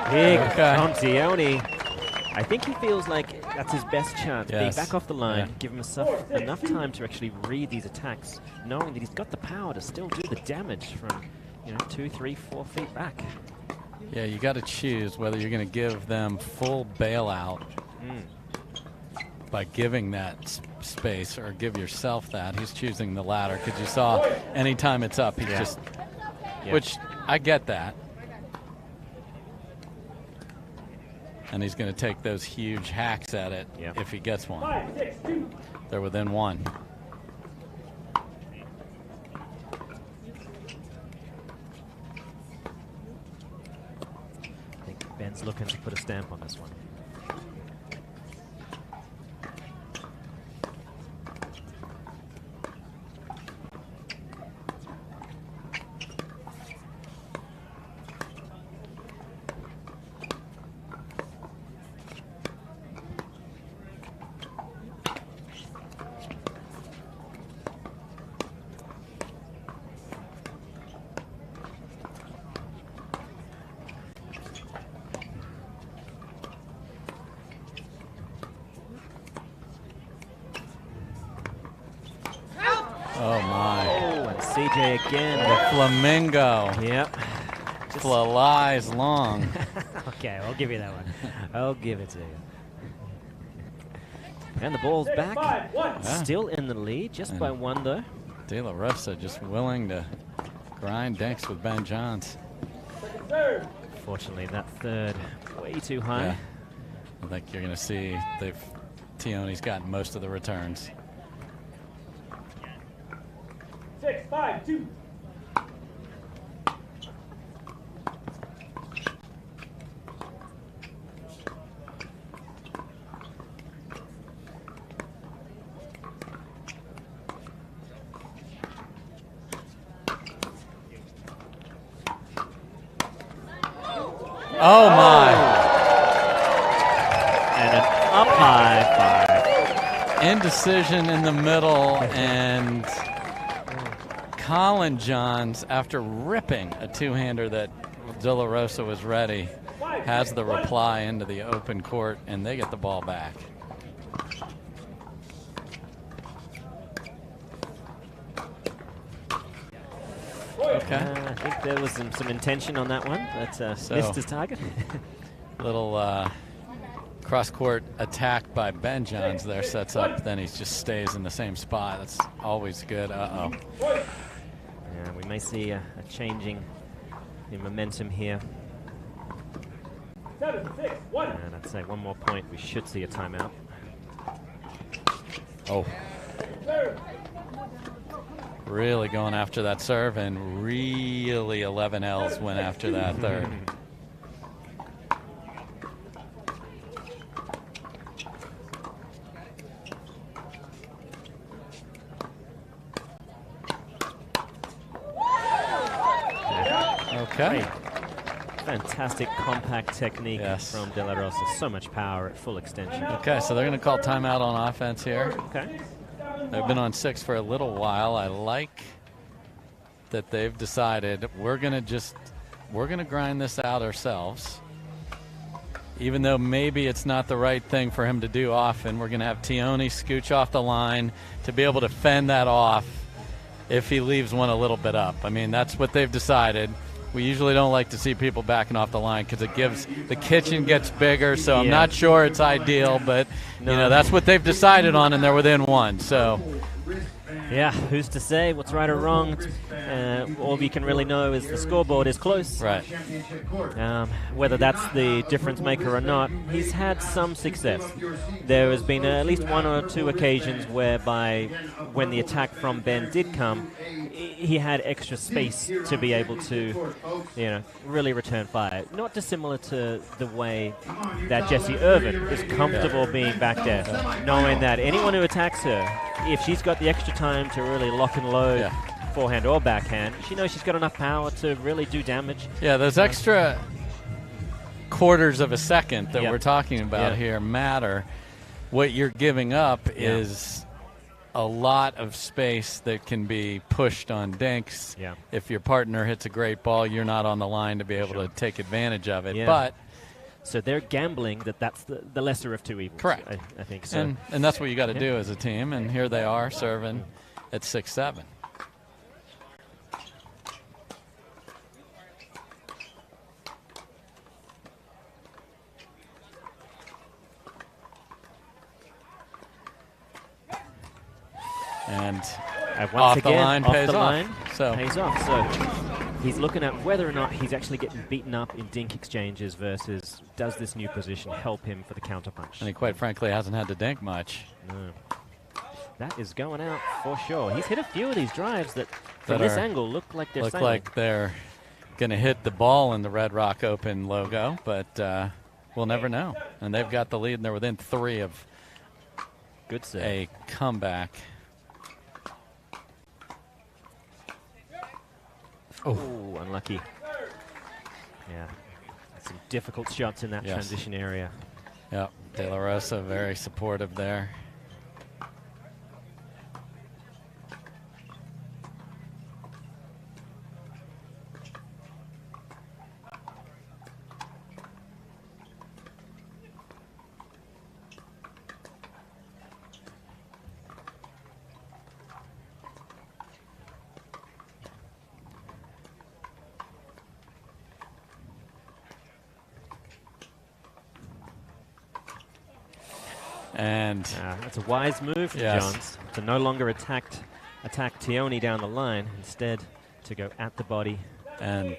Big from Tioni. I think he feels like that's his best chance. Being back off the line, give himself enough time to actually read these attacks, knowing that he's got the power to still do the damage from 2, 3, 4 feet back. Yeah, you got to choose whether you're going to give them full bailout by giving that space or give yourself that. He's choosing the latter because you saw anytime it's up, he just, which I get that. And he's going to take those huge hacks at it if he gets one. 5, 6, 2. They're within one. I think Ben's looking to put a stamp on this one. Oh, my. Oh, and CJ again. The flamingo. Yep. Flies long. Okay, I'll give you that one. I'll give it to you. And the ball's back. 5, 1. Yeah. Still in the lead, just by one, though. De La Rosa just willing to grind dinks with Ben Johns. Third. Fortunately, that third way too high. Yeah. I think you're going to see Tioni's gotten most of the returns. 6, 5, 2. Oh, my. And an up high 5. Indecision in the middle, and Colin Johns, after ripping a two-hander that De La Rosa was ready, has the reply into the open court, and they get the ball back. Okay. I think there was some intention on that one, but missed his target. Little cross-court attack by Ben Johns there sets up, then he just stays in the same spot. That's always good. Uh-oh. Yeah, we may see a changing in momentum here. 7, 6, 1. And I'd say one more point, we should see a timeout. Oh. Really going after that serve, and really 11 L's went after that third. Okay. Fantastic compact technique from De La Rosa. So much power at full extension. Okay, so they're going to call timeout on offense here. Okay. They've been on 6 for a little while. I like that they've decided we're going to grind this out ourselves. Even though maybe it's not the right thing for him to do often, we're going to have Tioni scooch off the line to be able to fend that off if he leaves one a little bit up. I mean, that's what they've decided. We usually don't like to see people backing off the line because it gives the kitchen gets bigger. So I'm not sure it's ideal, but you know that's what they've decided on, and they're within one. So yeah, who's to say what's right or wrong? All we can really know is the scoreboard is close. Right. Whether that's the difference maker or not, he's had some success. There has been at least 1 or 2 occasions whereby when the attack from Ben did come, he had extra space to be able to, really return fire. Not dissimilar to the way that Jessie Irvin is comfortable being back there, knowing that anyone who attacks her, if she's got the extra time to really lock and load, forehand or backhand, she knows she's got enough power to really do damage. Yeah, those extra quarters of a second that we're talking about here matter. What you're giving up is a lot of space that can be pushed on dinks. Yeah. If your partner hits a great ball, you're not on the line to be able to take advantage of it. But so they're gambling that's the lesser of two evils. Correct. I think so. And that's what you got to do as a team. And here they are serving at 6-7. And off the line pays off. So pays off. So he's looking at whether or not he's actually getting beaten up in dink exchanges versus does this new position help him for the counterpunch. And he quite frankly hasn't had to dink much. No. That is going out for sure. He's hit a few of these drives that from this angle look like they're going to hit the ball in the Red Rock Open logo, but we'll never know. And they've got the lead, and they're within 3 of good save. A comeback. Oh, unlucky. Yeah, some difficult shots in that transition area. Yep, De La Rosa very supportive there. And that's a wise move from Johns to no longer attack Tioni down the line, instead to go at the body. And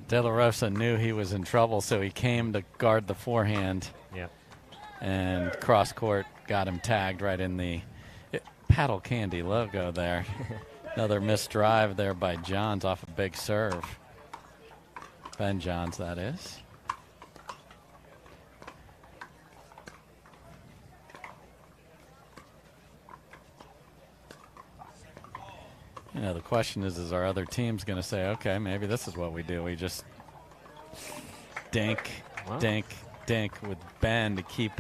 De La Rosa knew he was in trouble, so he came to guard the forehand. Yeah. And cross court got him tagged right in the Paddle Candy logo there. Another missed drive there by Johns off a big serve. Ben Johns, that is. You know, the question is our other team's going to say, okay, maybe this is what we do. We just dink with Ben to keep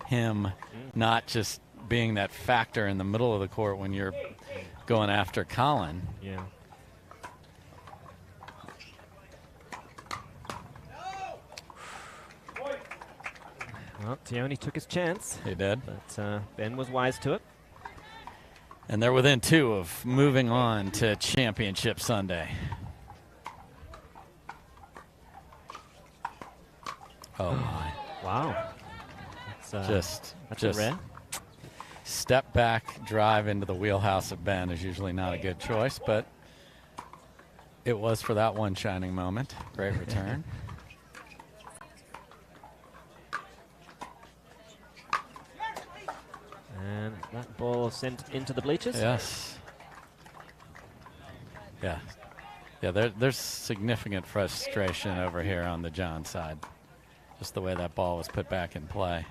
him not just being that factor in the middle of the court when you're going after Colin. Yeah. Well, Tioni took his chance. He did. But Ben was wise to it. And they're within 2 of moving on to Championship Sunday. Oh, my. Wow. That's a rare. Step back drive into the wheelhouse of Ben is usually not a good choice, but it was for that one shining moment. Great return. And that ball sent into the bleachers. Yes. Yeah. Yeah, there's significant frustration over here on the John side. Just the way that ball was put back in play.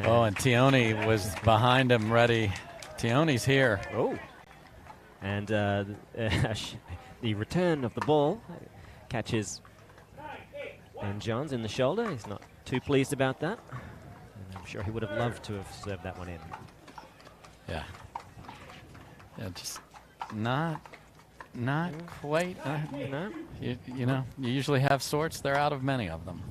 Oh, and Tioni was behind him ready. Tioni's here. Oh. And the return of the ball catches Ben Johns in the shoulder. He's not too pleased about that. And I'm sure he would have loved to have served that one in. Yeah. Yeah, just not quite. No. You know, you usually have sorts. They're out of many of them.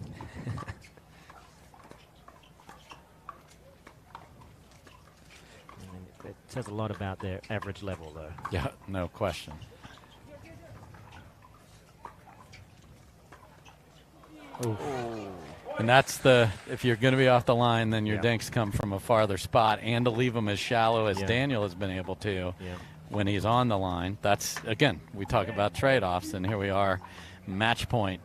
It says a lot about their average level, though. Yeah, no question. Ooh. And that's if you're going to be off the line, then your dinks come from a farther spot, and to leave them as shallow as Daniel has been able to when he's on the line. That's, again, we talk about trade-offs, and here we are, match point.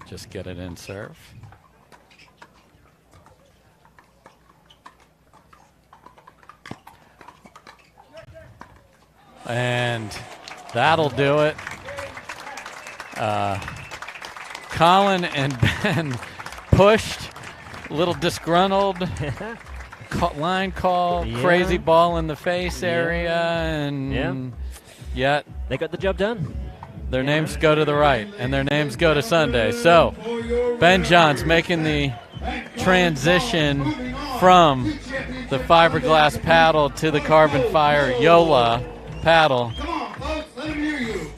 Just get it in serve. And that'll do it. Colin and Ben pushed, a little disgruntled, line call, crazy ball in the face area, and yet they got the job done. Their names go to the right, and their names go to Sunday. So Ben Johns making the transition from the fiberglass paddle to the carbon fire Yola paddle.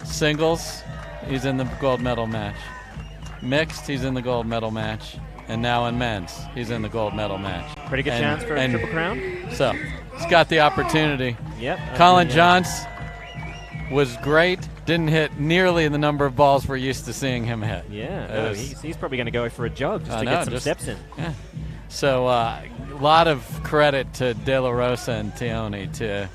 Singles, he's in the gold medal match. Mixed, he's in the gold medal match. And now in men's, he's in the gold medal match. Pretty good chance for a Triple Crown. So he's got the opportunity. Yep. Colin Johns was great. Didn't hit nearly the number of balls we're used to seeing him hit. Yeah, he's probably going to go for a jog just to get some steps in. Yeah. So a lot of credit to De La Rosa and Tioni to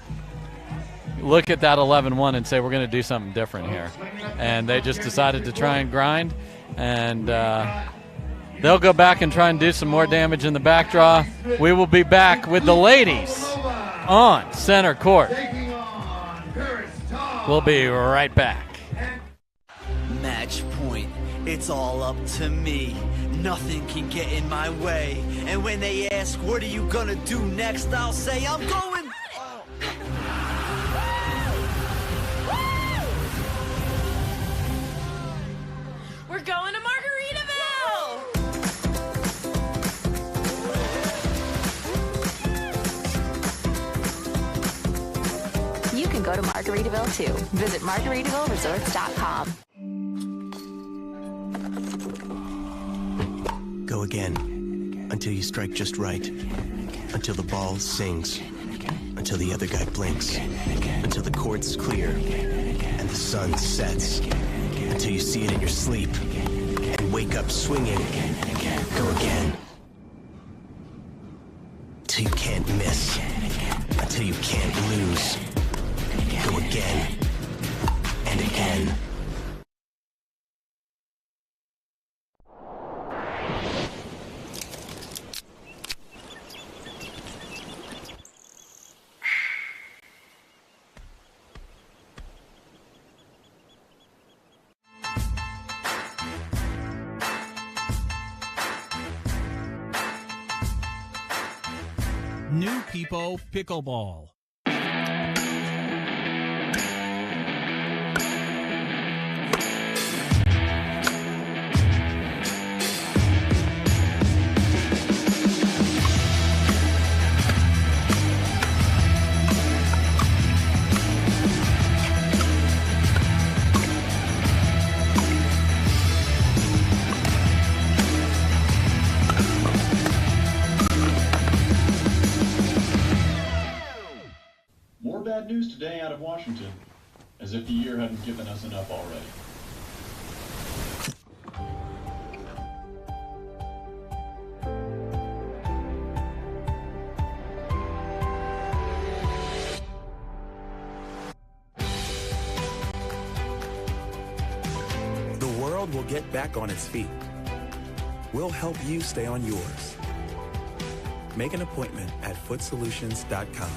look at that 11-1 and say we're going to do something different here. And they just decided to try and grind. And they'll go back and try and do some more damage in the back draw. We will be back with the ladies on center court. We'll be right back. Match point. It's all up to me. Nothing can get in my way. And when they ask, what are you gonna do next? I'll say, I'm going. We're going to Margaritaville! can go to Margaritaville too. Visit MargaritavilleResorts.com. Go again. Until you strike just right. Until the ball sings. Until the other guy blinks. Until the court's clear. And the sun sets. Until you see it in your sleep. And wake up swinging. Go again. Until you can't miss. Until you can't lose. Go again. And again. New People Pickleball. Bad news today out of Washington, as if the year hadn't given us enough already. The world will get back on its feet. We'll help you stay on yours. Make an appointment at footsolutions.com.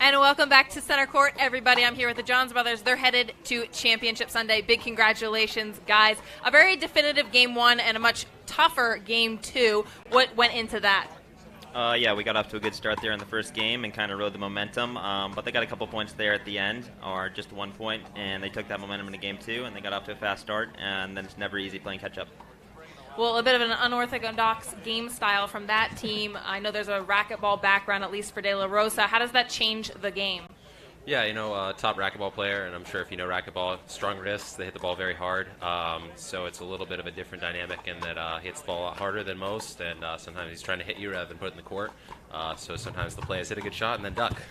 And welcome back to Center Court, everybody. I'm here with the Johns brothers. They're headed to Championship Sunday. Big congratulations, guys. A very definitive Game 1 and a much tougher Game 2. What went into that? Yeah, we got off to a good start there in the first game and kind of rode the momentum. But they got a couple points there at the end, or just 1 point, and they took that momentum into Game 2, and they got off to a fast start, and then it's never easy playing catch-up. Well, a bit of an unorthodox game style from that team. I know there's a racquetball background, at least for De La Rosa. How does that change the game? Yeah, top racquetball player, and I'm sure if you know racquetball, strong wrists, they hit the ball very hard. So it's a little bit of a different dynamic in that he hits the ball a lot harder than most, and sometimes he's trying to hit you rather than put it in the court. So sometimes the players hit a good shot and then duck.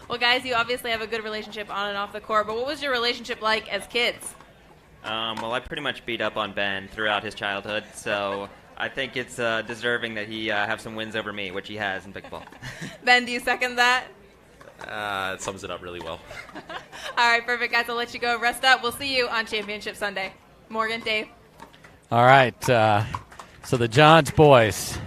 Well, guys, you obviously have a good relationship on and off the court, but what was your relationship like as kids? Well, I pretty much beat up on Ben throughout his childhood, so I think it's deserving that he have some wins over me, which he has in pickleball. Ben, do you second that? It sums it up really well. All right, perfect, guys. I'll let you go. Rest up. We'll see you on Championship Sunday. Morgan, Dave. All right, so the Johns boys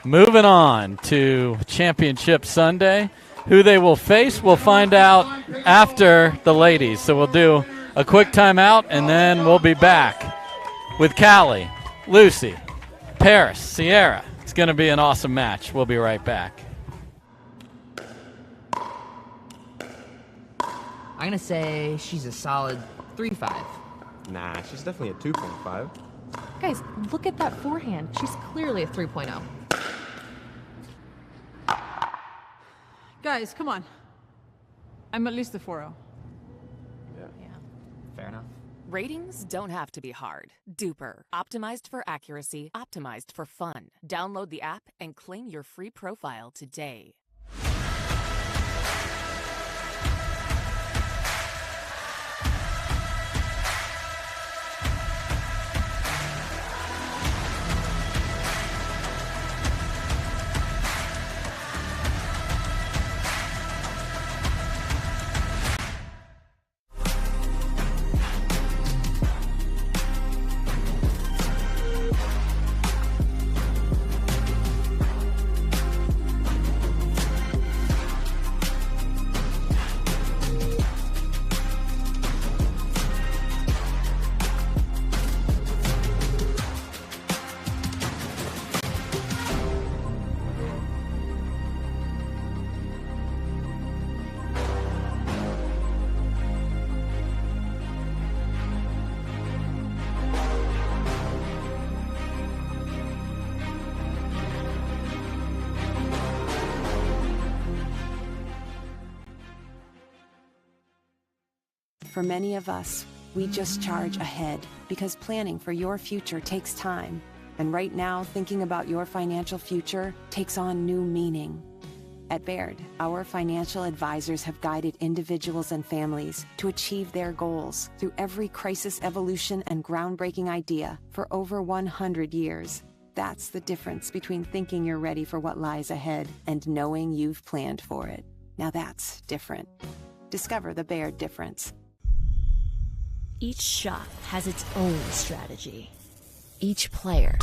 moving on to Championship Sunday. Who they will face, we'll find out after the ladies. So we'll do a quick timeout, and then we'll be back with Callie, Lucy, Paris, Sierra. It's going to be an awesome match. We'll be right back. I'm going to say she's a solid 3.5. Nah, she's definitely a 2.5. Guys, look at that forehand. She's clearly a 3.0. Guys, come on. I'm at least a 4.0. Fair enough. Ratings don't have to be hard. Duper. Optimized for accuracy. Optimized for fun. Download the app and claim your free profile today. For many of us, we just charge ahead because planning for your future takes time. And right now, thinking about your financial future takes on new meaning. At Baird, our financial advisors have guided individuals and families to achieve their goals through every crisis evolution and groundbreaking idea for over 100 years. That's the difference between thinking you're ready for what lies ahead and knowing you've planned for it. Now that's different. Discover the Baird difference. Each shot has its own strategy. Each player,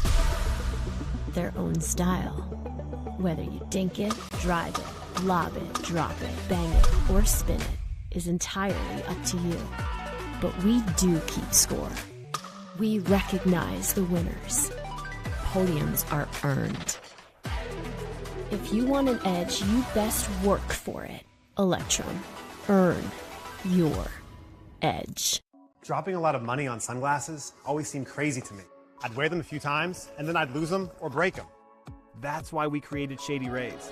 their own style. Whether you dink it, drive it, lob it, drop it, bang it, or spin it is entirely up to you. But we do keep score. We recognize the winners. Podiums are earned. If you want an edge, you best work for it. Electrum. Earn your edge. Dropping a lot of money on sunglasses always seemed crazy to me. I'd wear them a few times, and then I'd lose them or break them. That's why we created Shady Rays.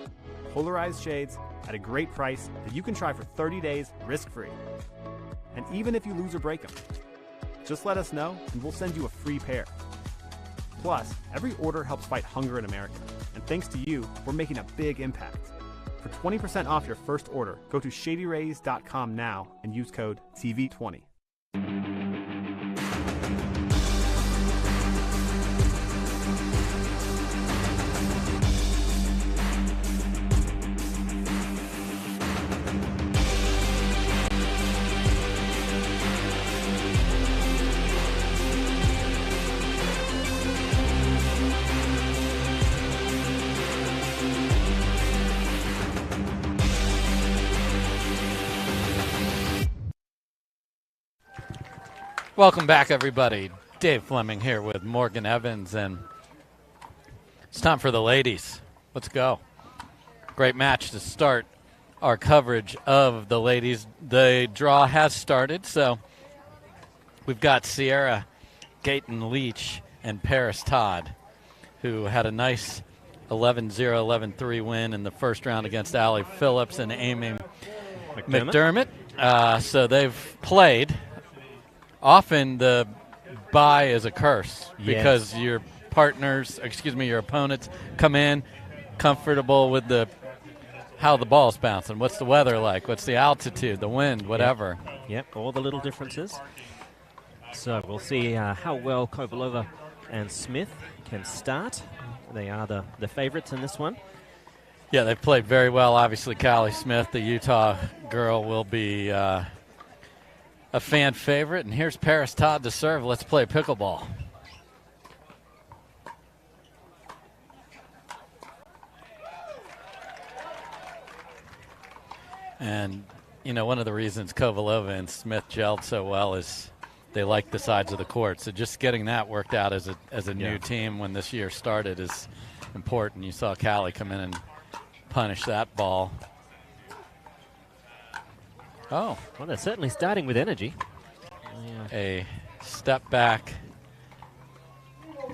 Polarized shades at a great price that you can try for 30 days risk-free. And even if you lose or break them, just let us know and we'll send you a free pair. Plus, every order helps fight hunger in America. And thanks to you, we're making a big impact. For 20% off your first order, go to shadyrays.com now and use code TV20. Welcome back, everybody. Dave Fleming here with Morgan Evans, and it's time for the ladies. Let's go. Great match to start our coverage of the ladies. The draw has started, so we've got Sierra Gayton Leach and Paris Todd, who had a nice 11-0, 11-3 win in the first round against Allie Phillips and Amy McDermott. So they've played. Often the bye is a curse because your your opponents come in comfortable with how the ball's bouncing. What's the weather like? What's the altitude, the wind, whatever. Yep, all the little differences. So we'll see how well Kovalova and Smith can start. They are the favorites in this one. Yeah, they've played very well. Obviously, Callie Smith, the Utah girl, will be a fan favorite. And here's Paris Todd to serve. Let's play pickleball. And, one of the reasons Kovalova and Smith gelled so well is they like the sides of the court. So just getting that worked out as a new team when this year started is important. You saw Callie come in and punish that ball. Oh. Well, they're certainly starting with energy. A step back.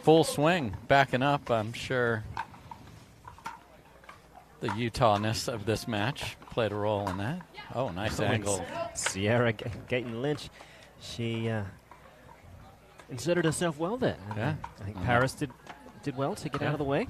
Full swing, backing up. I'm sure the Utah-ness of this match played a role in that. Oh, nice angle. Sierra Gayton Lynch, she inserted herself well there. Yeah. I think Paris did well to get out of the way.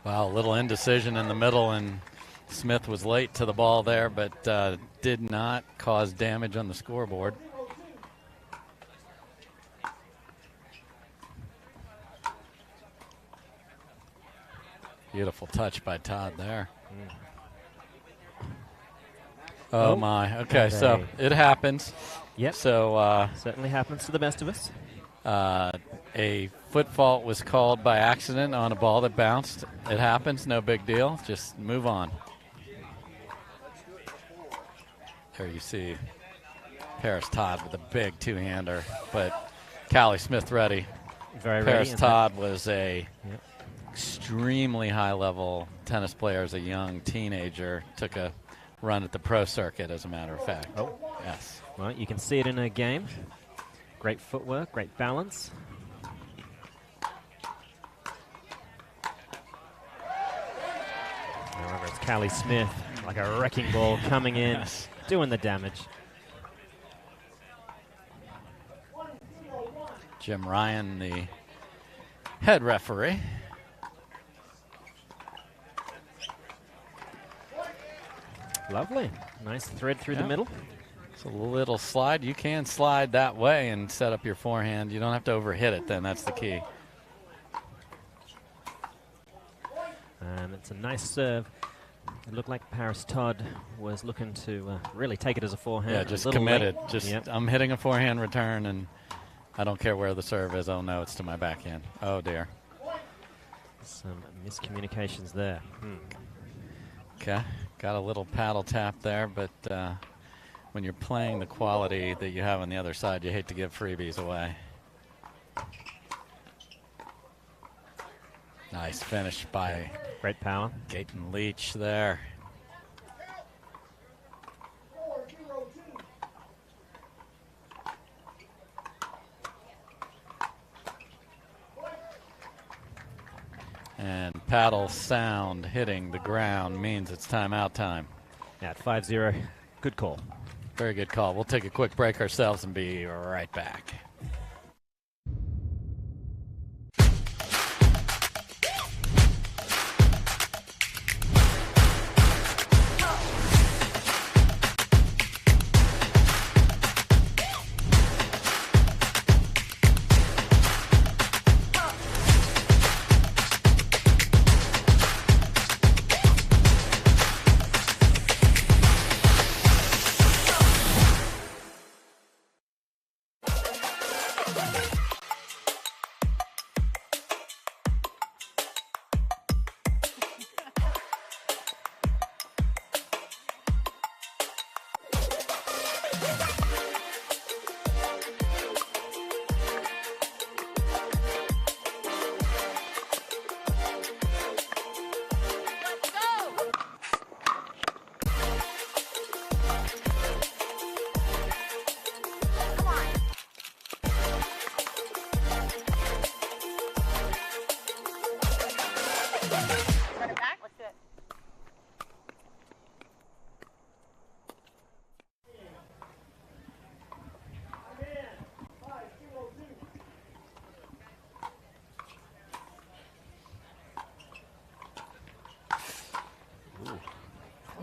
Wow, a little indecision in the middle, and Smith was late to the ball there, but did not cause damage on the scoreboard. Beautiful touch by Todd there. Oh my. Okay, so it happens. Yep. So certainly happens to the best of us. A foot fault was called by accident on a ball that bounced. It happens, no big deal. Just move on. There you see Paris Todd with a big two-hander, but Callie Smith ready. Very Paris ready. Todd was a extremely high-level tennis player as a young teenager. Took a run at the pro circuit, as a matter of fact. Oh. Yes. Well, you can see it in her game. Great footwork, great balance. However, it's Callie Smith, like a wrecking ball coming in, doing the damage. Jim Ryan, the head referee. Lovely. Nice thread through the middle. It's a little slide. You can slide that way and set up your forehand. You don't have to overhit it then. That's the key. And it's a nice serve. It looked like Paris Todd was looking to really take it as a forehand. Yeah, just committed. I'm hitting a forehand return, and I don't care where the serve is. Oh, no, it's to my backhand. Oh, dear. Some miscommunications there. Okay, got a little paddle tap there, but when you're playing the quality that you have on the other side, you hate to give freebies away. Nice finish by great power. Gaten Leach there. And paddle sound hitting the ground means it's timeout time. At 5-0, good call. Very good call. We'll take a quick break ourselves and be right back.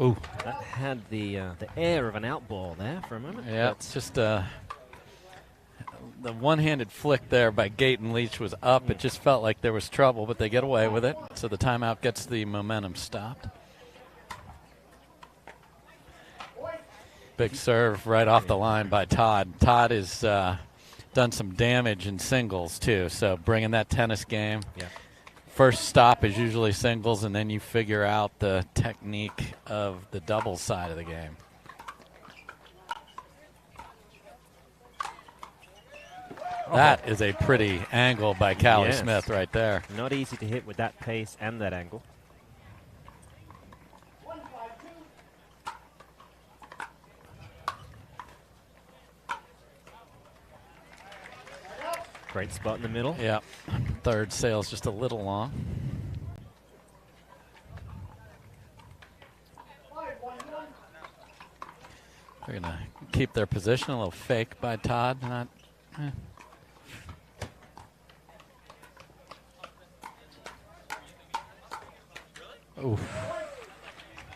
Ooh. That had the air of an out ball there for a moment. Yeah, it's just the one-handed flick there by Gaten Leach was up. It just felt like there was trouble, but they get away with it. So the timeout gets the momentum stopped. Big serve right off the line by Todd. Todd has done some damage in singles, too, so bringing that tennis game. Yeah. First stop is usually singles, and then you figure out the technique of the doubles side of the game. That is a pretty angle by Callie Smith right there. Not easy to hit with that pace and that angle. Great spot in the middle. Yeah. Third sail's just a little long. They're going to keep their position. A little fake by Todd. Not. Oof.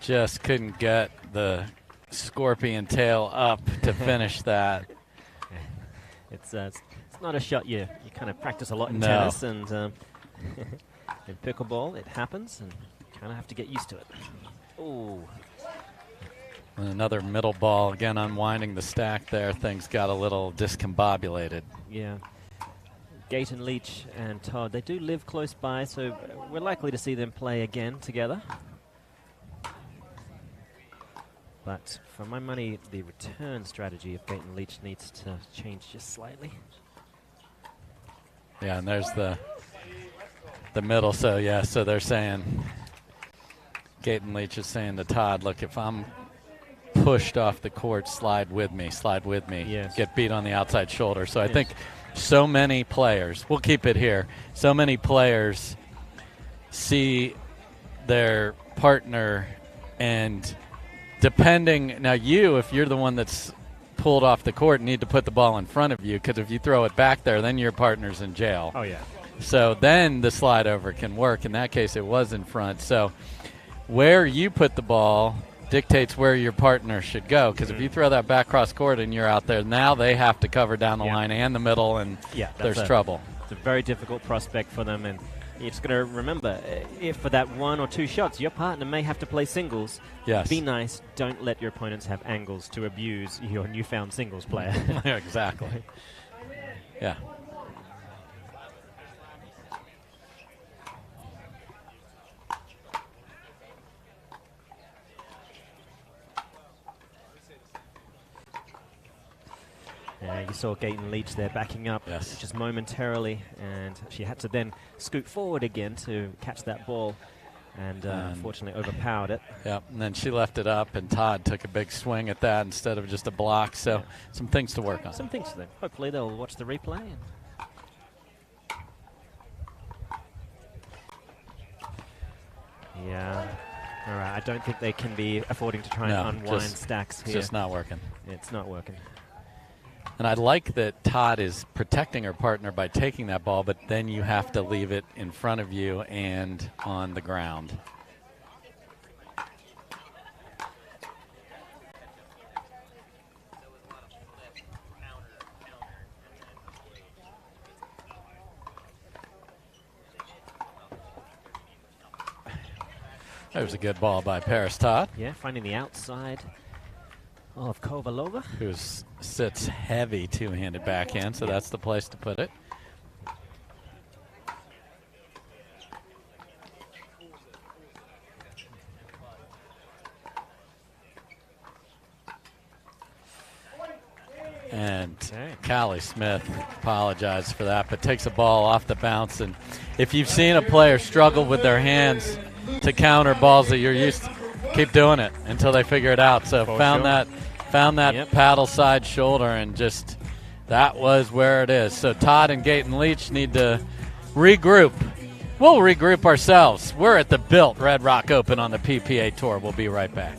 Just couldn't get the scorpion tail up to finish that. It's not a shot you kind of practice a lot in tennis, and in pickleball it happens, and you kind of have to get used to it. Ooh. And another middle ball, again unwinding the stack there. Things got a little discombobulated. Yeah. Gaten Leach and Todd, they do live close by, so we're likely to see them play again together. But for my money, the return strategy of Gaten Leach needs to change just slightly. Yeah, and there's the middle. So, yeah, so they're saying, Gaten Leach is saying to Todd, look, if I'm pushed off the court, slide with me, Yes. get beat on the outside shoulder. So I think so many players, we'll keep it here, so many players see their partner, and depending, now if you're the one that's pulled off the court, need to put the ball in front of you, because if you throw it back there, then your partner's in jail. Oh, yeah. So then the slide over can work. In that case, it was in front. So where you put the ball dictates where your partner should go, because if you throw that back cross court and you're out there, now they have to cover down the line and the middle, and there's trouble. It's a very difficult prospect for them, and you're just going to remember, if for that 1 or 2 shots, your partner may have to play singles. Yes. Be nice. Don't let your opponents have angles to abuse your newfound singles player. Exactly. Yeah. You saw Gaten Leach there backing up just momentarily, and she had to then scoot forward again to catch that ball, and unfortunately overpowered it. Yep, and then she left it up, and Todd took a big swing at that instead of just a block, so some things to work on. Some things to them. Hopefully they'll watch the replay. Yeah. All right, I don't think they can be affording to try and unwind stacks here. It's just not working. It's not working. And I like that Todd is protecting her partner by taking that ball, but then you have to leave it in front of you and on the ground. That was a good ball by Paris Todd. Yeah, finding the outside of Kovalova, who sits heavy two-handed backhand, so that's the place to put it. And Callie Smith apologized for that, but takes a ball off the bounce. And if you've seen a player struggle with their hands to counter balls that you're used to, keep doing it until they figure it out. So found that paddle side shoulder, and just that was where it is. So Todd and Gaten Leach need to regroup. We'll regroup ourselves. We're at the Built Red Rock Open on the PPA Tour. We'll be right back.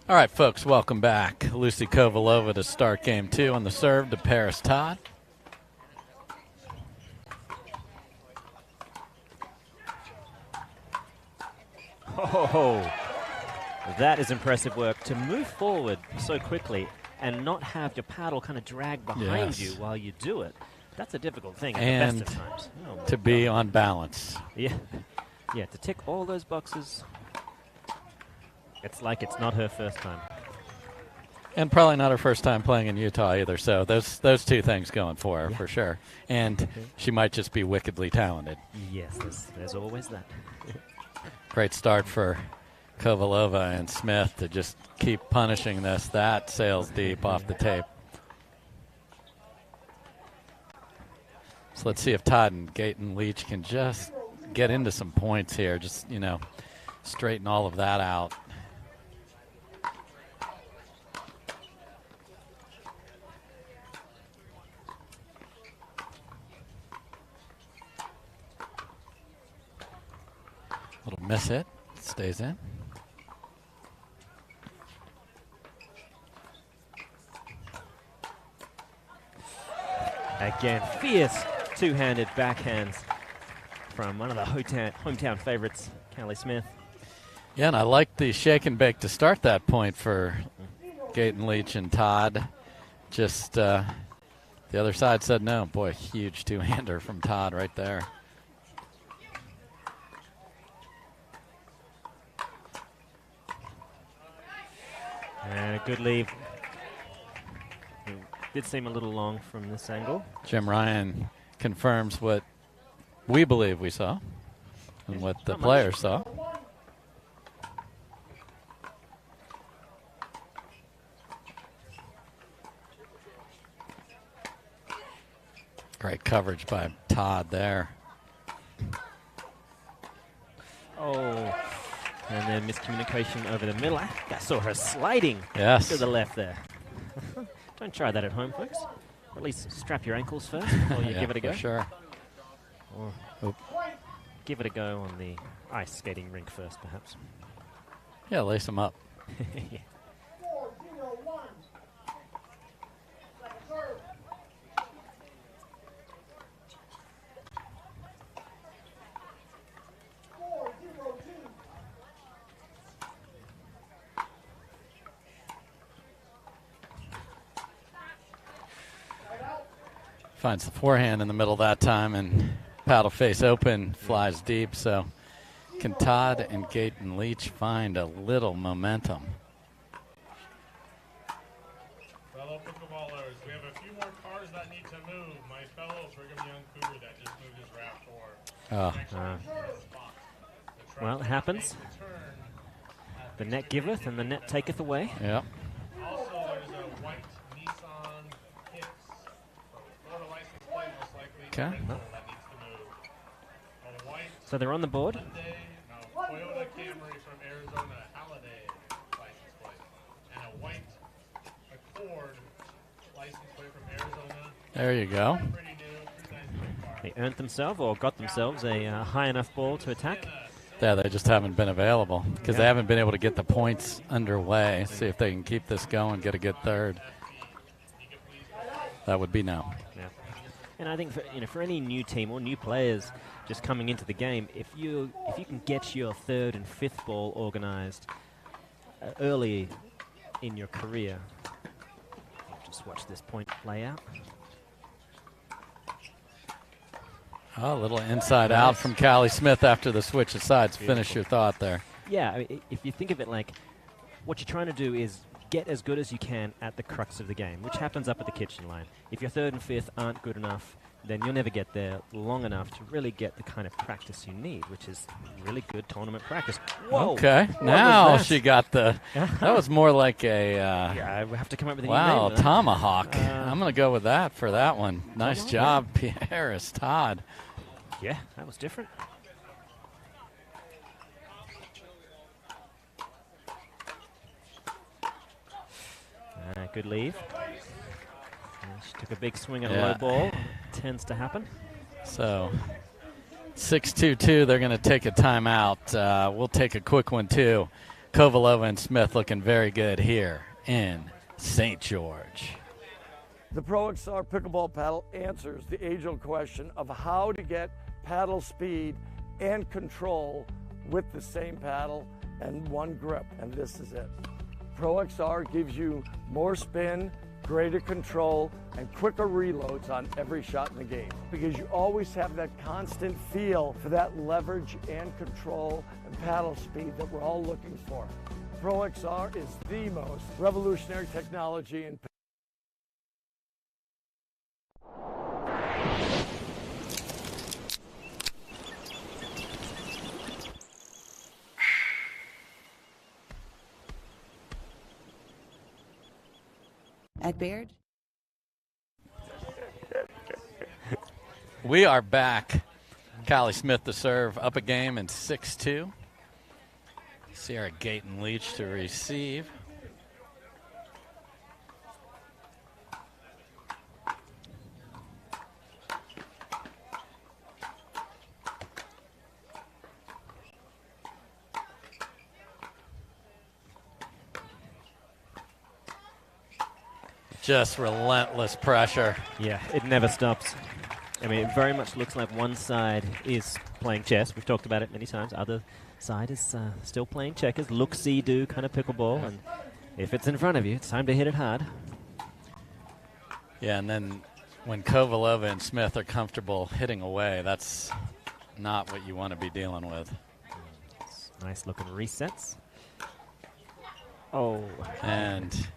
All right, folks, welcome back. Lucy Kovalova to start game 2 on the serve to Paris Todd. Oh, that is impressive work to move forward so quickly and not have your paddle kind of drag behind you while you do it. That's a difficult thing at the best of times. To be on balance. Yeah, to tick all those boxes. It's like it's not her first time. And probably not her first time playing in Utah either, so those two things going for her, for sure. And she might just be wickedly talented. Yes, there's always that. Great start for Kovalova and Smith to just keep punishing this. That sails deep off the tape. So let's see if Todd and Gaten Leach can just get into some points here, just, straighten all of that out. Little miss hit, stays in. Again, fierce two-handed backhands from one of the hometown favorites, Callie Smith. Yeah, and I like the shake and bake to start that point for Gaten Leach and Todd. Just the other side said no. Boy, huge two-hander from Todd right there. And a good leave. It did seem a little long from this angle. Jim Ryan confirms what we believe we saw and what the players saw. Great coverage by Todd there. Oh, and then miscommunication over the middle. I think I saw her sliding to the left there. Don't try that at home, folks. Or at least strap your ankles first before you give it a go. For sure. Or give it a go on the ice skating rink first, perhaps. Yeah, lace them up. Yeah. Finds the forehand in the middle that time, and paddle face open, flies deep. So can Todd and Gaten Leach find a little momentum? Fellow pickleballers, we have a few more cars that need to move. My fellow Brigham Young Cougar that just moved his RAV4. Well, it happens. The net giveth and the net taketh away. Yeah. Also, there's a white Nissan Kicks. Florida license plate, most likely. Okay. That needs to move. A white So they're on the board. Hyundai, no, Toyota Camry from Arizona, Halliday license plate. And a white Accord license plate from Arizona. There you go. They earned themselves or got themselves a high enough ball to attack. Yeah, they just haven't been available because they haven't been able to get the points underway. See if they can keep this going, get a good third. That would be no. Yeah. And I think for any new team or new players just coming into the game, if you can get your third and fifth ball organized early in your career, just watch this point play out. Oh, a little inside out from Callie Smith after the switch of sides. Finish your thought there. Yeah, I mean, if you think of it like what you're trying to do is get as good as you can at the crux of the game, which happens up at the kitchen line. If your third and fifth aren't good enough, then you'll never get there long enough to really get the kind of practice you need, which is really good tournament practice. Whoa! Okay, now she got the. That was more like a. Yeah, we have to come up with a new wow, name. tomahawk. I'm going to go with that for that one. Nice job, Harris Todd. Yeah, that was different. Good leave. She took a big swing at a low ball. Tends to happen. So 6-2-2. They're going to take a timeout. We'll take a quick one too. Kovalova and Smith looking very good here in St. George. The Pro XR pickleball paddle answers the age-old question of how to get paddle speed and control with the same paddle and one grip, and this is it. Pro XR gives you more spin, greater control, and quicker reloads on every shot in the game because you always have that constant feel for that leverage and control and paddle speed that we're all looking for. Pro XR is the most revolutionary technology in At Baird. We are back. Callie Smith to serve, up a game in 6-2. Sierra Gaten Leach to receive. Just relentless pressure. Yeah, it never stops. I mean, it very much looks like one side is playing chess. We've talked about it many times. Other side is still playing checkers. Look, see, do kind of pickleball. And if it's in front of you, it's time to hit it hard. Yeah, and then when Kovalova and Smith are comfortable hitting away, that's not what you want to be dealing with. Nice looking resets. Oh. And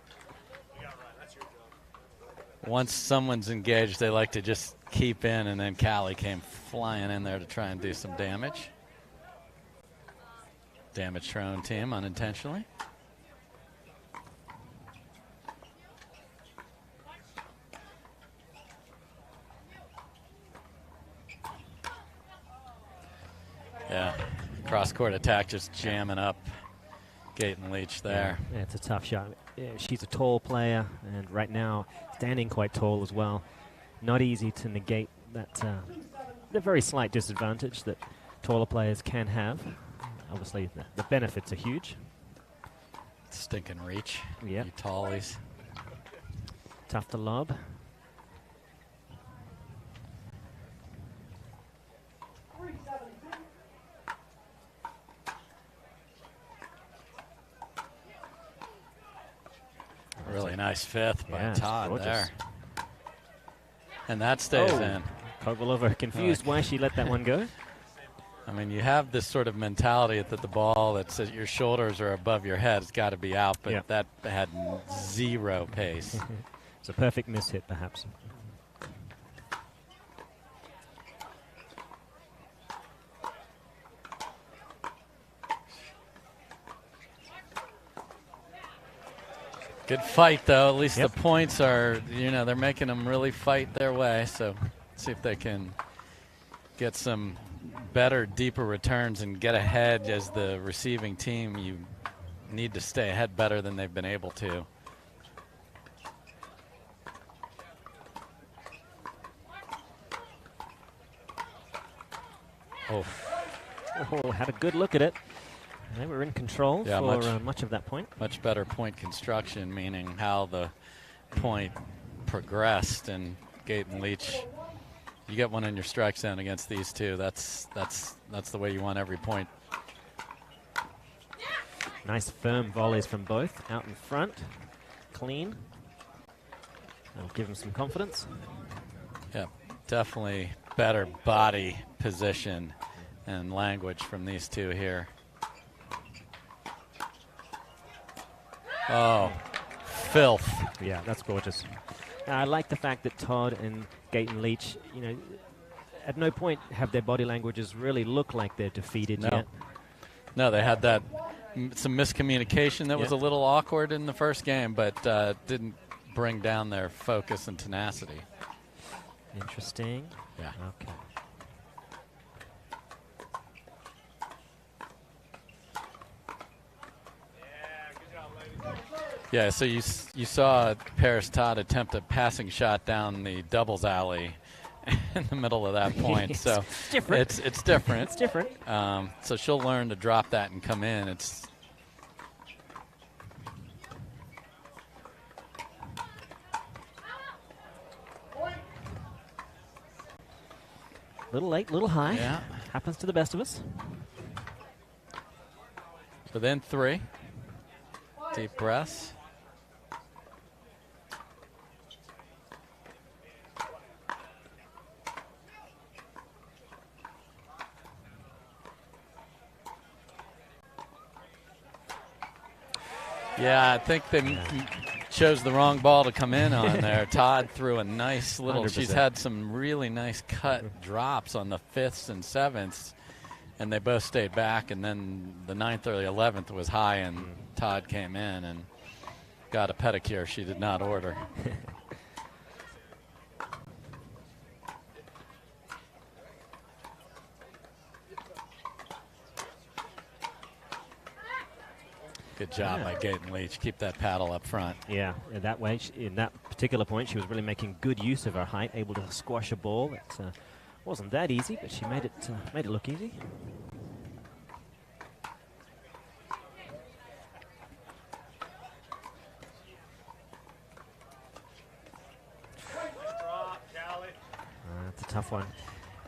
once someone's engaged, they like to just keep in, and then Callie came flying in there to try and do some damage. Damage her own team unintentionally. Yeah, cross-court attack just jamming up Gaten Leach there. Yeah, it's a tough shot. Yeah, she's a tall player, and right now standing quite tall as well. Not easy to negate that the very slight disadvantage that taller players can have. Obviously, the benefits are huge. Stinking reach. Yeah. You tallies. Tough to lob. Really nice fifth by Yeah, Todd gorgeous. there. And that stays in. Kovalova confused why she let that one go. I mean, you have this sort of mentality that the ball that's at your shoulders or above your head has got to be out, but Yeah. that had zero pace. It's a perfect miss hit, perhaps. Good fight, though. At least Yep. the points are, they're making them really fight their way. So see if they can get some better, deeper returns and get ahead as the receiving team. You need to stay ahead better than they've been able to. Oh, had a good look at it. They were in control for much of that point. Much better point construction, meaning how the point progressed. And Gaten Leach, you get one in your strike zone against these two. That's the way you want every point. Nice firm volleys from both. Out in front. Clean. That'll give them some confidence. Yeah, definitely better body position and language from these two here. Oh, filth. Yeah, that's gorgeous. I like the fact that Todd and Gaten Leach, at no point have their body languages really look like they're defeated yet. No, they had some miscommunication that was a little awkward in the first game, but didn't bring down their focus and tenacity. Interesting. Yeah. Okay. Yeah, so you saw Paris Todd attempt a passing shot down the doubles alley in the middle of that point. So it's different. It's different. It's different. So she'll learn to drop that and come in. It's Little late, little high. Yeah. Happens to the best of us. within 3. Deep breaths. Yeah, I think they chose the wrong ball to come in on there. Todd threw a nice little, 100%. she's had some really nice cut drops on the 5th and 7th, and they both stayed back, and then the 9th or the 11th was high, and Todd came in and got a pedicure she did not order. Good job by Gaten Leach. Keep that paddle up front. Yeah, in that way, in that particular point, she was really making good use of her height, able to squash a ball that wasn't that easy, but she made it look easy. tough one.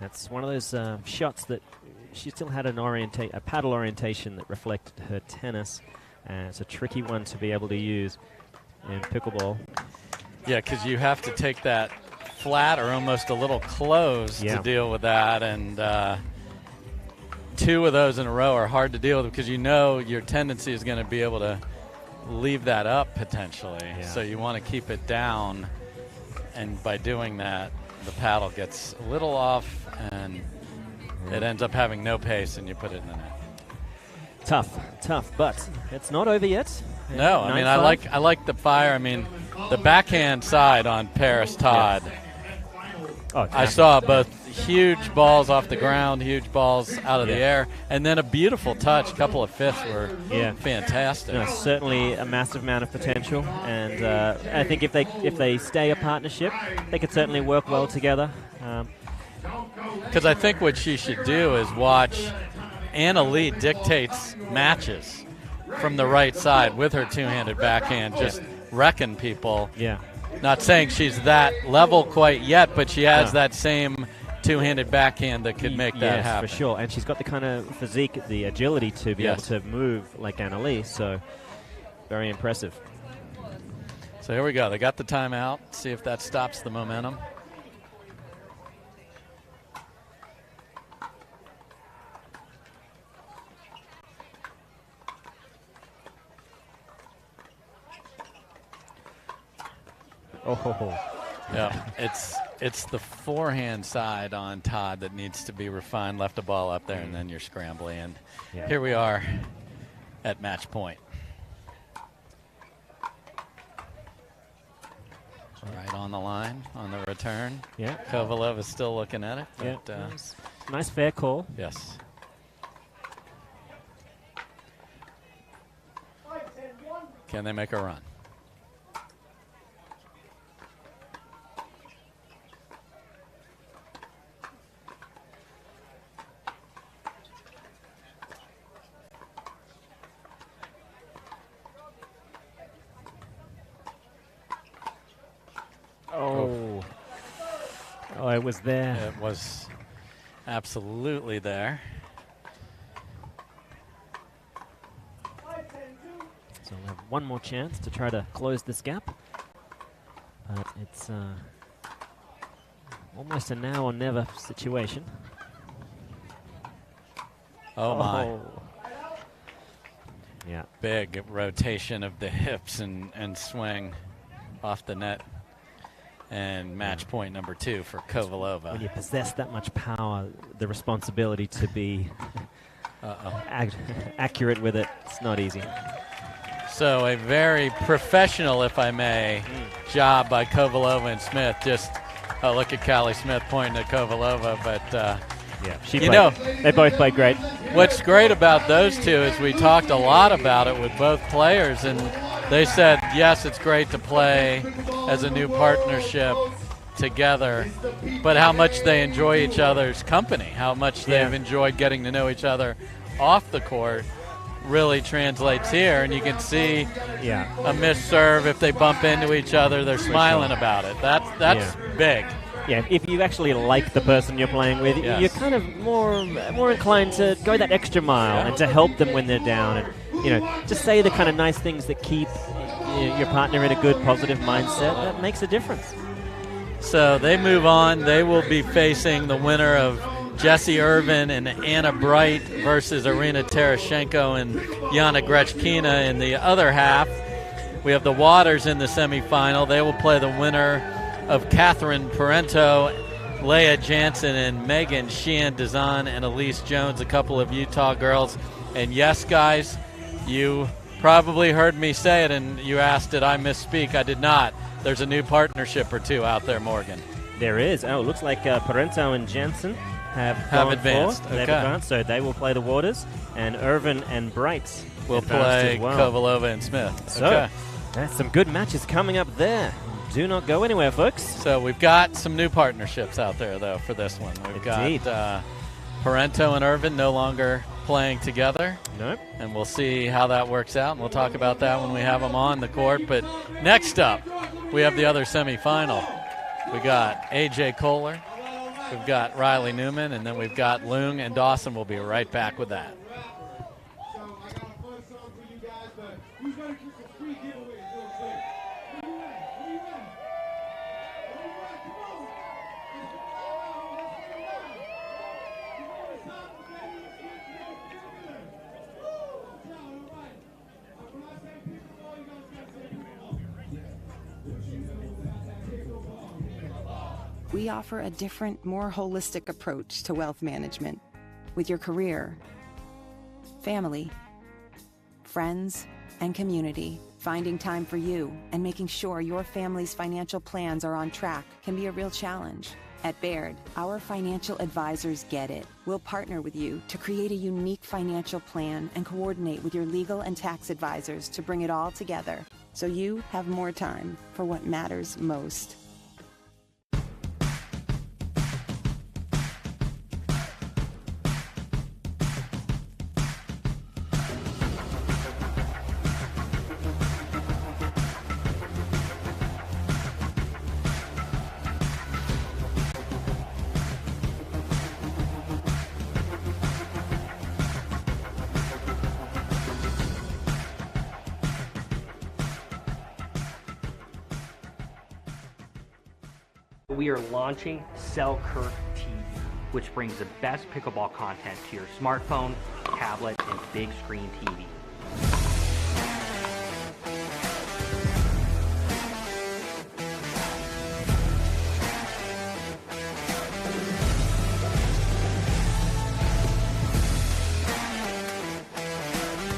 That's one of those shots that she still had a paddle orientation that reflected her tennis. It's a tricky one to be able to use in pickleball. Yeah, because you have to take that flat or almost a little close to deal with that, and two of those in a row are hard to deal with because you know your tendency is going to be able to leave that up potentially. Yeah. So you want to keep it down, and by doing that, the paddle gets a little off, and it ends up having no pace, and you put it in the net. Tough, but it's not over yet. No, I mean, I like the fire. I mean, the backhand side on Paris Todd. Yeah. Oh, I saw both huge balls off the ground, huge balls out of the air, and then a beautiful touch. A couple of fifths were fantastic. No, certainly a massive amount of potential, and I think if they stay a partnership, they could certainly work well together. Because I think what she should do is watch Anna Lee dictates matches from the right side with her two-handed backhand, just wrecking people. Yeah. Not saying she's that level quite yet, but she has that same two-handed backhand that could make that happen. Yes, for sure. And she's got the kind of physique, the agility to be able to move like Anna Lee, so very impressive. So here we go. They got the timeout. See if that stops the momentum. Oh, yeah, it's the forehand side on Todd that needs to be refined. Left a ball up there, and then you're scrambling. And here we are at match point. Right on the line on the return. Yeah, Kovalov is still looking at it. But, nice fair call. Yes. Can they make a run? Oh, it was there. It was absolutely there. So we'll have one more chance to try to close this gap. But it's almost a now or never situation. Oh, my. Yeah. Big rotation of the hips and swing off the net. And match point number 2 for Kovalova. When you possess that much power, the responsibility to be accurate with it, it's not easy. So a very professional, if I may, job by Kovalova and Smith. Just look at Callie Smith pointing at Kovalova, but they both played great. What's great about those two is we talked a lot about it with both players, and they said, yes, it's great to play as a new partnership together, but how much they enjoy each other's company, how much they've enjoyed getting to know each other off the court really translates here, and you can see a missed serve. If they bump into each other, they're smiling about it. That's big. Yeah, if you actually like the person you're playing with, you're kind of more inclined to go that extra mile and to help them when they're down, and just say the kind of nice things that keep your partner in a good, positive mindset. That makes a difference. So they move on. They will be facing the winner of Jessie Irvin and Anna Bright versus Irina Terashenko and Yana Grechkina in the other half. We have the Waters in the semifinal. They will play the winner of Catherine Parento, Leah Jansen, and Megan Sheehan-Dazan and Elise Jones, a couple of Utah girls. And yes, guys, you probably heard me say it, and you asked, did I misspeak? I did not. There's a new partnership or two out there, Morgan. There is. Oh, it looks like Parento and Jansen have advanced. They've advanced, so they will play the Waters, and Irvin and Bright will play Kovalova and Smith. So that's some good matches coming up there. Do not go anywhere, folks. So we've got some new partnerships out there, though, for this one. We've got Parento and Irvin no longer playing together. Nope. And we'll see how that works out, and we'll talk about that when we have them on the court. But next up, we have the other semifinal. We got A.J. Kohler We've got Riley Newman, and then we've got Lung and Dawson. We'll be right back with that. We offer a different, more holistic approach to wealth management with your career, family, friends, and community. Finding time for you and making sure your family's financial plans are on track can be a real challenge. At Baird, our financial advisors get it. We'll partner with you to create a unique financial plan and coordinate with your legal and tax advisors to bring it all together so you have more time for what matters most. We are launching Selkirk TV, which brings the best pickleball content to your smartphone, tablet, and big screen TV.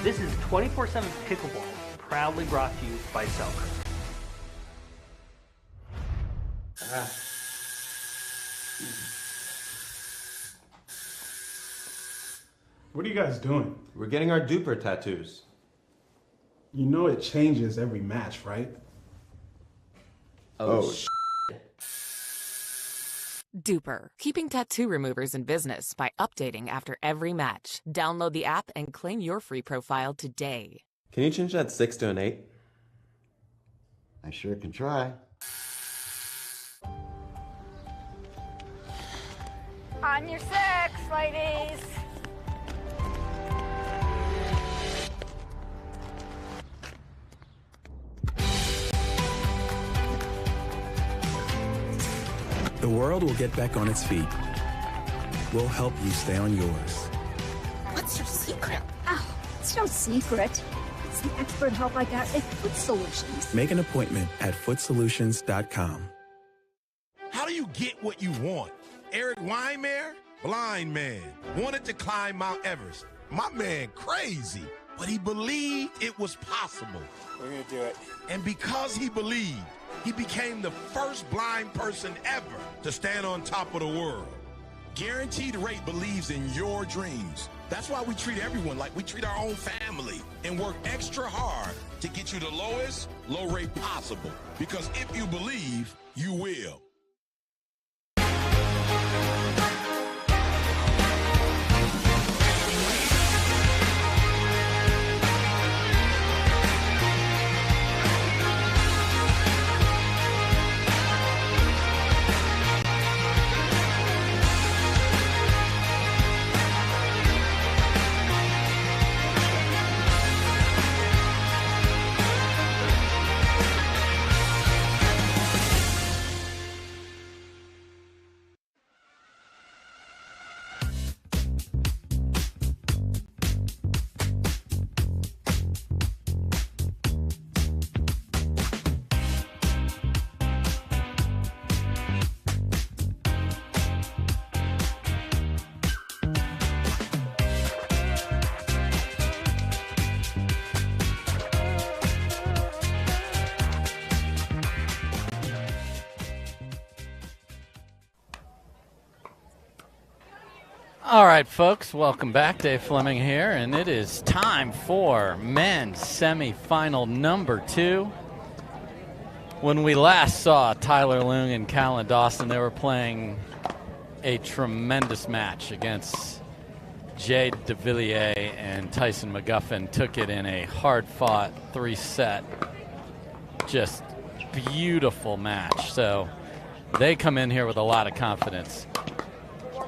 This is 24/7 Pickleball, proudly brought to you by Selkirk. What are you guys doing? We're getting our duper tattoos. You know it changes every match, right? Oh, Duper, keeping tattoo removers in business by updating after every match. Download the app and claim your free profile today. Can you change that 6 to an 8? I sure can try. On your six, ladies. The world will get back on its feet. We'll help you stay on yours. What's your secret? Oh, it's no secret. It's the expert help I got at Foot Solutions. Make an appointment at footsolutions.com. How do you get what you want? Eric Weimer, blind man, wanted to climb Mount Everest. My man crazy, but he believed it was possible. We're gonna do it. And because he believed, he became the first blind person ever to stand on top of the world. Guaranteed Rate believes in your dreams. That's why we treat everyone like we treat our own family and work extra hard to get you the lowest low rate possible. Because if you believe, you will. All right, folks, welcome back. Dave Fleming here, and it is time for men's semifinal number 2. When we last saw Tyler Lung and Callan Dawson, they were playing a tremendous match against Jade DeVilliers, and Tyson McGuffin took it in a hard-fought 3-set, just beautiful match. So they come in here with a lot of confidence.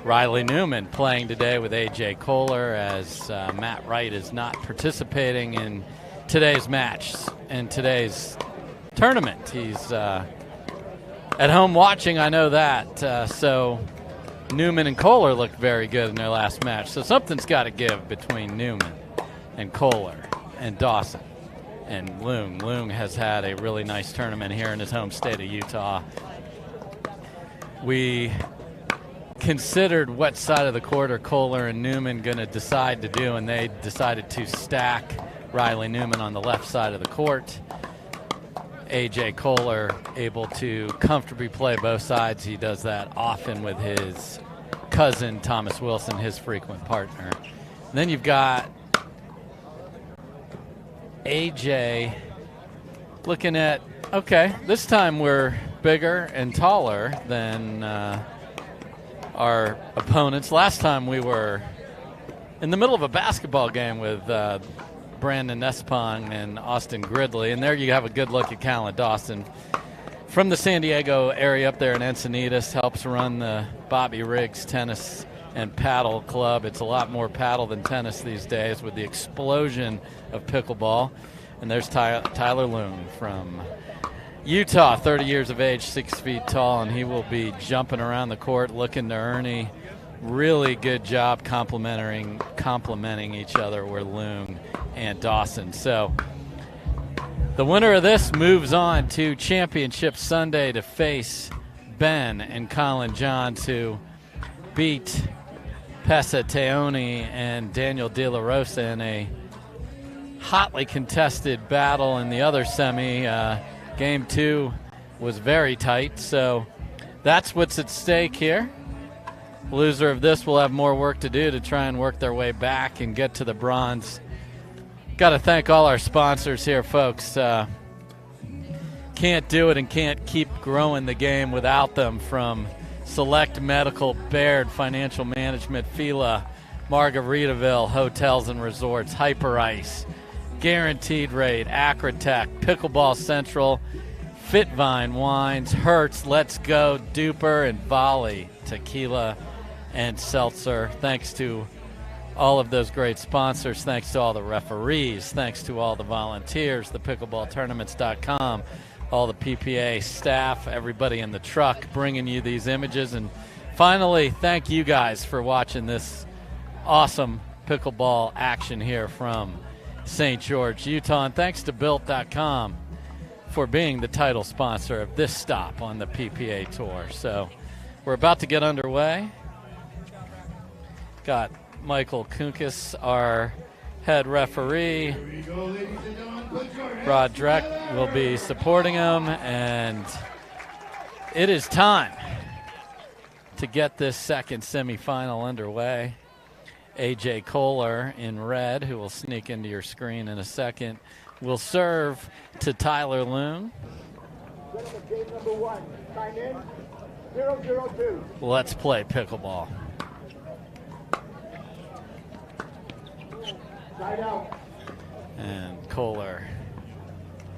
Riley Newman playing today with A.J. Kohler, as Matt Wright is not participating in today's match and today's tournament. He's at home watching, I know that. So Newman and Kohler looked very good in their last match. So something's got to give between Newman and Kohler and Dawson and Leung. Leung has had a really nice tournament here in his home state of Utah. We considered what side of the court are Kohler and Newman going to decide to do, and they decided to stack Riley Newman on the left side of the court. A.J. Kohler able to comfortably play both sides. He does that often with his cousin, Thomas Wilson, his frequent partner. And then you've got A.J. looking at, okay, this time we're bigger and taller than our opponents. Last time we were in the middle of a basketball game with Brandon Nespong and Austin Gridley, and there you have a good look at Callan Dawson from the San Diego area up there in Encinitas, helps run the Bobby Riggs Tennis and Paddle Club. It's a lot more paddle than tennis these days with the explosion of pickleball. And there's Tyler Leung from Utah, 30 years of age, 6 feet tall, and he will be jumping around the court looking to Ernie. Really good job complimenting each other were Leung and Dawson. So the winner of this moves on to Championship Sunday to face Ben and Colin Johns, who beat Pesa Teoni and Daniel De La Rosa in a hotly contested battle in the other semi. Game 2 was very tight, so that's what's at stake here. Loser of this will have more work to do to try and work their way back and get to the bronze. Got to thank all our sponsors here, folks. Can't do it and can't keep growing the game without them, from Select Medical, Baird Financial Management, Fila, Margaritaville Hotels and Resorts, Hyper Ice, Guaranteed Rate, Acrotech, Pickleball Central, Fitvine Wines, Hertz, Let's Go, Duper, and Volley Tequila and Seltzer. Thanks to all of those great sponsors. Thanks to all the referees. Thanks to all the volunteers, the pickleballtournaments.com, all the PPA staff, everybody in the truck bringing you these images. And finally, thank you guys for watching this awesome pickleball action here from St. George, Utah. And thanks to Built.com for being the title sponsor of this stop on the PPA Tour. So we're about to get underway. Got Michael Kunkis, our head referee. Rod Dreck will be supporting him, and it is time to get this second semifinal underway. A.J. Kohler in red, who will sneak into your screen in a second, will serve to Tyler Leung. Game number 1, sign in, 002. Let's play pickleball. Side out. And Kohler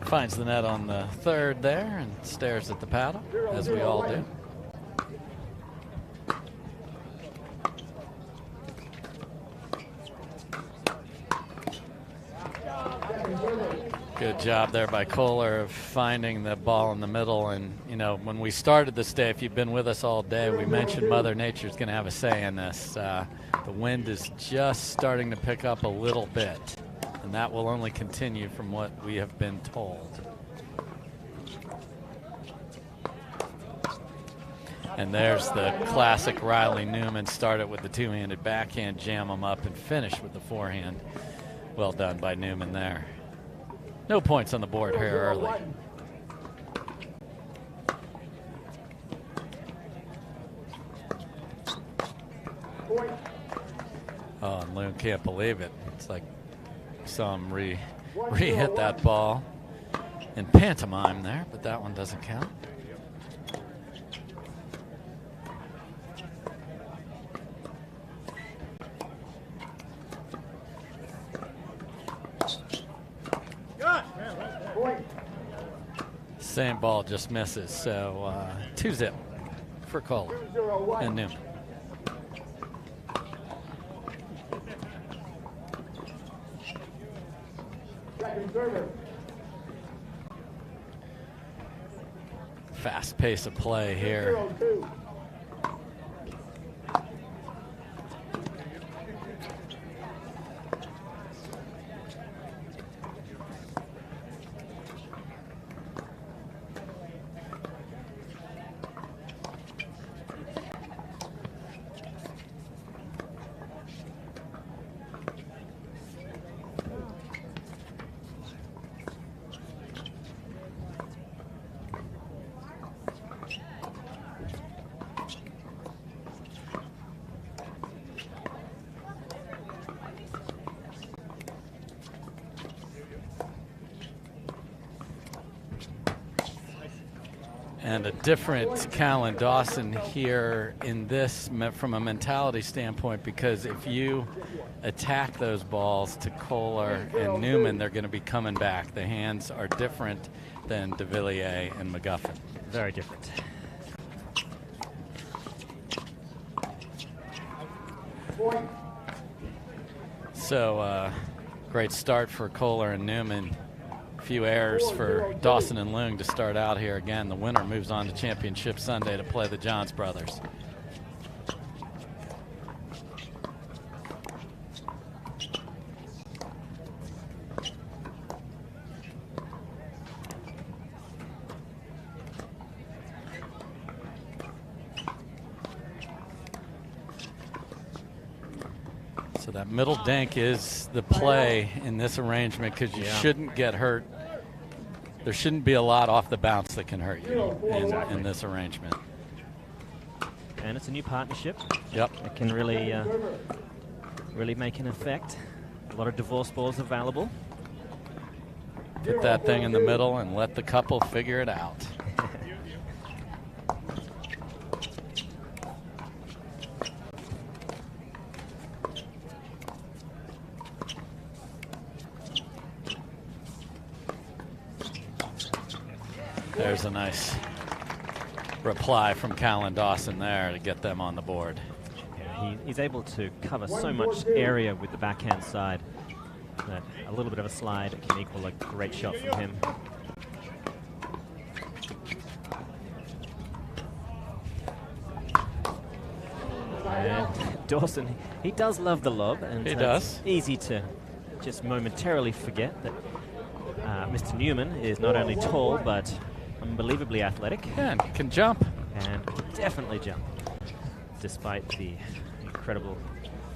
finds the net on the third there and stares at the paddle, as we all do. Good job there by Kohler of finding the ball in the middle. And, you know, when we started this day, if you've been with us all day, we mentioned Mother Nature's going to have a say in this. The wind is just starting to pick up a little bit, and that will only continue from what we have been told. And there's the classic Riley Newman. Started with the two-handed backhand, jam him up, and finish with the forehand. Well done by Newman there. No points on the board here early. Oh, and Leung can't believe it. It's like saw him re-hit that ball in pantomime there, but that one doesn't count. Same ball just misses, so 2-0 for Kohler and Newman. server. Fast pace of play here. 0-2. And a different Callan Dawson here in this from a mentality standpoint, because if you attack those balls to Kohler and Newman, they're going to be coming back. The hands are different than de Villiers and McGuffin. Very different. So great start for Kohler and Newman. Few errors for Dawson and Leung to start out here. Again, the winner moves on to Championship Sunday to play the Johns brothers. So that middle dink is the play in this arrangement, because you shouldn't get hurt. There shouldn't be a lot off the bounce that can hurt you in this arrangement. And it's a new partnership. Yep. It can really, really make an effect. A lot of divorce balls available. Put that thing in the middle and let the couple figure it out. There's a nice reply from Callan Dawson there to get them on the board. Yeah, he's able to cover so much area with the backhand side that a little bit of a slide can equal a great shot from him. And Dawson, he does love the lob, and he does. It's easy to just momentarily forget that Mr. Newman is not only tall but unbelievably athletic. Yeah, and can jump. And definitely jump, despite the incredible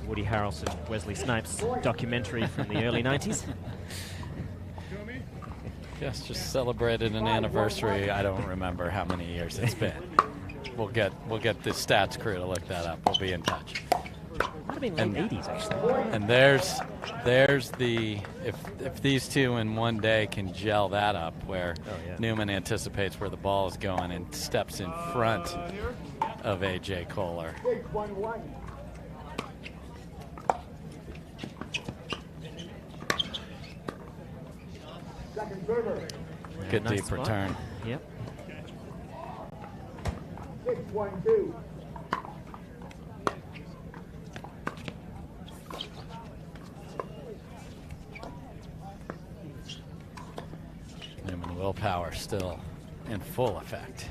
Woody Harrelson, Wesley Snipes documentary from the early 90s. Yes, just celebrated an anniversary. I don't remember how many years it's been. We'll get the stats crew to look that up. We'll be in touch. Might have been late 80s, actually. And there's the if these two in one day can gel that up, where Newman anticipates where the ball is going and steps in front of AJ Kohler. 6-1-1. Second server. Good Nice deep spot. return. Yep. 6-1-2. Newman willpower still in full effect.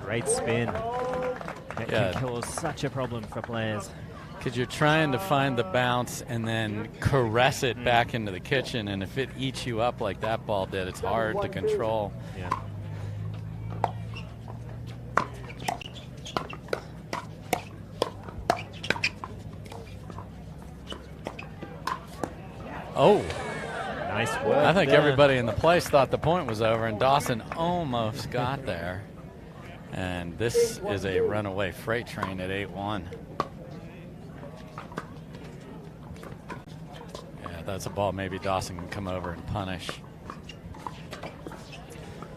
Great spin. That Yeah. can cause such a problem for players. Because you're trying to find the bounce and then caress it back into the kitchen, and if it eats you up like that ball did, it's hard to control. Yeah. Oh. Nice work. I think there. everybody in the place thought the point was over, and Dawson almost got there. And this is a runaway freight train at 8-1. Yeah, that's a ball maybe Dawson can come over and punish.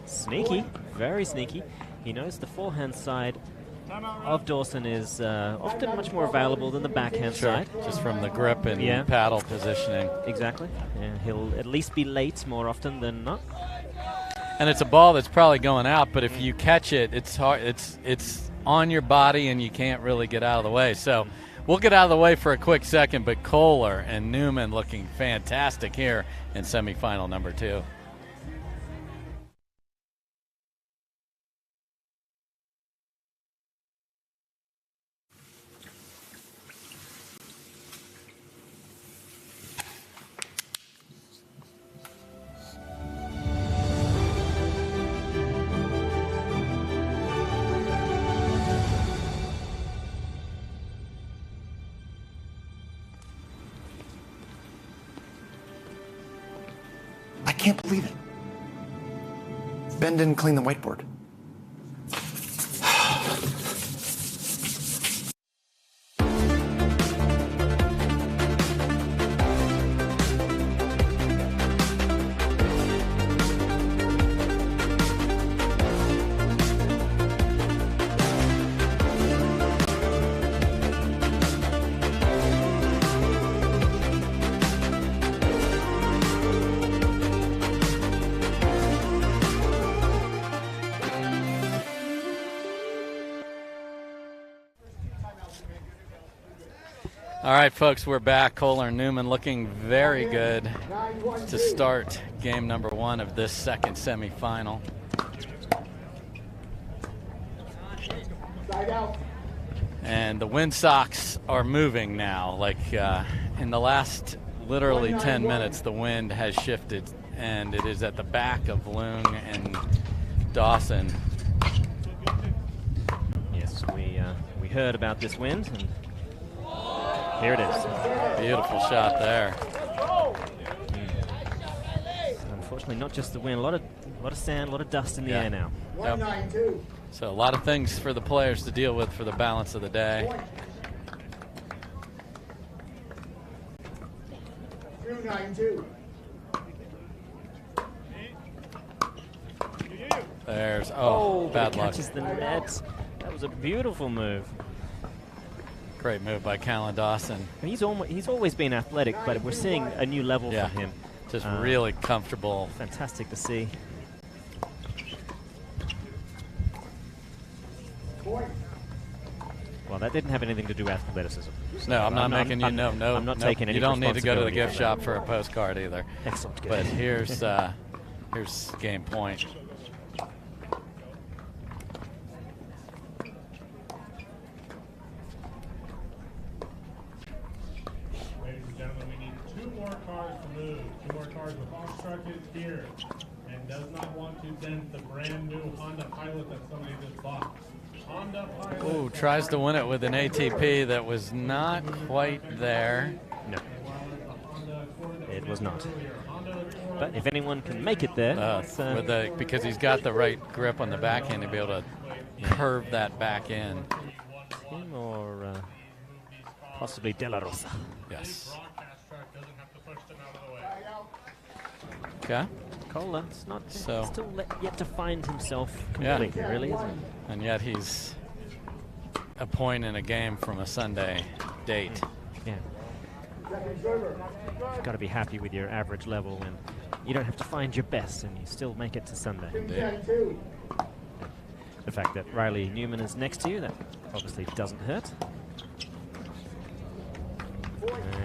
Sneaky, very sneaky. He knows the forehand side of Dawson is often much more available than the backhand side. Just from the grip and paddle positioning. Exactly. And he'll at least be late more often than not. and it's a ball that's probably going out, but if you catch it, it's hard. It's on your body, and you can't really get out of the way. So we'll get out of the way for a quick second, but Kohler and Newman looking fantastic here in semifinal number 2. I can't believe it. Ben didn't clean the whiteboard. All right, folks, we're back. Kohler and Newman looking very good to start game number 1 of this second semifinal. And the Wind Sox are moving now. Like in the last literally 10 minutes, the wind has shifted, and it is at the back of Leung and Dawson. Yes, we heard about this wind, and here it is. Beautiful shot there. Unfortunately, not just the wind. A lot of sand, a lot of dust in the air now. Yep. So a lot of things for the players to deal with for the balance of the day. There's bad luck. Catches the net. That was a beautiful move. Great move by Callan Dawson. He's always been athletic, but we're seeing a new level from him. Just really comfortable. Fantastic to see. Well, that didn't have anything to do with athleticism. No, I'm not making you. No, I'm not taking any. You don't need to go to the responsibility gift for shop for a postcard either. Excellent. Good. But here's game point. Here and does not want to dent the brand new Honda Pilot that somebody just bought. Honda Pilot. Ooh, tries to win it with an ATP that was not quite there. No, it was not. But if anyone can make it there, because he's got the right grip on the backhand to be able to curve that back in. Him or possibly De La Rosa. Yes. Okay. Kohler, it's not still yet to find himself completely, really, isn't it? And yet he's a point in a game from a Sunday date. Yeah. You've got to be happy with your average level, and you don't have to find your best, and you still make it to Sunday. Indeed. The fact that Riley Newman is next to you, that obviously doesn't hurt.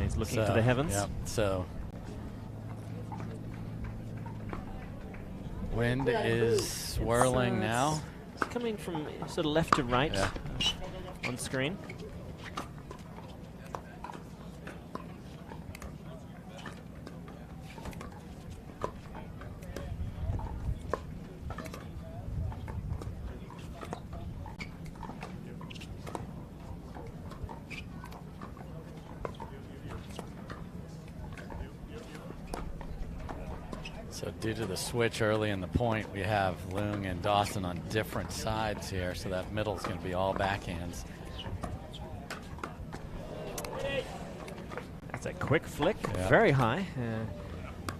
He's looking to the heavens. Yeah, so wind is swirling now. It's coming from sort of left to right on screen. So due to the switch early in the point, we have Leung and Dawson on different sides here, so that middle is going to be all backhands. That's a quick flick, very high.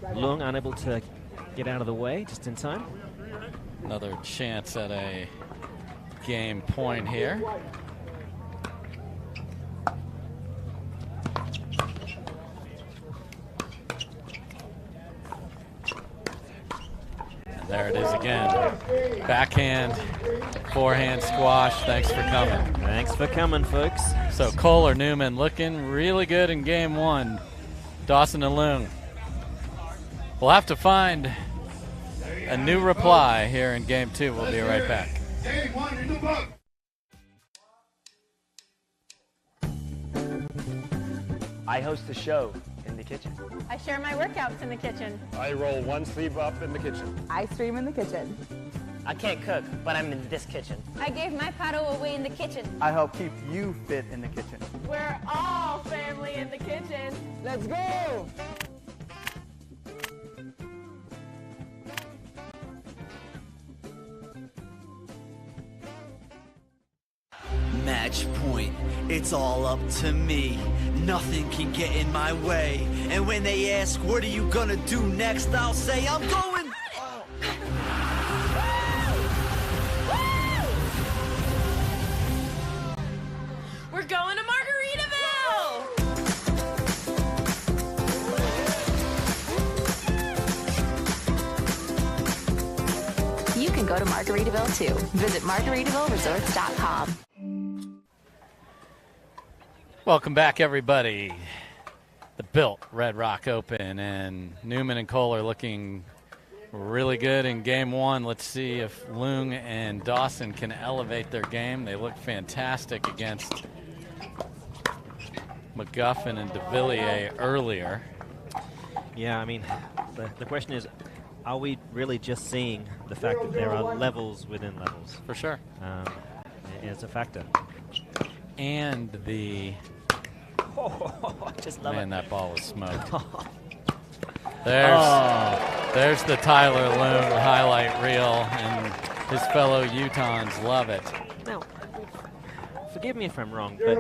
Leung unable to get out of the way just in time. Another chance at a game point here. There it is again. Backhand, forehand squash. Thanks for coming. Thanks for coming, folks. So Kohler Newman looking really good in game one. Dawson and Leung. We'll have to find a new reply here in game two. We'll be right back. I host a show in the kitchen. I share my workouts in the kitchen. I roll one sleeve up in the kitchen. I stream in the kitchen. I can't cook, but I'm in this kitchen. I gave my paddle away in the kitchen. I help keep you fit in the kitchen. We're all family in the kitchen. Let's go! Match point, it's all up to me. Nothing can get in my way. And when they ask, what are you gonna do next? I'll say, I'm going. We're going to Margaritaville! You can go to Margaritaville too. Visit MargaritavilleResorts.com. Welcome back, everybody. The Built Red Rock Open, and Newman and Kohler looking really good in game one. Let's see if Leung and Dawson can elevate their game. They look fantastic against McGuffin and de Villiers earlier. Yeah, I mean, the question is, are we really just seeing the fact that there are levels within levels? For sure. It's a factor. And the... I just love Man, it. that ball was smoked. There's the Tyler Leung highlight reel, and his fellow Utahns love it. Now, forgive me if I'm wrong, but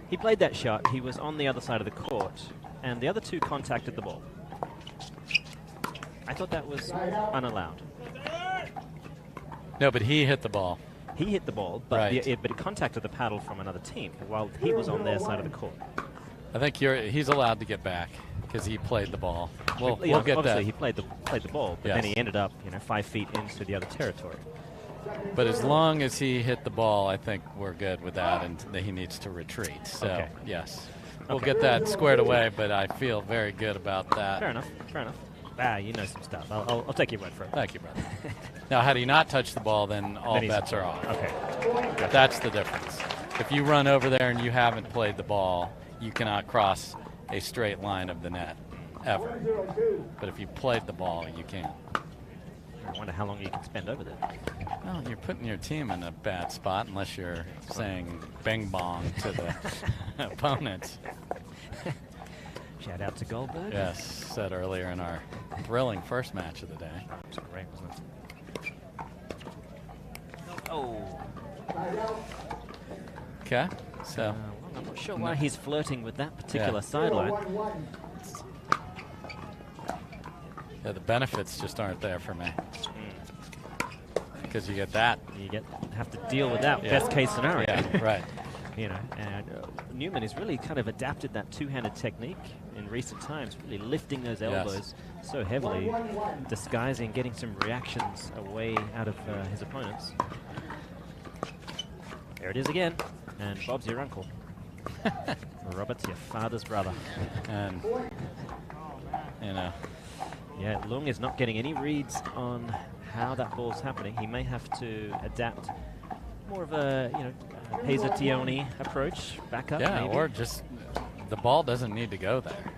he played that shot. He was on the other side of the court, and the other two contacted the ball. I thought that was unallowed. No, but he hit the ball. He hit the ball, but, Right. but it contacted the paddle from another team while he was on their side of the court. I think he's allowed to get back because he played the ball. We'll get obviously that. he played the ball, but then he ended up 5 feet into the other territory. But as long as he hit the ball, I think we're good with that, and that he needs to retreat. So, Okay. yes. We'll get that squared away, but I feel very good about that. Fair enough. You know some stuff. I'll take your word for it. Thank you, brother. Now, had he not touched the ball, then all bets are off. Okay. Gotcha. That's the difference. If you run over there and you haven't played the ball, you cannot cross a straight line of the net, ever. But if you played the ball, you can. I wonder how long you can spend over there. Well, you're putting your team in a bad spot unless you're saying bing bong to the opponents. Shout out to Goldberg. Yes, said earlier in our thrilling first match of the day. That was great, wasn't it? Oh. Okay, so. I'm not sure why he's flirting with that particular sideline. Yeah, the benefits just aren't there for me. Because you get that. You have to deal with that best case scenario. Yeah, right. And Newman has really kind of adapted that two-handed technique in recent times, really lifting those elbows so heavily, disguising, getting some reactions away out of his opponents. There it is again, and Bob's your uncle. Robert's your father's brother. And, Yeah, Leung is not getting any reads on how that ball's happening. He may have to adapt more of a, Pesatione approach, back up maybe. Or just the ball doesn't need to go there.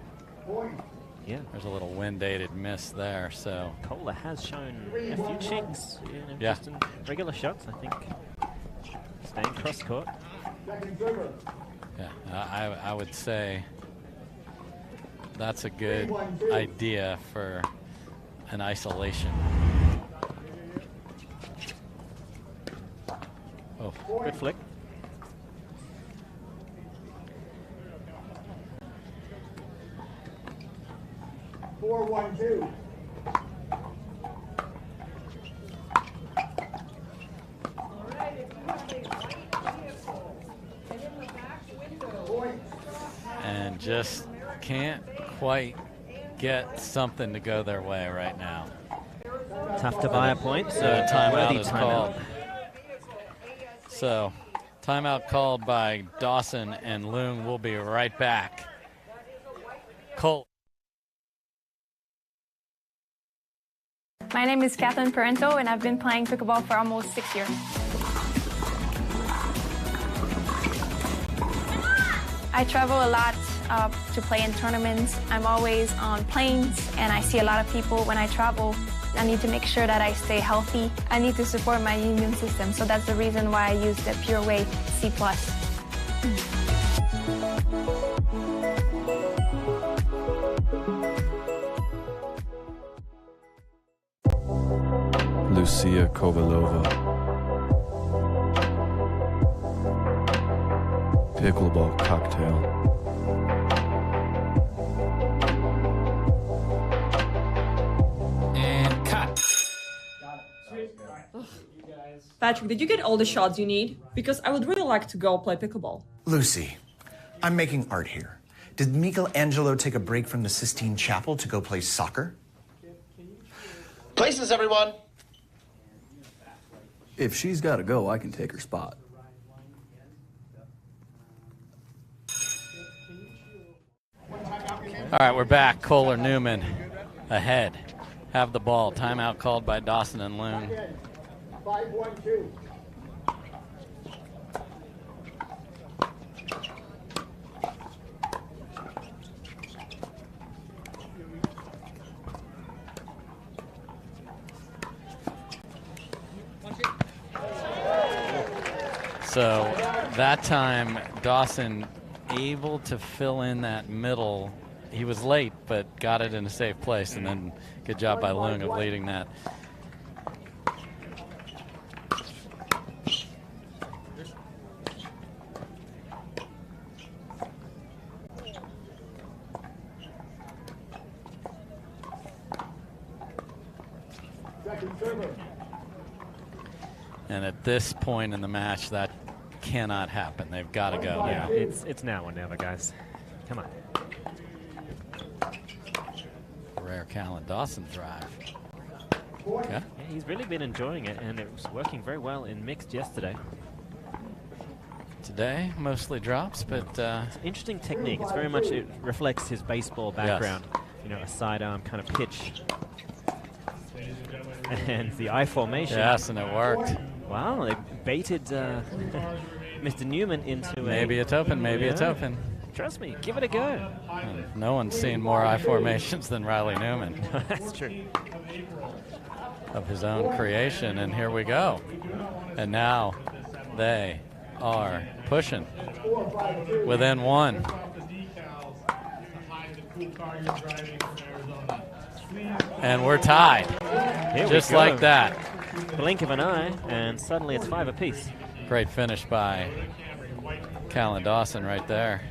Yeah. There's a little wind-aided miss there, so. Kohler has shown a few chinks, just in regular shots, I think. Staying cross-court. Yeah, I would say that's a good idea for an isolation. Oh, good flick. Four, 1-2. And just can't quite get something to go their way right now. Tough to buy a point, so timeout is timeout. called. So, timeout called by Dawson, and Loong will be right back. Colt. My name is Kathleen Parento, and I've been playing pickleball for almost 6 years. I travel a lot to play in tournaments. I'm always on planes, and I see a lot of people when I travel. I need to make sure that I stay healthy. I need to support my immune system, so that's the reason why I use the Pure Whey C+. Lucia Kovalova. Pickleball cocktail. And cut. Patrick, did you get all the shots you need? Because I would really like to go play pickleball. Lucy, I'm making art here. Did Michelangelo take a break from the Sistine Chapel to go play soccer? Places, everyone. If she's got to go, I can take her spot. All right, we're back. Kohler Newman ahead. Have the ball. Timeout called by Dawson and Loong. 5-1-2. So that time, Dawson able to fill in that middle. He was late, but got it in a safe place, and then good job by Loong of leading that. And at this point in the match, that cannot happen. They've got to go now. It's now or never, guys. Come on. Rare Callan Dawson drive. Okay. Yeah, he's really been enjoying it, and it was working very well in mixed yesterday. Today, mostly drops, but... It's interesting technique. It's very much, it reflects his baseball background. Yes. You know, a sidearm kind of pitch. And the I formation. Yes, and it worked. Wow, they baited Mr. Newman into maybe it's open, maybe it's open. Trust me, give it a go. No one's seen more I formations than Riley Newman. That's true. Of his own creation, and here we go. And now they are pushing within one. And we're tied. Just like that. Blink of an eye, and suddenly it's 5 apiece. Great finish by Callan Dawson right there.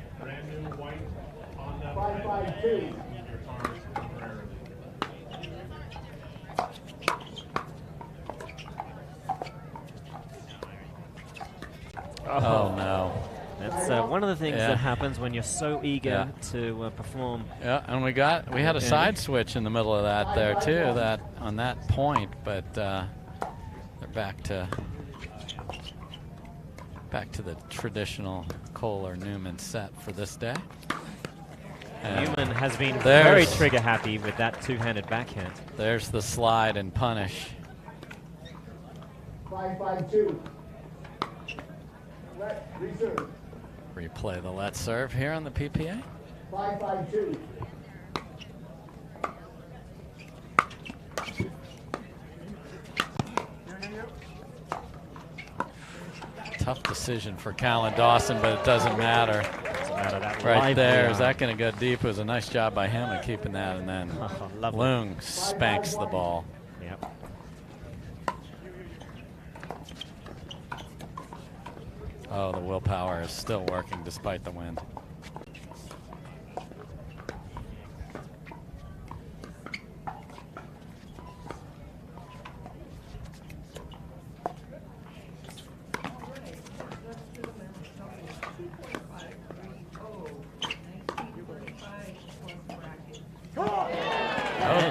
Oh no. That's one of the things that happens when you're so eager to perform. Yeah, and we had a side switch in the middle of that there too, that on that point, but they're back to the traditional Kohler Newman set for this day. And Newman has been very trigger happy with that two-handed backhand. There's the slide and punish. 5-5-2. Reserve. Replay the let serve here on the PPA. 5-5-2. Tough decision for Callan Dawson, but it doesn't matter. That right there. Is that going to go deep? It was a nice job by him at keeping that, and then Loong spanks the ball. Yep. Oh, the willpower is still working despite the wind.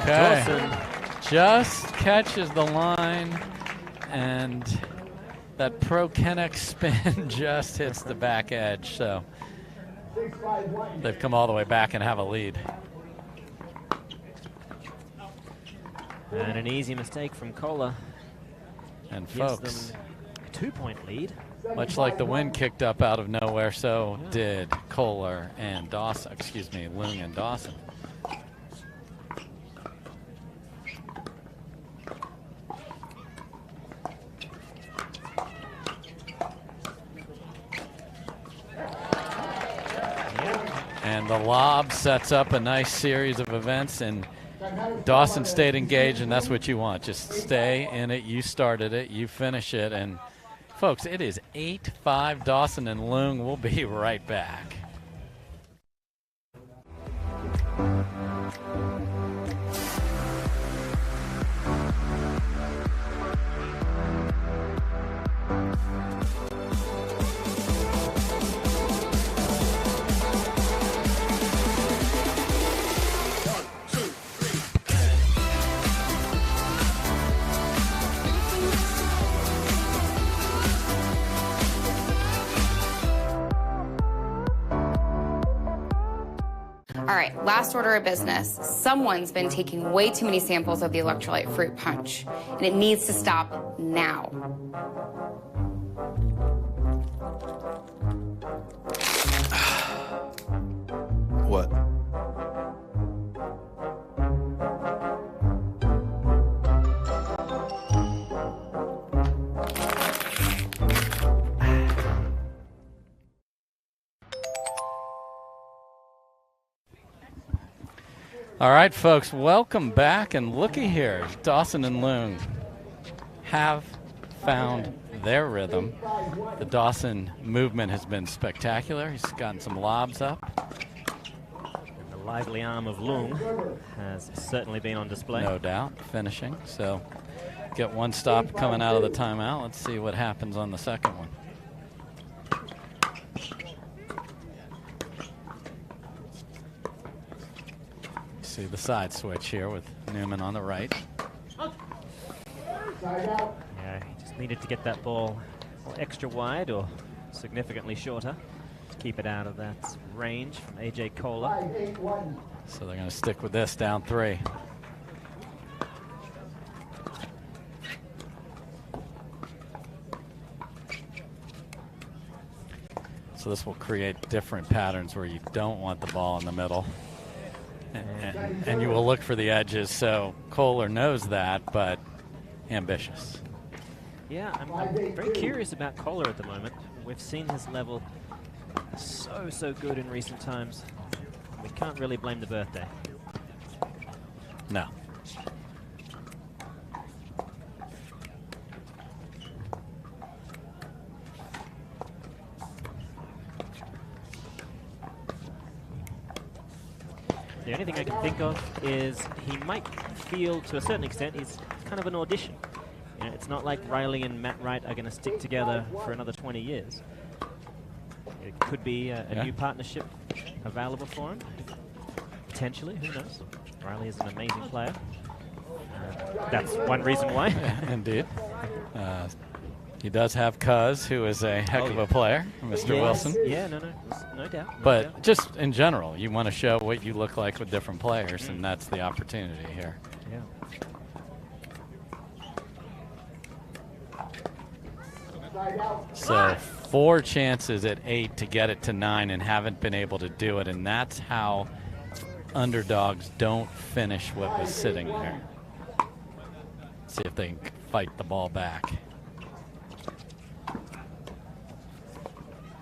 Dawson just catches the line, and that Pro Kennex spin just hits the back edge. So they've come all the way back and have a lead. And an easy mistake from Kohler. And Gives folks, them a 2-point lead. much like the wind kicked up out of nowhere, so did Kohler and Dawson. Excuse me, Lung and Dawson. And the lob sets up a nice series of events, and Dawson stayed engaged, and that's what you want. Just stay in it. You started it. You finish it. And, folks, it is 8-5 Dawson and Lung. We'll be right back. All right, last order of business. Someone's been taking way too many samples of the electrolyte fruit punch, and it needs to stop now. What? All right, folks, welcome back. And looky here, Dawson and Lung have found their rhythm. The Dawson movement has been spectacular. He's gotten some lobs up. And the lively arm of Lung has certainly been on display. No doubt, finishing. So get one stop coming out of the timeout. Let's see what happens on the second one. See the side switch here with Newman on the right. Yeah, he just needed to get that ball extra wide or significantly shorter to keep it out of that range from A.J. Kohler. So they're going to stick with this, down 3. So this will create different patterns where you don't want the ball in the middle. And you will look for the edges, so Kohler knows that, but ambitious. Yeah, I'm very curious about Kohler at the moment. We've seen his level so good in recent times. We can't really blame the birthday. No. The only thing I can think of is he might feel, to a certain extent, he's kind of an audition. You know, it's not like Riley and Matt Wright are going to stick together for another 20 years. It could be a new partnership available for him. Potentially, who knows? Riley is an amazing player. That's one reason why. Indeed. He does have Cuz, who is a heck of a player, Mr. Wilson. Yeah, no doubt. But just in general, you want to show what you look like with different players, and that's the opportunity here. Yeah. So 4 chances at 8 to get it to 9 and haven't been able to do it, and that's how underdogs don't finish what was sitting there. See if they can fight the ball back.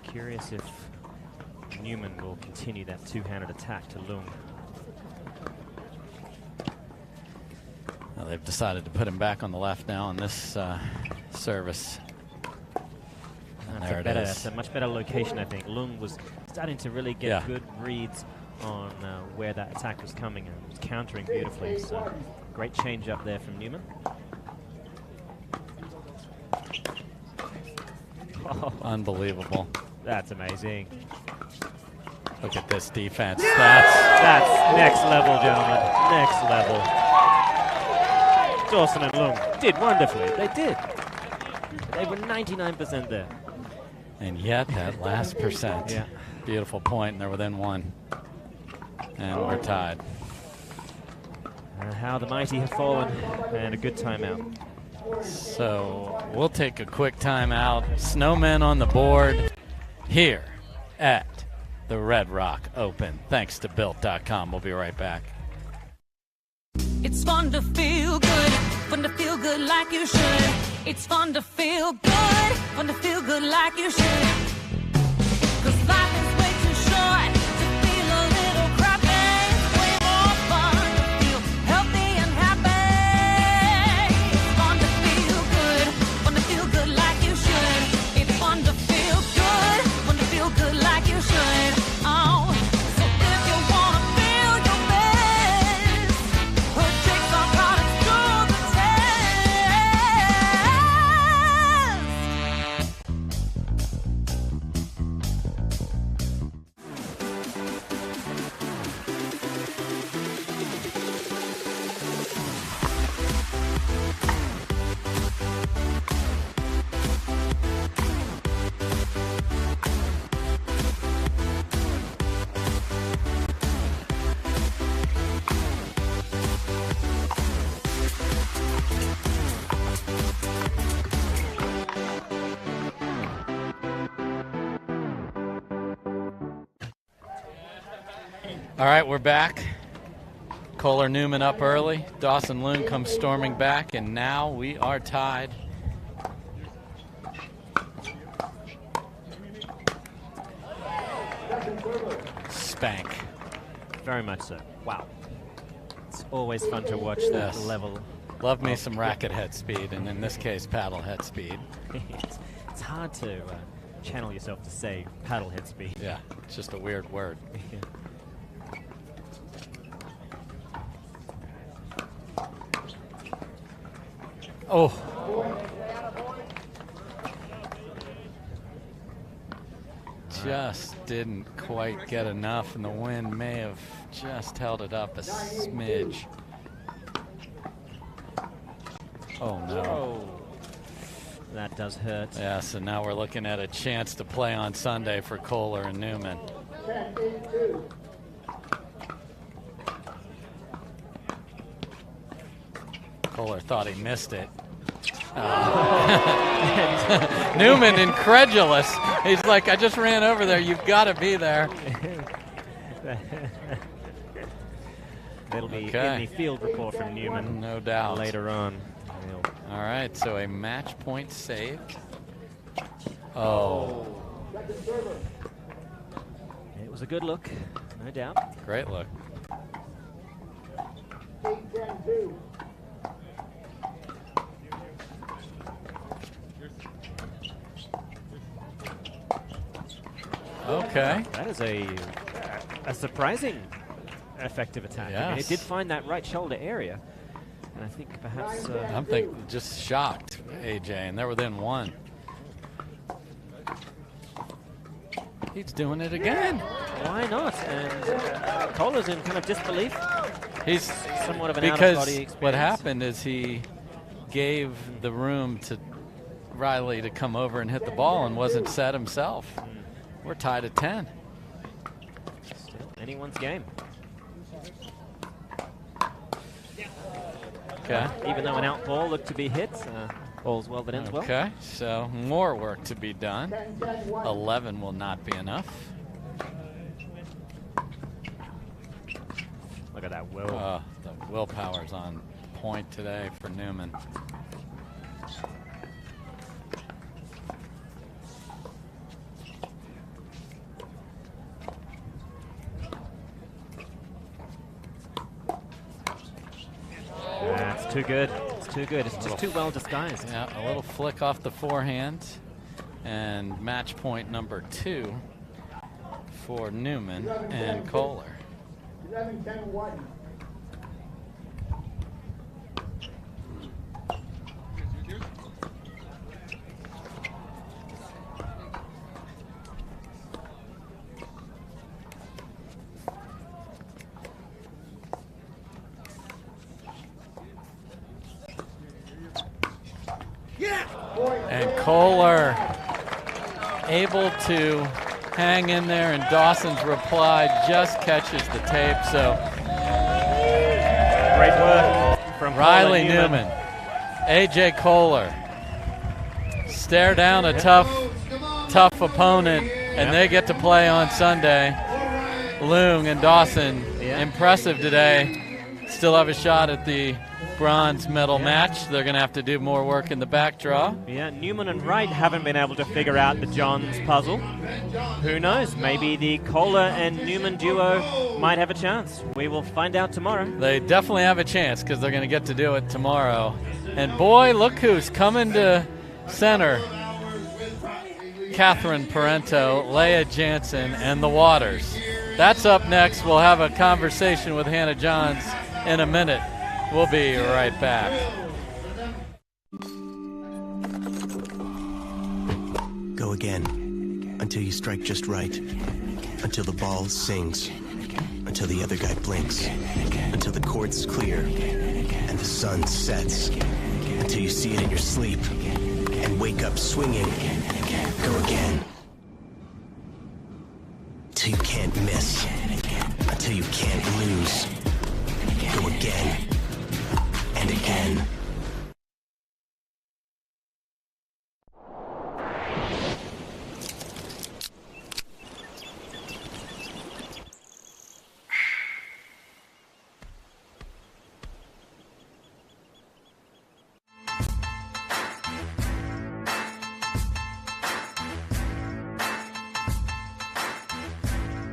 Curious if Newman will continue that two-handed attack to Lung. Well, they've decided to put him back on the left now on this service. And there it is. That's a much better location, I think. Lung was starting to really get good reads on where that attack was coming and was countering beautifully. So great change up there from Newman. Oh, unbelievable. That's amazing. Look at this defense. That's next level, gentlemen. Next level. Dawson and Lung did wonderfully. They did. They were 99% there. And yet that last percent. Yeah. Beautiful point, and they're within one. And we're tied. How the mighty have fallen, and a good timeout. So we'll take a quick timeout. Snowmen on the board here at the Red Rock Open. Thanks to Built.com. We'll be right back. It's fun to feel good like you should. It's fun to feel good like you should. 'Cause life is way too short to feel a little crappy. It's way more fun to feel healthy and happy. It's fun to feel good like you should. It's fun to feel good like you should. Oh, so if you wanna feel your best, her tricks are products to the All right, we're back. Kohler Newman up early. Dawson Loon comes storming back, and now we are tied. Spank. Very much so. Wow. It's always fun to watch that level. Love me some racket head speed, and in this case, paddle head speed. It's hard to channel yourself to say paddle head speed. Yeah, it's just a weird word. Oh. Just didn't quite get enough, and the wind may have just held it up a smidge. Oh, no. Oh. That does hurt. Yeah, so now we're looking at a chance to play on Sunday for Kohler and Newman. 10-8-2. Kohler thought he missed it. Newman incredulous. He's like, I just ran over there. You've got to be there. That'll be in the field report from Newman. No doubt. Later on. All right, so a match point saved. Oh. It was a good look, no doubt. Great look. 8-10-2. Okay. That is a surprising effective attack. Yes. I mean, it did find that right shoulder area. And I think perhaps... I'm thinking just shocked, AJ, and they're within one. He's doing it again. Why not? And Kohler's in kind of disbelief. He's somewhat of an because out-of-body experience. what happened is he gave the room to Riley to come over and hit the ball and wasn't set himself. We're tied at 10. Still anyone's game. Okay. Even though an out ball looked to be hit, all's well that ends well. Okay, so more work to be done. 11 will not be enough. Look at that will. The willpower's on point today for Newman. That's too good. It's too good. It's just too well disguised. Yeah, a little flick off the forehand. And match point number 2 for Newman and Kohler. 11-10-1. Kohler able to hang in there, and Dawson's reply just catches the tape. So great work from Riley Newman. AJ Kohler stare down a tough opponent, and they get to play on Sunday. Leung and Dawson, impressive today. Still have a shot at the bronze medal match. They're going to have to do more work in the back draw. Yeah, Newman and Wright haven't been able to figure out the Johns puzzle. Who knows? Maybe the Kohler and Newman duo might have a chance. We will find out tomorrow. They definitely have a chance because they're going to get to do it tomorrow. And boy, look who's coming to center. Catherine Parento, Leah Jansen, and the Waters. That's up next. We'll have a conversation with Hannah Johns in a minute. We'll be right back. Go again, until you strike just right, until the ball sings, until the other guy blinks, until the court's clear, and the sun sets, until you see it in your sleep, and wake up swinging. Go again. Till you can't miss, until you can't lose. Go again. And again.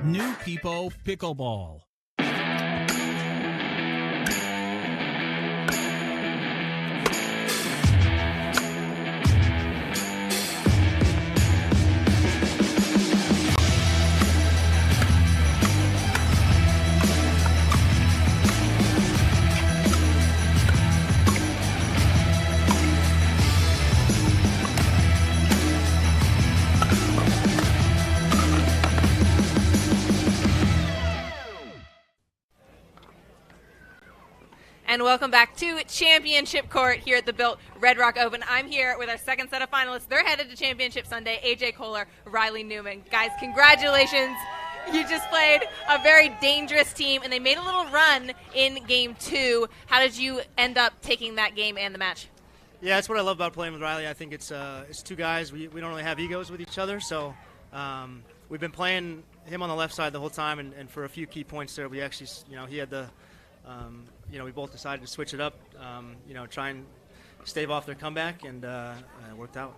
New People Pickleball. And welcome back to Championship Court here at the Built Red Rock Open. I'm here with our second set of finalists. They're headed to Championship Sunday. AJ Kohler, Riley Newman. Guys, congratulations. You just played a very dangerous team, and they made a little run in Game 2. How did you end up taking that game and the match? Yeah, that's what I love about playing with Riley. I think it's two guys. We don't really have egos with each other, so we've been playing him on the left side the whole time, and for a few key points there, we actually, he had the we both decided to switch it up, try and stave off their comeback, and it worked out.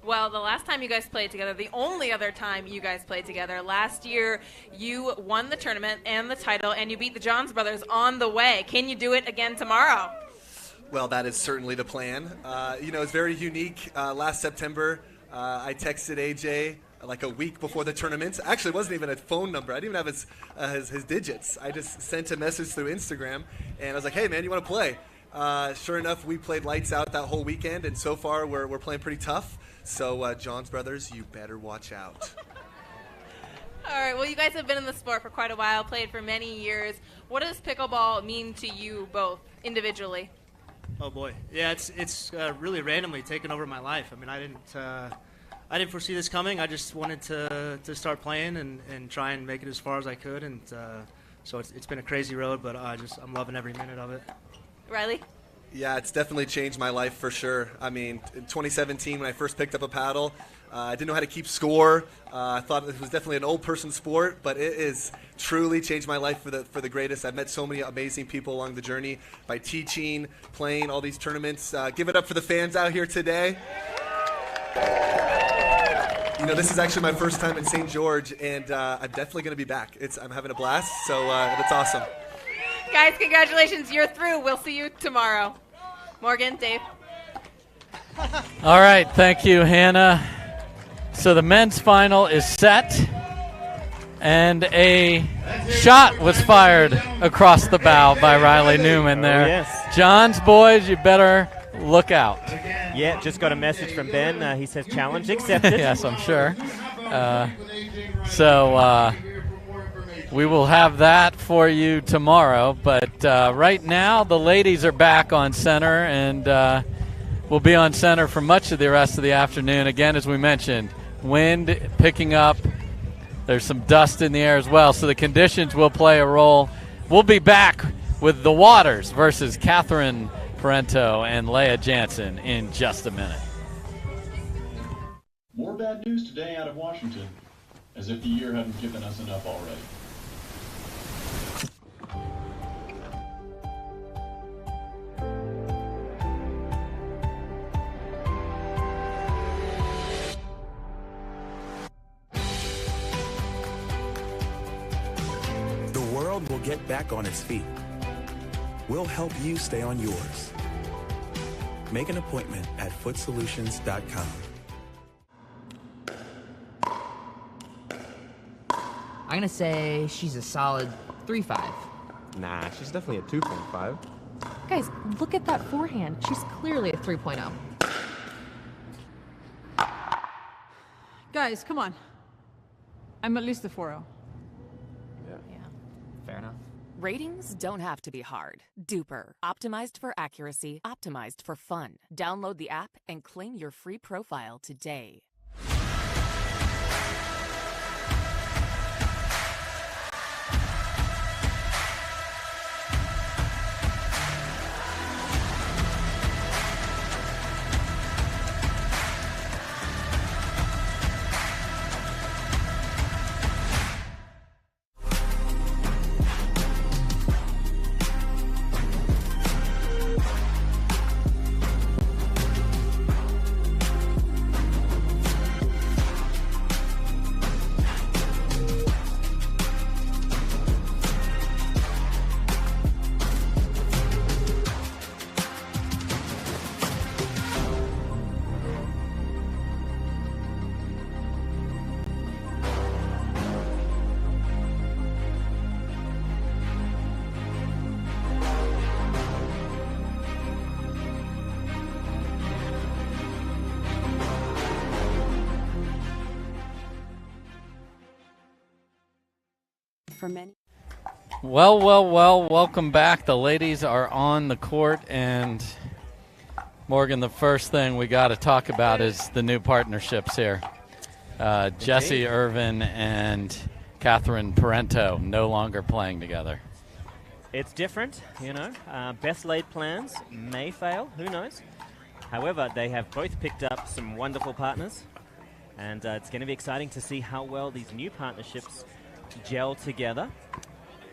Well, the last time you guys played together, the only other time you guys played together, last year you won the tournament and the title, and you beat the Johns brothers on the way. Can you do it again tomorrow? Well, that is certainly the plan. It's very unique. Last September, I texted AJ like a week before the tournament. Actually, it wasn't even a phone number. I didn't even have his digits. I just sent a message through Instagram, and I was like, hey, man, you want to play? Sure enough, we played lights out that whole weekend, and so far we're playing pretty tough. So, Johns brothers, you better watch out. All right, well, you guys have been in the sport for quite a while, played for many years. What does pickleball mean to you both individually? Oh, boy. Yeah, it's really randomly taken over my life. I mean, I didn't foresee this coming. I just wanted to start playing and try and make it as far as I could. And so it's been a crazy road, but I'm loving every minute of it. Riley? Yeah, it's definitely changed my life for sure. I mean, in 2017 when I first picked up a paddle, I didn't know how to keep score. I thought it was definitely an old person sport, but it has truly changed my life for the greatest. I've met so many amazing people along the journey by teaching, playing all these tournaments. Give it up for the fans out here today. This is actually my first time in St. George, and I'm definitely going to be back. I'm having a blast, so that's awesome. Guys, congratulations. You're through. We'll see you tomorrow. Morgan, Dave. All right. Thank you, Hannah. So the men's final is set, and a shot was fired across the bow by Riley Newman there. Oh, yes. Johns boys, you better look out. Yeah, just got a message from Ben. He says challenge accepted. Yes, I'm sure. So we will have that for you tomorrow. But right now, the ladies are back on center, and will be on center for much of the rest of the afternoon. Again, as we mentioned, wind picking up. There's some dust in the air as well, so the conditions will play a role. We'll be back with the Waters versus Catherine Parento and Leah Jansen in just a minute. More bad news today out of Washington, as if the year hadn't given us enough already. The world will get back on its feet. We'll help you stay on yours. Make an appointment at footsolutions.com. I'm gonna say she's a solid 3.5. Nah, she's definitely a 2.5. Guys, look at that forehand. She's clearly a 3.0. Guys, come on. I'm at least a 4.0. Yeah. Fair enough. Ratings don't have to be hard. Duper. Optimized for accuracy, optimized for fun. Download the app and claim your free profile today. For many. Well, welcome back. The ladies are on the court, and Morgan, the first thing we got to talk about is the new partnerships here. Jessie Irvin and Catherine Parento no longer playing together. It's different, you know. Best laid plans may fail, who knows? However, they have both picked up some wonderful partners, and it's going to be exciting to see how well these new partnerships gel together.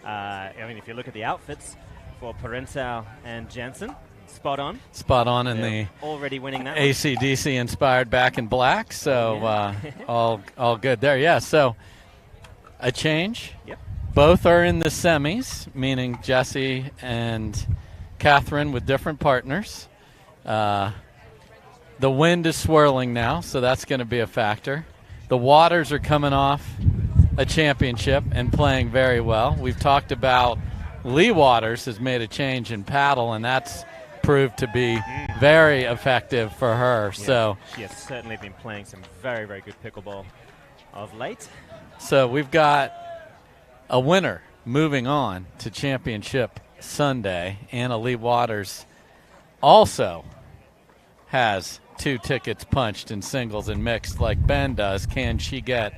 I mean, if you look at the outfits for Parento and Jansen, spot on. Spot on in the already winning that AC/DC inspired back in black, so all good there. Yeah, so a change. Yep. Both are in the semis, meaning Jessie and Catherine with different partners. The wind is swirling now, so that's going to be a factor. The Waters are coming off a championship and playing very well. We've talked about Lee Waters has made a change in paddle, and that's proved to be very effective for her. Yeah, so she has certainly been playing some very, very good pickleball of late. So we've got a winner moving on to Championship Sunday. Anna Lee Waters also has 2 tickets punched in singles and mixed like Ben does. Can she get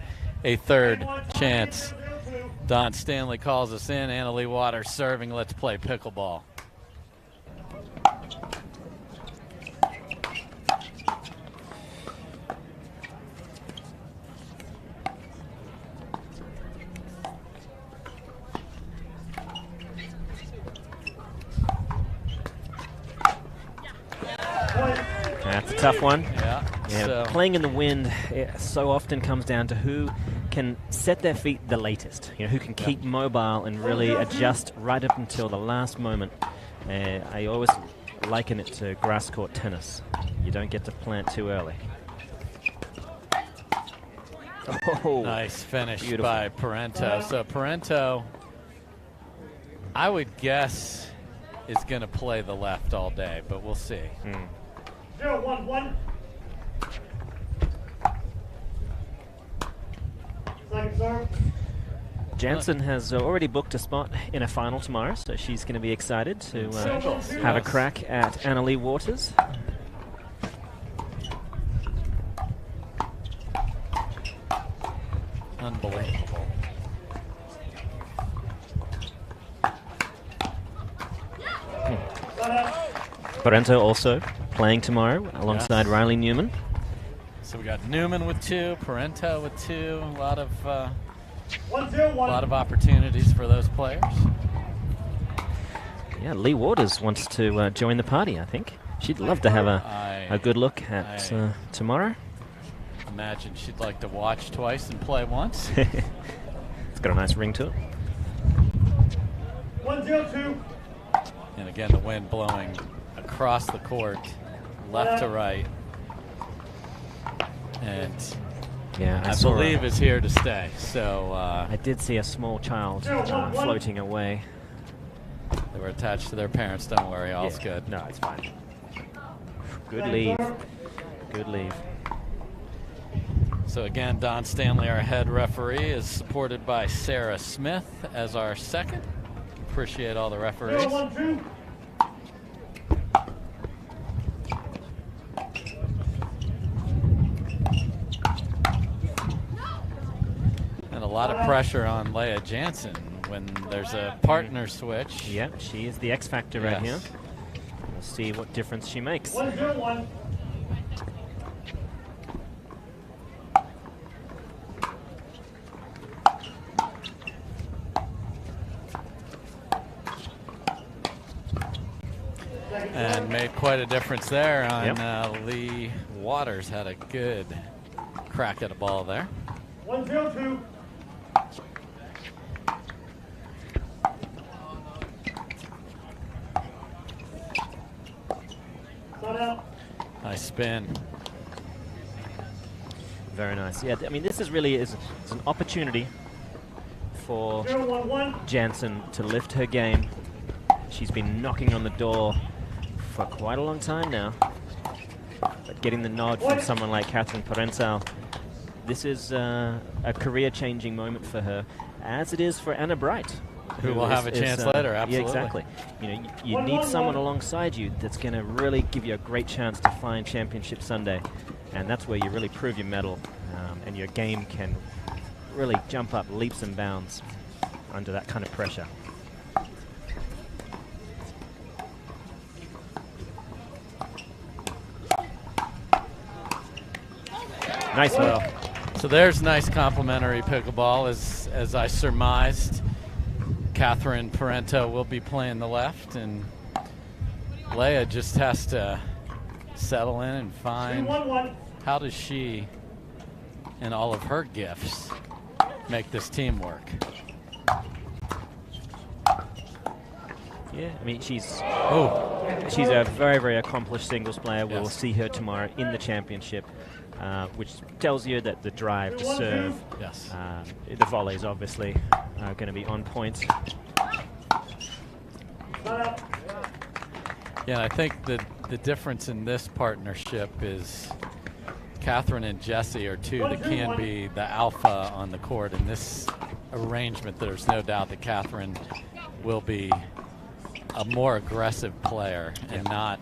a third chance? Don Stanley calls us in. Anna Lee Waters serving. Let's play pickleball. That's a tough one. Yeah. So playing in the wind so often comes down to who can set their feet the latest. You know, who can keep mobile and really adjust right up until the last moment. I always liken it to grass court tennis. You don't get to plant too early. Oh, nice finish beautiful. by Parento. So Parento, I would guess, is going to play the left all day, but we'll see. 0-1-1. Second serve. Jansen has already booked a spot in a final tomorrow, so she's going to be excited to have a crack at Anna Lee Waters. Unbelievable. Parento also playing tomorrow alongside Yes. Riley Newman. So we got Newman with 2, Parento with 2. A lot of opportunities for those players. Yeah, Lee Waters wants to join the party, I think. She'd love to have a good look at tomorrow. Imagine she'd like to watch twice and play once. It's got a nice ring to it. 1-0-2. And again, the wind blowing across the court, left to right. And yeah, I saw believe is here to stay. So I did see a small child floating away. They were attached to their parents. Don't worry, all's good. No, it's fine. Good leave. Good leave. So again, Don Stanley, our head referee, is supported by Sarah Smith as our second. Appreciate all the referees. 0-1-2. And a lot of pressure on Leah Jansen when there's a partner switch. Yeah, she is the X factor right here. Yes. We'll see what difference she makes. 1-0-1. And made quite a difference there on Lee Waters. Had a good crack at a ball there. 1-0-2. Nice spin. Very nice. Yeah, I mean, this is really is an opportunity for 0-1-1. Jansen to lift her game. She's been knocking on the door for quite a long time now. But getting the nod from someone like Catherine Parental, this is a career-changing moment for her, as it is for Anna Bright. Who will have a chance later, absolutely. Yeah, exactly. You know, you need someone alongside you that's going to really give you a great chance to find Championship Sunday. And that's where you really prove your mettle, and your game can really jump up leaps and bounds under that kind of pressure. Nice well. So there's nice complimentary pickleball, as I surmised. Catherine Parento will be playing the left, and Leah just has to settle in and find how does she and all of her gifts make this team work. Yeah, I mean, she's a very, very accomplished singles player. We'll see her tomorrow in the championship, which tells you that the drive to serve, the volleys obviously are going to be on point. Yeah, I think the difference in this partnership is Catherine and Jessie are two that can be the alpha on the court. In this arrangement, there's no doubt that Catherine will be a more aggressive player and not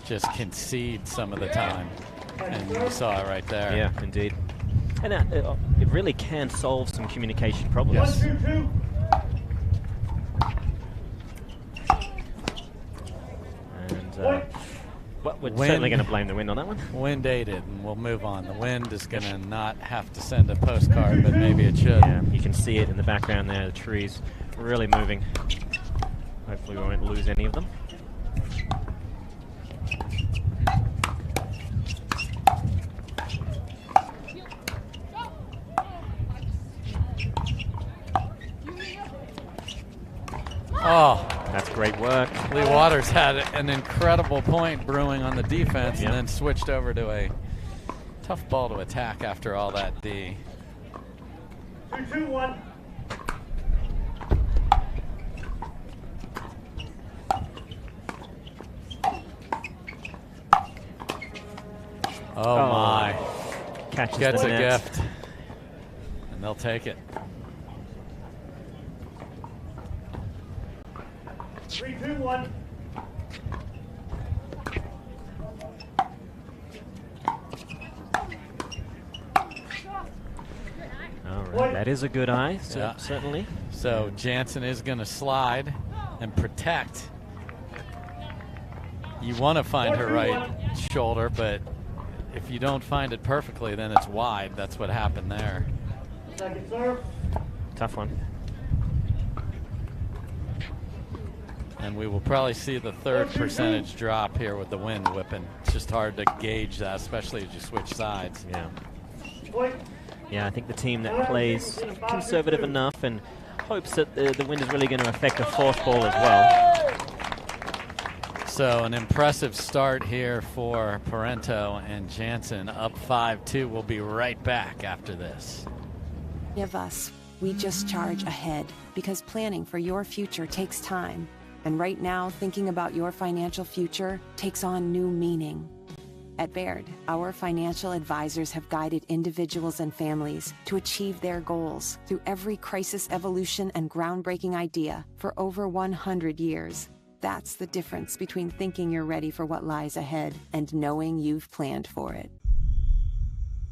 just concede some of the time. And you saw it right there. Yeah, indeed. And it really can solve some communication problems. Yes. And well, we're certainly going to blame the wind on that one. Wind aided, and we'll move on. The wind is going to not have to send a postcard, but maybe it should. Yeah, you can see it in the background there, the trees really moving. Hopefully we won't lose any of them. Oh, that's great work. Lee Waters had an incredible point brewing on the defense and then switched over to a tough ball to attack after all that D. 2-2-1. Oh my. Catches Gets the a net. gift. And they'll take it. 3-2-1. All That is a good eye, Yeah. certainly. So Jansen is going to slide and protect. You want to find her right shoulder, but if you don't find it perfectly, then it's wide. That's what happened there. Second serve. Tough one. And we will probably see the third percentage drop here with the wind whipping. It's just hard to gauge that, especially as you switch sides. Yeah. Yeah, I think the team that plays conservative enough and hopes that the wind is really going to affect the fourth ball as well. So an impressive start here for Parento and Jansen, up 5-2. We'll be right back after this. Of us, we just charge ahead because planning for your future takes time. And right now, thinking about your financial future takes on new meaning. At Baird, our financial advisors have guided individuals and families to achieve their goals through every crisis evolution and groundbreaking idea for over 100 years. That's the difference between thinking you're ready for what lies ahead and knowing you've planned for it.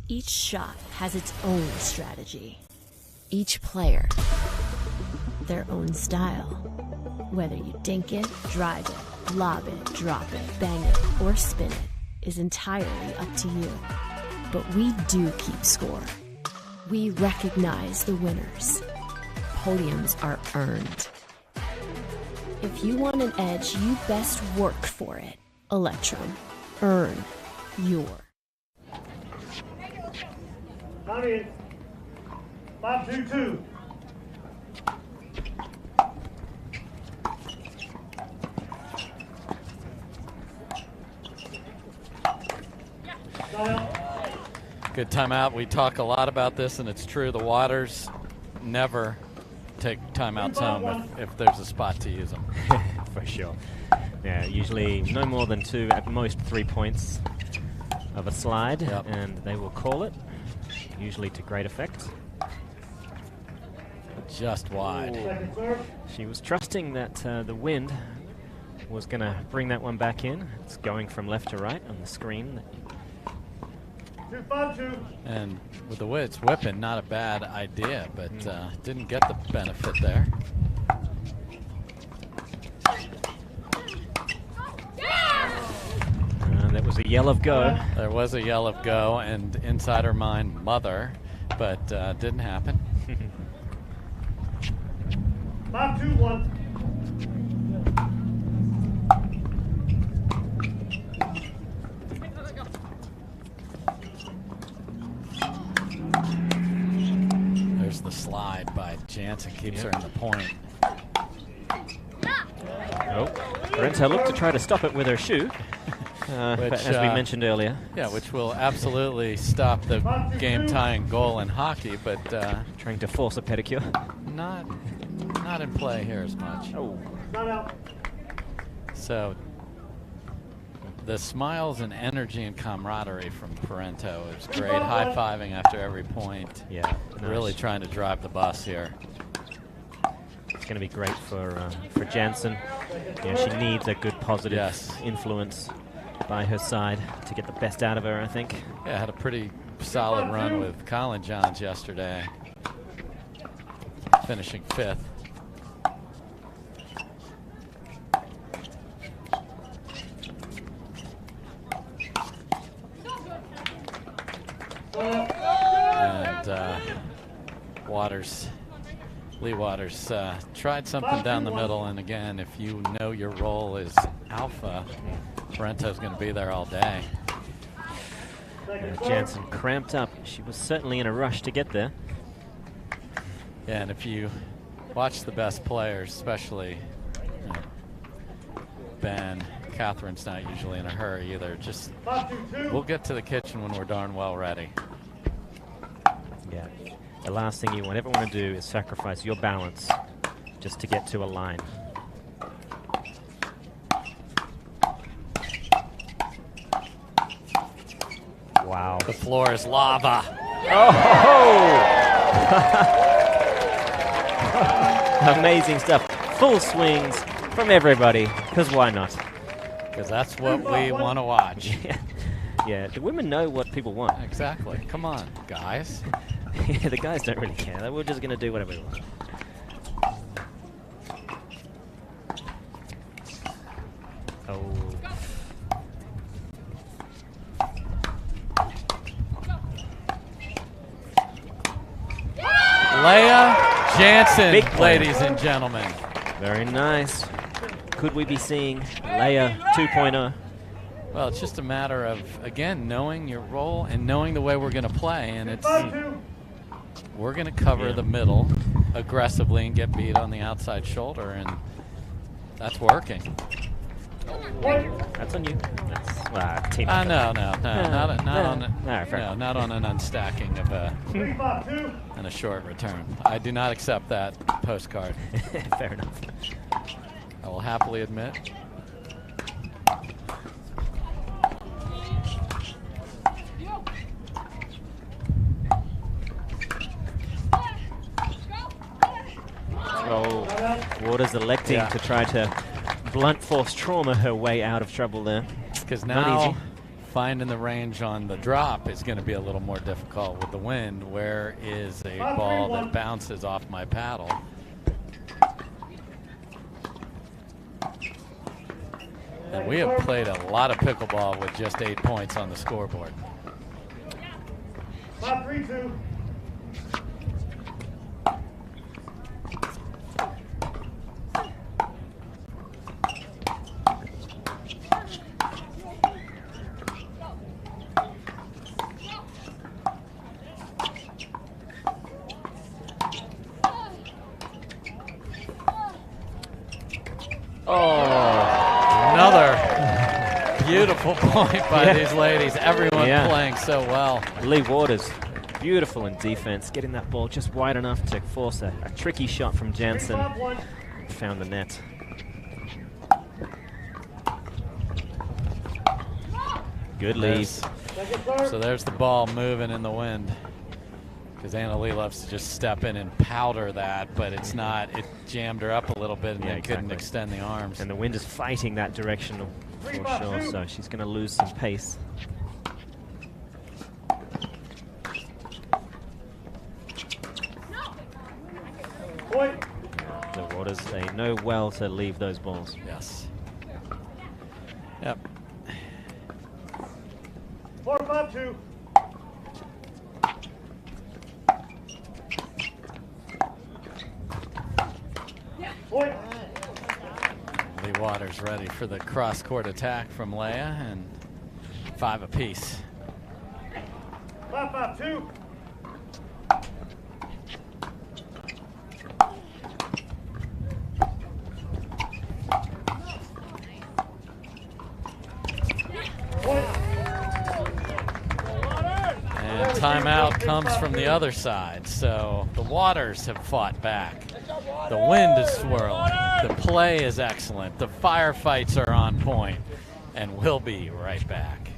Each shot has its own strategy. Each player, their own style. Whether you dink it, drive it, lob it, drop it, bang it, or spin it is entirely up to you. But we do keep score. We recognize the winners. Podiums are earned. If you want an edge, you best work for it. Electrum. Earn your. Come in. 5-2-2. Good timeout. We talk a lot about this, and it's true. The Waters never take timeouts home if there's a spot to use them. For sure. Yeah, usually no more than 2, at most 3 points of a slide, and they will call it, usually to great effect. Just wide. She was trusting that the wind was going to bring that one back in. It's going from left to right on the screen. 2-5-2. And with the way it's whipping, not a bad idea, but didn't get the benefit there. That was a yell of go. There was a yell of go, and inside her mind, mother, but didn't happen. 5-2-1. There's the slide by Jansen, keeps her in the point. Oh, Parento looked to try to stop it with her shoe, Which, as we mentioned earlier. Yeah, which will absolutely stop the game-tying goal in hockey, but trying to force a pedicure. Not in play here as much. Oh. So the smiles and energy and camaraderie from Parento is great. High-fiving after every point. Yeah, really trying to drive the bus here. It's going to be great for Jansen. You know, she needs a good positive influence by her side to get the best out of her, I think. Yeah, had a pretty solid run with Colin Johns yesterday, finishing 5th. And Lee Waters tried something down the middle, and again, if you know your role is alpha, Parento's going to be there all day. Jansen cramped up. She was certainly in a rush to get there. Yeah, and if you watch the best players, especially Ben, Catherine's not usually in a hurry either. Just we'll get to the kitchen when we're darn well ready. Yeah. The last thing you ever want to do is sacrifice your balance just to get to a line. Wow. The floor is lava. Oh! Amazing stuff. Full swings from everybody, because why not? Because that's what we want to watch. Yeah, the women know what people want. Exactly. Come on, guys. Yeah, the guys don't really care. We're just going to do whatever we want. Oh. Leah Jansen, ladies and gentlemen. Very nice. Could we be seeing Leia 2.0? Well, it's just a matter of, again, knowing your role and knowing the way we're going to play. And it's we're going to cover the middle aggressively and get beat on the outside shoulder, and that's working. That's on you. That's team. No, not on an unstacking of and a short return. I do not accept that postcard. Fair enough. I will happily admit. Oh, Waters electing to try to blunt force trauma her way out of trouble there. Because now finding the range on the drop is going to be a little more difficult with the wind. Where is a ball that bounces off my paddle? And we have played a lot of pickleball with just 8 points on the scoreboard. 5-3-2. Beautiful point by these ladies. Everyone playing so well. Lee Waters, beautiful in defense, getting that ball just wide enough to force a tricky shot from Jansen. Found the net. Good lead. So there's the ball moving in the wind. Because Anna Lee loves to just step in and powder that, but it's not. It jammed her up a little bit and they couldn't extend the arms. And the wind is fighting that direction for sure, so she's going to lose some pace. The Waters, they know well to leave those balls. Yes. Yep. 4-5-2. Lee Waters ready for the cross-court attack from Leia, and 5 apiece. 5-5-2. And timeout comes from the other side, so the Waters have fought back. The wind is swirling. The play is excellent. The firefights are on point, and we'll be right back.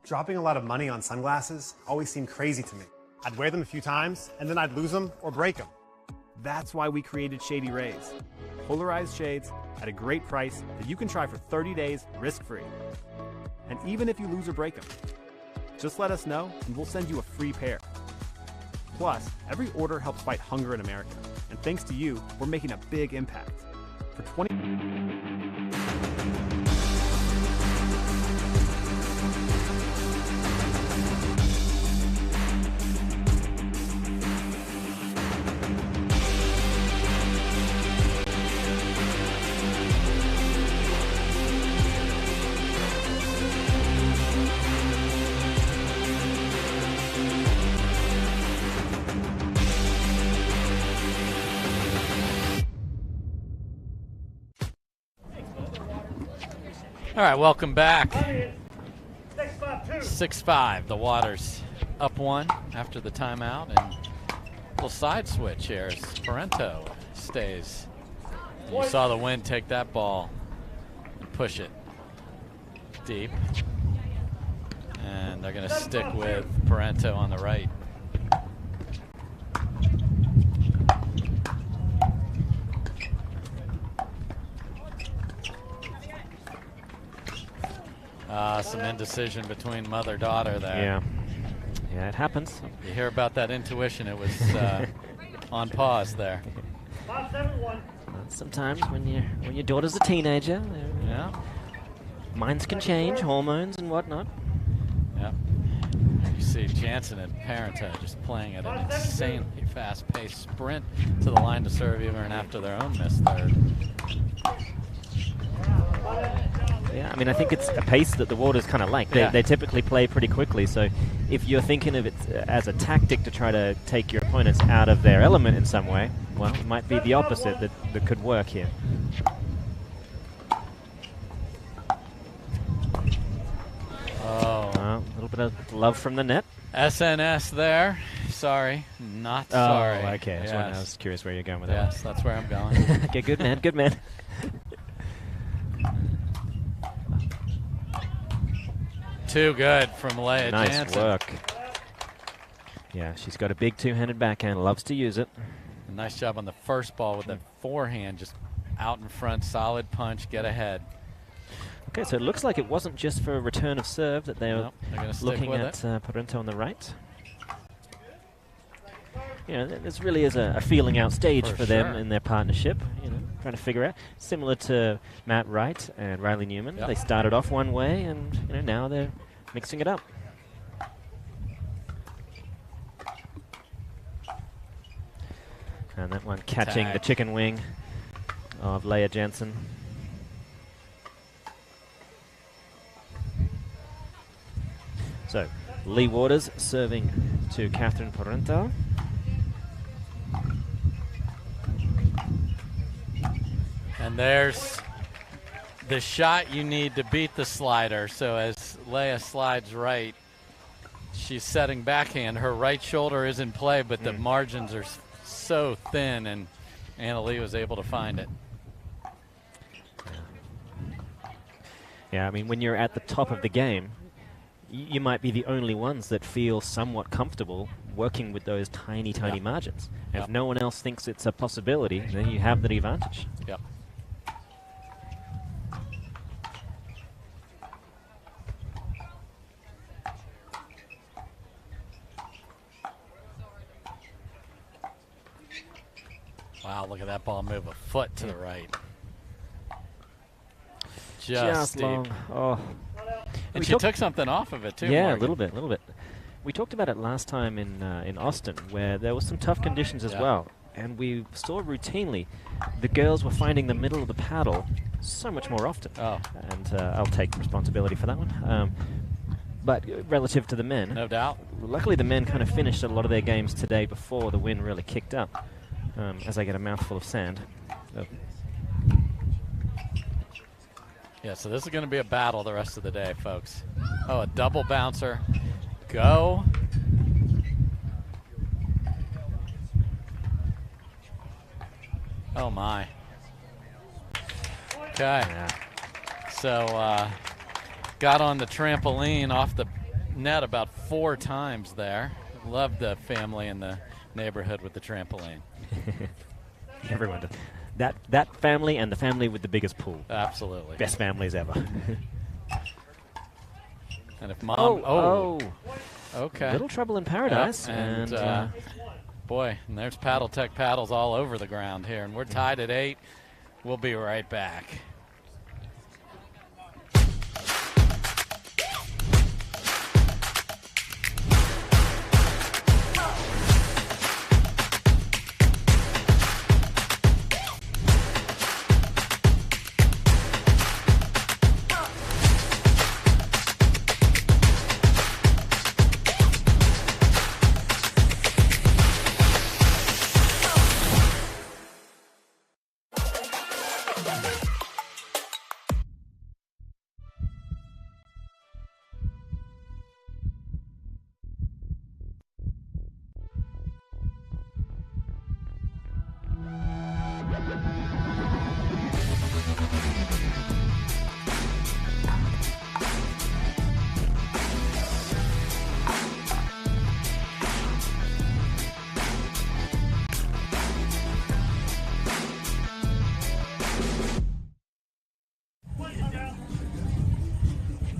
Dropping a lot of money on sunglasses always seemed crazy to me. I'd wear them a few times, and then I'd lose them or break them. That's why we created Shady Rays. Polarized shades at a great price that you can try for 30 days risk-free. And even if you lose or break them, just let us know and we'll send you a free pair. Plus, every order helps fight hunger in America. And thanks to you, we're making a big impact. For 20... All right, welcome back. 6-5, the Waters up 1 after the timeout, and a little side switch here as Parento stays. And you saw the wind take that ball and push it deep, and they're going to stick with Parento on the right. Some indecision between mother-daughter there. Yeah. Yeah, it happens. You hear about that intuition. It was on pause there. Sometimes when your daughter's a teenager, yeah, minds can change, hormones and whatnot. Yeah. You see Jansen and Parenta just playing at an insanely fast-paced sprint to the line to serve even after their own missed third. Yeah, I mean, I think it's a pace that the Waters kind of like. They typically play pretty quickly, so if you're thinking of it as a tactic to try to take your opponents out of their element in some way, well, it might be the opposite that could work here. Oh. A little bit of love from the net. SNS there. Sorry. Not sorry. Oh, okay. Yes. I was curious where you're going with that. Yes, that's where I'm going. Okay, good man, good man. Too good from Leah Nice Jansen. work. Yeah, she's got a big two-handed backhand, loves to use it. A nice job on the first ball with that forehand, just out in front, solid punch, get ahead. Okay, so it looks like it wasn't just for a return of serve that they were looking at Parenta on the right. You know, this really is a feeling out stage for them in their partnership, you know, trying to figure out. Similar to Matt Wright and Riley Newman. They started off one way and, you know, now they're mixing it up. And that one catching the chicken wing of Leah Jansen. So, Lee Waters serving to Catherine Parenta. And there's the shot you need to beat the slider. So as Leah slides right, she's setting backhand. Her right shoulder is in play, but the margins are so thin, and Anna Lee was able to find it. Yeah, I mean, when you're at the top of the game, you might be the only ones that feel somewhat comfortable working with those tiny, tiny margins. And if no one else thinks it's a possibility, then you have the advantage. Yep. Wow, look at that ball move a foot to the right. Just deep. Long. Oh. And she took something off of it, too, Yeah, Morgan. a little bit. We talked about it last time in Austin, where there were some tough conditions as well. And we saw routinely the girls were finding the middle of the paddle so much more often. And I'll take responsibility for that one. But relative to the men. No doubt. Luckily, the men kind of finished a lot of their games today before the wind really kicked up. As I get a mouthful of sand. Yeah, so this is going to be a battle the rest of the day, folks. Oh, a double bouncer. Go. Oh, my. Okay. So, got on the trampoline off the net about 4 times there. Love the family in the neighborhood with the trampoline. Everyone does. That family and the family with the biggest pool. Absolutely. Best families ever. And if mom... Okay. Little trouble in paradise. Yep. And boy, and there's Paddle Tech paddles all over the ground here. And we're tied at 8. We'll be right back.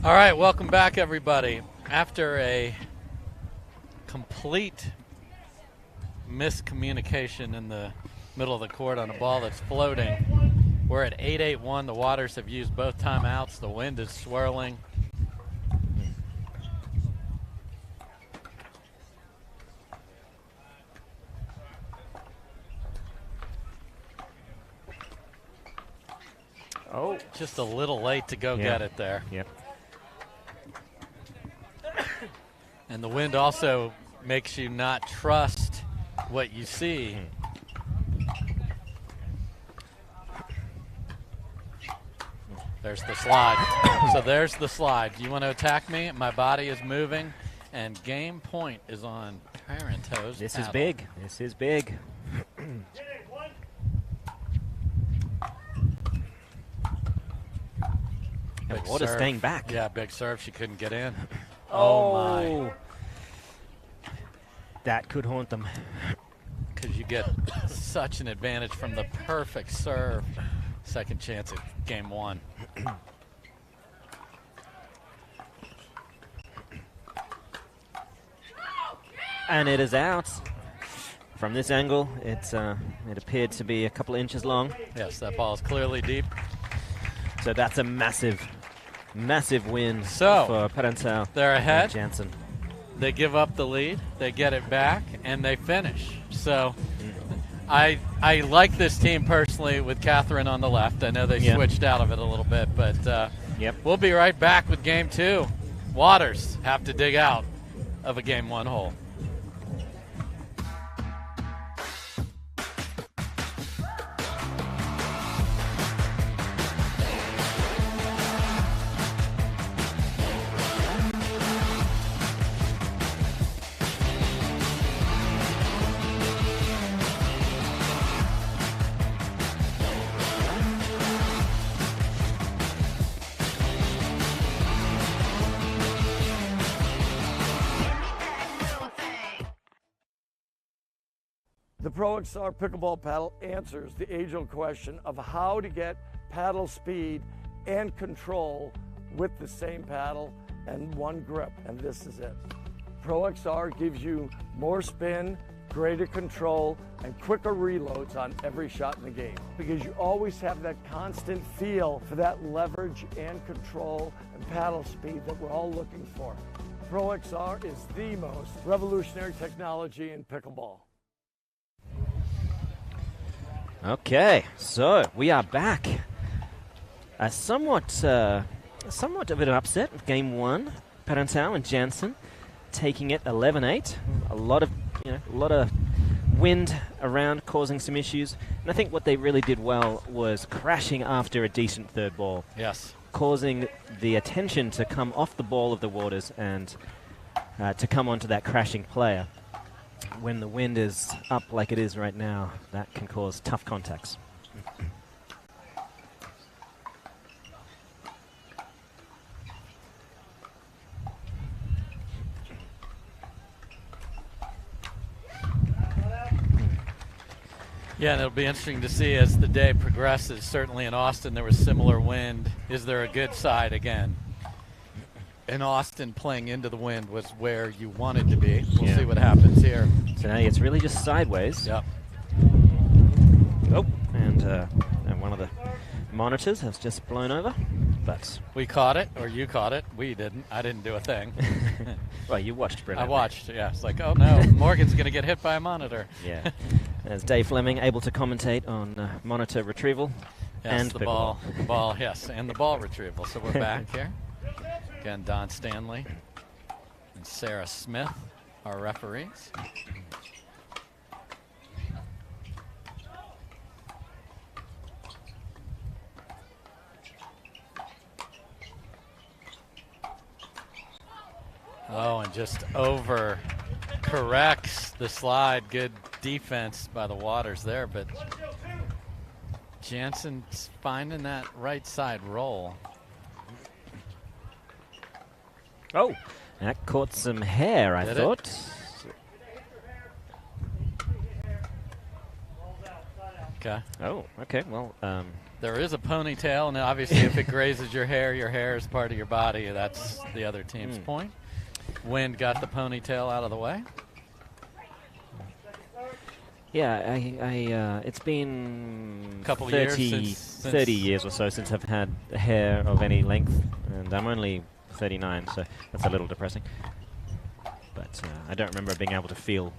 All right, welcome back, everybody. After a complete miscommunication in the middle of the court on a ball that's floating. We're at 8-8-1. The Waters have used both timeouts. The wind is swirling. Oh, just a little late to go get it there. Yep. And the wind also makes you not trust what you see. There's the slide. So there's the slide. Do you want to attack me? My body is moving, and game point is on Parento's This paddle. is big. This is big. Big Water serve. staying back. Yeah, big serve. She couldn't get in. Oh, my. That could haunt them. Because you get such an advantage from the perfect serve. Second chance at game one. And it is out. From this angle, it appeared to be a couple of inches long. Yes, that ball is clearly deep. So that's a massive win So, for Parental. They're ahead. And Jansen. They give up the lead. They get it back, and they finish. So I like this team personally with Catherine on the left. I know they switched out of it a little bit, but we'll be right back with game two. Waters have to dig out of a game one hole. The Pro XR pickleball paddle answers the age-old question of how to get paddle speed and control with the same paddle and one grip, and this is it. Pro XR gives you more spin, greater control, and quicker reloads on every shot in the game because you always have that constant feel for that leverage and control and paddle speed that we're all looking for. Pro XR is the most revolutionary technology in pickleball. Okay, so we are back. A somewhat of an upset with game one. Parental and Jansen taking it 11-8. A lot of wind around, causing some issues. And I think what they really did well was crashing after a decent third ball. Yes. Causing the attention to come off the ball of the Waters and to come onto that crashing player. When the wind is up like it is right now, that can cause tough contacts. Yeah, and it'll be interesting to see as the day progresses. Certainly in Austin there was similar wind. Is there a good side again? In Austin, playing into the wind was where you wanted to be. We'll see what happens here. So now it's really just sideways. Yep. Oh, and one of the monitors has just blown over. But we caught it, or you caught it. We didn't. I didn't do a thing. Well, you watched brilliantly. I watched, yeah. It's like, oh no, Morgan's going to get hit by a monitor. Yeah. As Dave Fleming able to commentate on monitor retrieval and the pickleball. ball, yes, and the ball retrieval. So we're back here. Again, Don Stanley and Sarah Smith, our referees. Oh, and just over corrects the slide. Good defense by the Waters there, but Jansen's finding that right side roll. Oh, that caught some hair, I thought. Okay. Oh, okay. Well, there is a ponytail, and obviously if it grazes your hair is part of your body. That's the other team's point. Wind got the ponytail out of the way. Yeah, it's been Couple 30 years since 30 years or so since I've had hair of any length, and I'm only 39, so that's a little depressing. But I don't remember being able to feel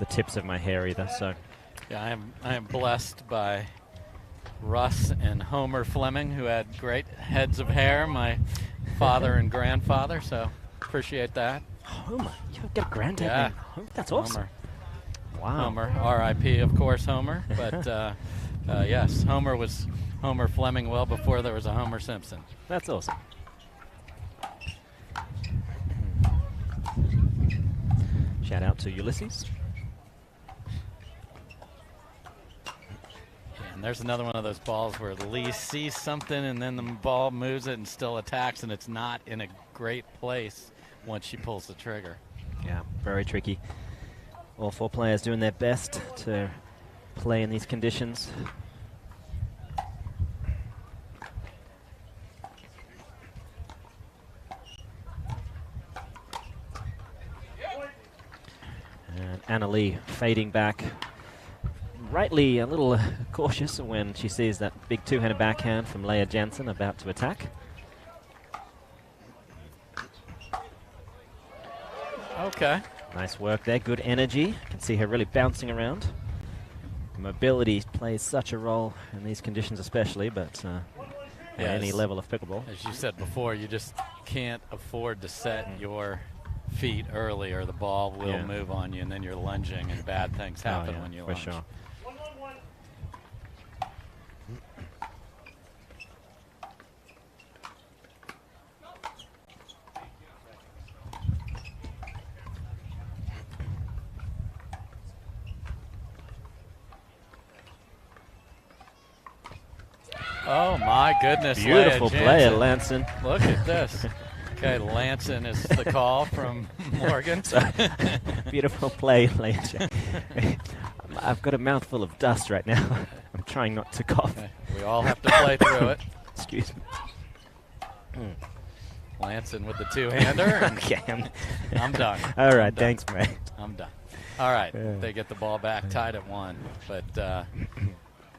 the tips of my hair either. So yeah, I am blessed by Russ and Homer Fleming, who had great heads of hair, my father and grandfather, so appreciate that. Homer, you got a granddad named Homer? That's awesome. Homer. Wow. Homer, R.I.P. of course, Homer. But yes, Homer was Homer Fleming well before there was a Homer Simpson. That's awesome. Shout out to Ulysses. And there's another one of those balls where Lee sees something and then the ball moves it and still attacks, and it's not in a great place once she pulls the trigger. Yeah, very tricky. All 4 players doing their best to play in these conditions. And Anna Lee fading back. Rightly a little cautious when she sees that big two-handed backhand from Leah Jensen about to attack. Okay. Nice work there, good energy. You can see her really bouncing around. Mobility plays such a role in these conditions especially, but at any level of pickleball. As you said before, you just can't afford to set your feet early or the ball will move on you, and then you're lunging and bad things happen when you lunge. For sure. Oh my goodness. Beautiful play at Lanson. Look at this. Okay, Lanson is the call from Morgan. Beautiful play, Lanson. I've got a mouthful of dust right now. I'm trying not to cough. Okay. We all have to play through it. Excuse me. Lanson with the two-hander. Okay, I'm done. All right, thanks, mate. I'm done. All right, they get the ball back tied at 1. But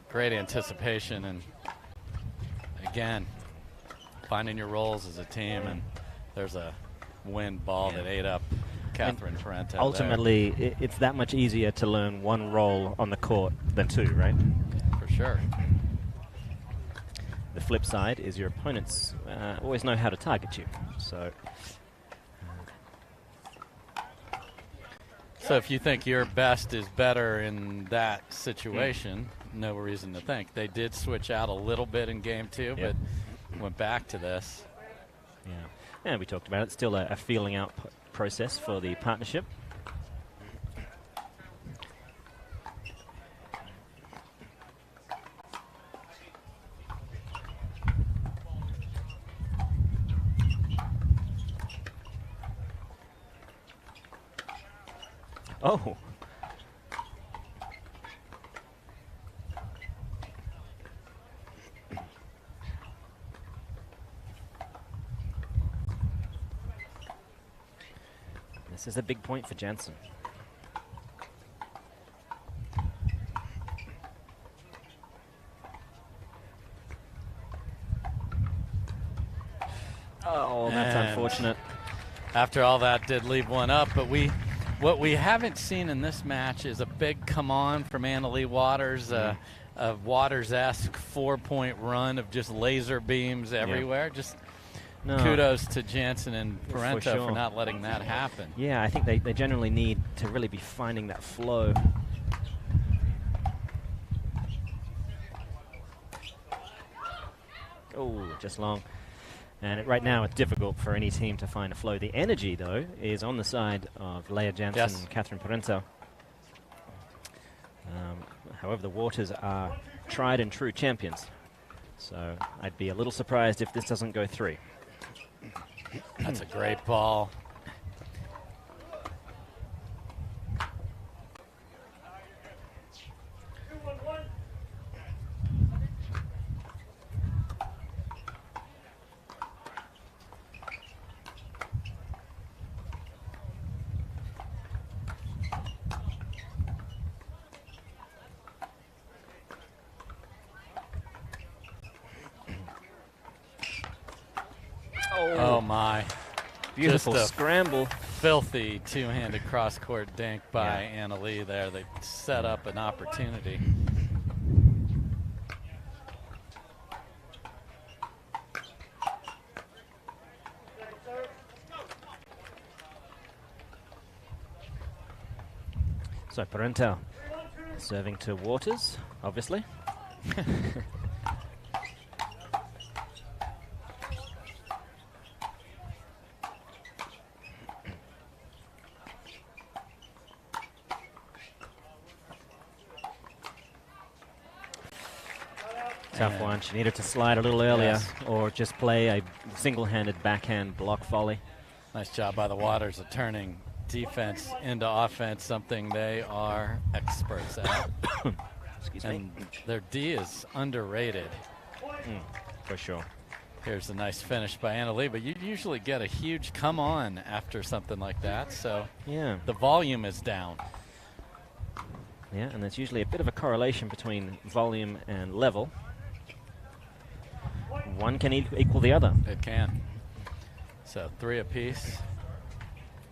great anticipation, and again, finding your roles as a team, and there's a wind ball that ate up Catherine Parento. Ultimately, it's that much easier to learn one role on the court than 2, right? For sure. The flip side is your opponents always know how to target you. So if you think your best is better in that situation, no reason to think. They did switch out a little bit in game 2, but went back to this. Yeah, and we talked about it. Still a feeling out process for the partnership. Oh. This is a big point for Jensen. Oh, that's unfortunate. After all that, did leave one up, but what we haven't seen in this match is a big come on from Anna Lee Waters, a Waters-esque 4-point run of just laser beams everywhere. Just kudos to Jansen and Parento for not letting that happen. Yeah, I think they generally need to really be finding that flow. Oh, just long. And right now it's difficult for any team to find a flow. The energy, though, is on the side of Leah Jansen and Catherine Parento. However, the Waters are tried and true champions. So I'd be a little surprised if this doesn't go 3. That's a great ball. Oh, my. Beautiful Just a scramble. Filthy two-handed cross-court dink by Anna Lee there. They set up an opportunity. So Parental serving to Waters, obviously. Tough one. She needed to slide a little earlier or just play a single-handed backhand block volley. Nice job by the Waters of turning defense into offense, something they are experts at. Excuse me. And their D is underrated. For sure. Here's a nice finish by Anna Lee, but you usually get a huge come on after something like that, so the volume is down. Yeah, and there's usually a bit of a correlation between volume and level. One can equal the other. It can. So 3 apiece.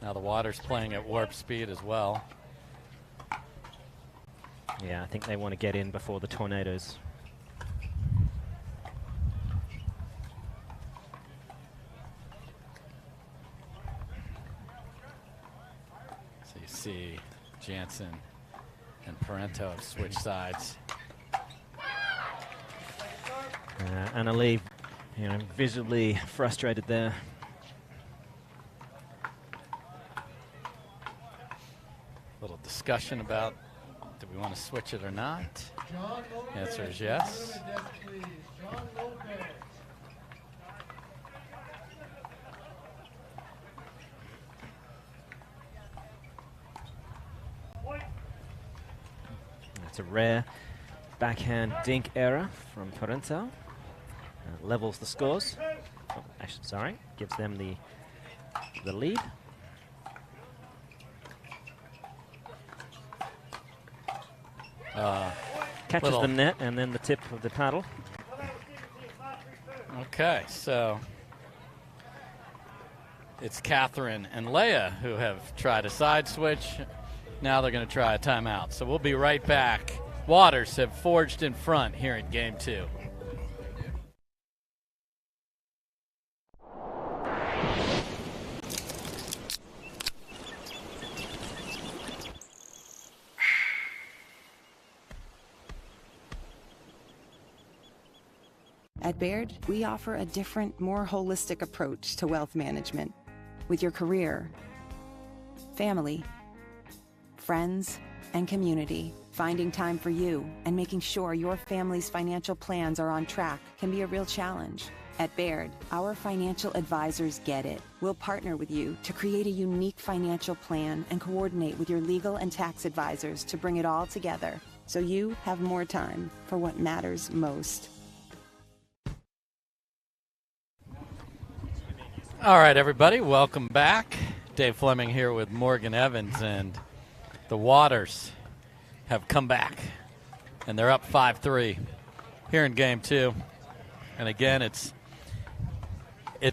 Now the Waters playing at warp speed as well. Yeah, I think they want to get in before the Tornadoes. So you see Jansen and Parento have switched sides. Anna Lee, visibly frustrated there. Little discussion about do we want to switch it or not? Answer is yes. That's a rare backhand dink error from Parental. Levels the scores. Oh, actually, sorry, gives them the lead. Catches the net and then the tip of the paddle. Okay, so it's Catherine and Leia who have tried a side switch. Now they're going to try a timeout. So we'll be right back. Waters have forged in front here in game 2. At Baird, we offer a different, more holistic approach to wealth management. With your career, family, friends, and community, finding time for you and making sure your family's financial plans are on track can be a real challenge. At Baird, our financial advisors get it. We'll partner with you to create a unique financial plan and coordinate with your legal and tax advisors to bring it all together so you have more time for what matters most. All right, everybody, welcome back. Dave Fleming here with Morgan Evans, and the Waters have come back, and they're up 5-3 here in game 2. And again, it's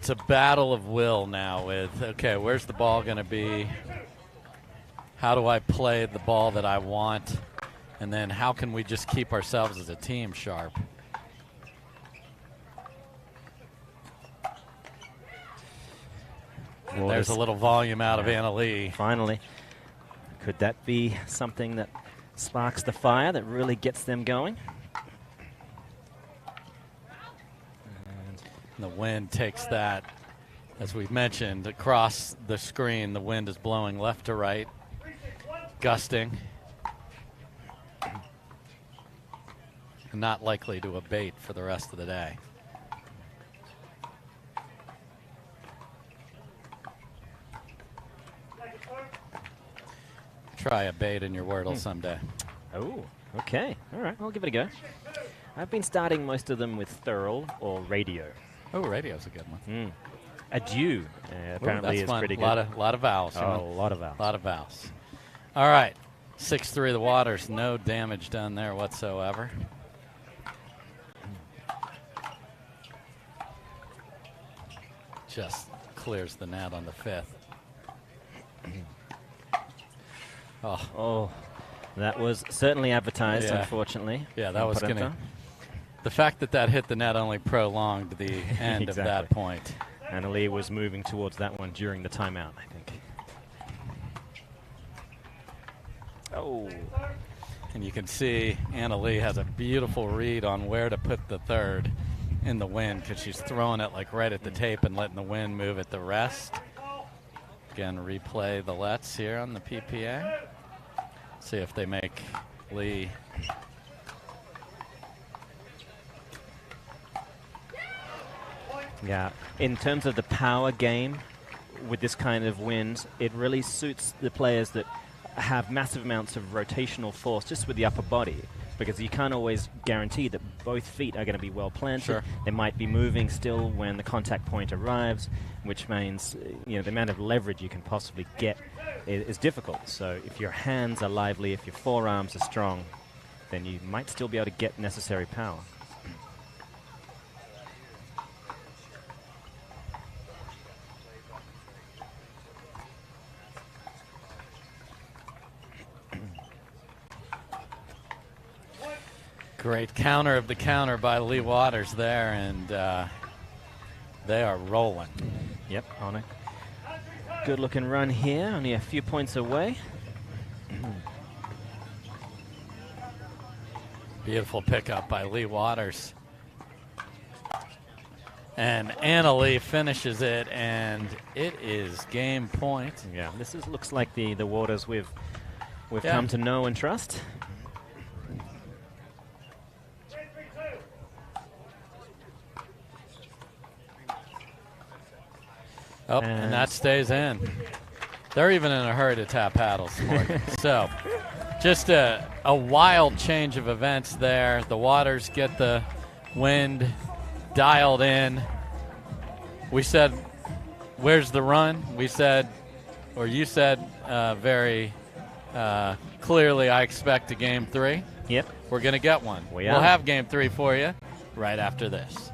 a battle of will now with, okay, where's the ball going to be? How do I play the ball that I want? And then how can we just keep ourselves as a team sharp? And there's a little volume out of Anna Lee. Finally. Could that be something that sparks the fire that really gets them going? And the wind takes that, as we've mentioned, across the screen. The wind is blowing left to right, gusting, and not likely to abate for the rest of the day. Try a bait in your Wordle someday. Oh, okay. All right, I'll give it a go. I've been starting most of them with Thurl or Radio. Oh, Radio's a good one. Adieu, apparently is pretty good. A lot of vowels. Oh, a lot of vowels. A lot of vowels. All right, 6-3 the Waters. No damage done there whatsoever. Just clears the net on the 5th. Oh, that was certainly advertised, unfortunately. Yeah, that was going to... The fact that hit the net only prolonged the end of that point. Annalee was moving towards that one during the timeout, I think. Oh. And you can see Annalee has a beautiful read on where to put the third in the wind, because she's throwing it like right at the tape and letting the wind move at the rest. Again, replay the lets here on the PPA. See if they make Lee. Yeah, in terms of the power game with this kind of wind, it really suits the players that have massive amounts of rotational force just with the upper body, because you can't always guarantee that both feet are going to be well planted. Sure. They might be moving still when the contact point arrives, which means the amount of leverage you can possibly get is difficult. So if your hands are lively, if your forearms are strong, then you might still be able to get necessary power. Great counter of the counter by Lee Waters there, and they are rolling. Yep, on a good-looking run here, only a few points away. Beautiful pickup by Lee Waters. And Annalee finishes it, and it is game point. Yeah, this looks like the Waters we've come to know and trust. Oh, and that stays in. They're even in a hurry to tap paddles, Morgan. So just a wild change of events there. The Waters get the wind dialed in. We said, where's the run? We said, or you said very clearly, I expect a game 3. Yep. We're going to get one. We'll have game 3 for you right after this.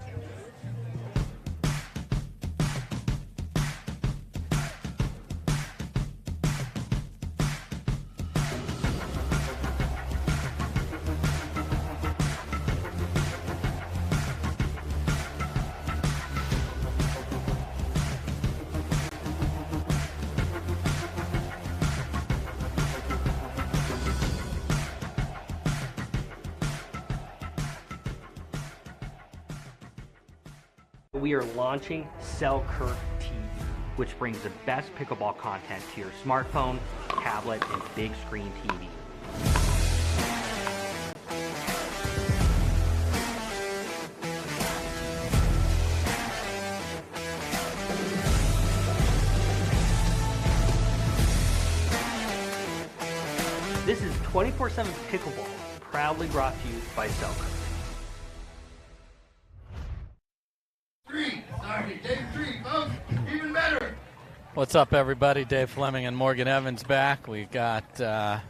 We are launching Selkirk TV, which brings the best pickleball content to your smartphone, tablet, and big screen TV. This is 24/7 Pickleball, proudly brought to you by Selkirk. What's up, everybody? Dave Fleming and Morgan Evans back. We got a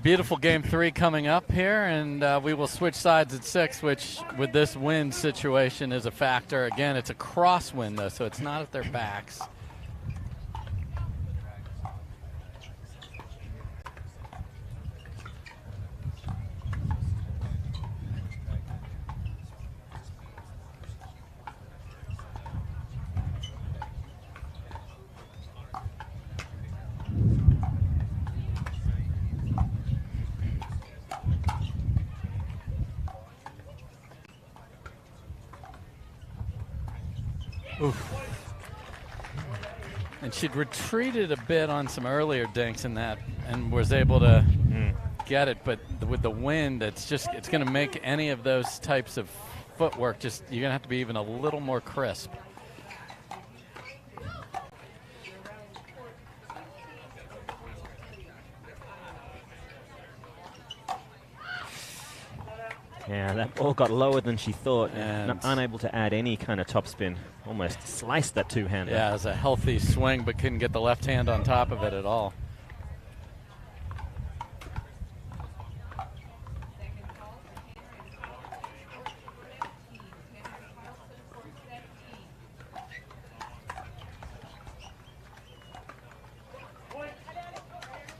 beautiful game 3 coming up here, and we will switch sides at 6, which with this wind situation is a factor. Again, it's a crosswind, though, so it's not at their backs. Oof. And she'd retreated a bit on some earlier dinks in that and was able to get it, but with the wind, it's going to make any of those types of footwork you're going to have to be even a little more crisp. Yeah, that ball got lower than she thought, and unable to add any kind of topspin. Almost sliced that two-hander. Yeah, it was a healthy swing, but couldn't get the left hand on top of it at all.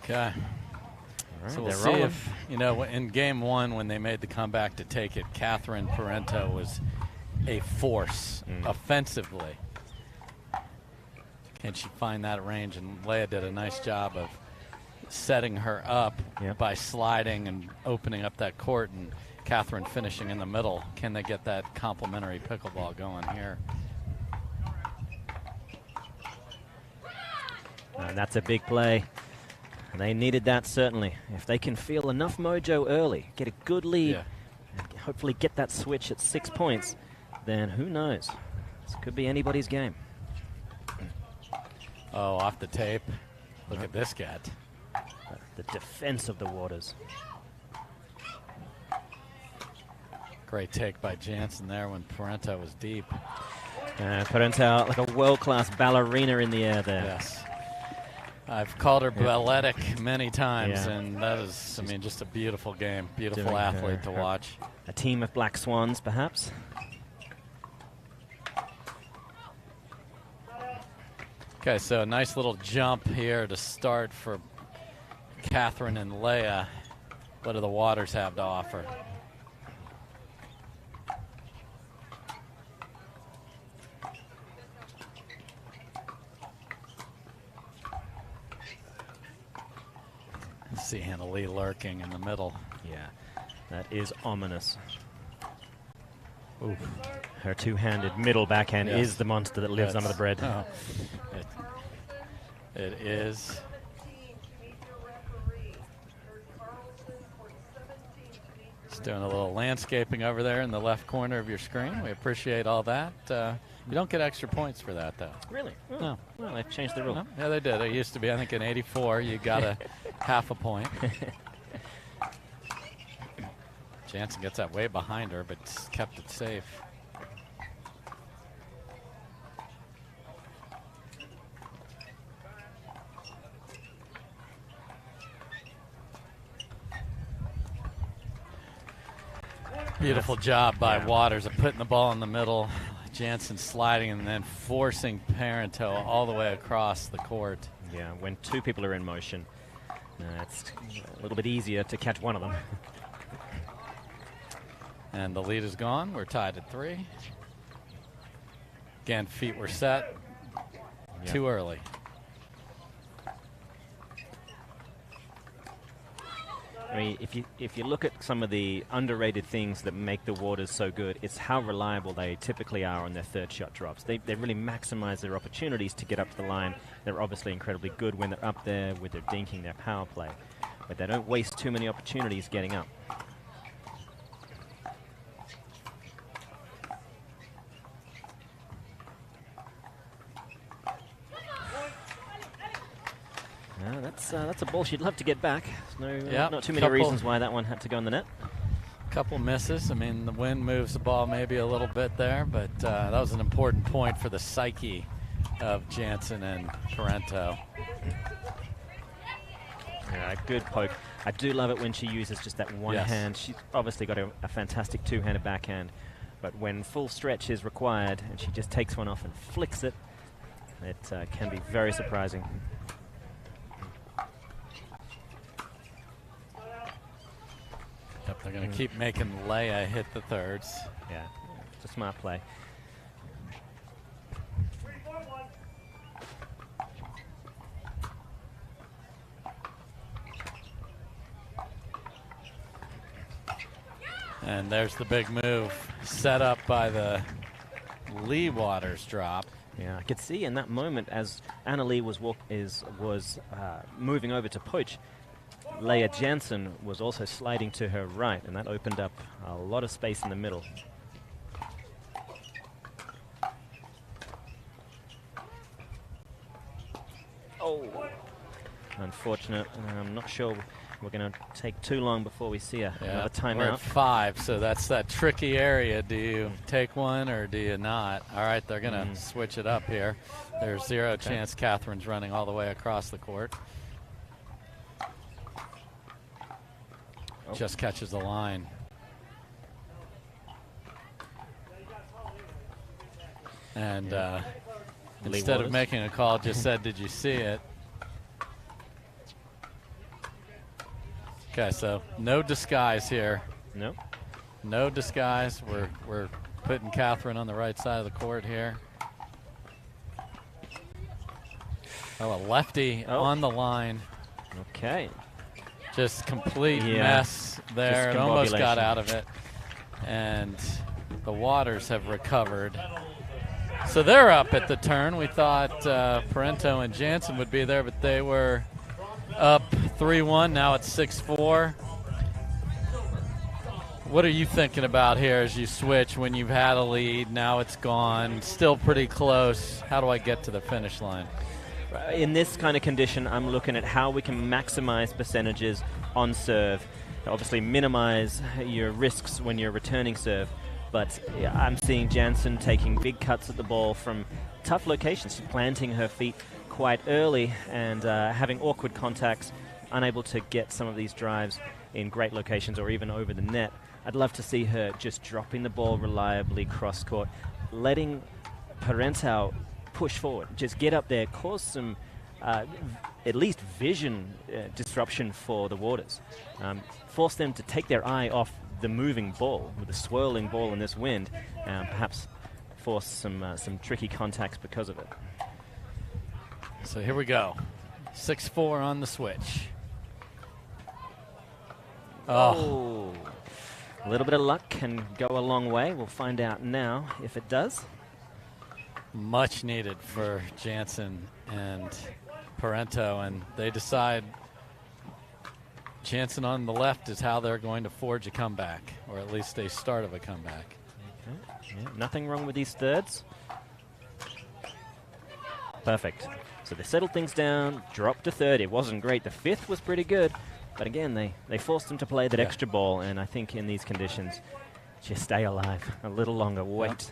Okay. Right, So we'll they're see rolling. if, you know, in game one when they made the comeback to take it, Catherine Parento was a force offensively. Can she find that range? And Leia did a nice job of setting her up by sliding and opening up that court, and Catherine finishing in the middle. Can they get that complementary pickleball going here? And that's a big play. They needed that, certainly. If they can feel enough mojo early, get a good lead, and hopefully get that switch at 6 points, then who knows? This could be anybody's game. Oh, off the tape. Look at this cat. The defense of the Waters. Great take by Jansen there when Parento was deep. Parento, like a world-class ballerina in the air there. Yes. I've called her balletic many times, Yeah. and that is, I mean, just a beautiful game, beautiful athlete to watch. A team of black swans, perhaps? Okay, so a nice little jump here to start for Catherine and Leia. What do the Waters have to offer? See Hannah Lee lurking in the middle. Yeah, that is ominous. Oof. Her two-handed middle backhand is the monster that lives under the bread. Oh. It is. Just doing a little landscaping over there in the left corner of your screen. We appreciate all that. You don't get extra points for that, though. Really? Oh. No. Well, they've changed the rule. No. Yeah, they did. It used to be, I think, in '84, you got a half a point. Jansen gets that way behind her, but kept it safe. Beautiful job by Waters of putting the ball in the middle. Jansen sliding and then forcing Parento all the way across the court. Yeah, when two people are in motion, it's a little bit easier to catch one of them. And the lead is gone. We're tied at 3. Again, feet were set too early. I mean, if you look at some of the underrated things that make the Waters so good, it's how reliable they typically are on their third shot drops. They really maximize their opportunities to get up to the line. They're obviously incredibly good when they're up there with their dinking, their power play. But they don't waste too many opportunities getting up. That's a ball she'd love to get back. There's not too many reasons why that one had to go in the net. Couple misses. I mean, the wind moves the ball maybe a little bit there, but that was an important point for the psyche of Jansen and Parento. Yeah, good poke. I do love it when she uses just that one hand. She's obviously got a fantastic two-handed backhand, but when full stretch is required and she just takes one off and flicks it, it can be very surprising. Yep, they're going to keep making Leia hit the thirds. Yeah, it's a smart play. And there's the big move set up by the Lee Waters drop. Yeah, I could see in that moment as Anna Lee was moving over to poach, Leia Jansen was also sliding to her right, and that opened up a lot of space in the middle. Oh, unfortunate. I'm not sure we're going to take too long before we see another timeout. We're at 5, so that's that tricky area. Do you take one or do you not? All right, they're going to switch it up here. There's zero chance Catherine's running all the way across the court. Just catches the line. And instead of making a call, just said, did you see it? Okay, so no disguise here. Nope. No disguise. We're putting Catherine on the right side of the court here. Oh, a lefty on the line. Okay. Just complete mess there. It almost got out of it. And the Waters have recovered. So they're up at the turn. We thought Parento and Jansen would be there, but they were up 3-1. Now it's 6-4. What are you thinking about here as you switch when you've had a lead? Now it's gone. Still pretty close. How do I get to the finish line? In this kind of condition, I'm looking at how we can maximize percentages on serve. Obviously, minimize your risks when you're returning serve. But I'm seeing Jansen taking big cuts at the ball from tough locations. She's planting her feet quite early and having awkward contacts, unable to get some of these drives in great locations or even over the net. I'd love to see her just dropping the ball reliably cross-court, letting Parento push forward, just get up there, cause some at least vision disruption for the Waters. Force them to take their eye off the moving ball, with the swirling ball in this wind, perhaps force some tricky contacts because of it. So here we go. 6-4 on the switch. Oh. A little bit of luck can go a long way. We'll find out now if it does. Much needed for Jansen and Parento, and they decide Jansen on the left is how they're going to forge a comeback, or at least a start of a comeback. Okay. Yeah, nothing wrong with these thirds. Perfect. So they settled things down, dropped to third. It wasn't great. The fifth was pretty good, but again, they forced them to play that extra ball, and I think in these conditions, just stay alive a little longer. Wait.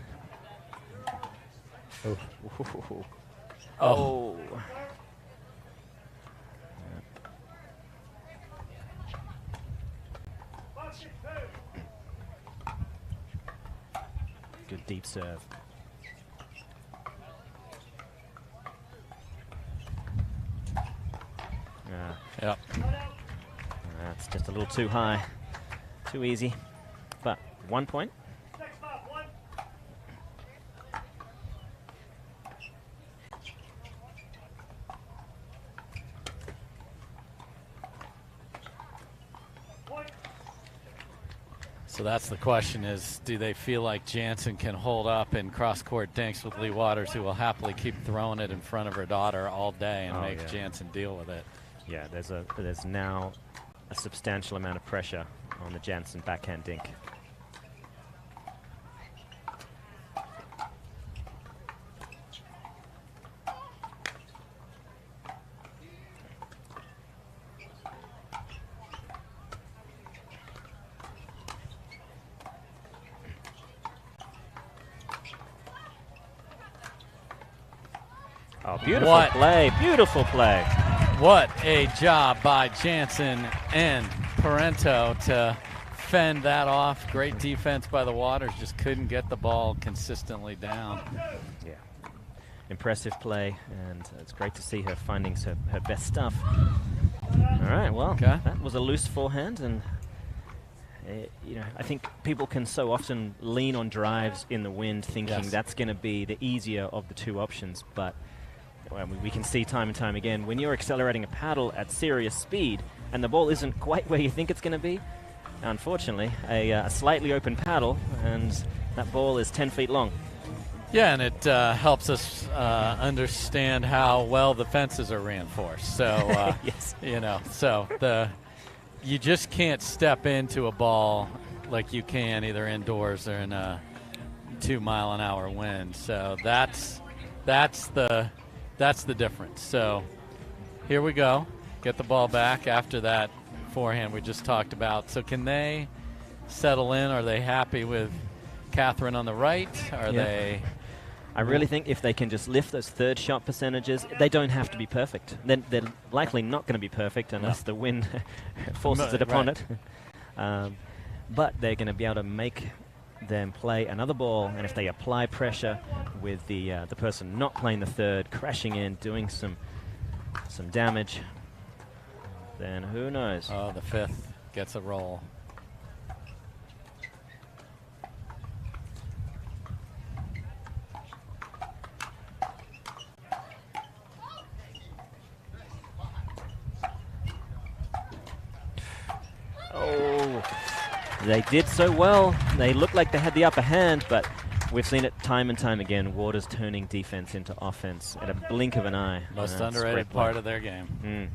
Oh. Oh. Good deep serve. Yep. That's just a little too high. Too easy. But 1 point. So that's the question is, do they feel like Jansen can hold up in cross-court dinks with Lee Waters, who will happily keep throwing it in front of her daughter all day and make Jansen deal with it? Yeah, there's now a substantial amount of pressure on the Jansen backhand dink. Oh, beautiful play, beautiful play. What a job by Jansen and Parento to fend that off. Great defense by the Waters, just couldn't get the ball consistently down. Yeah, impressive play, and it's great to see her finding her best stuff. All right, well, that was a loose forehand, and you know, I think people can so often lean on drives in the wind thinking that's going to be the easier of the two options, but we can see time and time again, when you're accelerating a paddle at serious speed and the ball isn't quite where you think it's going to be, unfortunately, a slightly open paddle and that ball is 10 feet long. Yeah, and it helps us understand how well the fences are reinforced. So, you know, so you just can't step into a ball like you can either indoors or in a 2-mile-an-hour wind. So that's the difference. So here we go. Get the ball back after that forehand we just talked about. So can they settle in? Are they happy with Catherine on the right? Are they? I really think if they can just lift those third shot percentages, they don't have to be perfect. They're likely not going to be perfect unless the wind forces it upon it. But they're going to be able to make them play another ball, and if they apply pressure with the person not playing the third, crashing in, doing some damage, then who knows? Oh, the fifth gets a roll. Oh, they did so well. They looked like they had the upper hand, but we've seen it time and time again. Waters turning defense into offense at a blink of an eye. Most underrated part of their game.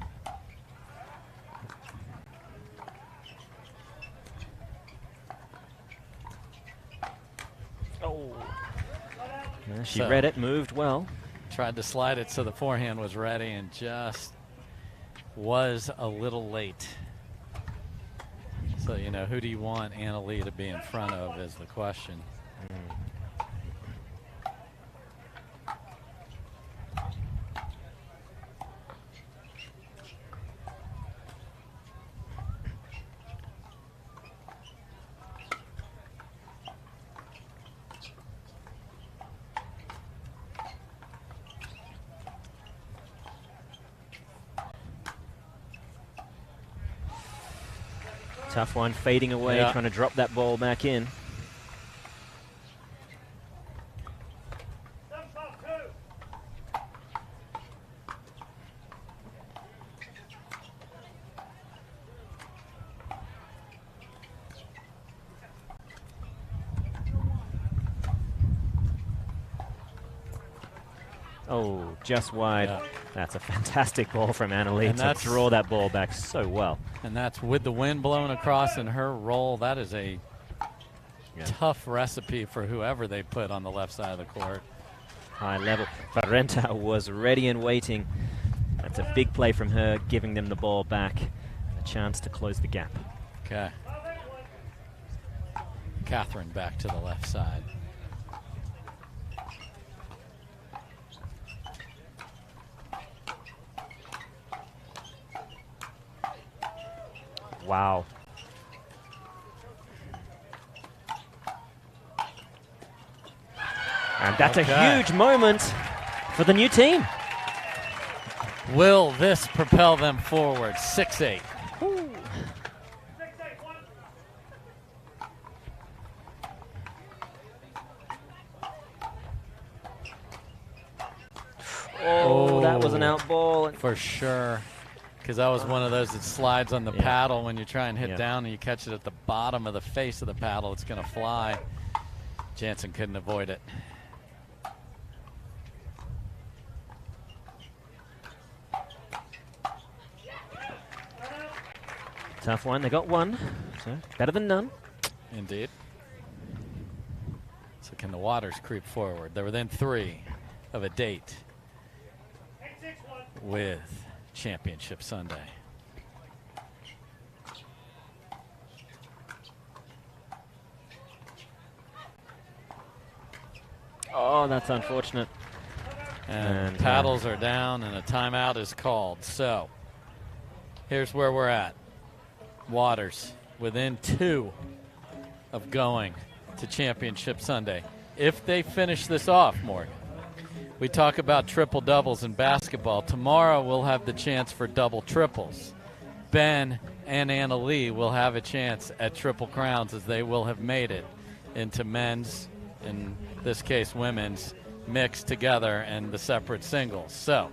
Oh. She read it, moved well. Tried to slide it so the forehand was ready and just was a little late. So, you know, who do you want Anna Lee to be in front of is the question. Tough one, fading away, trying to drop that ball back in. Oh, just wide. Yeah. That's a fantastic ball from Anna Lee to draw that ball back so well. And that's with the wind blowing across in her roll. That is a tough recipe for whoever they put on the left side of the court. High level. Parenta was ready and waiting. That's a big play from her, giving them the ball back. A chance to close the gap. Okay. Catherine back to the left side. Wow. And that's a huge moment for the new team. Will this propel them forward? 6-8. Oh, that was an out ball. For sure. Because that was one of those that slides on the paddle when you try and hit down and you catch it at the bottom of the face of the paddle. It's going to fly. Jansen couldn't avoid it. Tough one. They got one. So better than none. Indeed. So can the Waters creep forward? They're within 3 of a date with Championship Sunday. Oh, that's unfortunate. And paddles are down and a timeout is called. So here's where we're at. Waters within 2 of going to Championship Sunday. If they finish this off, Morgan, we talk about triple doubles in basketball. Tomorrow we'll have the chance for double triples. Ben and Anna Lee will have a chance at triple crowns as they will have made it into men's, in this case women's, mixed together and the separate singles. So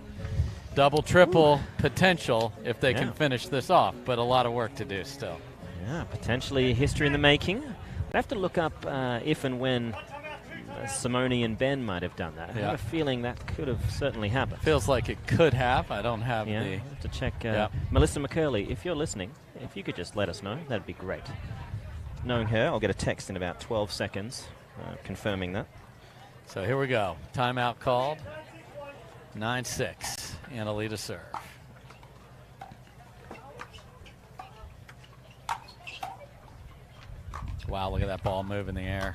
double triple potential if they can finish this off, but a lot of work to do still. Yeah, potentially history in the making. I have to look up if and when Simone and Ben might have done that. I have a feeling that could have certainly happened. Feels like it could have. I don't have the... I have to check. Melissa McCurley, if you're listening, if you could just let us know, that'd be great. Knowing her, I'll get a text in about 12 seconds confirming that. So here we go. Timeout called. 9-6. Anna Lee to serve. Wow, look at that ball move in the air.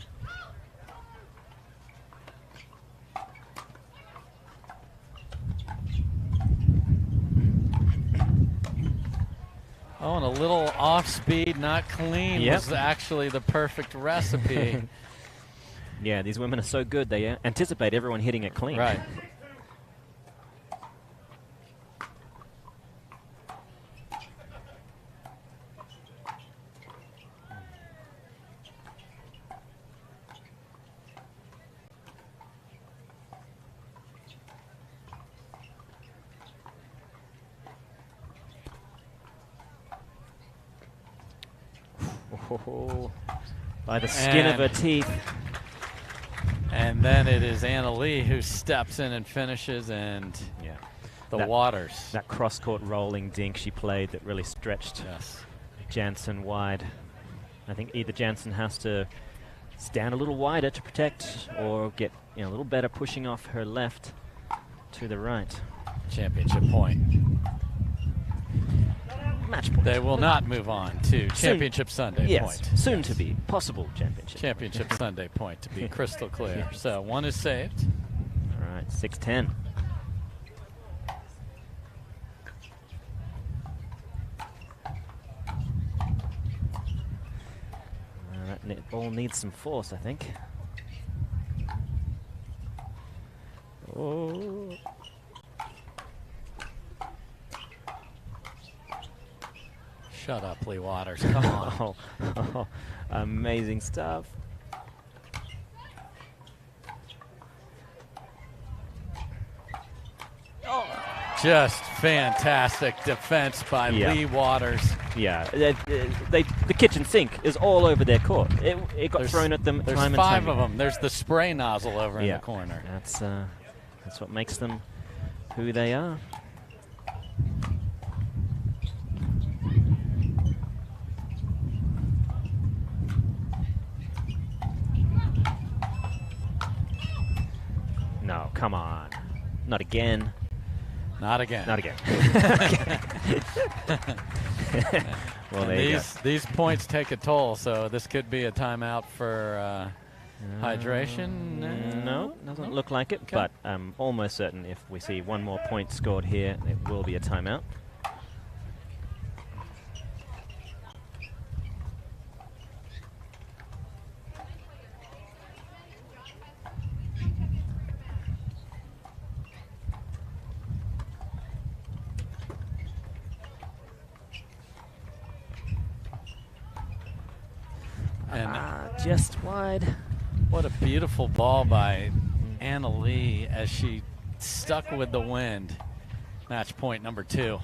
Oh, and a little off speed, not clean, was actually the perfect recipe. Yeah, these women are so good, they anticipate everyone hitting it clean. Right. Oh, by the skin of her teeth. And then it is Anna Lee who steps in and finishes, and the Waters. That cross-court rolling dink she played that really stretched Jansen wide. I think either Jansen has to stand a little wider to protect or get a little better pushing off her left to the right. Championship point. Match point. They will not move on to Championship Sunday point. Soon to be possible championship. Championship Sunday point, to be crystal clear. So one is saved. All right, 6-10. That ball needs some force, I think. Oh. Shut up, Lee Waters. Come on. Amazing stuff. Just fantastic defense by Lee Waters. Yeah, the kitchen sink is all over their court. It got thrown at them time and time. There's 5 of them. There's the spray nozzle over in the corner. That's what makes them who they are. No, come on. Not again. Not again. Not again. Well, there you go. These points take a toll, so this could be a timeout for hydration. No, doesn't look like it, but I'm almost certain if we see one more point scored here, it will be a timeout. Just wide. What a beautiful ball by Anna Lee as she stuck with the wind. Match point number 2.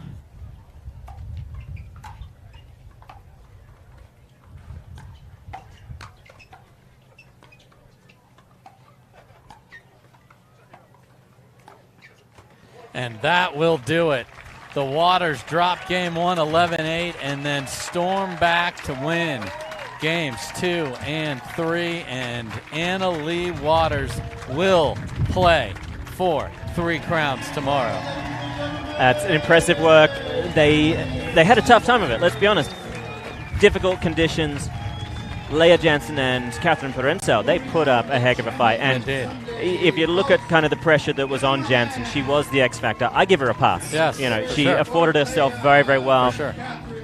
And that will do it. The Waters drop game 1 11-8 and then storm back to win games 2 and 3, and Anna Lee Waters will play for 3 crowns tomorrow. That's impressive work. They had a tough time of it, let's be honest. Difficult conditions. Leah Jansen and Catherine Perenzel, they put up a heck of a fight. And if you look at kind of the pressure that was on Jansen, she was the X factor. I give her a pass. Yes, she afforded herself very, very well. For sure.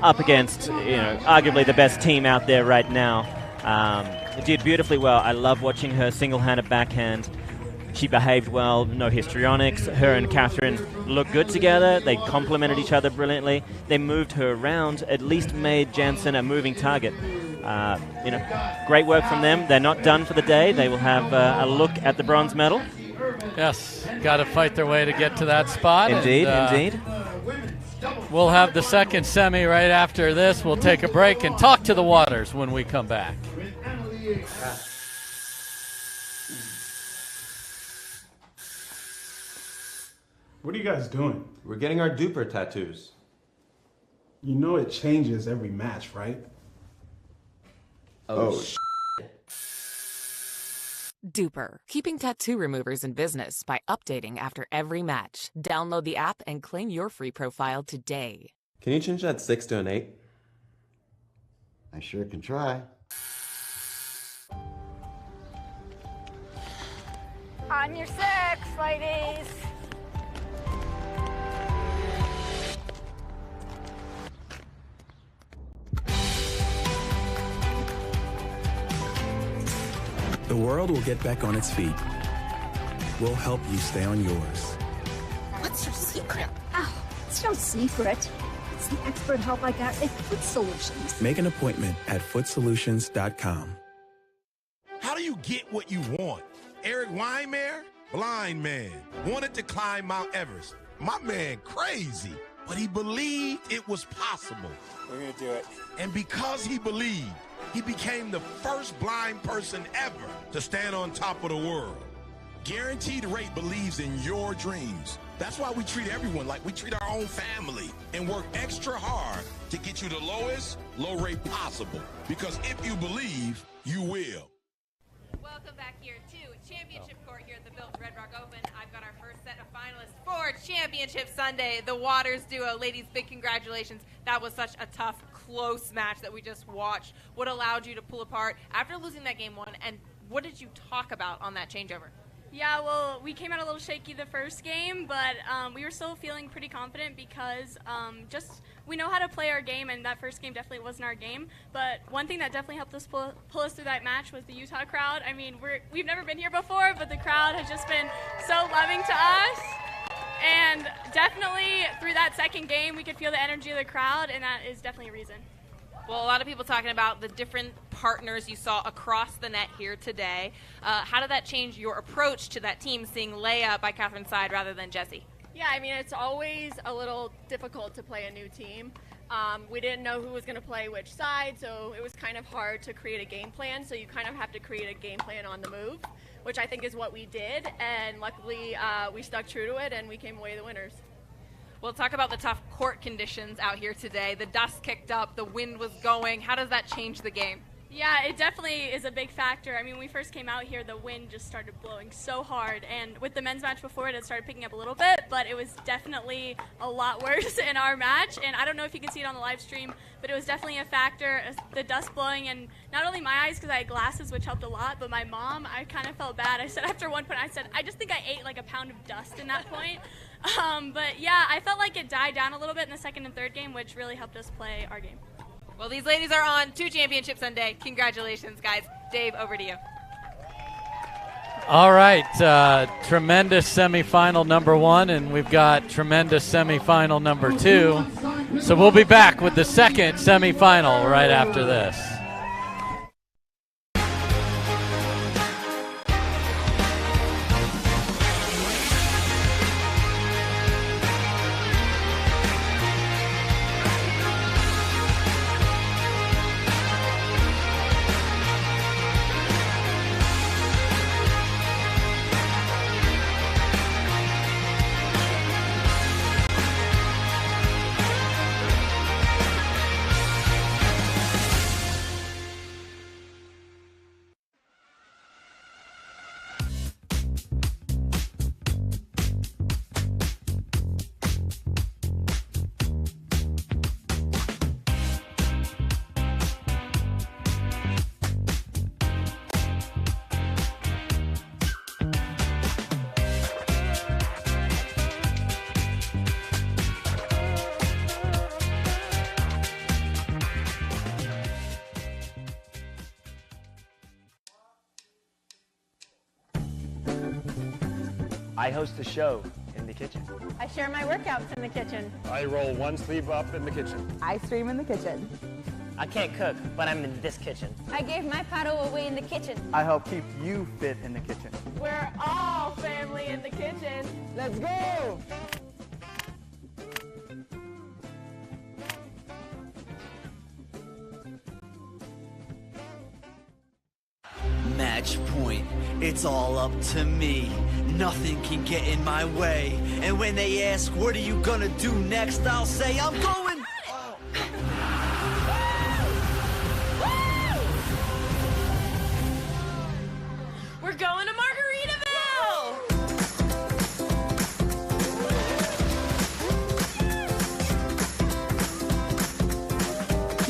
Up against, arguably the best team out there right now. Did beautifully well. I love watching her single-handed backhand. She behaved well, no histrionics. Her and Catherine looked good together. They complemented each other brilliantly. They moved her around, at least made Jansen a moving target. Great work from them. They're not done for the day. They will have a look at the bronze medal. Yes, got to fight their way to get to that spot. Indeed, indeed. We'll have the second semi right after this. We'll take a break and talk to the Waters when we come back. What are you guys doing? We're getting our duper tattoos. You know it changes every match, right? Oh, Duper, keeping tattoo removers in business by updating after every match. Download the app and claim your free profile today. Can you change that 6 to an 8? I sure can try. On your 6, ladies. The world will get back on its feet. We'll help you stay on yours. What's your secret? Oh, it's no secret. It's the expert help I got at Foot Solutions. Make an appointment at footsolutions.com. How do you get what you want? Eric Weimer, blind man, wanted to climb Mount Everest. My man crazy. but he believed it was possible. We're going to do it. And because he believed, he became the first blind person ever to stand on top of the world. Guaranteed Rate believes in your dreams. That's why we treat everyone like we treat our own family and work extra hard to get you the lowest low rate possible. Because if you believe, you will. Welcome back here to Championship Court here at the Built Red Rock Open. I've got our first set of finalists for Championship Sunday, the Waters duo. Ladies, big congratulations. That was such a tough, close match that we just watched. What allowed you to pull apart after losing that game one, and what did you talk about on that changeover? Yeah, well, we came out a little shaky the first game, but we were still feeling pretty confident because we know how to play our game, and that first game definitely wasn't our game. But one thing that definitely helped us pull us through that match was the Utah crowd. I mean, we've never been here before, but the crowd has just been so loving to us. And definitely through that second game, we could feel the energy of the crowd, and that is definitely a reason. Well, a lot of people talking about the different partners you saw across the net here today. How did that change your approach to that team, seeing Leia by Catherine's side rather than Jessie? Yeah, I mean, it's always a little difficult to play a new team. We didn't know who was going to play which side, so it was kind of hard to create a game plan. So you kind of have to create a game plan on the move, which I think is what we did. And luckily, we stuck true to it, and we came away the winners. We'll talk about the tough court conditions out here today. The dust kicked up, the wind was going. How does that change the game? Yeah, it definitely is a big factor. I mean, when we first came out here, the wind just started blowing so hard. And with the men's match before it started picking up a little bit, but it was definitely a lot worse in our match. And I don't know if you can see it on the live stream, but it was definitely a factor, the dust blowing. And not only my eyes, because I had glasses, which helped a lot, but my mom, I kind of felt bad. I said after one point, I just think I ate like a pound of dust in that point. But yeah, I felt like it died down a little bit in the second and third game, which really helped us play our game. Well, these ladies are on to Championship Sunday. Congratulations, guys. Dave, over to you. All right, tremendous semifinal number one, and we've got tremendous semifinal number two. So we'll be back with the second semifinal right after this. I host a show in the kitchen. I share my workouts in the kitchen. I roll one sleeve up in the kitchen. I stream in the kitchen. I can't cook, but I'm in this kitchen. I gave my paddle away in the kitchen. I help keep you fit in the kitchen. We're all family in the kitchen. Let's go! Match point, it's all up to me. Nothing can get in my way. And when they ask, what are you gonna do next? I'll say, I'm going. We're going to Margaritaville!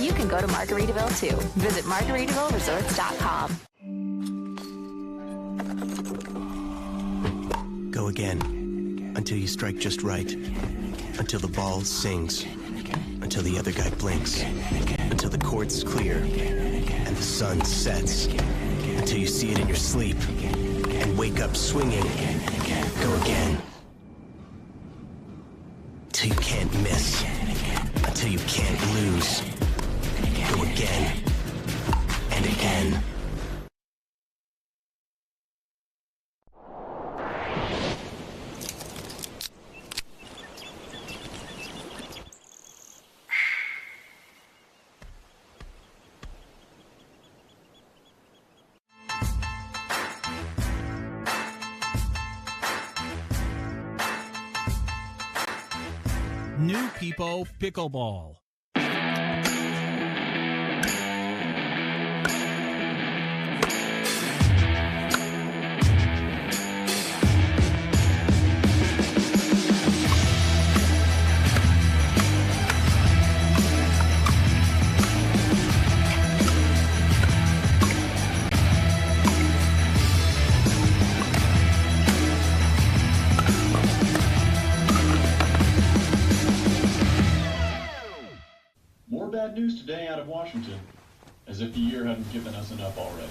You can go to Margaritaville too. Visit MargaritavilleResorts.com. Go again, until you strike just right, until the ball sings, until the other guy blinks, until the court's clear, and the sun sets, until you see it in your sleep, and wake up swinging. Go again, till you can't miss, until you can't lose. Go again, and again. New People Pickleball. More bad news today out of Washington, as if the year hadn't given us enough already.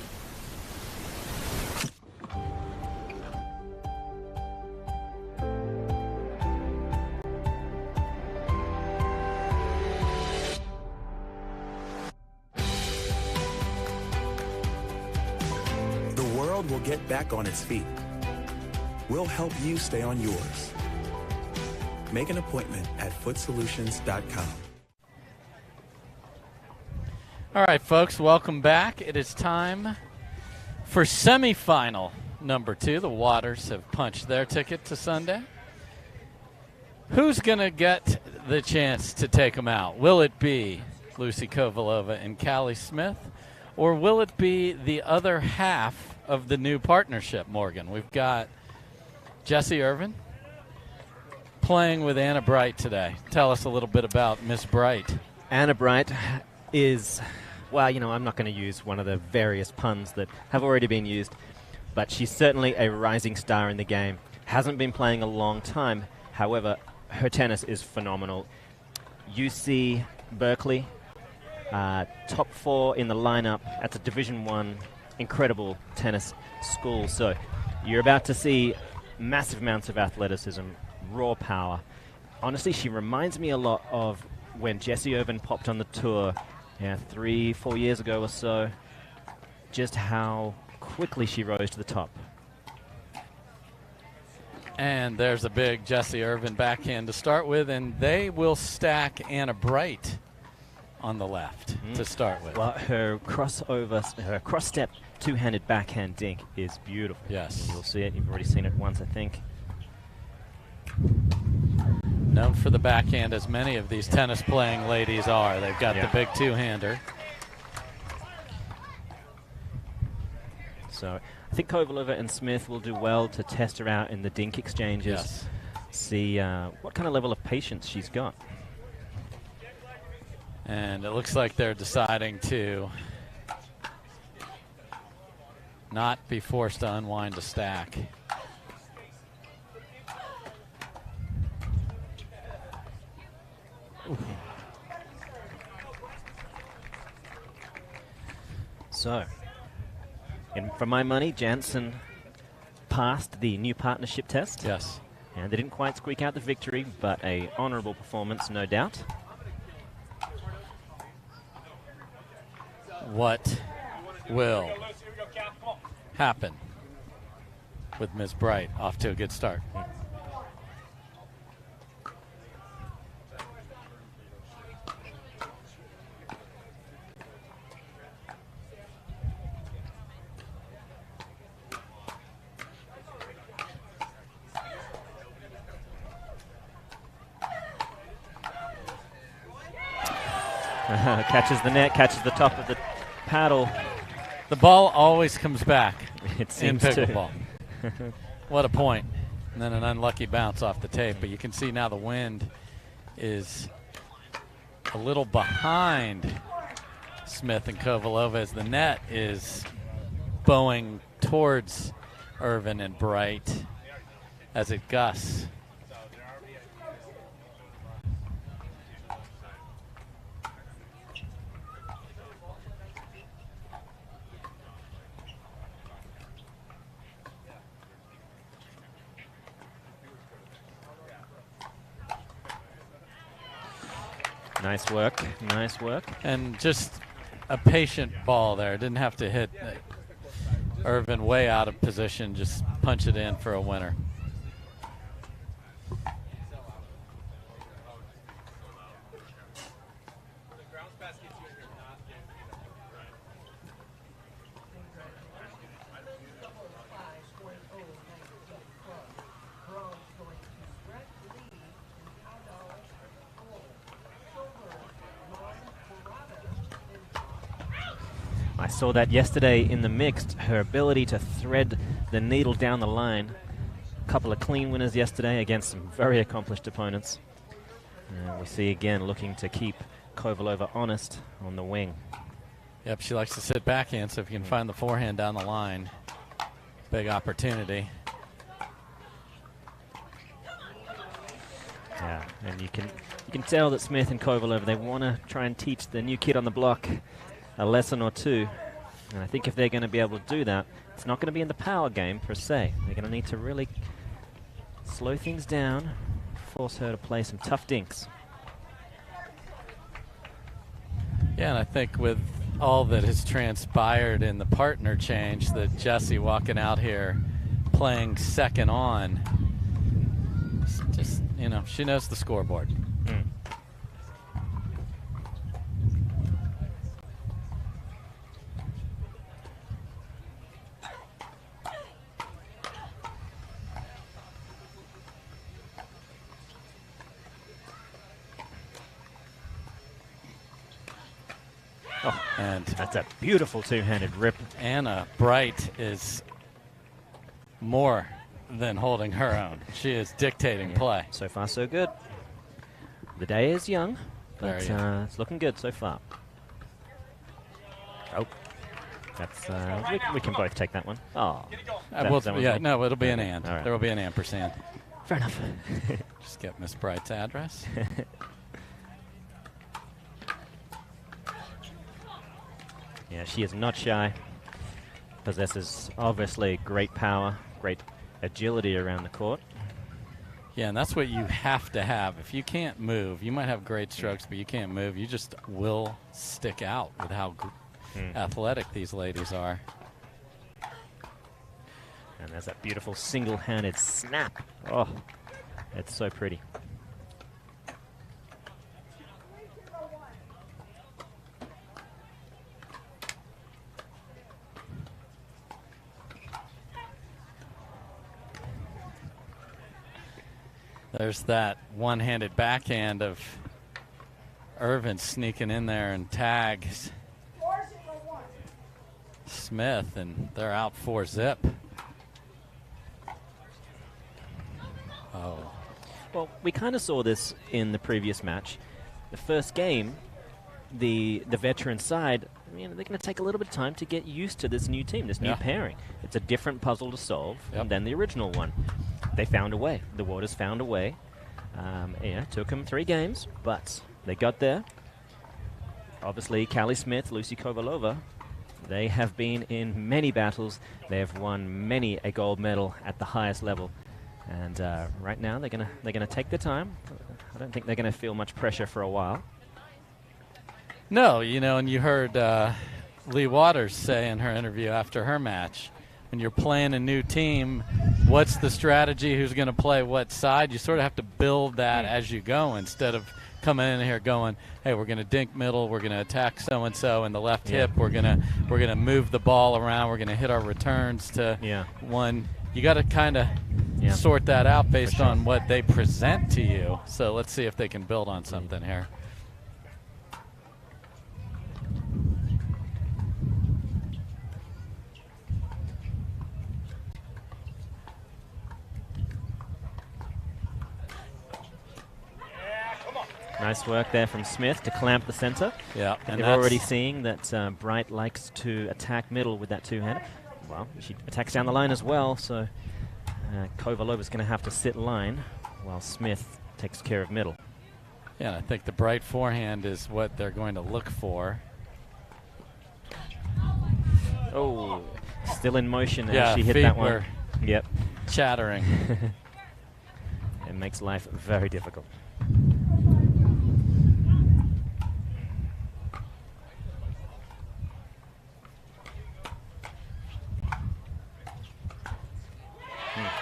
The world will get back on its feet. We'll help you stay on yours. Make an appointment at footsolutions.com. All right, folks, welcome back. It is time for semifinal number 2. The Waters have punched their ticket to Sunday. Who's going to get the chance to take them out? Will it be Lucy Kovalova and Callie Smith, or will it be the other half of the new partnership, Morgan? We've got Jessie Irvin playing with Anna Bright today. Tell us a little bit about Miss Bright. Anna Bright is, well, I'm not going to use one of the various puns that have already been used, but she's certainly a rising star in the game. Hasn't been playing a long time. However, her tennis is phenomenal. UC Berkeley, top 4 in the lineup at the Division I incredible tennis school. So you're about to see massive amounts of athleticism, raw power. Honestly, she reminds me a lot of when Jessie Irvin popped on the tour 3-4 years ago or so, just how quickly she rose to the top. And there's a big Jessie Irvin backhand to start with, and they will stack Anna Bright on the left to start with. Well, her cross-step two-handed backhand dink is beautiful. Yes. You'll see it. You've already seen it once, I think. Known for the backhand, as many of these tennis-playing ladies are. They've got the big two-hander. So I think Kovalova and Smith will do well to test her out in the dink exchanges. Yes. See what kind of level of patience she's got. And it looks like they're deciding to not be forced to unwind a stack. So, for my money, Jansen passed the new partnership test. Yes. And they didn't quite squeak out the victory, but a honorable performance, no doubt. What will happen with Ms. Bright? Off to a good start. Catches the net, catches the top of the paddle. The ball always comes back It seems in pickleball. What a point. And then an unlucky bounce off the tape. But you can see now the wind is a little behind Smith and Kovalova as the net is bowing towards Irvin and Bright as it gusts. Nice work, nice work. And just a patient ball there. Didn't have to hit Irvin way out of position, just punch it in for a winner. I saw that yesterday in the mixed, her ability to thread the needle down the line. A couple of clean winners yesterday against some very accomplished opponents. We see again looking to keep Kovalova honest on the wing. Yep, she likes to sit backhand, so if you can find the forehand down the line, big opportunity. Yeah, and you can tell that Smith and Kovalova, they want to try and teach the new kid on the block a lesson or two. And I think if they're going to be able to do that, it's not going to be in the power game per se. They're going to need to really slow things down, force her to play some tough dinks. Yeah, and I think with all that has transpired in the partner change, that Jessie walking out here playing second on, just, you know, she knows the scoreboard. Oh, and that's a beautiful two-handed rip. Anna Bright is more than holding her own. She is dictating play. So far, so good. The day is young, but it's looking good so far. Oh, that's we can both take that one. Oh, no, it'll be an and. Right. There will be an ampersand. Fair enough. Just get Miss Bright's address. Yeah, she is not shy. Possesses obviously great power, great agility around the court. Yeah, and that's what you have to have. If you can't move, you might have great strokes, but you can't move, you just will stick out with how athletic these ladies are. And there's that beautiful single-handed snap. Oh, it's so pretty. There's that one-handed backhand of Irvin sneaking in there and tags Smith, and they're out 4-zip. Oh. Well, we kind of saw this in the previous match. The first game, the veteran side, they're going to take a little bit of time to get used to this new team, this new pairing. It's a different puzzle to solve than the original one. They found a way. The Waters found a way. Took them 3 games, but they got there. Obviously, Callie Smith, Lucy Kovalova, they have been in many battles. They have won many a gold medal at the highest level. And right now, they're gonna take their time. I don't think they're gonna feel much pressure for a while. No, and you heard Lee Waters say in her interview after her match, when you're playing a new team, what's the strategy, who's going to play what side? You sort of have to build that as you go instead of coming in here going, hey, we're going to dink middle, we're going to attack so-and-so in the left hip, we're gonna move the ball around, we're going to hit our returns to one. You got to kind of sort that out based on what they present to you. So let's see if they can build on something here. Nice work there from Smith to clamp the center. Yeah, and you're already seeing that Bright likes to attack middle with that two-hander. Well, she attacks down the line as well, so Kovalova's going to have to sit line while Smith takes care of middle. Yeah, and I think the Bright forehand is what they're going to look for. Oh, still in motion as she hit that one. Yep. Chattering. It makes life very difficult.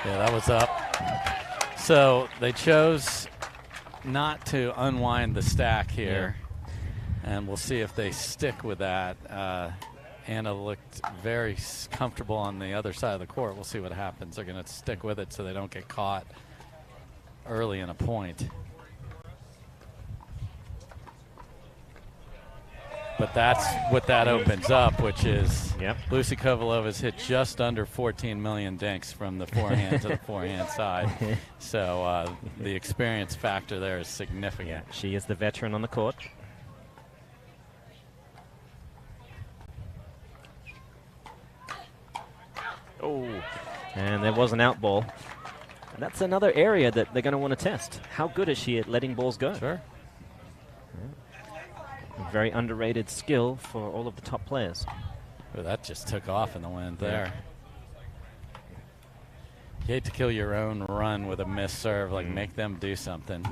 Yeah, that was up. So they chose not to unwind the stack here, and we'll see if they stick with that. Anna looked very comfortable on the other side of the court. We'll see what happens. They're going to stick with it so they don't get caught early in a point. But that's what that opens up, which is Lucy Kovalova's hit just under 14 million dinks from the forehand to the forehand side. So the experience factor there is significant. Yeah, she is the veteran on the court. Oh, and there was an out ball. And that's another area that they're going to want to test. How good is she at letting balls go? Sure. A very underrated skill for all of the top players. Well, that just took off in the wind there. You hate to kill your own run with a missed serve, like make them do something.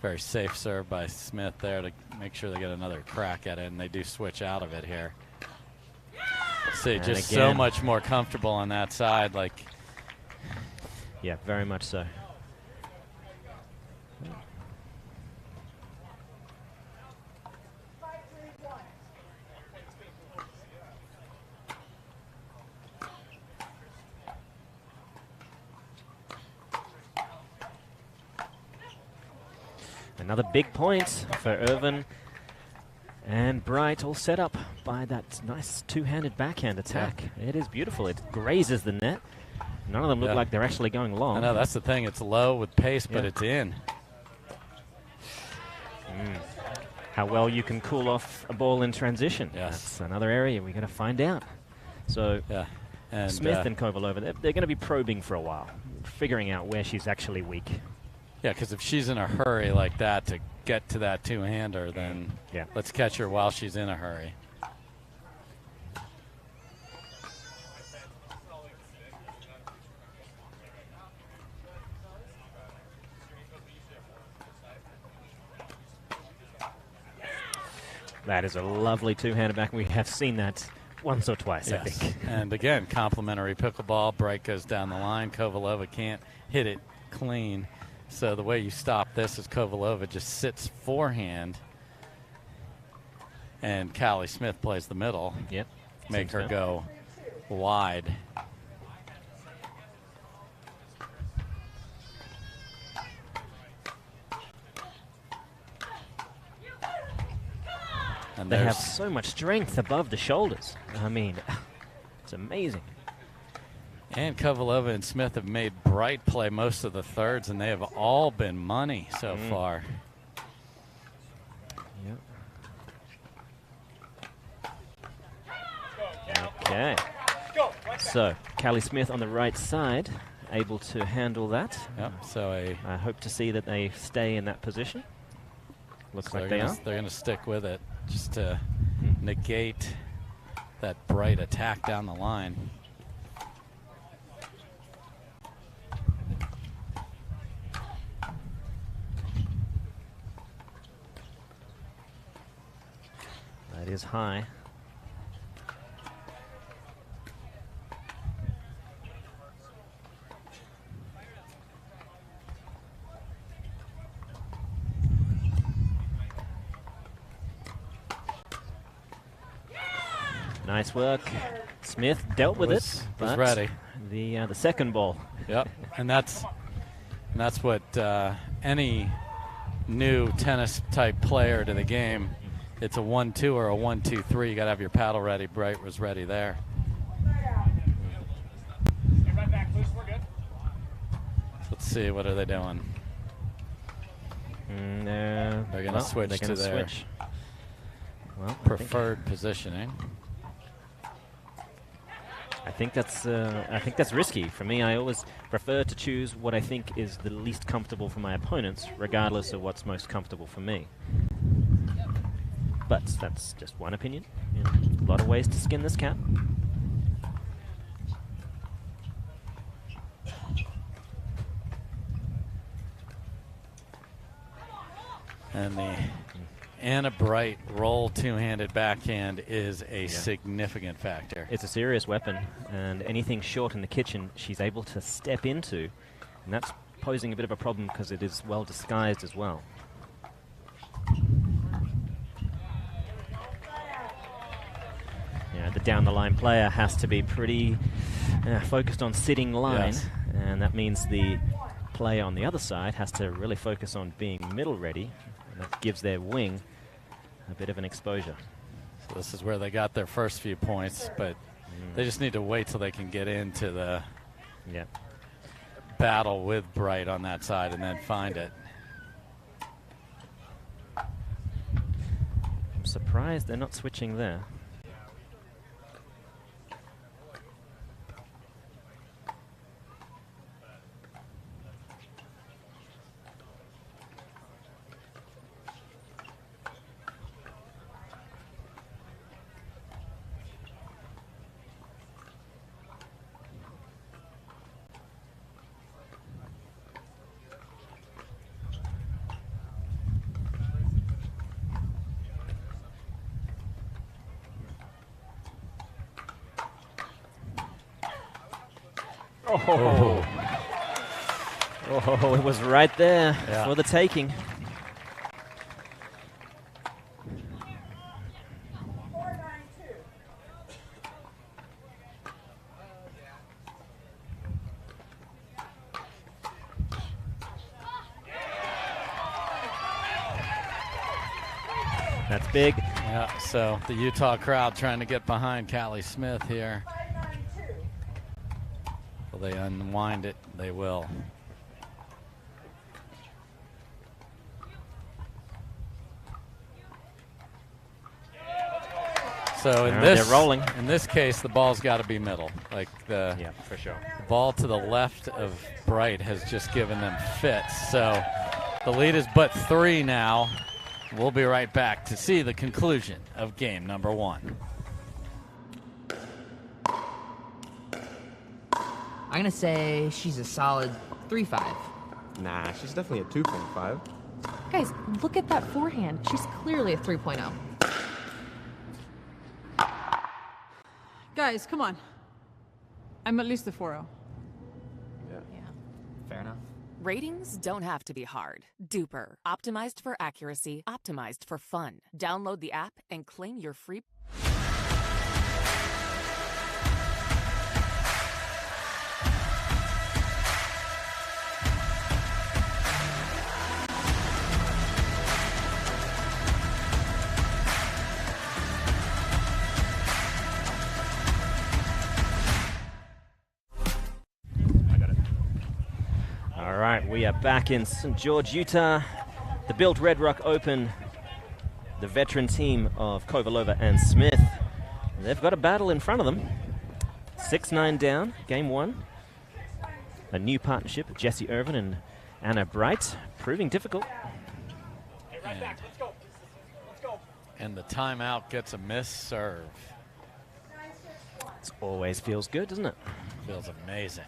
Very safe serve by Smith there to make sure they get another crack at it, and they do switch out of it here. See, and just so much more comfortable on that side. Like, yeah, very much so. Another big point for Irvin and Bright, all set up by that nice two-handed backhand attack. It is beautiful. It grazes the net. None of them look like they're actually going long. I know, that's the thing. It's low with pace, but it's in. How well you can cool off a ball in transition. That's another area we got to find out. So and Smith and Kovalova, they're going to be probing for a while, figuring out where she's actually weak. Yeah, because if she's in a hurry like that to get to that two-hander, then let's catch her while she's in a hurry. That is a lovely two-handed back. We have seen that once or twice, I think. And again, complimentary pickleball. Bright goes down the line. Kovalova can't hit it clean. So the way you stop this is Kovalova just sits forehand, and Callie Smith plays the middle. Yep. Make her go wide. And they have so much strength above the shoulders. I mean, it's amazing. And Kovalova and Smith have made Bright play most of the thirds, and they have all been money so far. Okay. So, Callie Smith on the right side, able to handle that. So I hope to see that they stay in that position. Looks like they are. They're going to stick with it just to negate that Bright attack down the line. That is high. Nice work. Smith dealt with it. Was ready. The second ball. Yep, and that's what any new tennis type player to the game. It's a 1-2 or a 1-2-3. You got to have your paddle ready. Bright was ready there. Let's see, what are they doing? They're going to switch to their preferred positioning. I think that's risky for me. I always prefer to choose what I think is the least comfortable for my opponents, regardless of what's most comfortable for me. But that's just one opinion. A lot of ways to skin this cat. And the Anna Bright roll two-handed backhand is a significant factor. It's a serious weapon, and anything short in the kitchen she's able to step into, and that's posing a bit of a problem because it is well disguised as well. The down-the-line player has to be pretty focused on sitting line, and that means the player on the other side has to really focus on being middle ready, and that gives their wing a bit of an exposure. So this is where they got their first few points, but they just need to wait till they can get into the battle with Bright on that side and then find it. I'm surprised they're not switching there. Oh, it was right there for the taking. That's big. Yeah, so the Utah crowd trying to get behind Callie Smith here. Will they unwind it? They will. So in this, they're rolling. In this case, the ball's got to be middle. Like the for sure. The ball to the left of Bright has just given them fits. So the lead is but 3 now. We'll be right back to see the conclusion of game number 1. I'm going to say she's a solid 3.5. Nah, she's definitely a 2.5. Guys, look at that forehand. She's clearly a 3.0. Guys, come on. I'm at least a 4.0. Yeah. Fair enough. Ratings don't have to be hard. Duper. Optimized for accuracy. Optimized for fun. Download the app and claim your free... All right, we are back in St. George, Utah. The Built Red Rock Open. The veteran team of Kovalova and Smith. They've got a battle in front of them. 6-9 down, game 1. A new partnership, Jessie Irvin and Anna Bright, proving difficult. And the timeout gets a missed serve. It always feels good, doesn't it? Feels amazing.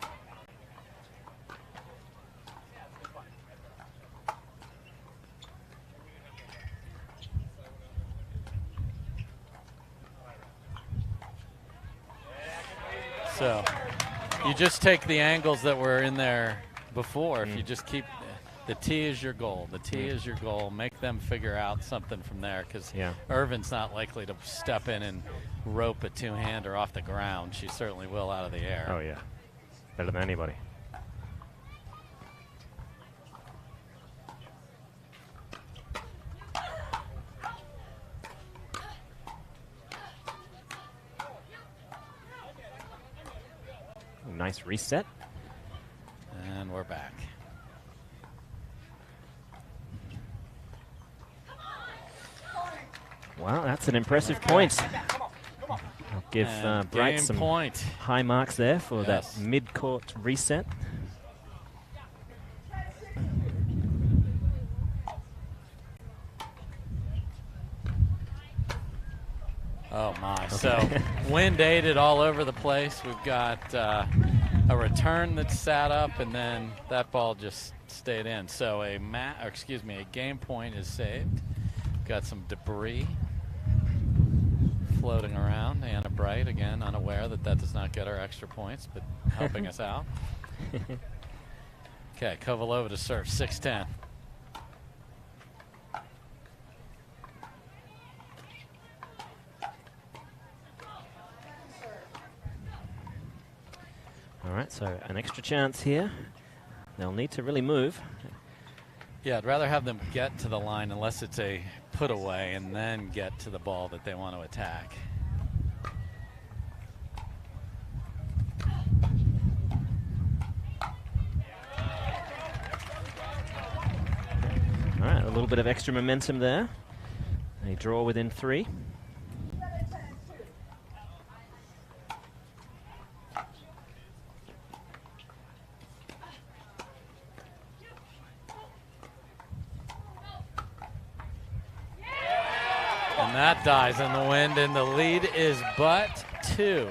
So you just take the angles that were in there before. If you just keep the tee is your goal. The tee is your goal. Make them figure out something from there, because Irvin's not likely to step in and rope a two-hander off the ground. She certainly will out of the air. Oh, yeah. Better than anybody. Nice reset. And we're back. Wow, that's an impressive point. I'll give Bright some high marks there for that mid-court reset. Oh, my. So wind aided all over the place. We've got a return that's sat up, and then that ball just stayed in. So a game point is saved. Got some debris floating around. Anna Bright, again, unaware that does not get her extra points, but helping us out. Okay, Kovalova to serve, 6-10. All right, so an extra chance here. They'll need to really move. Yeah, I'd rather have them get to the line unless it's a put away and then get to the ball that they want to attack. All right, a little bit of extra momentum there. They draw within 3. And that dies in the wind, and the lead is but 2.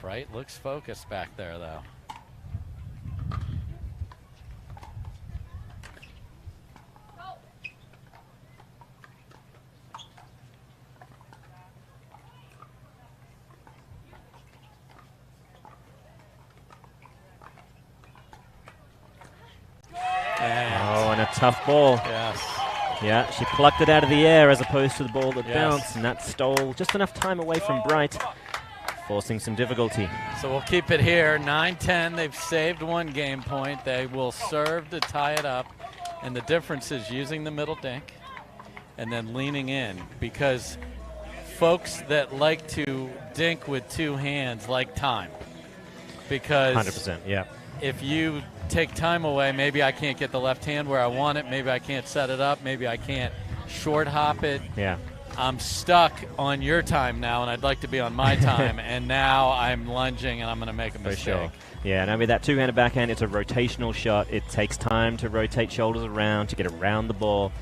Bright looks focused back there, though. And a tough ball. Yes. Yeah, she plucked it out of the air as opposed to the ball that Yes. bounced, and that stole just enough time away from Bright, forcing some difficulty. So we'll keep it here, 9-10. They've saved 1 game point. They will serve to tie it up, and the difference is using the middle dink and then leaning in, because folks that like to dink with 2 hands like time. Because 100%, yeah. if you take time away, maybe I can't get the left hand where I want it, maybe I can't set it up, maybe I can't short hop it. Yeah. I'm stuck on your time now, and I'd like to be on my time, and now I'm lunging, and I'm going to make a mistake. Sure. Yeah, and I mean, that two-handed backhand, it's a rotational shot. It takes time to rotate shoulders around, to get around the ball.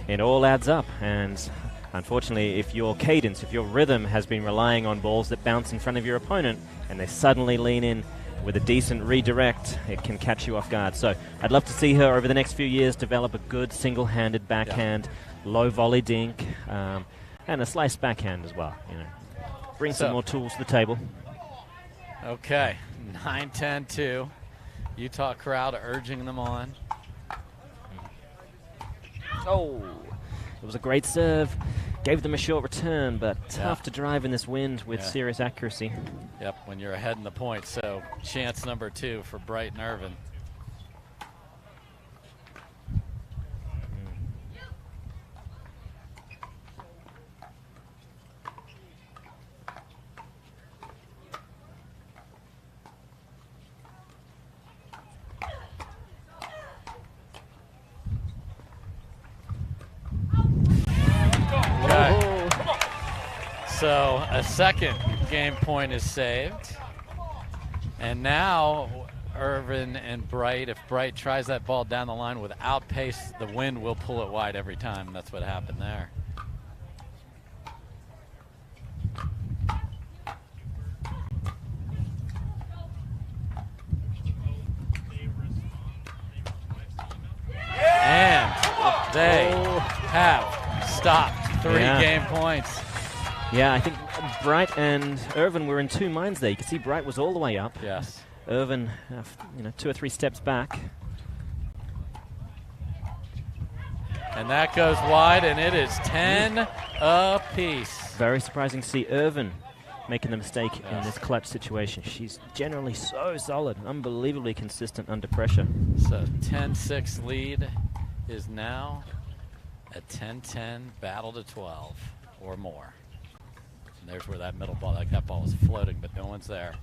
It all adds up, and unfortunately, if your cadence, if your rhythm has been relying on balls that bounce in front of your opponent, and they suddenly lean in with a decent redirect, it can catch you off guard. So I'd love to see her over the next few years develop a good single-handed backhand, low volley dink, and a slice backhand as well. You know, bring some more tools to the table. Okay, 9-10-2. Utah crowd urging them on. Oh, it was a great serve. Gave them a short return, but tough to drive in this wind with serious accuracy. Yep, when you're ahead in the point. So chance number 2 for Bright and Irvin. So a second game point is saved. And now Irvin and Bright, if Bright tries that ball down the line without pace, the wind will pull it wide every time. That's what happened there. And they have stopped 3 game points. Yeah, I think Bright and Irvin were in 2 minds there. You can see Bright was all the way up. Yes. Irvin, 2 or 3 steps back. And that goes wide, and it is 10 apiece. Very surprising to see Irvin making the mistake in this clutch situation. She's generally so solid, unbelievably consistent under pressure. So 10-6 lead is now a 10-10 battle to 12 or more. And there's where that middle ball, that ball was floating, but no one's there.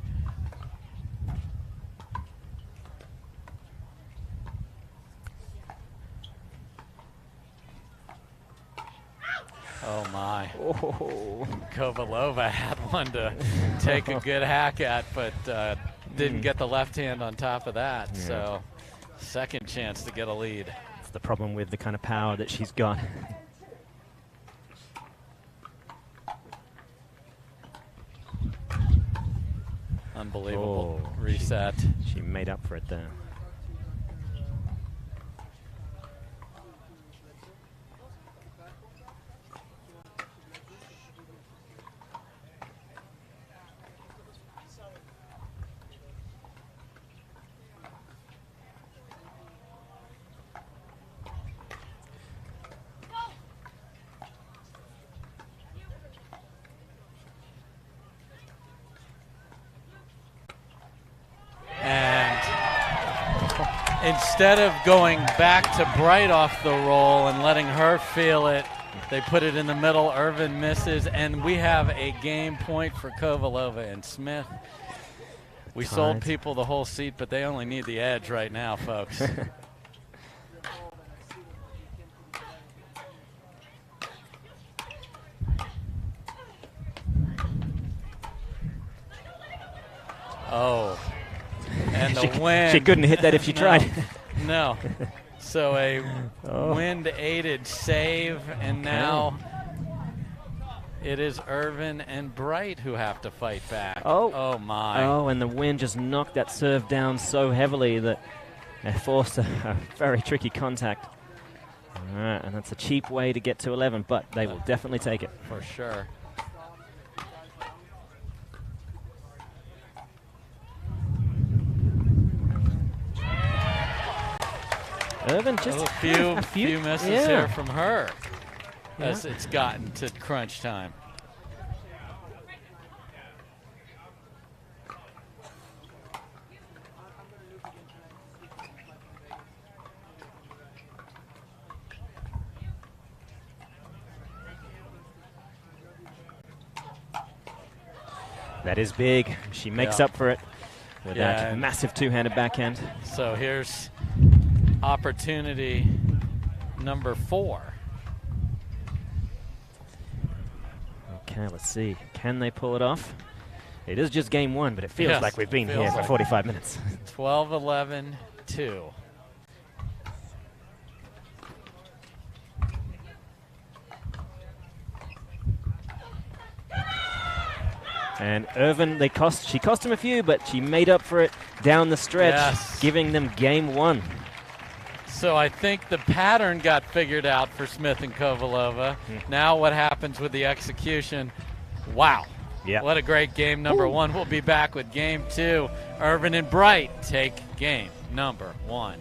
Oh my. Oh. Kovalova had one to take a good hack at, but didn't get the left hand on top of that. Yeah. So second chance to get a lead. That's the problem with the kind of power that she's got. Unbelievable reset. She made up for it there. instead of going back to Bright off the roll and letting her feel it, they put it in the middle. Irvin misses, and we have a game point for Kovalova and Smith. We sold people the whole seat, but they only need the edge right now, folks. Oh, and the wind. She couldn't hit that if she tried. No. So a wind-aided save, and now it is Irvin and Bright who have to fight back. Oh my. Oh, and the wind just knocked that serve down so heavily that they forced a very tricky contact. All right, and that's a cheap way to get to 11, but they will definitely take it. For sure. Irvin just a few misses here from her as it's gotten to crunch time. That is big. She makes up for it with that massive two-handed backhand. So here's opportunity number 4. Okay, let's see. Can they pull it off? It is just game 1, but it feels like we've been here for 45 minutes. 12-11-2. And Irvin, she cost him a few, but she made up for it down the stretch, giving them game 1. So I think the pattern got figured out for Smith and Kovalova. Now what happens with the execution? Wow. Yeah. What a great game number 1. We'll be back with game 2. Irvin and Bright take game number 1.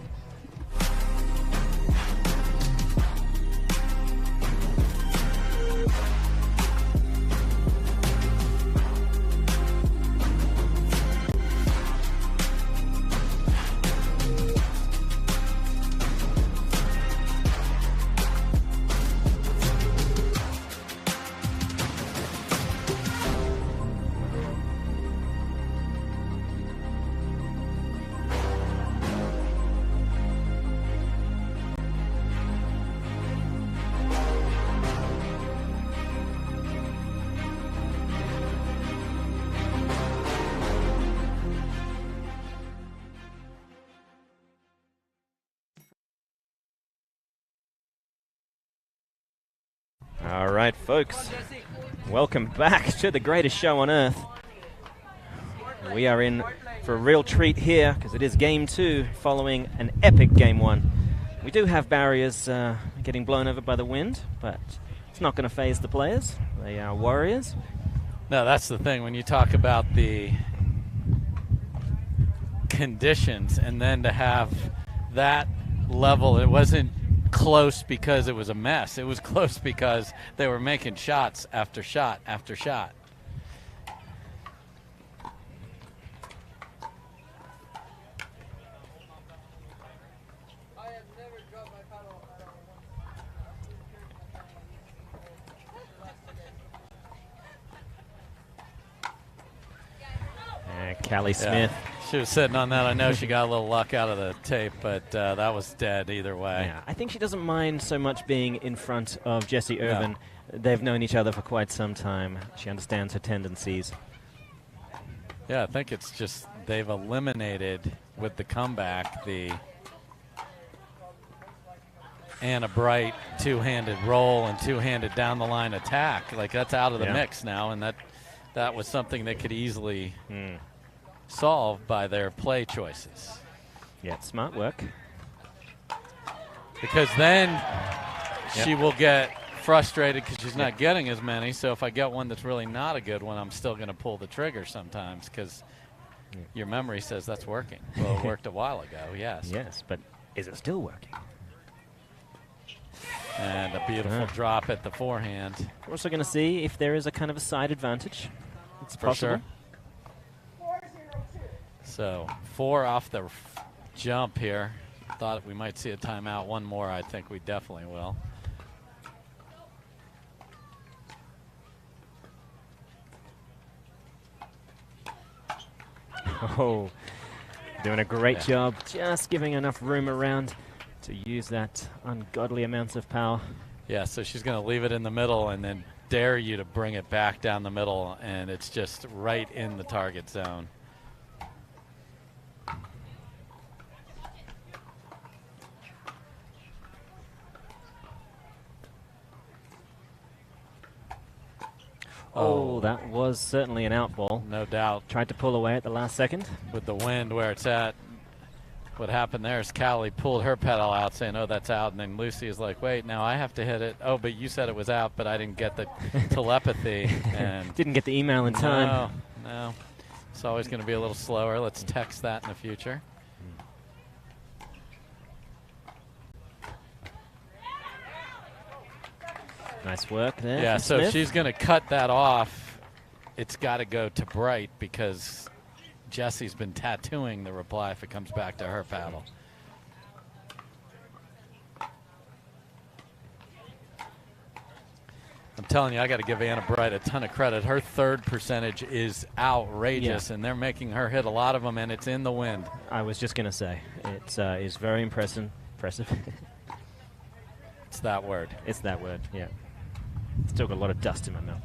All right, folks, welcome back to the greatest show on earth. We are in for a real treat here because it is game 2 following an epic game 1. We do have barriers getting blown over by the wind, but it's not going to faze the players. They are warriors. No, that's the thing. When you talk about the conditions and then to have that level, it wasn't close because it was a mess. It was close because they were making shots after shot after shot. Callie Smith. She was sitting on that. I know she got a little luck out of the tape, but that was dead either way. Yeah, I think she doesn't mind so much being in front of Jessie Irvin. No. They've known each other for quite some time. She understands her tendencies. Yeah, I think it's just they've eliminated with the comeback the Anna Bright two-handed roll and two-handed down the line attack. Like that's out of the mix now, and that was something that could easily solve by their play choices. Yeah, smart work. Because then she will get frustrated because she's not getting as many. So if I get one that's really not a good one, I'm still going to pull the trigger sometimes because your memory says that's working. Well, it worked a while ago, yes. Yes, but is it still working? And a beautiful drop at the forehand. We're also going to see if there is a kind of a side advantage. It's possible. Sure. So 4 off the jump here. thought we might see a timeout. One more, I think we definitely will. Oh, doing a great job, just giving enough room around to use that ungodly amounts of power. Yeah, so she's going to leave it in the middle and then dare you to bring it back down the middle, and it's just right in the target zone. Oh, that was certainly an out ball. No doubt. Tried to pull away at the last second. With the wind where it's at, what happened there is Callie pulled her pedal out saying, oh, that's out. And then Lucy is like, wait, now I have to hit it. Oh, but you said it was out, but I didn't get the telepathy. And didn't get the email in time. No. It's always going to be a little slower. Let's text that in the future. Nice work there. Yeah, so Smith. if she's going to cut that off, it's got to go to Bright because Jessie's been tattooing the reply if it comes back to her paddle. I'm telling you, I got to give Anna Bright a ton of credit. Her third percentage is outrageous, and they're making her hit a lot of them, and it's in the wind. I was just going to say, it is very impressive. It's that word. It's that word, yeah. Still got a lot of dust in my mouth.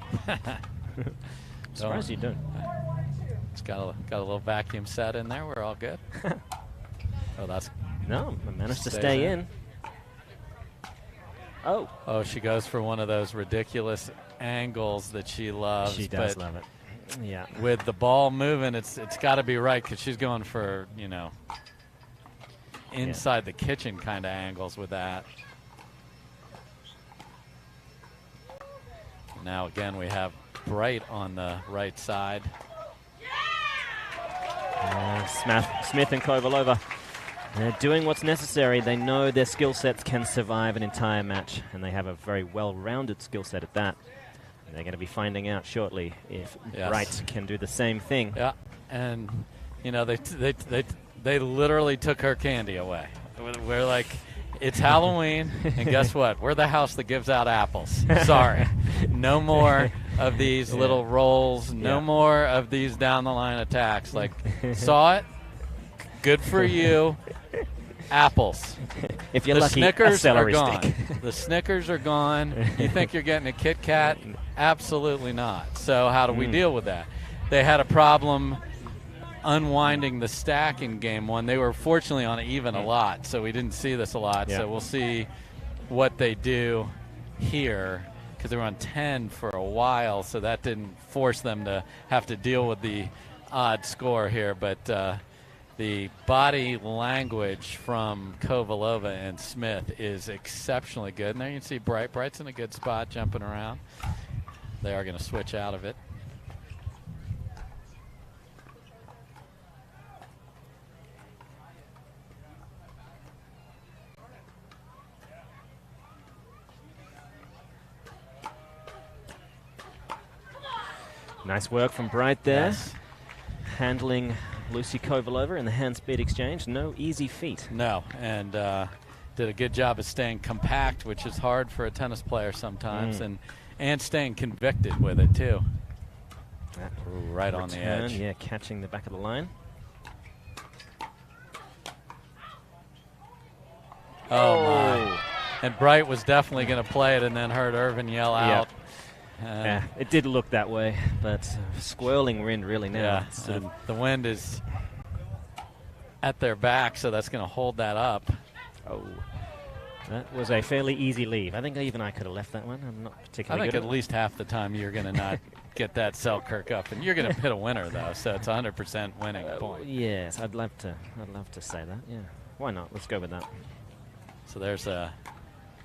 Surprised you don't. It's got a little vacuum set in there. We're all good. Oh, that's... No, I managed to stay in. Oh, she goes for one of those ridiculous angles that she loves. She does love it. Yeah. With the ball moving, it's got to be right because she's going for, inside the kitchen kind of angles with that. Now again, we have Bright on the right side. Smith and Kovalova. They're doing what's necessary. They know their skill sets can survive an entire match, and they have a very well-rounded skill set at that. And they're going to be finding out shortly if Bright can do the same thing. Yeah, and they literally took her candy away. We're like, it's Halloween, and guess what? We're the house that gives out apples. Sorry, no more of these little rolls. No more of these down the line attacks. Like, saw it. Good for you. Apples. If you're the lucky, Snickers a celery are gone. stick. The Snickers are gone. You think you're getting a Kit Kat? Absolutely not. So how do we deal with that? They had a problem unwinding the stack in game one. They were fortunately on even a lot, so we didn't see this a lot. So we'll see what they do here because they were on 10 for a while, so that didn't force them to have to deal with the odd score here. But the body language from Kovalova and Smith is exceptionally good. And there you can see Bright's in a good spot jumping around. They are going to switch out of it. Nice work from Bright there. Handling Lucy Kovalova in the hand speed exchange. No easy feat. No, and did a good job of staying compact, which is hard for a tennis player sometimes, and staying convicted with it too. Right on the edge. Yeah, catching the back of the line. Oh my. And Bright was definitely going to play it and then heard Irvin yell out. Yeah, it did look that way, but swirling wind really now. Yeah, and the wind is at their back, so that's going to hold that up. Oh, that was a fairly easy leave. I think even I could have left that one. I'm not particularly good at least half the time you're going to not get that Selkirk up, and you're going to hit a winner though, so it's 100% winning point. Yes, I'd love to say that. Yeah, why not? Let's go with that. So there's a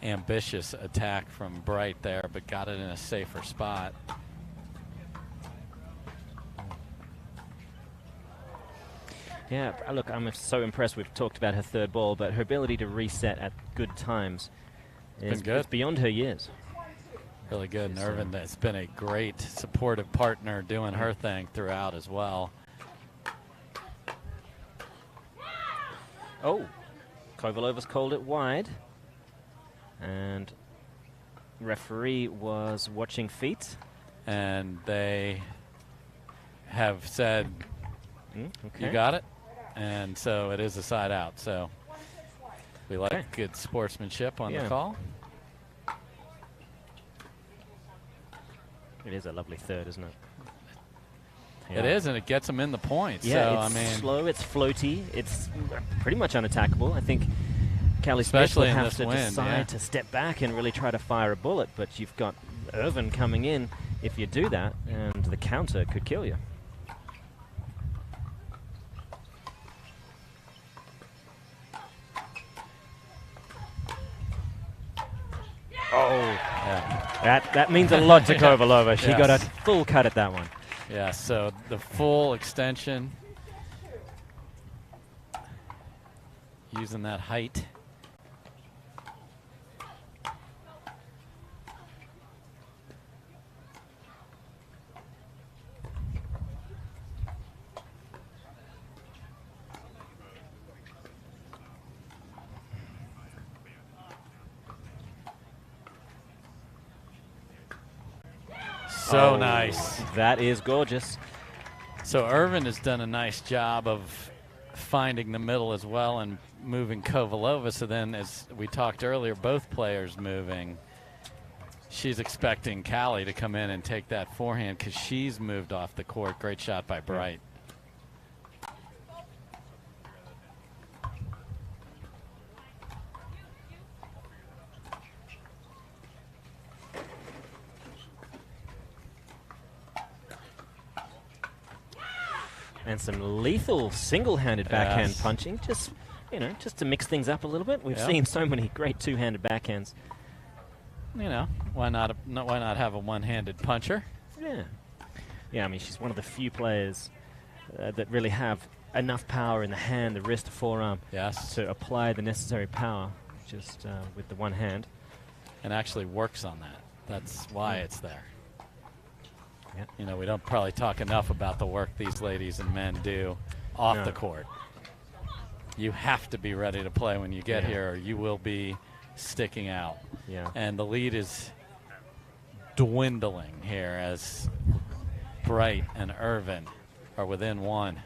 ambitious attack from Bright there, but got it in a safer spot. Yeah, look, I'm so impressed. We've talked about her third ball, but her ability to reset at good times is beyond her years. Really good. And Irvin has been a great supportive partner doing her thing throughout as well. Oh. Kovalova's called it wide. And referee was watching feet. And they have said, okay. you got it. And so it is a side out. So we like good sportsmanship on the call. It is a lovely third, isn't it? Yeah. It is, and it gets them in the points. Yeah, so, it's I mean, slow, it's floaty, it's pretty much unattackable. I think Callie Smith will have to decide to step back and really try to fire a bullet, but you've got Irvin coming in if you do that, and the counter could kill you. Oh, that means a lot to Kovalova. She got a full cut at that one. Yeah, so the full extension, using that height. So nice. That is gorgeous. So Irvin has done a nice job of finding the middle as well and moving Kovalova. So then, as we talked earlier, both players moving. She's expecting Callie to come in and take that forehand because she's moved off the court. Great shot by Bright. And some lethal single-handed backhand punching, just to mix things up a little bit. We've seen so many great two-handed backhands. Why not have a one-handed puncher? Yeah. I mean, she's one of the few players that really have enough power in the hand, the wrist, the forearm, to apply the necessary power just with the one hand, and actually works on that. That's why it's there. We don't probably talk enough about the work these ladies and men do off the court. You have to be ready to play when you get here, or you will be sticking out. And the lead is dwindling here as Bright and Irvin are within one.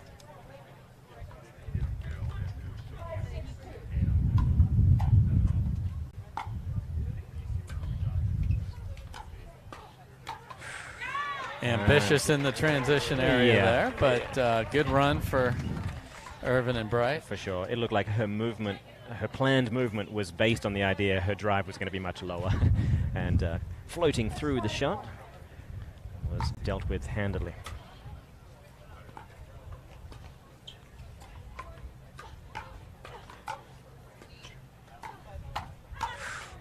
Ambitious in the transition area there, but good run for Irvin and Bright. For sure. It looked like her movement, her planned movement was based on the idea her drive was going to be much lower. And floating through the shot was dealt with handily.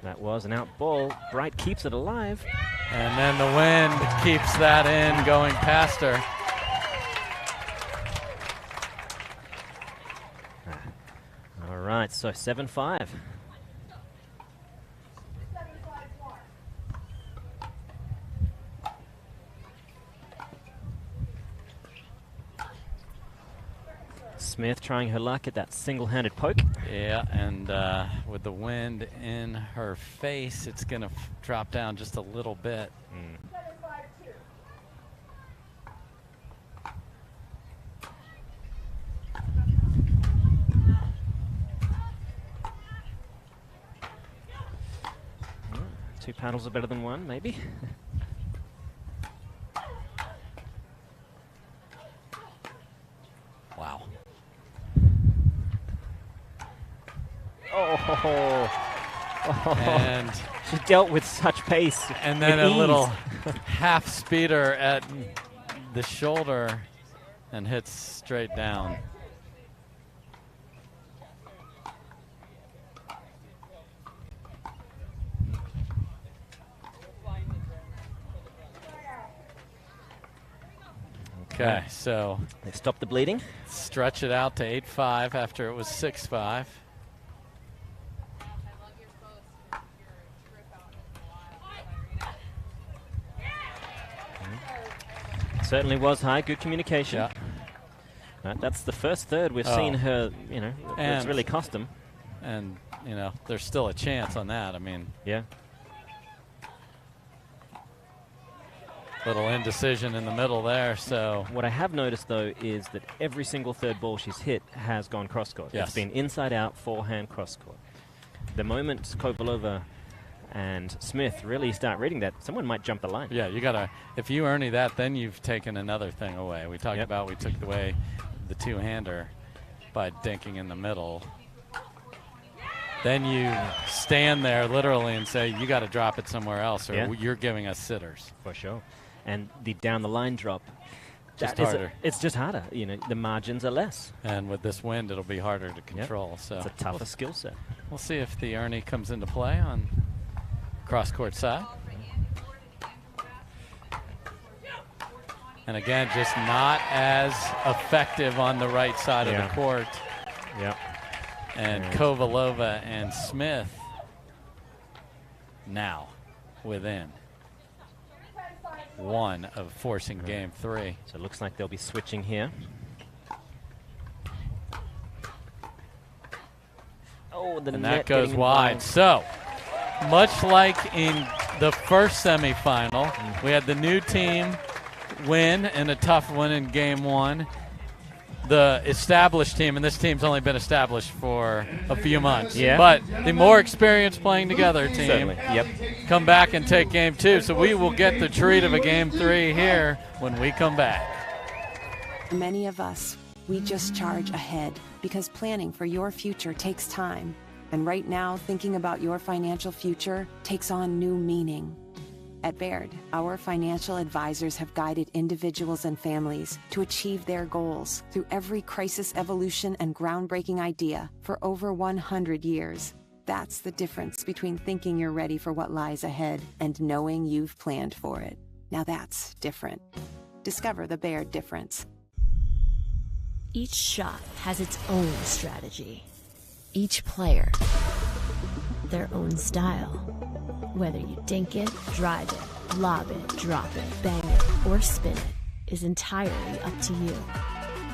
That was an out ball. Bright keeps it alive. And then the wind keeps that in, going past her. All right, so 7-5. Smith trying her luck at that single-handed poke. Yeah, and with the wind in her face, it's going to drop down just a little bit. Two paddles are better than one, maybe. Wow. And she dealt with such pace. And then a little half speeder at the shoulder and hits straight down. Okay, so they stopped the bleeding. Stretch it out to 8-5 after it was 6-5. Certainly was high. Good communication. Yeah. That's the first third we've seen her, it's really cost them. and you know, there's still a chance on that. I mean, yeah. Little indecision in the middle there. So what I have noticed, though, is that every single third ball she's hit has gone cross-court. Yes. It's been inside-out, forehand, cross-court. The moment Kovalova and Smith really start reading that, someone might jump the line. Yeah, you gotta. If you Ernie that, then you've taken another thing away. We talked about we took away the two-hander by dinking in the middle. Then you stand there literally and say, you got to drop it somewhere else, or you're giving us sitters. For sure. And the down-the-line drop, just harder. It's just harder. You know, the margins are less. And with this wind, it'll be harder to control. So it's a tougher skill set. We'll see if the Ernie comes into play on cross-court side. And again, just not as effective on the right side of the court. Yeah. And Kovalova and Smith now within one of forcing game 3. So it looks like they'll be switching here. Oh, and that goes wide. So much like in the first semifinal, we had the new team win and a tough one in game 1. The established team, and this team's only been established for a few months, but the more experienced playing together team come back and take game 2. So we will get the treat of a game 3 here when we come back. Many of us, we just charge ahead because planning for your future takes time. And right now, thinking about your financial future takes on new meaning. At Baird, our financial advisors have guided individuals and families to achieve their goals through every crisis evolution and groundbreaking idea for over 100 years. That's the difference between thinking you're ready for what lies ahead and knowing you've planned for it. Now that's different. Discover the Baird difference. Each shot has its own strategy. Each player, their own style. Whether you dink it, drive it, lob it, drop it, bang it, or spin it is entirely up to you.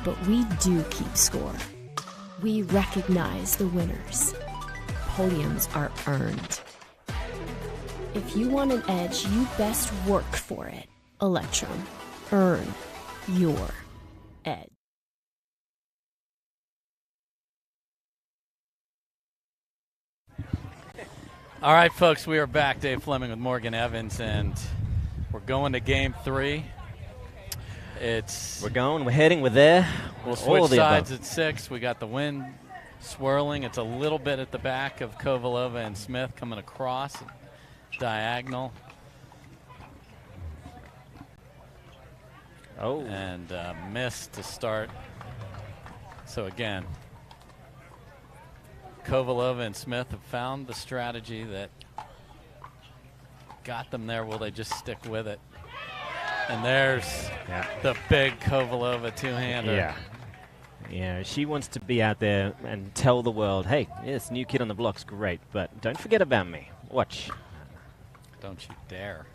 But we do keep score. We recognize the winners. Podiums are earned. If you want an edge, you best work for it. Electrum. Earn your edge. All right, folks, we are back. Dave Fleming with Morgan Evans, and we're going to game 3. We're heading, we're there. We'll switch sides at 6. We got the wind swirling. It's a little bit at the back of Kovalova and Smith coming across diagonal. Oh. And missed to start. So again, Kovalova and Smith have found the strategy that got them there. Will they just stick with it? And there's the big Kovalova two-hander. Yeah, she wants to be out there and tell the world, hey, this new kid on the block's great, but don't forget about me. Watch. Don't you dare.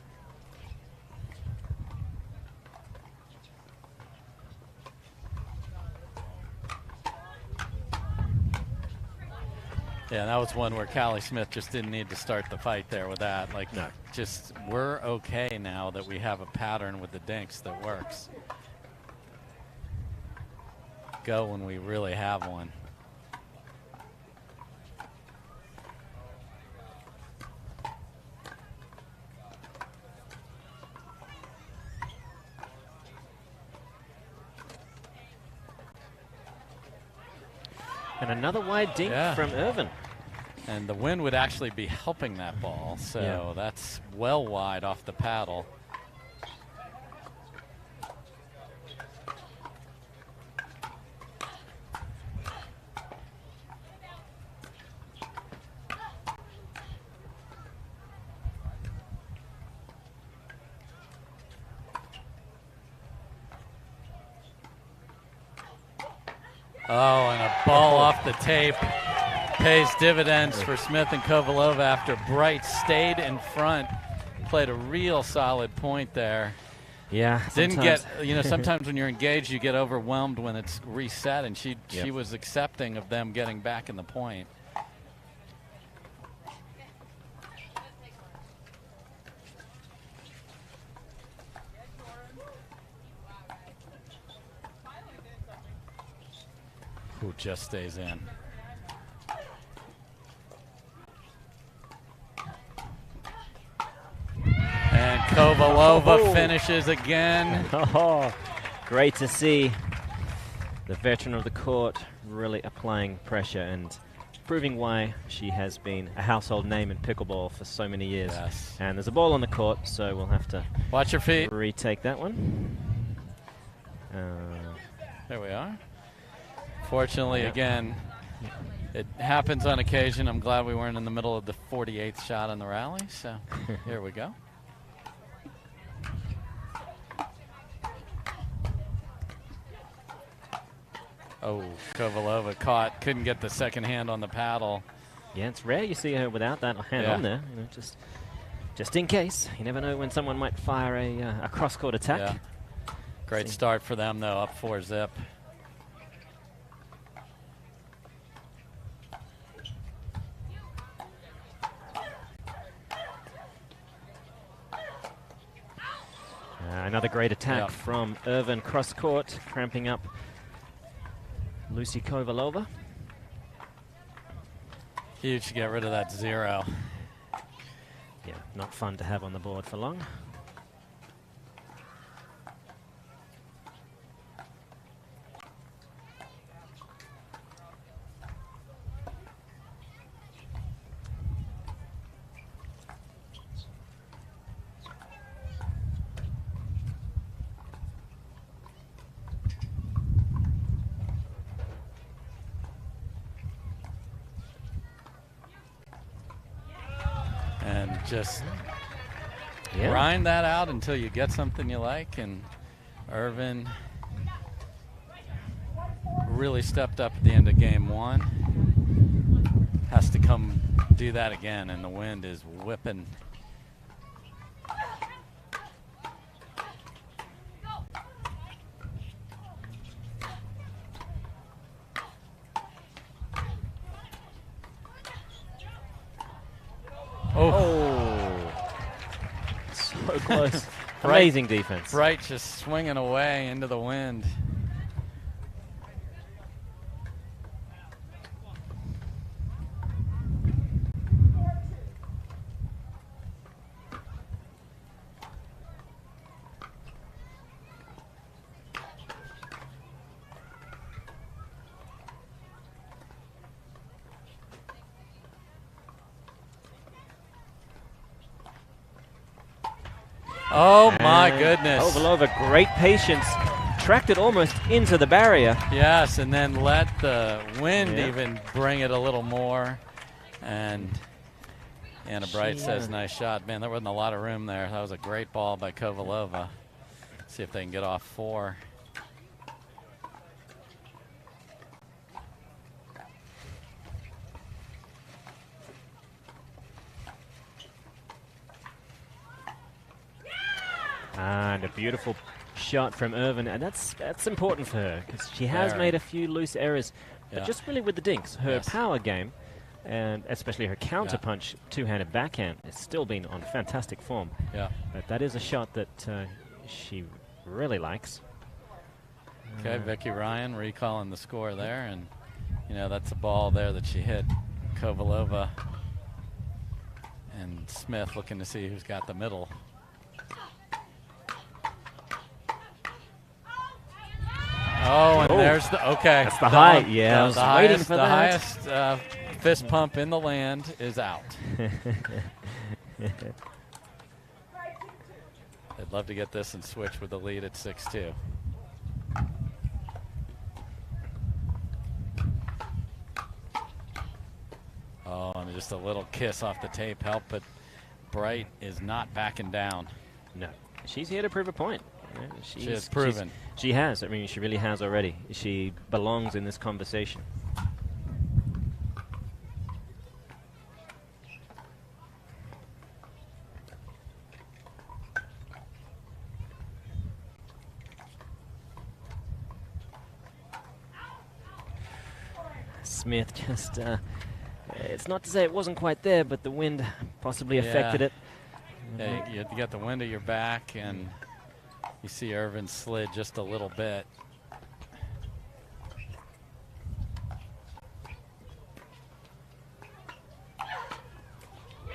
Yeah, that was one where Callie Smith just didn't need to start the fight there with that. Like, just we're okay now that we have a pattern with the dinks that works. Go when we really have one. And another wide dink from Irvin. And the wind would actually be helping that ball, so that's well wide off the paddle. Oh, and a ball off the tape pays dividends for Smith and Kovalova after Bright stayed in front, played a real solid point there. Yeah, didn't get, you know, sometimes when you're engaged, you get overwhelmed when it's reset, and she was accepting of them getting back in the point. Who just stays in. And Kovalova finishes again. Oh, great to see the veteran of the court really applying pressure and proving why she has been a household name in pickleball for so many years. Yes. And there's a ball on the court, so we'll have to watch your feet. Retake that one. There we are. Fortunately, again, it happens on occasion. I'm glad we weren't in the middle of the 48th shot on the rally, so here we go. Oh, Kovalova caught, couldn't get the second hand on the paddle. Yeah, it's rare you see her without that hand on there. You know, just in case. You never know when someone might fire a cross-court attack. Yeah. Great start for them, though, up 4-zip. Another great attack from Irvin cross-court, cramping up Lucy Kovalova. Huge to get rid of that 0. Yeah, not fun to have on the board for long. And just grind that out until you get something you like. And Irvin really stepped up at the end of game 1. Has to come do that again, and the wind is whipping. So close. Amazing defense. Bright just swinging away into the wind. Oh my goodness. Kovalova, great patience. Tracked it almost into the barrier. Yes, and then let the wind even bring it a little more. And Anna Bright says, nice shot. Man, there wasn't a lot of room there. That was a great ball by Kovalova. See if they can get off 4. And a beautiful shot from Irvin, and that's important for her because she has made a few loose errors, but just really with the dinks. Her power game, and especially her counter punch, two-handed backhand, has still been on fantastic form. Yeah. But that is a shot that she really likes. Okay, Vicky Ryan recalling the score there, and you know that's a ball there that she hit Kovalova, and Smith looking to see who's got the middle. Oh, and there's the That's the high. Yeah, I was waiting for that. The highest fist pump in the land is out. I'd love to get this and switch with the lead at 6-2. Oh, and just a little kiss off the tape helped, but Bright is not backing down. No, she's here to prove a point. She has proven. She has. I mean, she really has already. She belongs in this conversation. Smith just, it's not to say it wasn't quite there, but the wind possibly affected it. Yeah, you got the wind at your back, and you see Irvin slid just a little bit.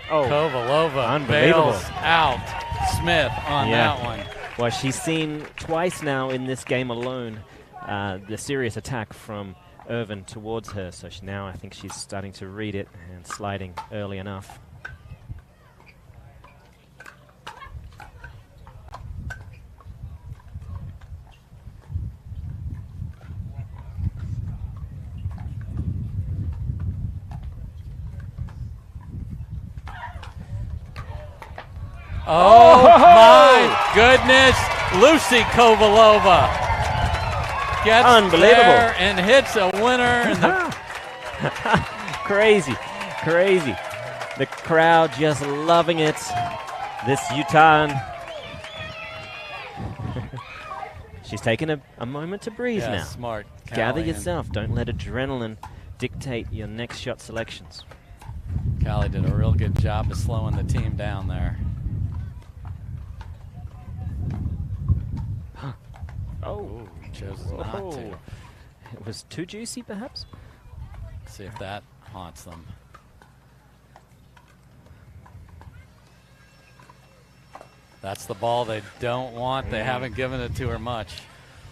Oh, Kovalova bails out Smith on that one. Well, she's seen twice now in this game alone the serious attack from Irvin towards her. So now I think she's starting to read it and sliding early enough. Oh, my goodness. Lucy Kovalova gets there and hits a winner. Crazy. The crowd just loving it. This Utah. She's taken a moment to breathe now. Smart. Gather yourself. Don't let adrenaline dictate your next shot selections. Callie did a real good job of slowing the team down there. Oh, chose not to. It was too juicy, perhaps? See if that haunts them. That's the ball they don't want. They haven't given it to her much.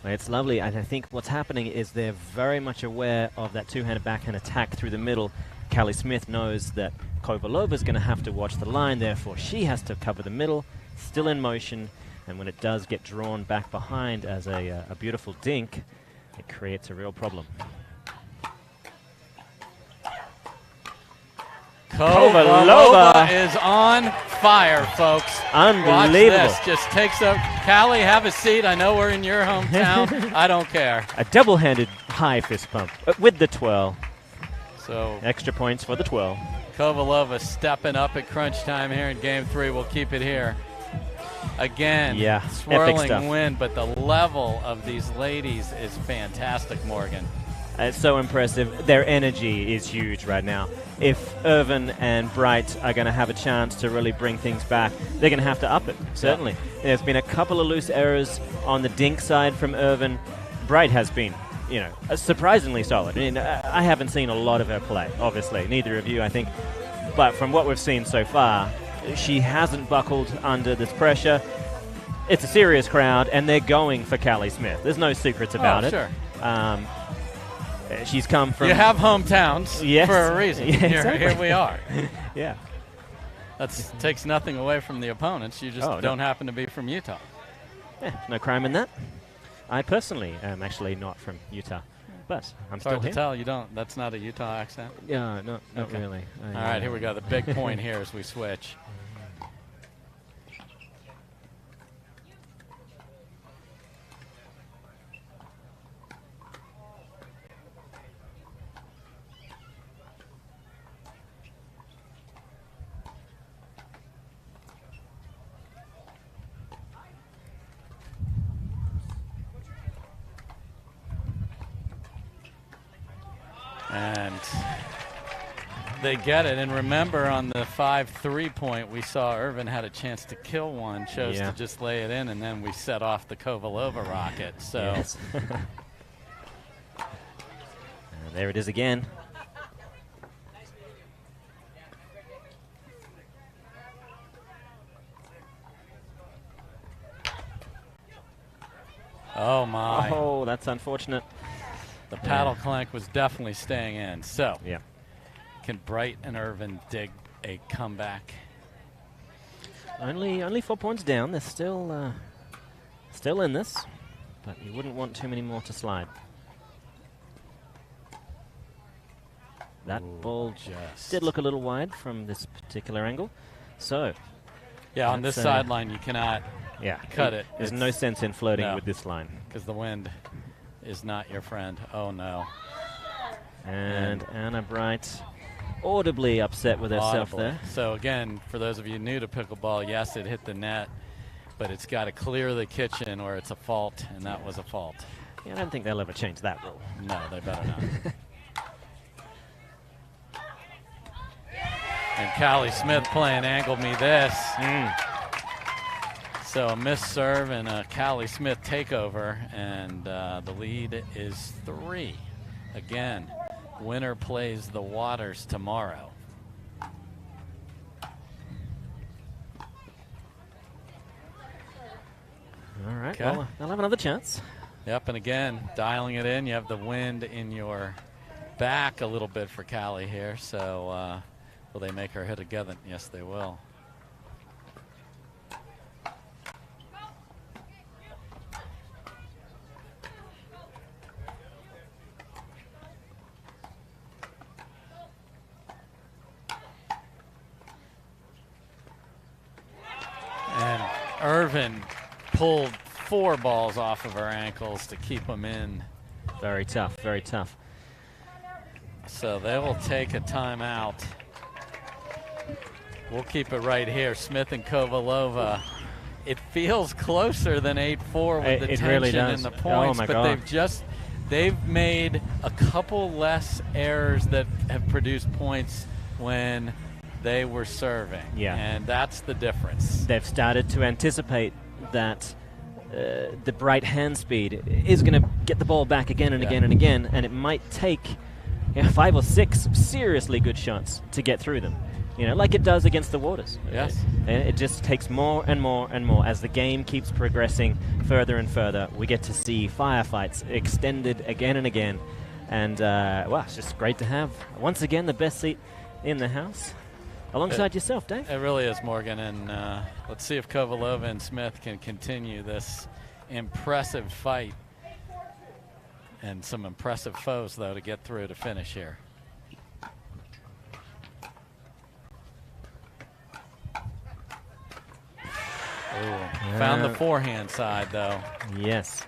It's lovely, and I think what's happening is they're very much aware of that two-handed backhand attack through the middle. Callie Smith knows that Kovalova's going to have to watch the line, therefore she has to cover the middle, still in motion. And when it does get drawn back behind as a beautiful dink, it creates a real problem. Kovalova is on fire, folks. Unbelievable. Watch this. Just takes up. Callie, have a seat. I know we're in your hometown. I don't care. A double-handed high fist pump with the twirl. So extra points for the twirl. Kovalova stepping up at crunch time here in Game 3. We'll keep it here. Again, swirling wind, but the level of these ladies is fantastic, Morgan. It's so impressive. Their energy is huge right now. If Irvin and Bright are going to have a chance to really bring things back, they're going to have to up it, certainly. There's been a couple of loose errors on the dink side from Irvin. Bright has been, surprisingly solid. I mean, I haven't seen a lot of her play, obviously. Neither of you, I think. But from what we've seen so far, she hasn't buckled under this pressure. It's a serious crowd, and they're going for Callie Smith. There's no secrets about it. Sure. She's come from... You have hometowns for a reason. Yeah, exactly. Here we are. Yeah. That takes nothing away from the opponents. You just don't happen to be from Utah. Yeah, no crime in that. I personally am actually not from Utah, but I'm still here. Hard to tell. You don't. That's not a Utah accent? Yeah, not really. All right, here we go. The big point here as we switch. And they get it. And remember, on the 5-3 point, we saw Irvin had a chance to kill one, chose to just lay it in, and then we set off the Kovalova rocket. So yes. There it is again. Oh, my. Oh, that's unfortunate. The paddle clank was definitely staying in. So, can Bright and Irvin dig a comeback? Only 4 points down. They're still in this, but you wouldn't want too many more to slide. That ball did look a little wide from this particular angle. So, on this sideline, you cannot cut it. There's no sense in flirting with this line. Because the wind is not your friend. Oh, no. And Anna Bright audibly upset with herself there. So, again, for those of you new to pickleball, yes, it hit the net, but it's got to clear the kitchen or it's a fault, and that was a fault. Yeah, I don't think they'll ever change that rule. No, they better not. And Callie Smith playing Angle Me This. So a missed serve and a Callie Smith takeover, and the lead is 3. Again, winner plays the Waters tomorrow. All right, Okay. well, they'll have another chance. Yep, and again, dialing it in. You have the wind in your back a little bit for Callie here. So will they make her hit again? Yes, they will. And Irvin pulled 4 balls off of her ankles to keep them in. Very tough, very tough. So they will take a timeout. We'll keep it right here. Smith and Kovalova. It feels closer than 8-4 with the tension really in the points, my but God. they've made a couple less errors that have produced points when they were serving. Yeah. And that's the difference. They've started to anticipate that the bright hand speed is going to get the ball back again and again and again, and it might take 5 or 6 seriously good shots to get through them. Like it does against the Waters. Yes. It just takes more and more and more. As the game keeps progressing further and further, we get to see firefights extended again and again. And, it's just great to have, once again, the best seat in the house. Alongside yourself, Dave. It really is, Morgan. And let's see if Kovalova and Smith can continue this impressive fight. And some impressive foes, though, to get through to finish here. Ooh, found the forehand side, though. Yes.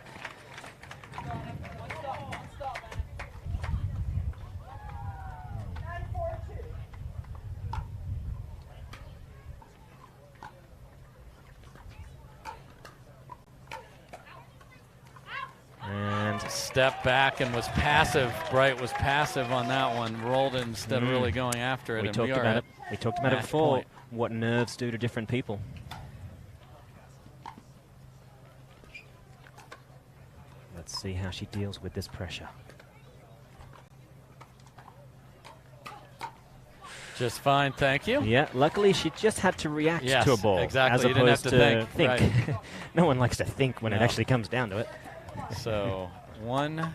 And step back and was passive. Bright was passive on that one. Rolled it instead of really going after it. We talked about it. We talked about it before. What nerves do to different people. Let's see how she deals with this pressure. Just fine, thank you. Yeah, luckily she just had to react to a ball. Exactly. As You didn't have opposed to think. Right. No one likes to think when it actually comes down to it. So 1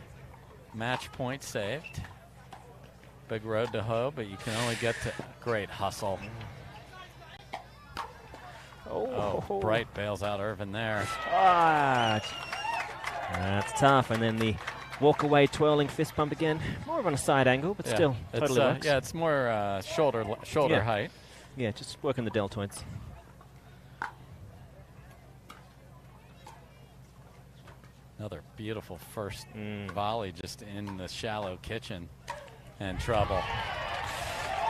match point saved. Big road to hoe, but you can only get to great hustle. Oh, Bright bails out Irvin there. That's tough. And then the walk away twirling fist bump again. More of on a side angle, but still totally works. Yeah, it's more shoulder height. Yeah, just working the deltoids. Another beautiful first volley just in the shallow kitchen and trouble.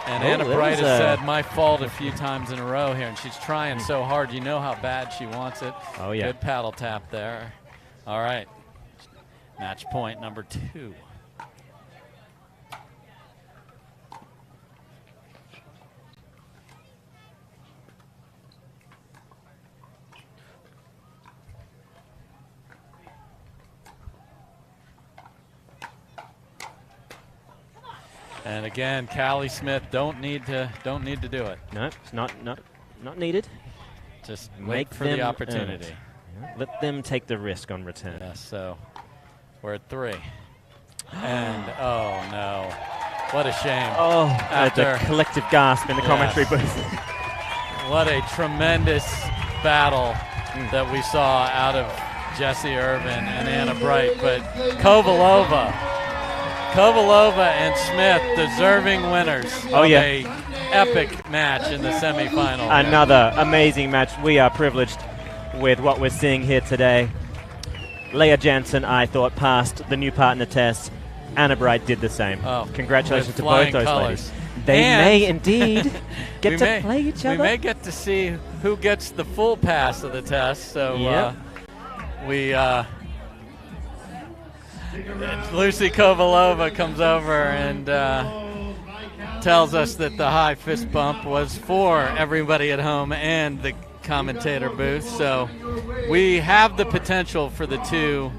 And Anna Bright has said, my fault a few times in a row here, and she's trying so hard. You know how bad she wants it. Oh, yeah. Good paddle tap there. All right. Match point number 2. And again, Callie Smith don't need to do it. No, it's not needed. Just wait for the opportunity. Let them take the risk on return. Yes, so we're at 3. And oh no, what a shame. Oh, the collective gasp in the commentary booth. What a tremendous battle that we saw out of Jessie Irvin and Anna Bright, but Kovalova and Smith, deserving winners of a epic match in the semifinal. Another amazing match. We are privileged with what we're seeing here today. Leah Jansen, I thought, passed the new partner test. Anna Bright did the same. Oh, congratulations to both those ladies. They may indeed get to play each other. We may get to see who gets the full pass of the test. So Lucy Kovalova comes over and tells us that the high fist bump was for everybody at home and the commentator booth. So we have the potential for the 2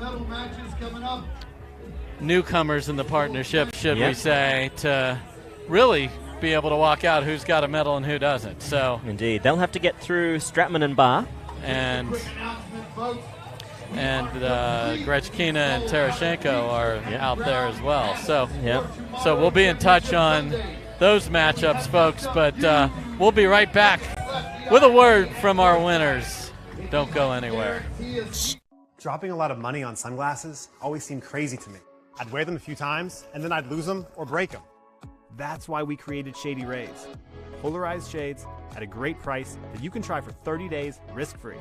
newcomers in the partnership, should we say, to really be able to walk out who's got a medal and who doesn't. So indeed, they'll have to get through Stratman and Barr. And and Grechkina and Terashenko are out there as well. So we'll be in touch on those matchups, folks, but we'll be right back with a word from our winners. Don't go anywhere. Dropping a lot of money on sunglasses always seemed crazy to me. I'd wear them a few times, and then I'd lose them or break them. That's why we created Shady Rays. Polarized shades at a great price that you can try for 30 days risk-free.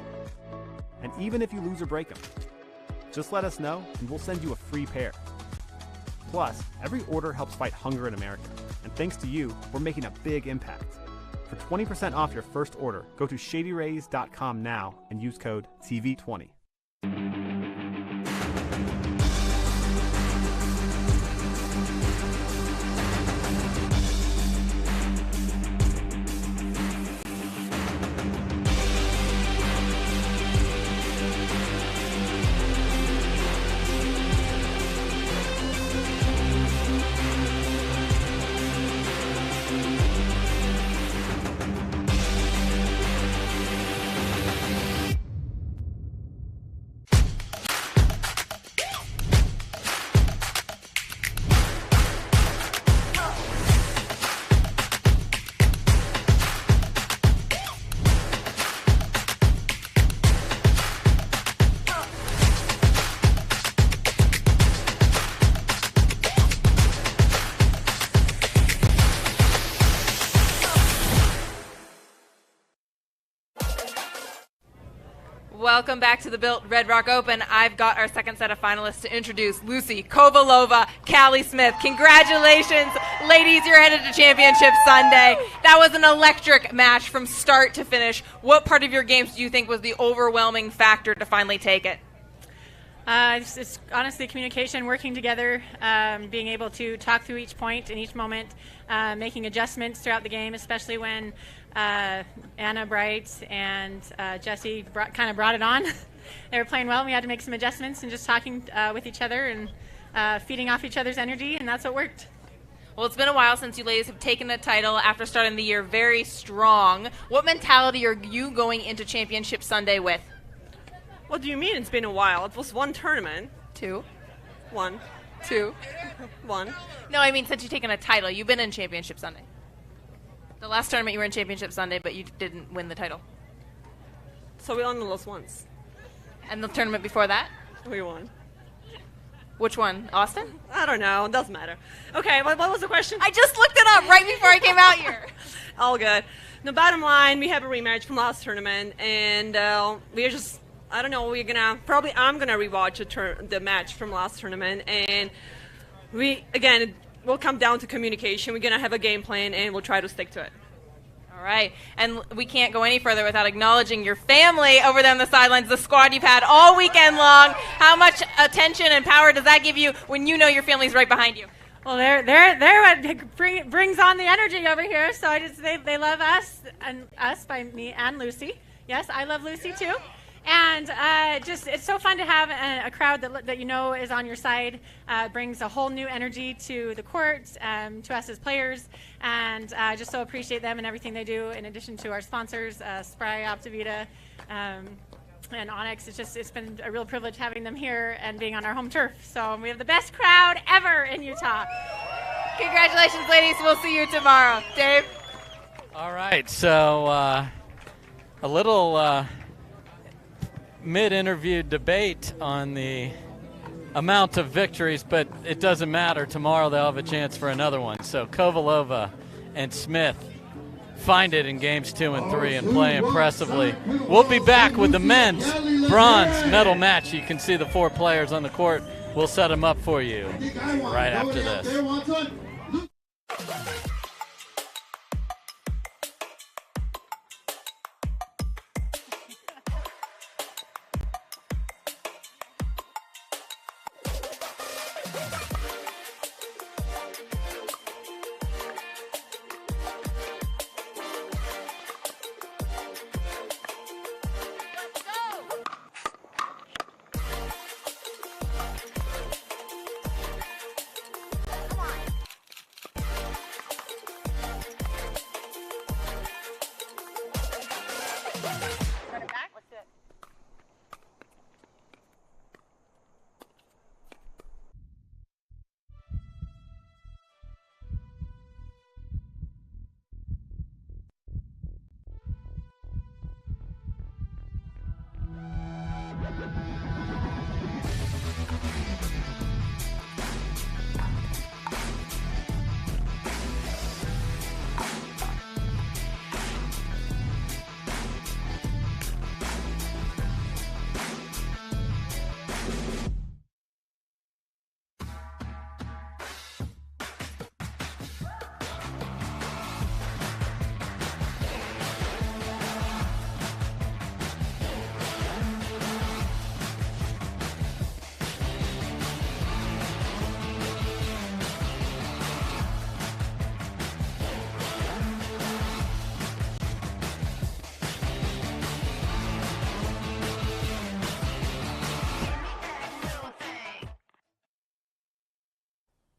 And even if you lose or break them, just let us know and we'll send you a free pair. Plus, every order helps fight hunger in America. And thanks to you, we're making a big impact. For 20% off your first order, go to shadyrays.com now and use code TV20. Welcome back to the Built Red Rock Open. I've got our second set of finalists to introduce. Lucy Kovalova, Callie Smith. Congratulations, ladies, you're headed to Championship Sunday. That was an electric match from start to finish. What part of your games do you think was the overwhelming factor to finally take it? It's honestly communication, working together, being able to talk through each point and each moment, making adjustments throughout the game, especially when Anna Bright and Jessie kind of brought it on. They were playing well, and we had to make some adjustments and just talking with each other and feeding off each other's energy, and that's what worked. Well, it's been a while since you ladies have taken the title after starting the year very strong. What mentality are you going into Championship Sunday with? What do you mean it's been a while? It was one tournament. Two. One. Two. One. No, I mean since you've taken a title. You've been in Championship Sunday. The last tournament you were in Championship Sunday, but you didn't win the title. So we only lost once. And the tournament before that? We won. Which one? Austin? I don't know. It doesn't matter. Okay, what was the question? I just looked it up right before I came out here. All good. The bottom line, we have a rematch from last tournament, and we're just... I don't know, I'm gonna rewatch the match from last tournament, and it will come down to communication. We're gonna have a game plan, and we'll try to stick to it. All right, and we can't go any further without acknowledging your family over there on the sidelines, the squad you've had all weekend long. How much attention and power does that give you when you know your family's right behind you? Well, they're what brings on the energy over here. So they love us, and us by me and Lucy. Yes, I love Lucy too. And it's so fun to have a crowd that you know is on your side. Brings a whole new energy to the court, to us as players, and just so appreciate them and everything they do. In addition to our sponsors, Spry, Optivita, and Onyx. It's been a real privilege having them here and being on our home turf. So we have the best crowd ever in Utah. Congratulations, ladies. We'll see you tomorrow. Dave? All right, so a little mid-interview debate on the amount of victories, but it doesn't matter. Tomorrow they'll have a chance for another one. So Kovalova and Smith find it in games 2 and 3 and play impressively. We'll be back with the men's bronze medal match. You can see the 4 players on the court. We'll set them up for you right after this.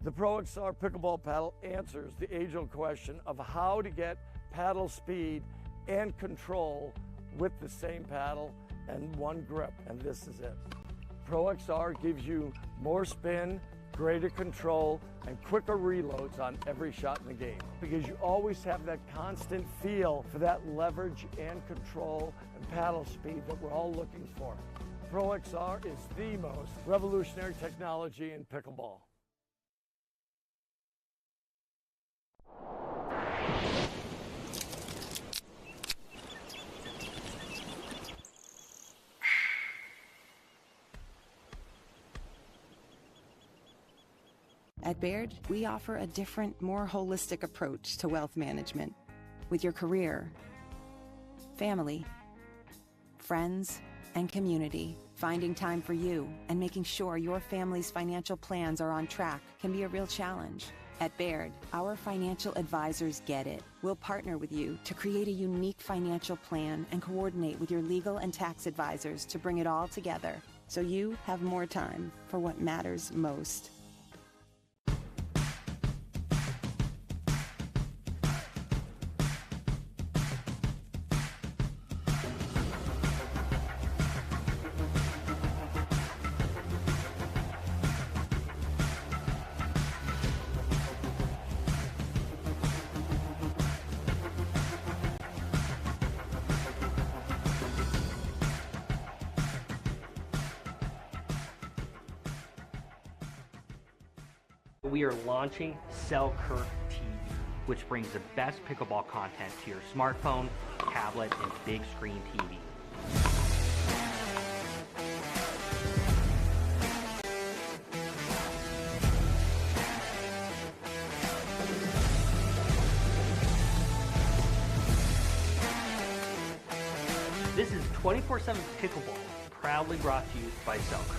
The Pro XR pickleball paddle answers the age-old question of how to get paddle speed and control with the same paddle and one grip, and this is it. Pro XR gives you more spin, greater control, and quicker reloads on every shot in the game, because you always have that constant feel for that leverage and control and paddle speed that we're all looking for. Pro XR is the most revolutionary technology in pickleball. At Baird, we offer a different, more holistic approach to wealth management. With your career, family, friends, and community, finding time for you and making sure your family's financial plans are on track can be a real challenge. At Baird, our financial advisors get it. We'll partner with you to create a unique financial plan and coordinate with your legal and tax advisors to bring it all together so you have more time for what matters most. We are launching Selkirk TV, which brings the best pickleball content to your smartphone, tablet, and big screen TV. This is 24/7 Pickleball, proudly brought to you by Selkirk.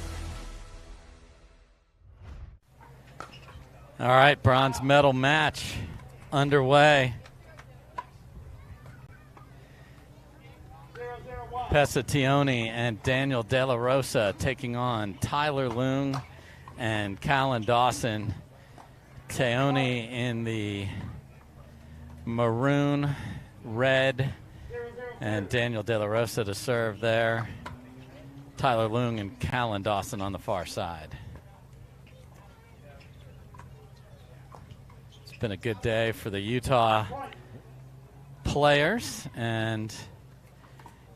All right, bronze medal match underway. Pesationi and Daniel De La Rosa taking on Tyler Leung and Callan Dawson. Teoni in the maroon, red, and Daniel De La Rosa to serve there. Tyler Leung and Callan Dawson on the far side. Been a good day for the Utah players, and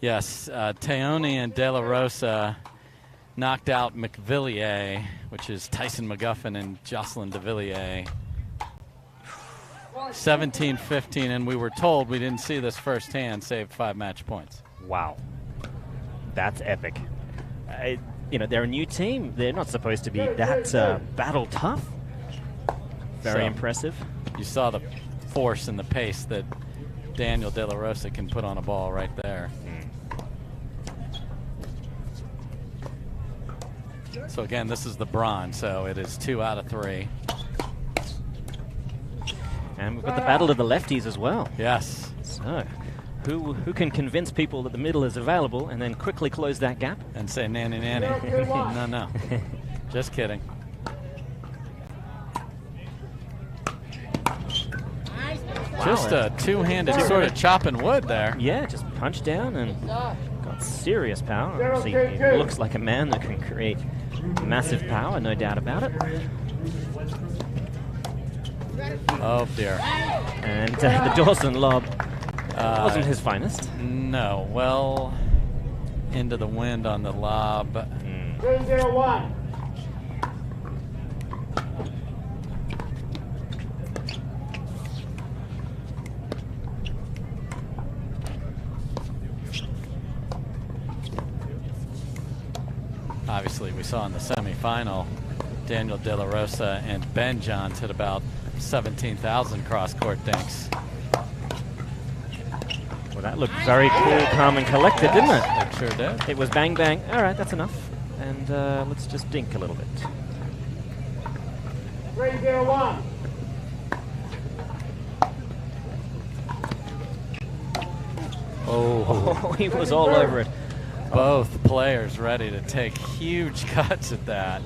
yes, Teoni and De La Rosa knocked out McVilliers, which is Tyson McGuffin and Jocelyn DeVilliers, 17-15, and we were told, we didn't see this firsthand, saved 5 match points. Wow, that's epic. You know, they're a new team. They're not supposed to be that battle tough. Very impressive. You saw the force and the pace that Daniel De La Rosa can put on a ball right there. So again, this is the bronze, so it is 2 out of 3. And we've got the battle of the lefties as well. Yes. So, who can convince people that the middle is available and then quickly close that gap? And say nanny nanny. No. Just kidding. Just a two-handed sort of chopping wood there. Yeah, just punch down and got serious power. See, he looks like a man that can create massive power, no doubt about it. Oh dear. And the Dawson lob wasn't his finest. No, well into the wind on the lob. 3-0-1. Obviously, we saw in the semifinal, Daniel De La Rosa and Ben Johns hit about 17,000 cross-court dinks. Well, that looked very cool, calm, and collected, didn't it? It sure did. It was bang, bang. All right, that's enough. And let's just dink a little bit. 3-0-1. Oh, he was all over it. Both players ready to take huge cuts at that.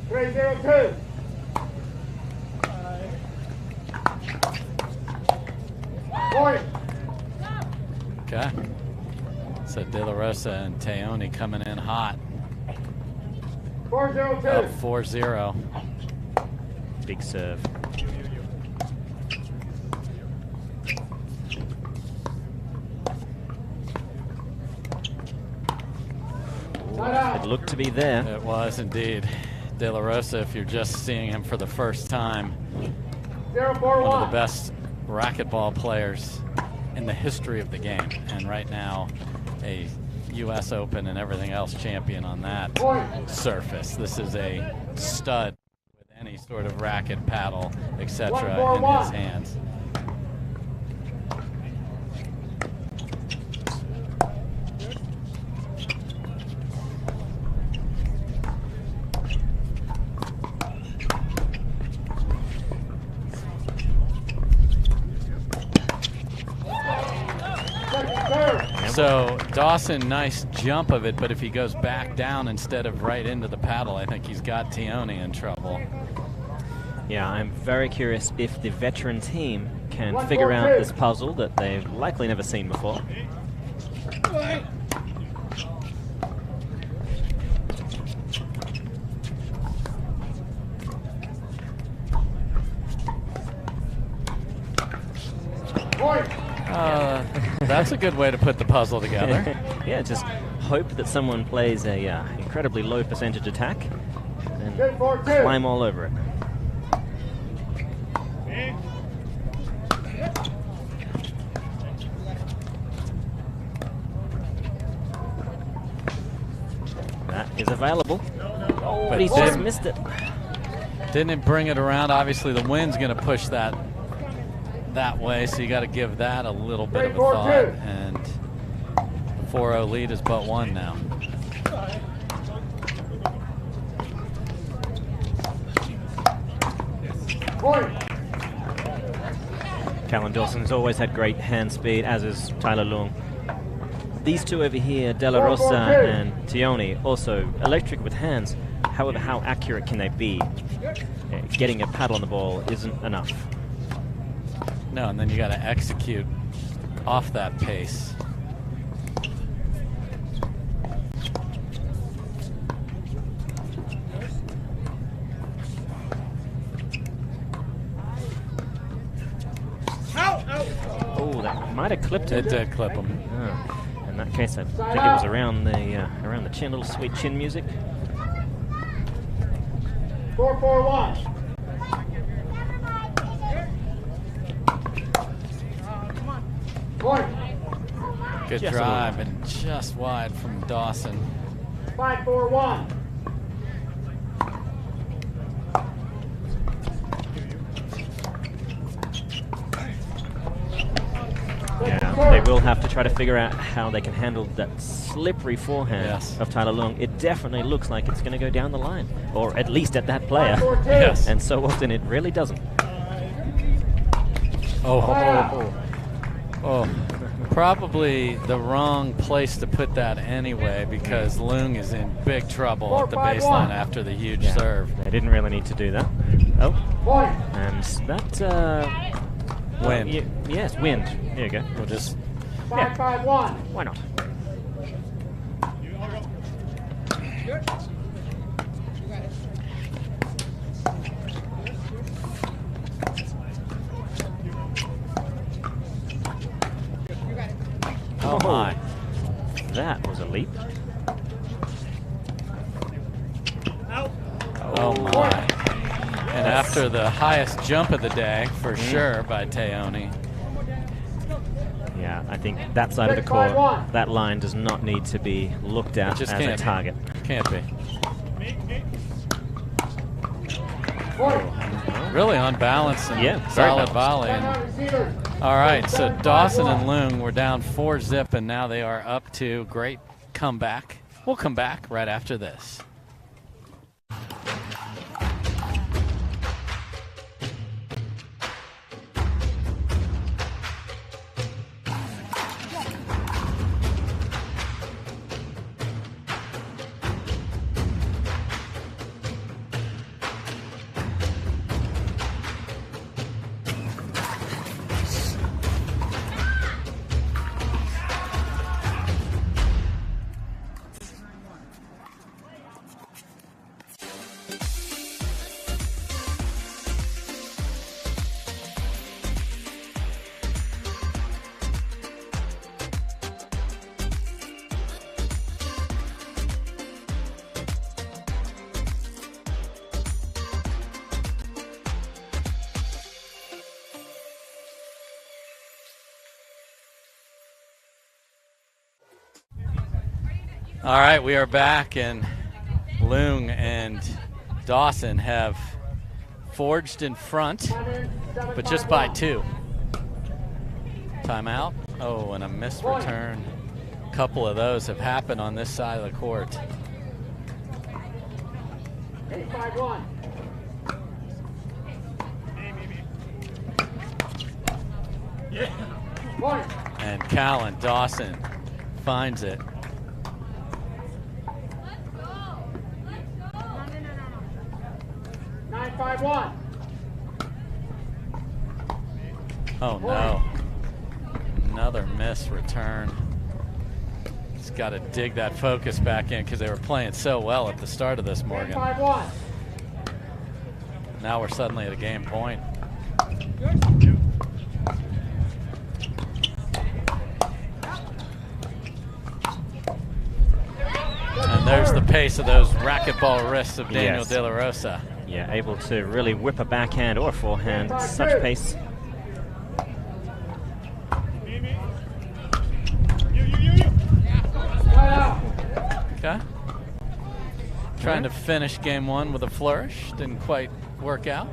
3-0-2. Okay. So De La Rosa and Teone coming in hot. 4-0. Up 4-0. Big serve. It looked to be there. It was indeed. De La Rosa, if you're just seeing him for the first time, one of the best racquetball players in the history of the game. And right now, a U.S. Open and everything else champion on that surface. This is a stud with any sort of racket, paddle, etc. in his hands. So Dawson, nice jump of it, but if he goes back down instead of right into the paddle, I think he's got Teone in trouble. Yeah, I'm very curious if the veteran team can figure out this puzzle that they've likely never seen before. That's a good way to put the puzzle together. Yeah, just hope that someone plays a incredibly low percentage attack and climb all over it. That is available, but he just missed it. Didn't bring it around. Obviously, the wind's going to push that way, so you got to give that a little bit of a thought. And 4-0 lead is but one now. Callum Dawson's always had great hand speed, as is Tyler Leung. These two over here, De La Rosa and Teone, also electric with hands. However, how accurate can they be? Getting a paddle on the ball isn't enough. No, and then you got to execute off that pace. Oh, that might have clipped him. It did clip him. Oh. In that case, I think it was around the chin, little sweet chin music. 4-4-1. Good drive and just wide from Dawson. 5-4-1. Yeah, they will have to try to figure out how they can handle that slippery forehand of Tyler Leung. It definitely looks like it's going to go down the line, or at least at that player. Yes. And so often it really doesn't. Oh, probably the wrong place to put that anyway, because Leung is in big trouble at the baseline after the huge serve. They didn't really need to do that. Oh, and that wind. Yes, wind. There you go. We'll just 5-5-1. Why not? Oh my. That was a leap. Oh my. And after the highest jump of the day, for sure, by Teone. Yeah, I think that side of the court, that line does not need to be looked at as a target. Can't be. Really on balance and solid volley. All right, so Dawson and Leung were down 4-0, and now they are up to great comeback. We'll come back right after this. All right, we are back, and Leung and Dawson have forged in front, but just by 2. Timeout. Oh, and a missed return. A couple of those have happened on this side of the court. 8-5-1. And Callan Dawson finds it. Oh no. Another missed return. Just got to dig that focus back in because they were playing so well at the start of this, Morgan. Now we're suddenly at a game point. And there's the pace of those racquetball wrists of Daniel De La Rosa. Yeah, able to really whip a backhand or forehand. Such pace. Okay. Trying to finish game 1 with a flourish. Didn't quite work out.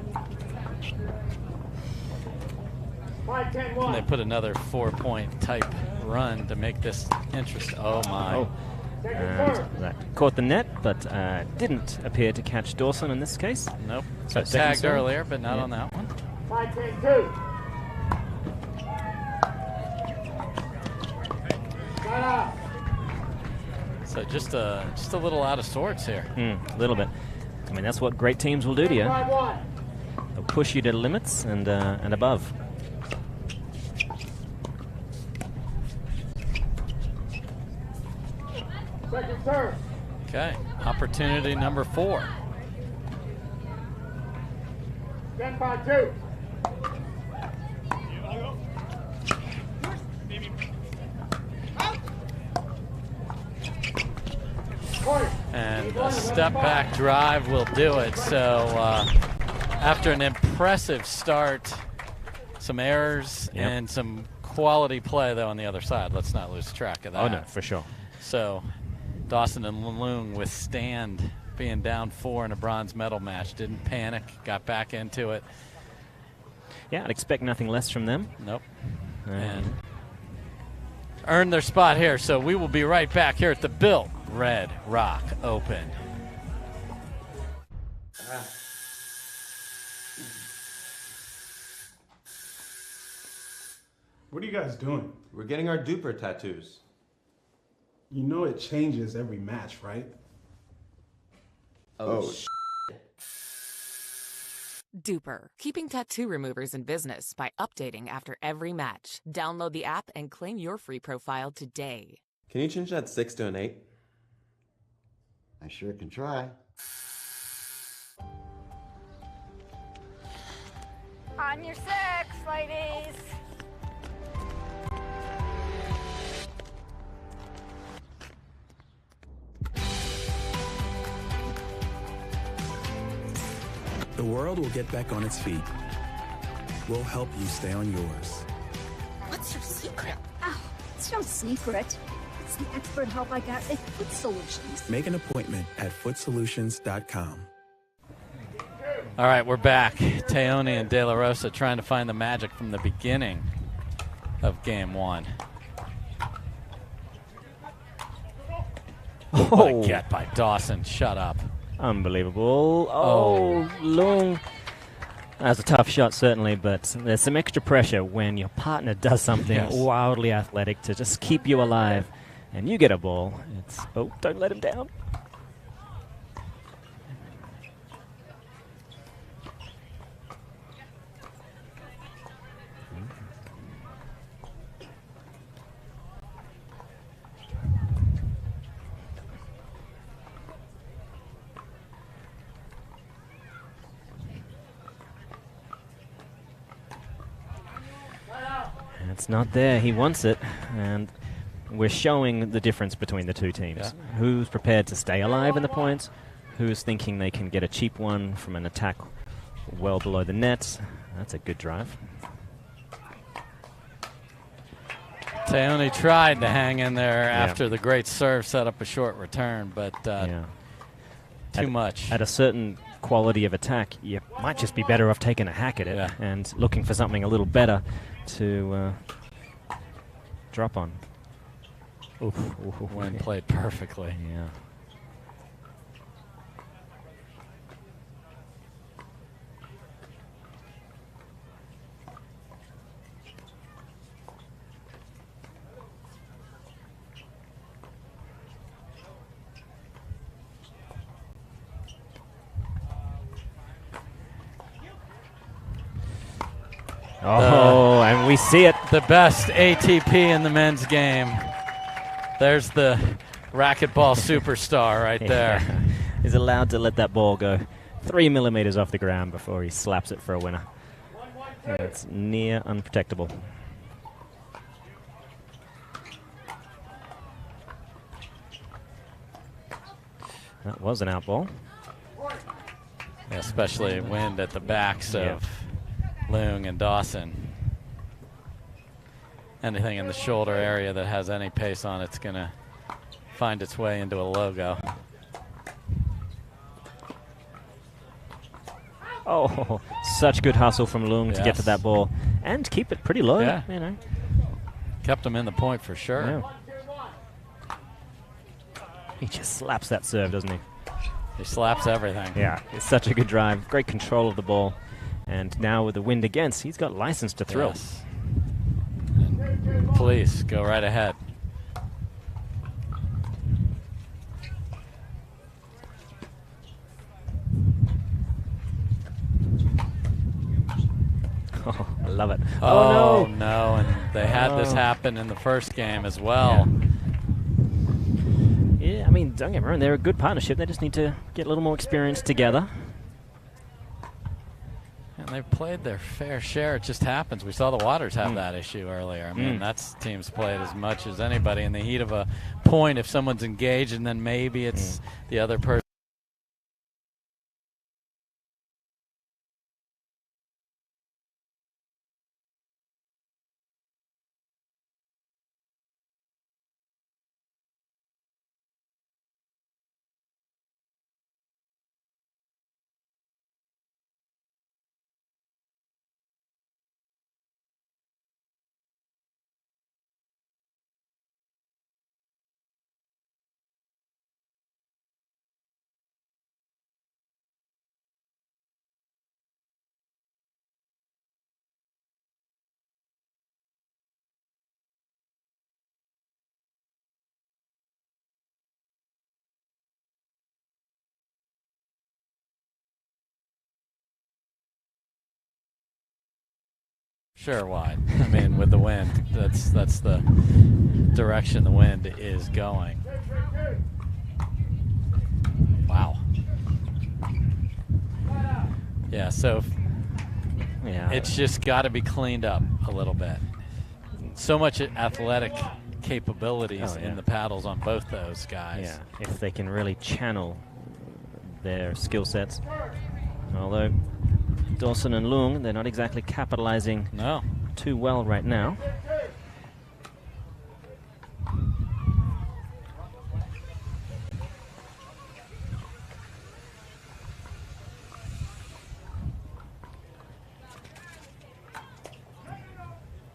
And they put another 4-point type run to make this interesting. Oh my. Oh. And that caught the net, but didn't appear to catch Dawson in this case. Nope. So tagged earlier, but not on that one. 5-10-2. So just a little out of sorts here. A little bit. I mean, that's what great teams will do to you. They'll push you to limits and above. Second serve. Okay, opportunity number 4. 10-5-2. And a step back drive will do it. So after an impressive start, some errors and some quality play though on the other side. Let's not lose track of that. Oh no, for sure. So Dawson and Leung withstand being down 4 in a bronze medal match. Didn't panic, got back into it. Yeah, I'd expect nothing less from them. Nope. And earned their spot here. So we will be right back here at the Built Red Rock Open. What are you guys doing? We're getting our duper tattoos. You know it changes every match, right? Oh, Duper, keeping tattoo removers in business by updating after every match. Download the app and claim your free profile today. Can you change that 6 to an 8? I sure can try. On your 6, ladies. The world will get back on its feet. We'll help you stay on yours. What's your secret? Oh, it's no secret. It's the expert help I got at Foot Solutions. Make an appointment at footsolutions.com. All right, we're back. Teone and De La Rosa trying to find the magic from the beginning of game 1. What a get by Dawson. Shut up. Unbelievable. Oh, Leung. That's a tough shot, certainly, but there's some extra pressure when your partner does something wildly athletic to just keep you alive, and you get a ball. It's, oh, don't let him down. It's not there. He wants it, and we're showing the difference between the two teams. Yeah. Who's prepared to stay alive in the points? Who's thinking they can get a cheap one from an attack well below the net? That's a good drive. Sayoni tried to hang in there after the great serve set up a short return, but too much. At a certain quality of attack, you might just be better off taking a hack at it and looking for something a little better to drop on. Oof. Wind played perfectly. Yeah. Oh, and we see it. The best ATP in the men's game. There's the racquetball superstar right there. He's allowed to let that ball go 3 millimeters off the ground before he slaps it for a winner. It's near unprotectable. That was an out ball. Yeah, especially wind at the backs of Leung and Dawson. Anything in the shoulder area that has any pace on it's going to find its way into a logo. Oh, such good hustle from Leung to get to that ball and keep it pretty low. Yeah. You know. Kept him in the point for sure. Yeah. He just slaps that serve, doesn't he? He slaps everything. Yeah, it's such a good drive. Great control of the ball. And now with the wind against, he's got license to thrill. Yes. And please, go right ahead. Oh, I love it. Oh, no. And they had this happen in the first game as well. Yeah, I mean, don't get me wrong, they're a good partnership. They just need to get a little more experience together. And they've played their fair share. It just happens. We saw the Waters have that issue earlier. I mean, that's teams played as much as anybody in the heat of a point. If someone's engaged and then maybe it's the other person. Sure, wide. I mean, with the wind, that's the direction the wind is going. Wow. Yeah, so it's just got to be cleaned up a little bit. So much athletic capabilities in the paddles on both those guys. Yeah, if they can really channel their skill sets. Although Dawson and Leung, they're not exactly capitalizing too well right now.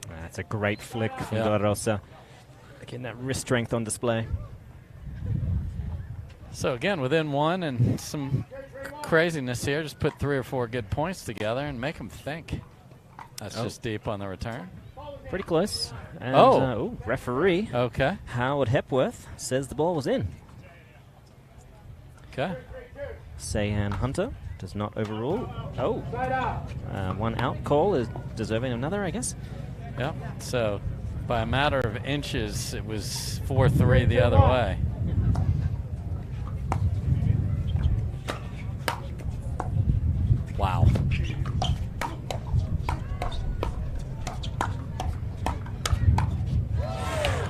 That's a great flick from De La Rosa. Getting that wrist strength on display. So again, within one and some craziness here, just put 3 or 4 good points together and make them think. That's just deep on the return. Pretty close. And, referee Howard Hepworth says the ball was in. Okay. Seihan Hunter does not overrule. One out call is deserving of another, I guess. Yep. So by a matter of inches, it was 4-3 the other way. Wow.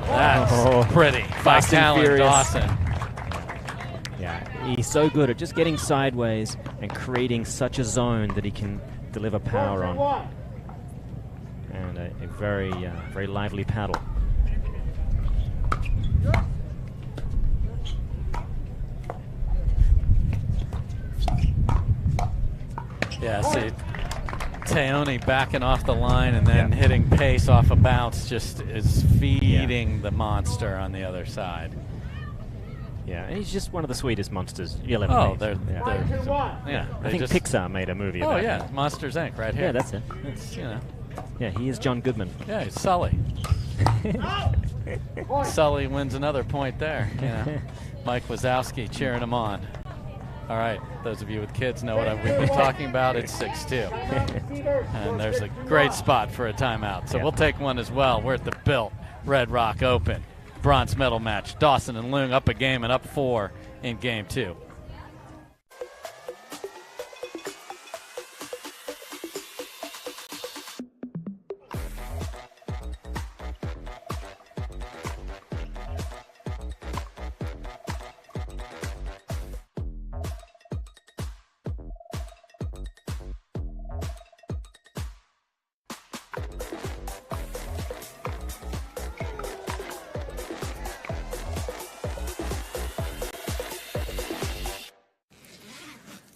That's pretty. By Callan Dawson. Yeah, he's so good at just getting sideways and creating such a zone that he can deliver power on. And a very, very lively paddle. Yeah, see, Teone backing off the line and then hitting pace off a bounce just is feeding the monster on the other side. Yeah, he's just one of the sweetest monsters you'll ever meet. I think Pixar made a movie about him. Monsters Inc. right here. Yeah, that's it. It's, you know. Yeah, he is John Goodman. Yeah, he's Sully. Sully wins another point there. You know. Mike Wazowski cheering him on. All right, those of you with kids know what we've been talking about. It's 6-2. And there's a great spot for a timeout. So we'll take one as well. We're at the Built Red Rock Open bronze medal match. Dawson and Leung up a game and up 4 in game 2.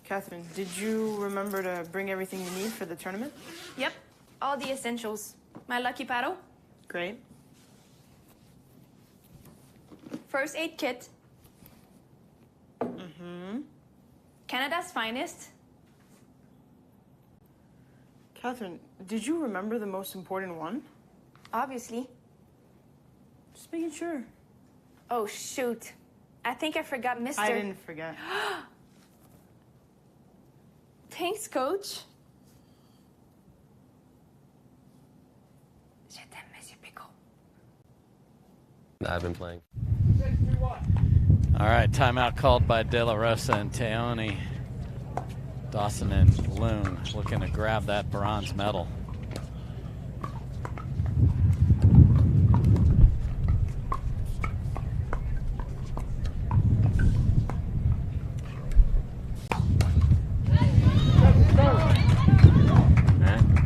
Catherine, did you remember to bring everything you need for the tournament? Yep, all the essentials. My lucky paddle. Great. First aid kit. Mm-hmm. Canada's finest. Catherine, did you remember the most important one? Obviously. Just making sure. Oh, shoot. I think I forgot Mr. I didn't forget. Thanks, Coach. I've been playing. All right, timeout called by De La Rosa and Teone. Dawson and Leung looking to grab that bronze medal.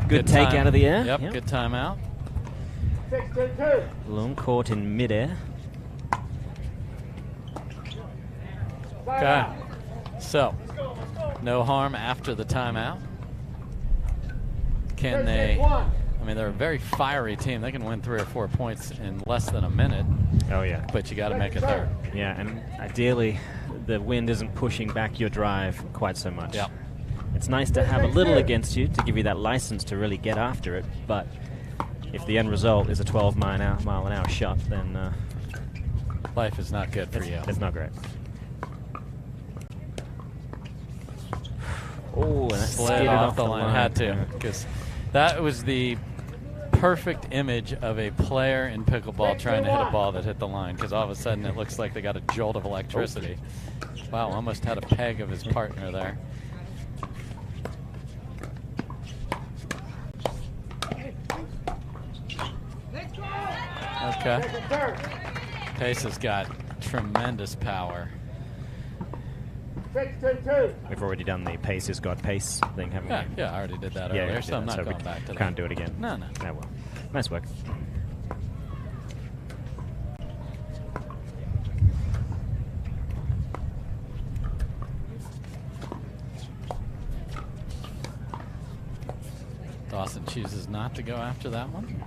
Good take out of the air. Yep, good timeout. 6-2. Leung caught in midair. Okay, so no harm after the timeout. Can they? I mean, they're a very fiery team. They can win 3 or 4 points in less than a minute. Oh yeah, but you got to make a third. Yeah, and ideally, the wind isn't pushing back your drive quite so much. Yep. It's nice to have a little against you to give you that license to really get after it, but if the end result is a 12-mile-an-hour shot, then life is not good for you. It's not great. Oh, and that slid off the line. Had to, because that was the perfect image of a player in pickleball trying to hit a ball that hit the line, because all of a sudden it looks like they got a jolt of electricity. Wow, almost had a peg of his partner there. Okay. Pace has got tremendous power. 6-2. We've already done the pace has got pace thing, haven't we? Yeah, I already did that earlier, so I'm not going back to that. Can't do it again. No. Oh, well. Nice work. Dawson chooses not to go after that one.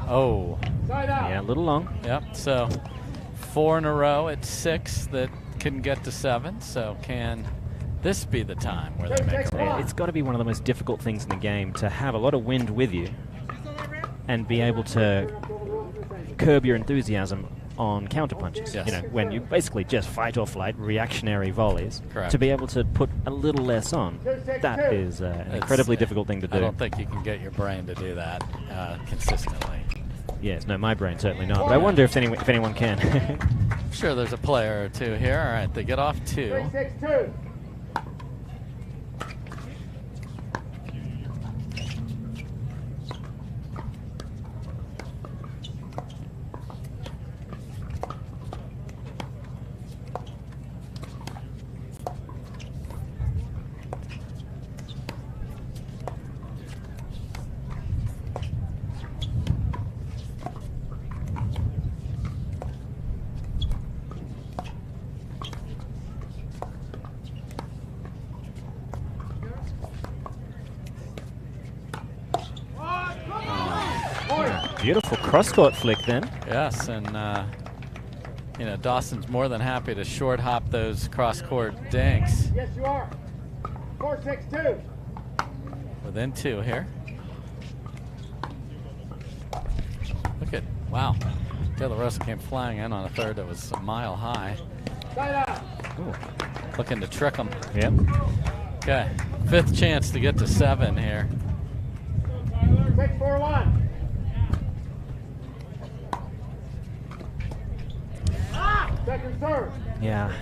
Oh. Yeah, a little long. Yep, so 4 in a row at 6 that couldn't get to 7, so can this be the time where they make a run? It's got to be one of the most difficult things in the game, to have a lot of wind with you and be able to curb your enthusiasm on counterpunches. Yes. You know, when you basically just fight or flight, reactionary volleys. Correct. To be able to put a little less on, that is an incredibly difficult thing to do. I don't think you can get your brain to do that consistently. Yes, no, my brain certainly not. But I wonder if anyone can. I'm sure there's a player or two here. All right, they get off 2. 6-2. Beautiful cross-court flick then. Yes, and Dawson's more than happy to short hop those cross-court dinks. Yes, you are. 4-6-2. Within 2 here. Look at, wow. De La Rosa came flying in on a third that was a mile high. Side out. Ooh. Looking to trick him. Yep. Okay, 5th chance to get to 7 here. 6-4-1. Second serve. Yeah,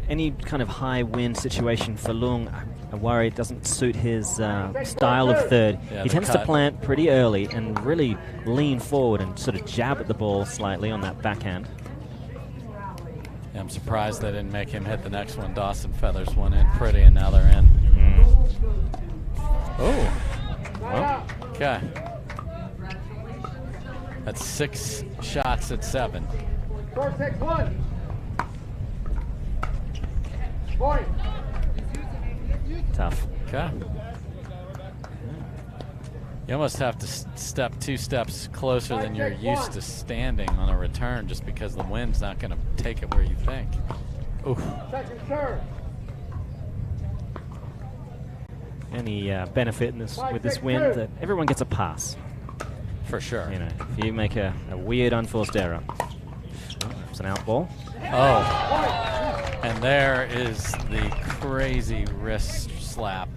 any kind of high wind situation for Lung, I worry it doesn't suit his style of third. Yeah, he tends to plant pretty early and really lean forward and sort of jab at the ball slightly on that backhand. Yeah, I'm surprised they didn't make him hit the next one. Dawson feathers one in pretty, and now they're in. Oh. Well, okay. That's 6 shots at 7. 4-6-1. Point. Tough. Okay. You almost have to step 2 steps closer than you're used to standing on a return just because the wind's not going to take it where you think. Oof. Second serve. Any benefit in this with this wind that everyone gets a pass. For sure. If you make a weird unforced error. It's an out ball. Oh. And there is the crazy wrist slap.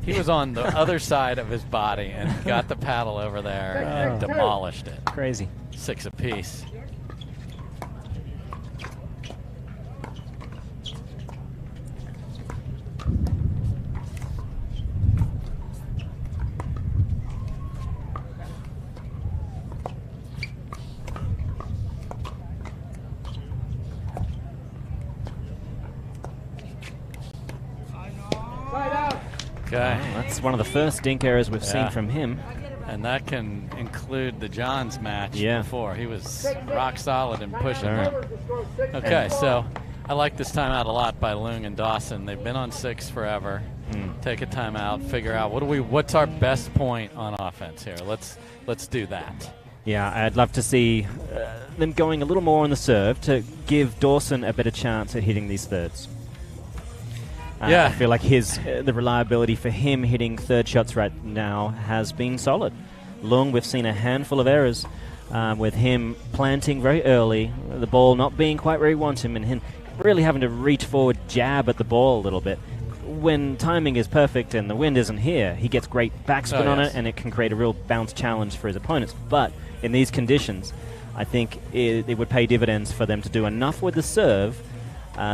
He was on the other side of his body and got the paddle over there and demolished it. Crazy. 6 apiece. Okay. Oh, that's one of the first dink errors we've seen from him. And that can include the Johns match before. He was rock solid and pushing. Okay, so I like this timeout a lot by Lung and Dawson. They've been on 6 forever. Take a timeout, figure out what's our best point on offense here. Let's do that. Yeah, I'd love to see them going a little more on the serve to give Dawson a better chance at hitting these thirds. I feel like the reliability for him hitting third shots right now has been solid. Lung, we've seen a handful of errors with him planting very early, the ball not being quite where he wants him, and him really having to reach forward, jab at the ball a little bit. When timing is perfect and the wind isn't here, he gets great backspin on it, and it can create a real bounce challenge for his opponents. But in these conditions, I think it would pay dividends for them to do enough with the serve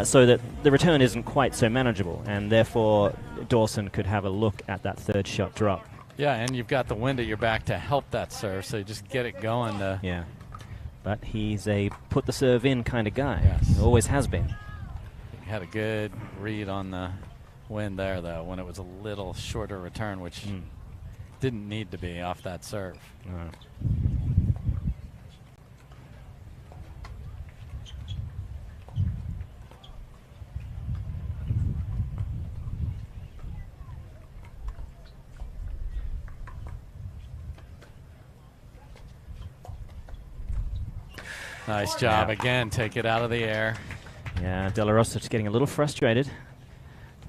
so that the return isn't quite so manageable, and therefore Dawson could have a look at that third shot drop. Yeah, and you've got the wind at your back to help that serve, so you just get it going. Yeah, but he's a put the serve in kind of guy. Yes. He always has been. He had a good read on the wind there, though, when it was a little shorter return, which didn't need to be off that serve. No. Nice job again. Take it out of the air. Yeah, De La Rosa just getting a little frustrated.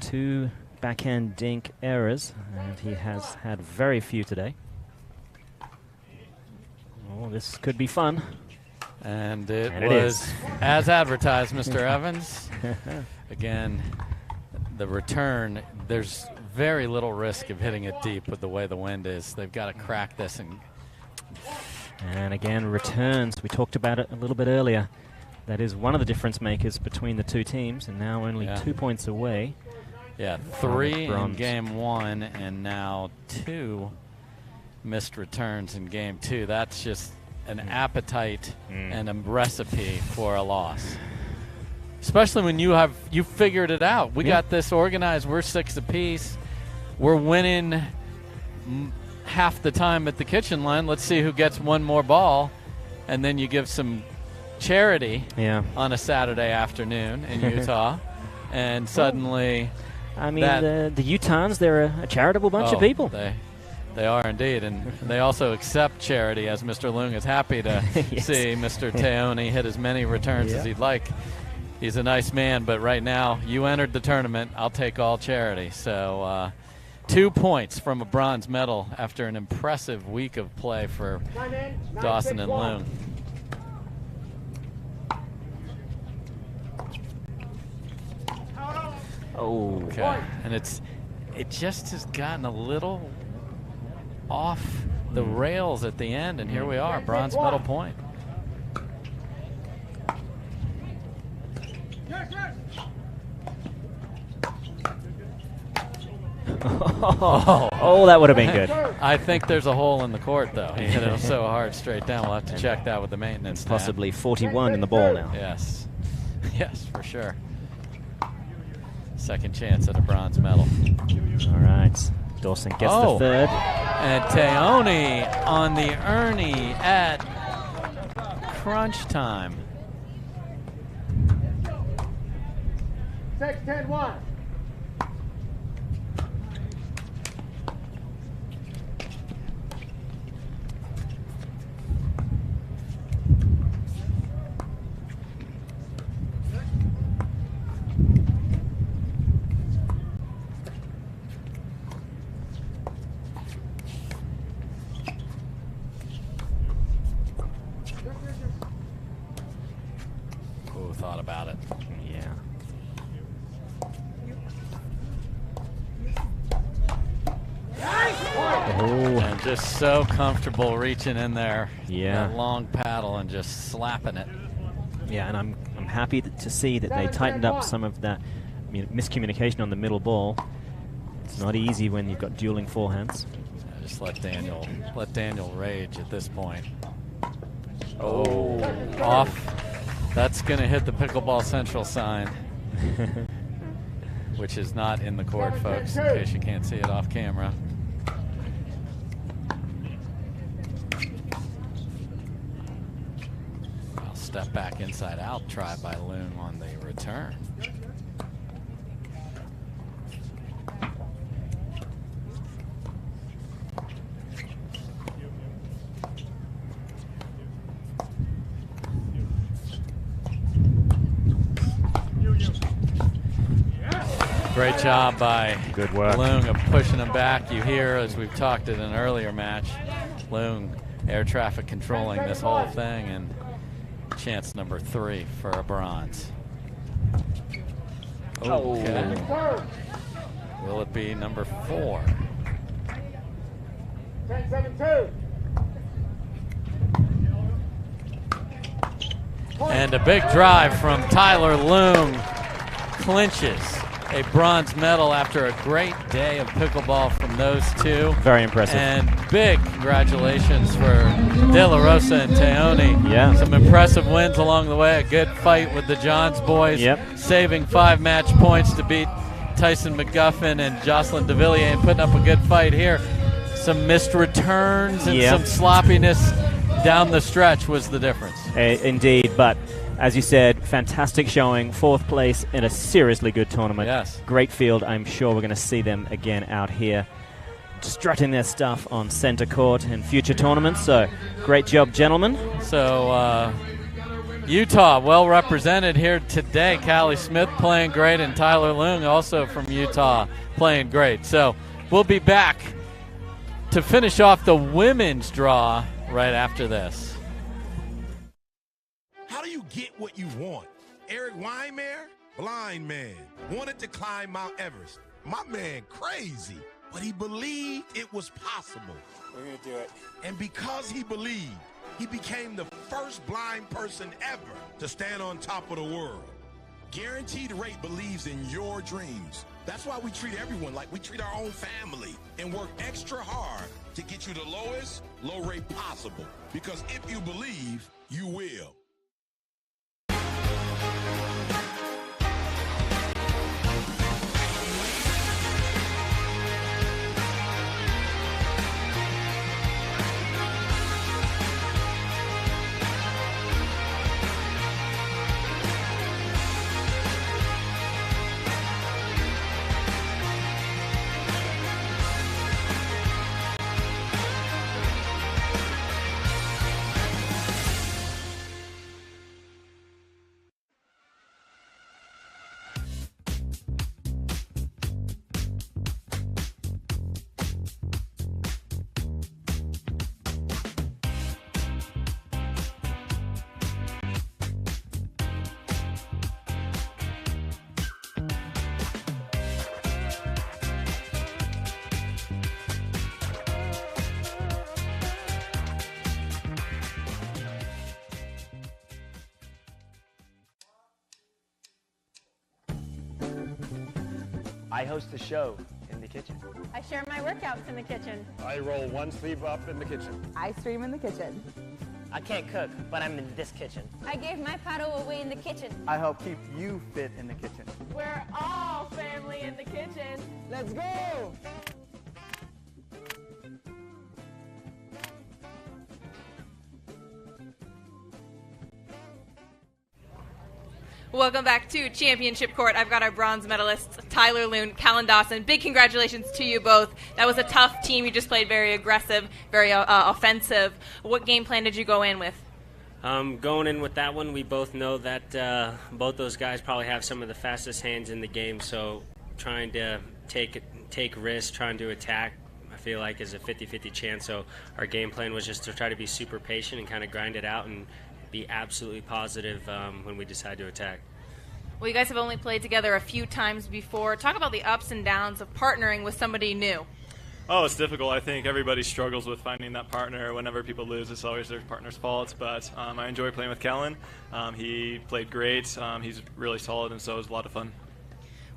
2 backhand dink errors, and he has had very few today. Oh, this could be fun. And it was as advertised, Mr. Evans. Again, the return, there's very little risk of hitting it deep with the way the wind is. They've got to crack this. And again, returns. We talked about it a little bit earlier. That is one of the difference makers between the two teams, and now only 2 points away. Yeah, 3 in game 1, and now 2 missed returns in game 2. That's just an appetite and a recipe for a loss. Especially when you figured it out. We got this organized. We're 6 apiece. We're winning half the time at the kitchen line. Let's see who gets one more ball, and then you give some charity on a Saturday afternoon in Utah, and suddenly I mean, the Utahns, they're a charitable bunch of people. They are indeed, and they also accept charity, as Mr. Leung is happy to Yes. see Mr. Teone hit as many returns as he'd like. He's a nice man, but right now, you entered the tournament. I'll take all charity. So 2 points from a bronze medal after an impressive week of play for Dawson and Leung. Oh, okay. And it just has gotten a little off the rails at the end, and here we are, bronze medal point. Oh, that would have been good. I think there's a hole in the court, though. He hit it so hard straight down. We'll have to check that with the maintenance. Possibly 41 in the ball now. Yes. Yes, for sure. Second chance at a bronze medal. All right. Dawson gets the third. And Teone on the Ernie at crunch time. 6-10-1. Who thought about it? Yeah. Oh. And just so comfortable reaching in there. Yeah. That long paddle and just slapping it. Yeah, and I'm happy to see that they tightened up some of that miscommunication on the middle ball. It's not easy when you've got dueling forehands. Just let Daniel rage at this point. Oh, off. That's going to hit the Pickleball Central sign, which is not in the court, folks, in case you can't see it off camera. I'll step back inside out, try by Leung on the return. Great job by Leung of pushing him back. You hear, as we've talked in an earlier match, Leung air traffic controlling this whole thing, and chance number 3 for a bronze. Okay. Will it be number 4? 10-7-2. And a big drive from Tyler Leung clinches a bronze medal after a great day of pickleball from those two. Very impressive. And big congratulations for De La Rosa and Teone. Yeah. Some impressive wins along the way. A good fight with the Johns boys. Yep. Saving 5 match points to beat Tyson McGuffin and Jocelyn DeVilliers, and putting up a good fight here. Some missed returns and some sloppiness down the stretch was the difference. Indeed, but as you said, fantastic showing, 4th place in a seriously good tournament. Yes. Great field. I'm sure we're going to see them again out here strutting their stuff on center court in future tournaments. So great job, gentlemen. So Utah well represented here today. Callie Smith playing great, and Tyler Leung also from Utah playing great. So we'll be back to finish off the women's draw right after this. How do you get what you want? Eric Weimer, blind man, wanted to climb Mount Everest. My man crazy, but he believed it was possible. We're gonna do it. And because he believed, he became the first blind person ever to stand on top of the world. Guaranteed Rate believes in your dreams. That's why we treat everyone like we treat our own family and work extra hard to get you the lowest low rate possible. Because if you believe, you will. I host a show in the kitchen. I share my workouts in the kitchen. I roll one sleeve up in the kitchen. I stream in the kitchen. I can't cook, but I'm in this kitchen. I gave my paddle away in the kitchen. I help keep you fit in the kitchen. We're all family in the kitchen. Let's go! Welcome back to Championship Court. I've got our bronze medalists, Tyler Loon, Callan Dawson. Big congratulations to you both. That was a tough team. You just played very aggressive, very offensive. What game plan did you go in with? Going in with that one, we both know that both those guys probably have some of the fastest hands in the game, so trying to take risks, trying to attack, I feel like is a 50-50 chance. So our game plan was just to try to be super patient and kind of grind it out and be absolutely positive when we decide to attack. Well, you guys have only played together a few times before. Talk about the ups and downs of partnering with somebody new. Oh, it's difficult. I think everybody struggles with finding that partner. Whenever people lose, it's always their partner's fault. But I enjoy playing with Callan. He played great. He's really solid, and so it was a lot of fun.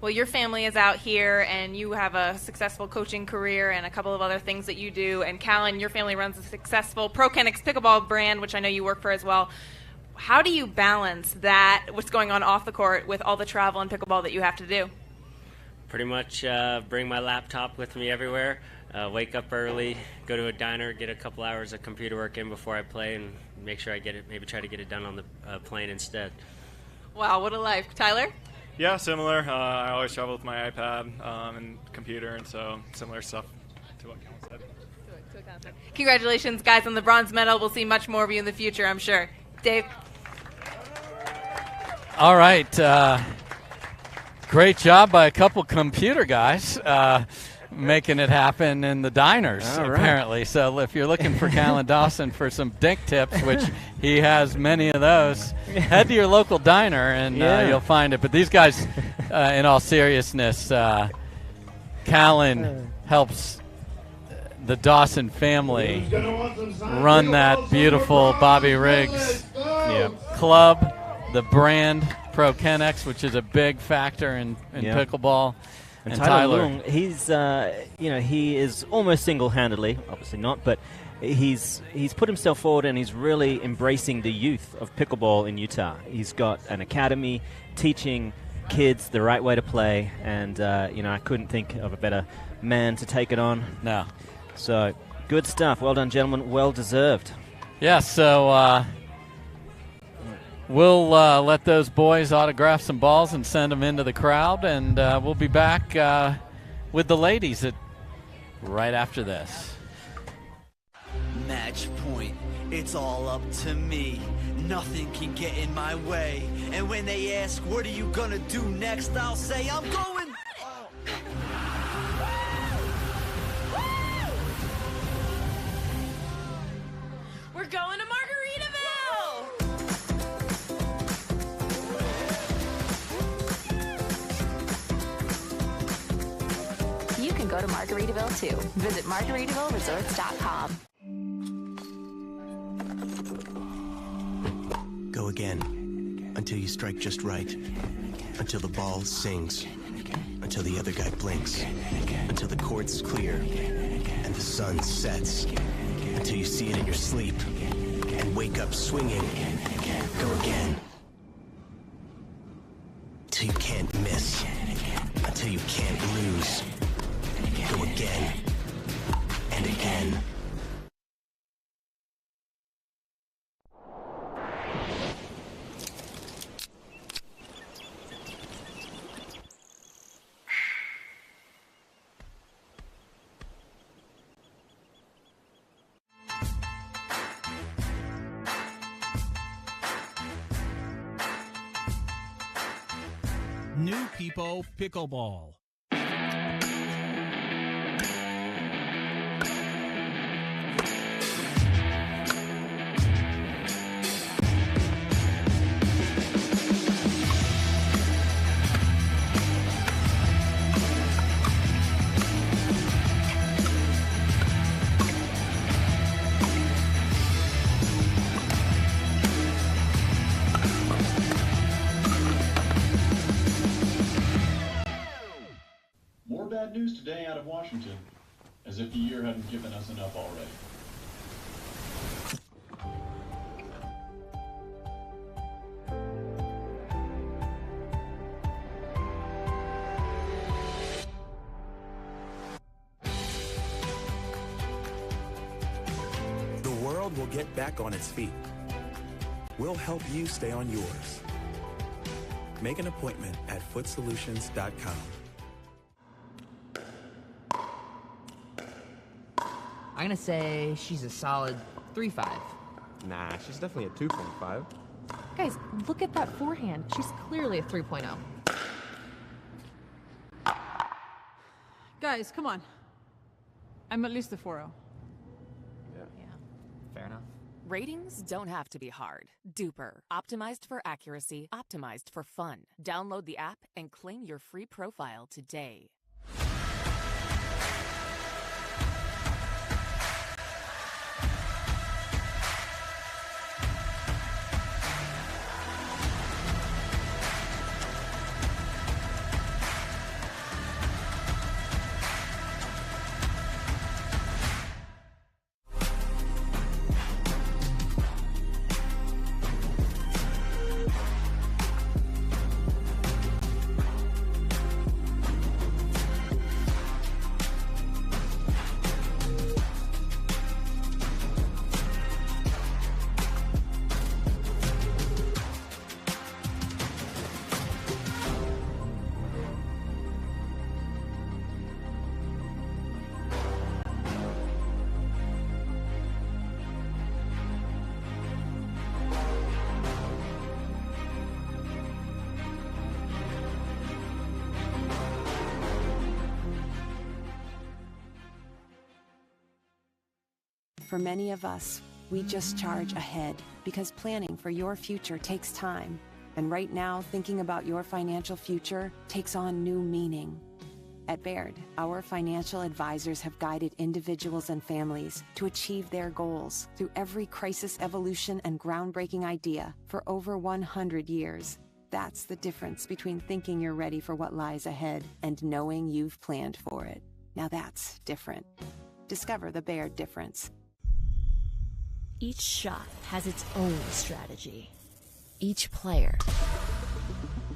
Well, your family is out here, and you have a successful coaching career and a couple of other things that you do. And Callan, your family runs a successful ProKennex pickleball brand, which I know you work for as well. How do you balance that, what's going on off the court, with all the travel and pickleball that you have to do? Pretty much bring my laptop with me everywhere, wake up early, go to a diner, get a couple hours of computer work in before I play, and make sure I get it, maybe try to get it done on the plane instead. Wow, what a life. Tyler? Yeah, similar. I always travel with my iPad and computer, and so similar stuff to what Callan said. Congratulations, guys, on the bronze medal. We'll see much more of you in the future, I'm sure. Dave? All right. Great job by a couple computer guys making it happen in the diners, apparently. So if you're looking for Callan Dawson for some dink tips, which he has many of those, head to your local diner and you'll find it. But these guys, in all seriousness, Callan helps the Dawson family run that beautiful Bobby Riggs club, the brand ProKennex, which is a big factor in pickleball. And Tyler Long, he's he is almost single-handedly, obviously not, but he's put himself forward and he's really embracing the youth of pickleball in Utah. He's got an academy teaching kids the right way to play, and I couldn't think of a better man to take it on. No. So good stuff. Well done, gentlemen. Well deserved. Yeah. So. We'll let those boys autograph some balls and send them into the crowd, and we'll be back with the ladies right after this. Match point. It's all up to me. Nothing can get in my way. And when they ask, what are you gonna do next? I'll say, I'm going. We're going to Margaritaville! You can go to Margaritaville too. Visit MargaritavilleResorts.com. Go again, until you strike just right, until the ball sings, until the other guy blinks, until the court's clear, and the sun sets, until you see it in your sleep, and wake up swinging. Go again. Till you can't miss, until you can't lose. Go again, and again. New People Pickleball. More bad news today out of Washington, as if the year hadn't given us enough already. The world will get back on its feet. We'll help you stay on yours. Make an appointment at footsolutions.com. I'm gonna say she's a solid 3.5. Nah, she's definitely a 2.5. Guys, look at that forehand. She's clearly a 3.0. Guys, come on. I'm at least a 4.0. Fair enough. Ratings don't have to be hard. Duper. Optimized for accuracy, optimized for fun. Download the app and claim your free profile today. For many of us, we just charge ahead because planning for your future takes time. And right now, thinking about your financial future takes on new meaning. At Baird, our financial advisors have guided individuals and families to achieve their goals through every crisis evolution and groundbreaking idea for over 100 years. That's the difference between thinking you're ready for what lies ahead and knowing you've planned for it. Now that's different. Discover the Baird difference. Each shot has its own strategy. Each player,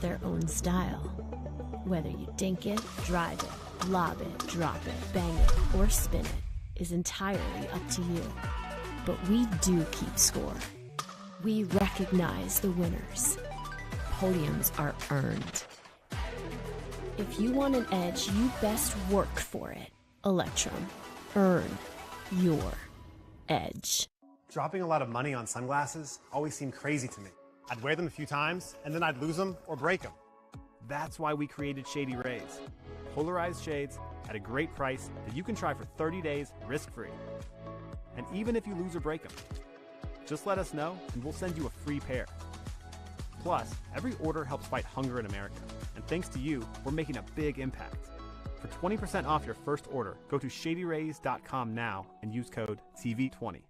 their own style. Whether you dink it, drive it, lob it, drop it, bang it, or spin it is entirely up to you. But we do keep score. We recognize the winners. Podiums are earned. If you want an edge, you best work for it. Electrum. Earn your edge. Dropping a lot of money on sunglasses always seemed crazy to me. I'd wear them a few times, and then I'd lose them or break them. That's why we created Shady Rays. Polarized shades at a great price that you can try for 30 days risk-free. And even if you lose or break them, just let us know and we'll send you a free pair. Plus, every order helps fight hunger in America. And thanks to you, we're making a big impact. For 20% off your first order, go to shadyrays.com now and use code TV20.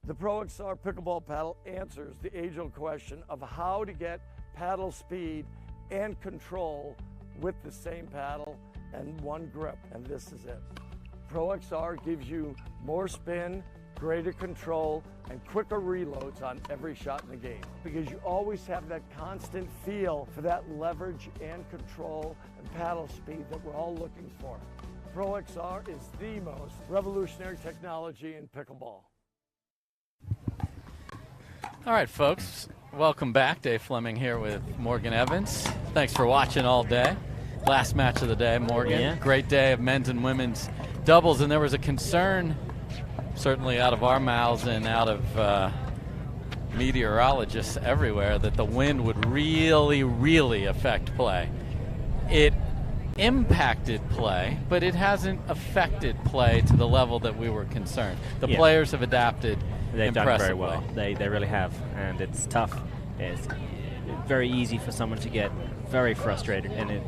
The Pro XR pickleball paddle answers the age-old question of how to get paddle speed and control with the same paddle and one grip, and this is it. Pro XR gives you more spin, greater control, and quicker reloads on every shot in the game, because you always have that constant feel for that leverage and control and paddle speed that we're all looking for. Pro XR is the most revolutionary technology in pickleball. All right, folks, welcome back. Dave Fleming here with Morgan Evans. Thanks for watching all day. Last match of the day, Morgan. Yeah. Great day of men's and women's doubles, and there was a concern, certainly out of our mouths and out of meteorologists everywhere, that the wind would really, really affect play. It impacted play, but it hasn't affected play to the level that we were concerned. The players have adapted. They've done very impressively. well. They really have, and it's tough. It's very easy for someone to get very frustrated, and it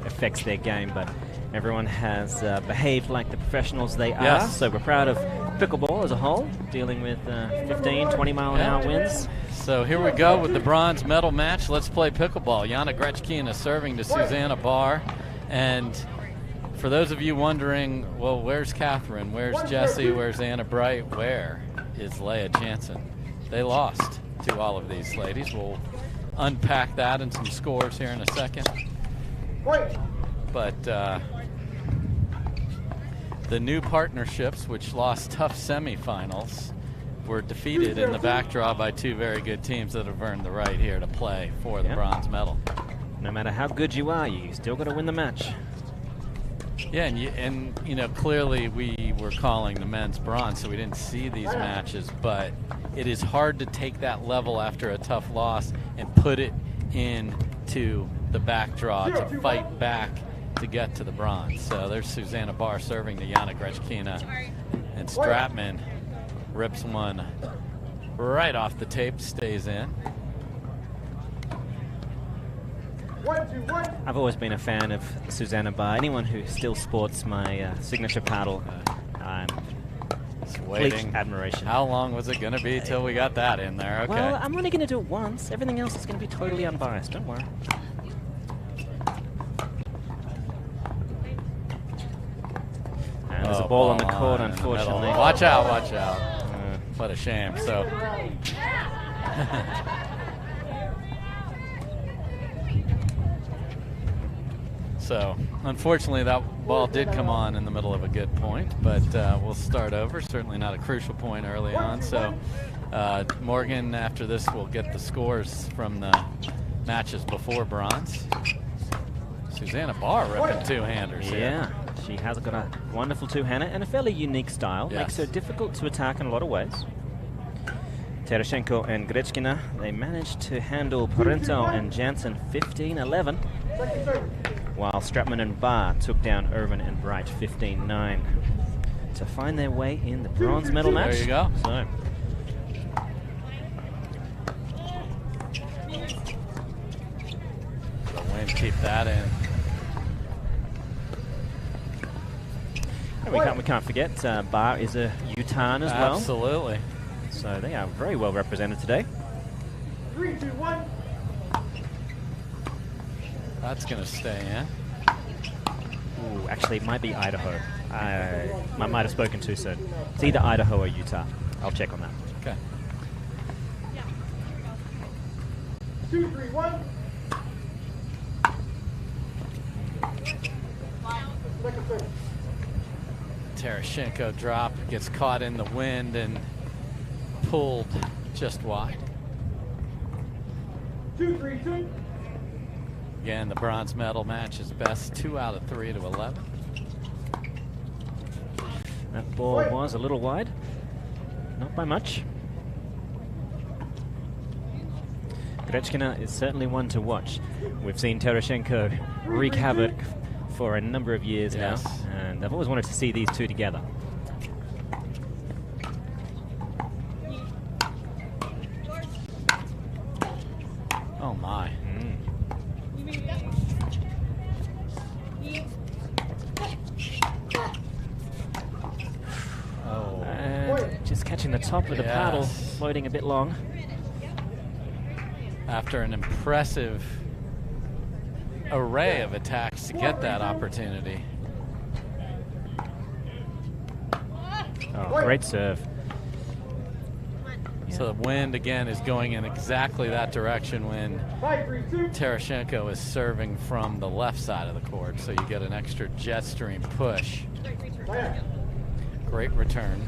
affects their game. But everyone has behaved like the professionals they are. Yes. So we're proud of pickleball as a whole, dealing with 15, 20-mile-an-hour winds. So here we go with the bronze medal match. Let's play pickleball. Jana Grechkina serving to Susanna Barr. And for those of you wondering, well, where's Catherine? Where's Jessie? Where's Anna Bright? Where is Leah Jansen? They lost to all of these ladies. We'll unpack that and some scores here in a second. But the new partnerships, which lost tough semifinals, were defeated in the back draw by two very good teams that have earned the right here to play for the bronze medal. No matter how good you are, you still got to win the match. Yeah, and clearly we were calling the men's bronze, so we didn't see these matches, but it is hard to take that level after a tough loss and put it into the back draw to fight back to get to the bronze. So there's Susanna Barr serving to Jana Grechkina, and Stratman rips one right off the tape, stays in. I've always been a fan of Susanna Barr. Anyone who still sports my signature paddle, I'm complete admiration. How long was it going to be till we got that in there? Okay. Well, I'm only going to do it once. Everything else is going to be totally unbiased. Don't worry. And there's a ball on the court, unfortunately. Watch out, watch out. What a shame. So. So, unfortunately, that ball did come on in the middle of a good point, but we'll start over. Certainly not a crucial point early on. So, Morgan, after this, will get the scores from the matches before bronze. Susanna Barr ripping two-handers here. Yeah, she has got a wonderful two-hander and a fairly unique style. Yes. Makes her difficult to attack in a lot of ways. Tereshchenko and Grechkina, they managed to handle Parento and Jansen 15-11. While Stratman and Barr took down Irvin and Bright 15-9 to find their way in the bronze medal match. There you go. So, the wind keep that in. And we can't forget Barr is a Utahn as well. Absolutely. So they are very well represented today. 3, 2, 1. That's going to stay in. Ooh, actually, it might be Idaho. I might have spoken too soon. It's either Idaho or Utah. I'll check on that. Okay. 2, 3, 1. Tereshchenko drop, gets caught in the wind and pulled just wide. 2, 3, 2. Again, the bronze medal match is best 2 out of 3 to 11. That ball was a little wide. Not by much. Grechkina is certainly one to watch. We've seen Tereshchenko wreak havoc for a number of years now, and I've always wanted to see these two together. Oh my. Just catching the top of the paddle, floating a bit long. After an impressive array of attacks to get that opportunity. Oh, great serve. So the wind again is going in exactly that direction when Terashenko is serving from the left side of the court. So you get an extra jet stream push. Great return.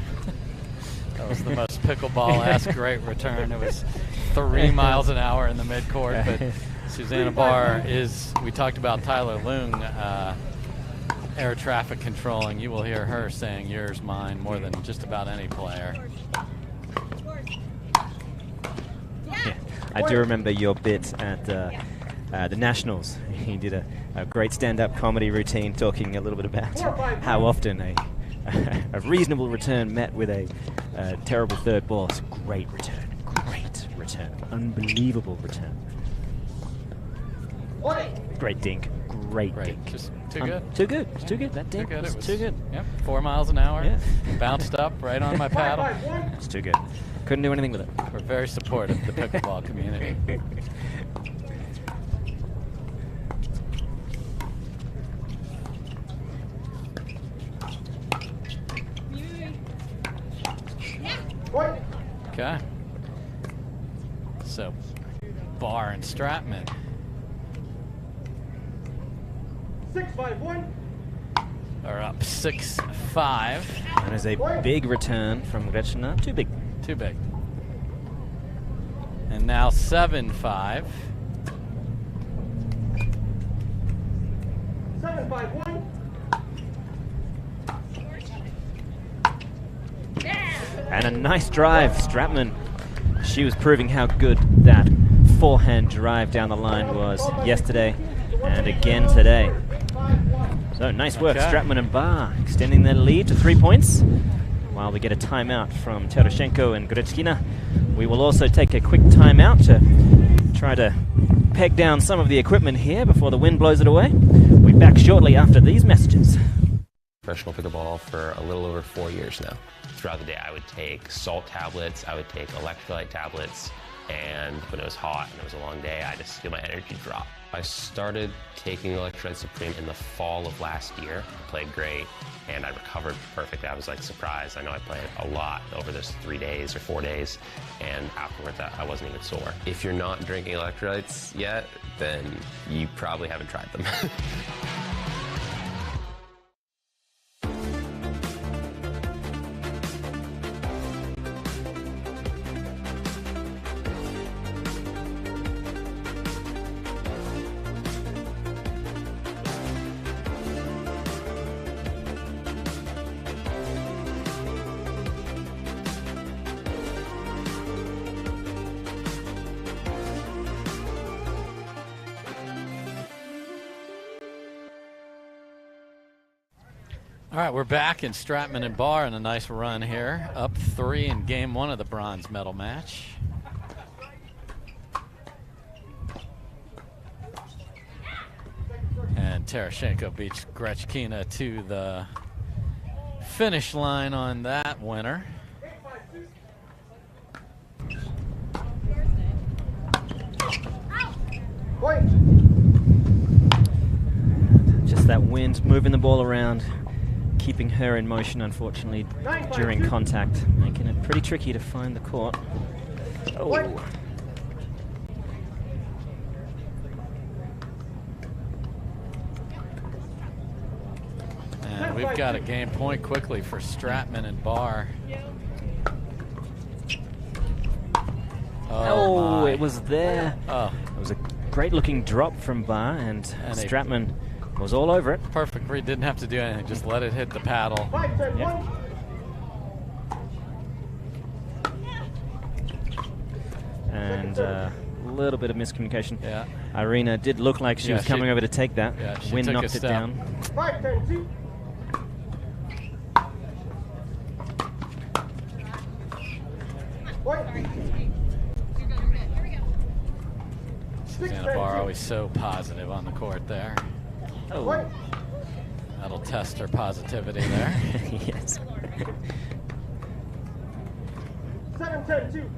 That was the most pickleball-esque great return. It was 3 miles an hour in the midcourt, but Susanna Barr is, we talked about Tyler Leung air traffic controlling. You will hear her saying yours, mine, more than just about any player. Yeah, I do remember your bit at the Nationals. You did a great stand-up comedy routine talking a little bit about how often a reasonable return met with a terrible third ball. It's a great return, unbelievable return. Great dink, great dink. Just too good. Too good. It's too good. That dink was too good. Yep, 4 miles an hour. Yeah. Bounced up right on my paddle. It's too good. Couldn't do anything with it. We're very supportive of the pickleball community. Okay. So, Barr and Stratman. 6-5-1. Are up 6-5. And there's a big return from Goerge. Too big. Too big. And now 7-5. 7-5-1. And a nice drive, Stratman. She was proving how good that forehand drive down the line was yesterday and again today. So nice work, Stratman and Barr, extending their lead to 3 points. While we get a timeout from Terashenko and Goerge, we will also take a quick timeout to try to peg down some of the equipment here before the wind blows it away. We'll be back shortly after these messages. Professional pickleball for a little over 4 years now. Throughout the day, I would take salt tablets, I would take electrolyte tablets, and when it was hot and it was a long day, I just feel my energy drop. I started taking Electrolyte Supreme in the fall of last year. I played great, and I recovered perfectly. I was like surprised. I know I played a lot over those 3 days or 4 days, and afterwards I wasn't even sore. If you're not drinking electrolytes yet, then you probably haven't tried them. All right, we're back in Stratman and Barr in a nice run here. Up 3 in game 1 of the bronze medal match. And Terashenko beats Goerge to the finish line on that winner. Just that wind moving the ball around, keeping her in motion, unfortunately, during contact, making it pretty tricky to find the court. Oh. And we've got a game point quickly for Stratman and Barr. Oh, it was there. Oh. It was a great-looking drop from Barr, and Stratman was all over it. Perfect read, didn't have to do anything, just let it hit the paddle. Yep. And a little bit of miscommunication. Yeah. Irina did look like she was coming over to take that. Yeah, she Wind took a knocked it step. down. Susanna Barr always so positive on the court there. Oh. That'll test her positivity there. Yes. 10-2.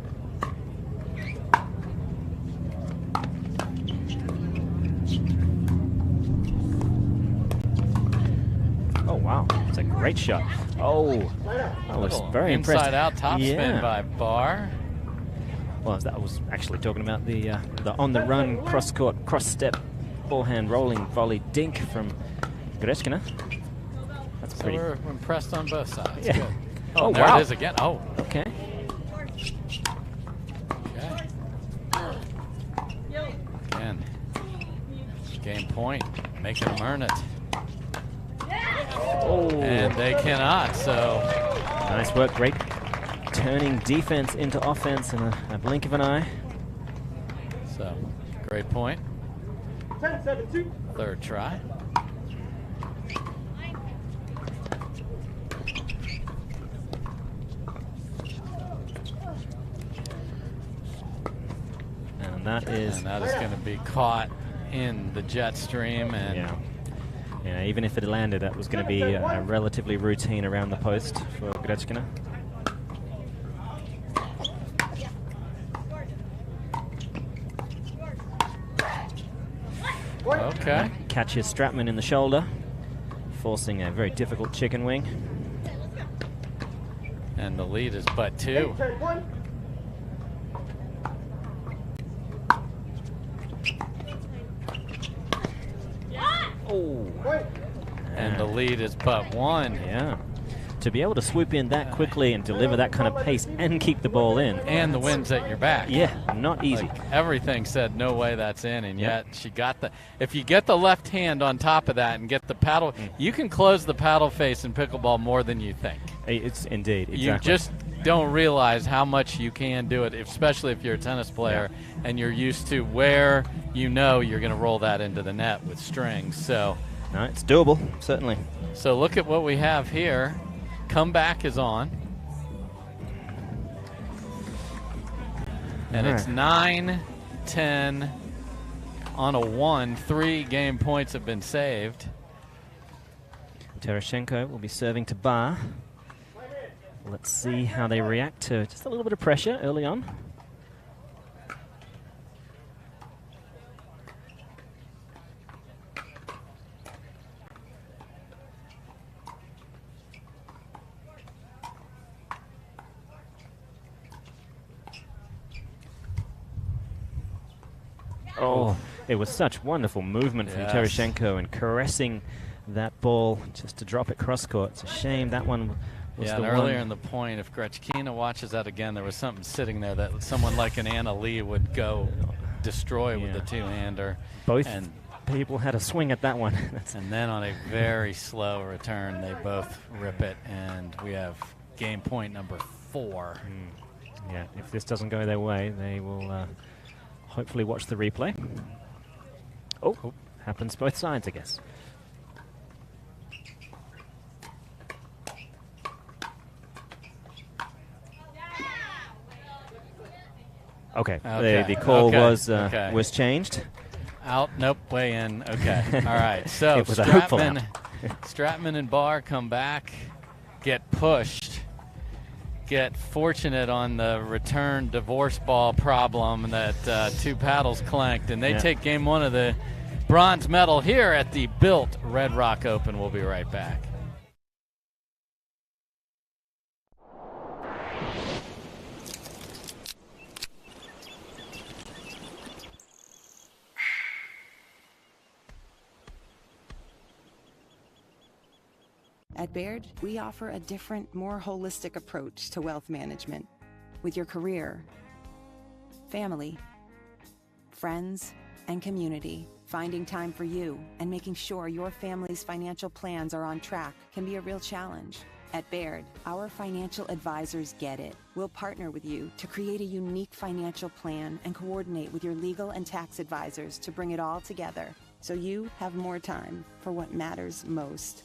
Oh, wow. That's a great shot. Oh, that was very impressive. Inside-out topspin by Barr. Well, that was actually talking about the on-the-run cross-court, cross-step, forehand rolling volley dink from Goerge. That's So pretty. we're impressed on both sides. Yeah. Good. Oh, there wow. it is again. Oh. Okay. Okay. Again. Game point. Making them earn it. Oh. And they cannot, so. Nice work. Great turning defense into offense in a blink of an eye. So, great point. 10-7-2. Third try. And that is going to be caught in the jet stream. And yeah, even if it landed, that was going to be a relatively routine around the post for Goerge. Okay. Catches Stratman in the shoulder, forcing a very difficult chicken wing. And the lead is but 2. 10-1. Oh. And the lead is but 1. Yeah. To be able to swoop in that quickly and deliver that kind of pace and keep the ball in. And the wind's at your back. Yeah, not easy. Like everything said no way that's in, and yet she got the. If you get the left hand on top of that and get the paddle, you can close the paddle face in pickleball more than you think. It's indeed, exactly. You just don't realize how much you can do it, especially if you're a tennis player and you're used to where you know you're going to roll that into the net with strings. So, no, it's doable, certainly. So look at what we have here. Comeback is on. And it's 9-10 on a 1. 3 game points have been saved. Tereshchenko will be serving to Barr. Let's see how they react to just a little bit of pressure early on. Oh, it was such wonderful movement from Tereshchenko and caressing that ball just to drop it cross court. It's a shame that one was the one. Earlier in the point, if Goerge watches that again, there was something sitting there that someone like an Anna Lee would go destroy with the two-hander. Both people had a swing at that one. And then on a very slow return, they both rip it, and we have game point number 4. Yeah, if this doesn't go their way, they will hopefully watch the replay. Oh, happens both sides, I guess. Okay, the call was changed. Out, nope, way in. Okay, all right. So it was a hopeful out. Stratman and Barr come back, get pushed, get fortunate on the return divorce ball problem that 2 paddles clanked, and they take game 1 of the bronze medal here at the Built Red Rock Open. We'll be right back. At Baird, we offer a different, more holistic approach to wealth management. With your career, family, friends, and community, finding time for you and making sure your family's financial plans are on track can be a real challenge. At Baird, our financial advisors get it. We'll partner with you to create a unique financial plan and coordinate with your legal and tax advisors to bring it all together so you have more time for what matters most.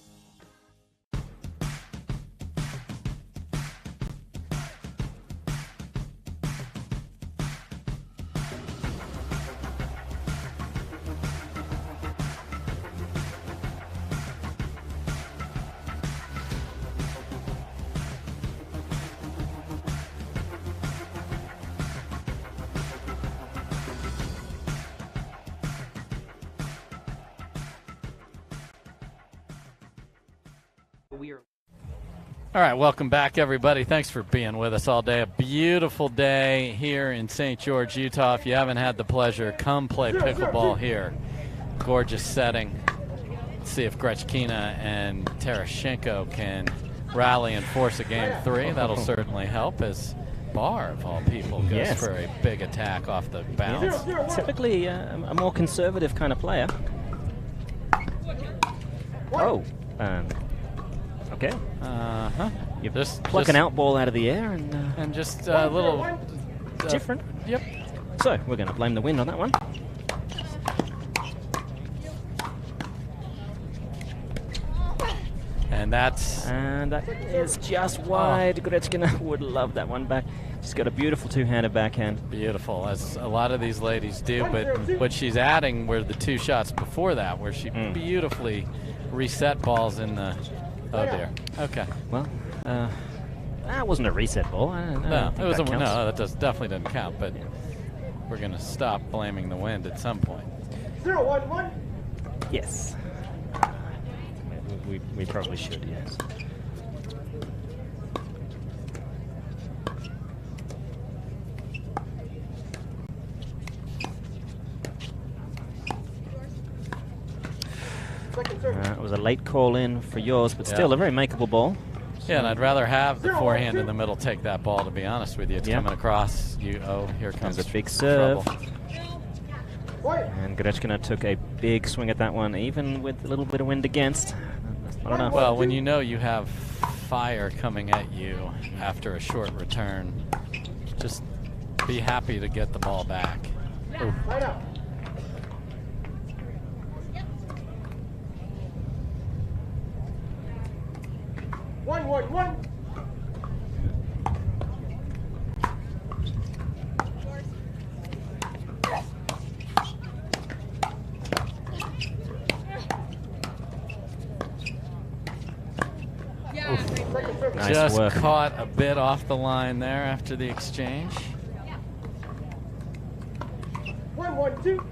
All right, welcome back, everybody. Thanks for being with us all day. A beautiful day here in St. George, Utah. If you haven't had the pleasure, come play pickleball here. Gorgeous setting. Let's see if Grechkina and Tereshchenko can rally and force a game 3. That'll certainly help as Barr, of all people, goes for a big attack off the bounce. Typically a more conservative kind of player. Oh. Okay. You just pluck an out ball out of the air and just a little different. Yep. So we're going to blame the wind on that one. And that is just wide. Grechkina would love that one back. She's got a beautiful two-handed backhand. Beautiful, as a lot of these ladies do. But what she's adding were the 2 shots before that, where she beautifully reset balls in the. Oh dear. Okay. Well, that wasn't a reset ball. No, it was. No, that definitely doesn't count. But we're going to stop blaming the wind at some point. 0-1-1. Yes. We probably should, yes. It was a late call in for yours, but still a very makeable ball. Yeah, and I'd rather have the forehand in the middle take that ball, to be honest with you. It's coming across. Here comes a big serve. Trouble. And Grechkina took a big swing at that one, even with a little bit of wind against. That's not enough. Well, when you know you have fire coming at you after a short return, just be happy to get the ball back. Ooh. 1-1-1. Nice Just work. Caught a bit off the line there after the exchange. 1-1-2.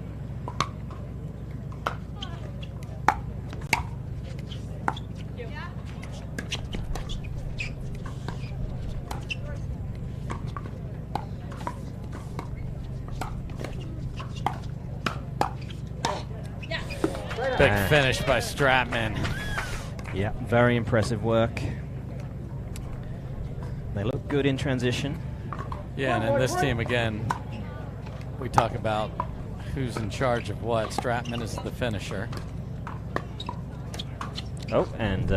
Big finish by Stratman. Yeah, very impressive work. They look good in transition. Yeah, and in this team, again, we talk about who's in charge of what. Stratman is the finisher. Oh, and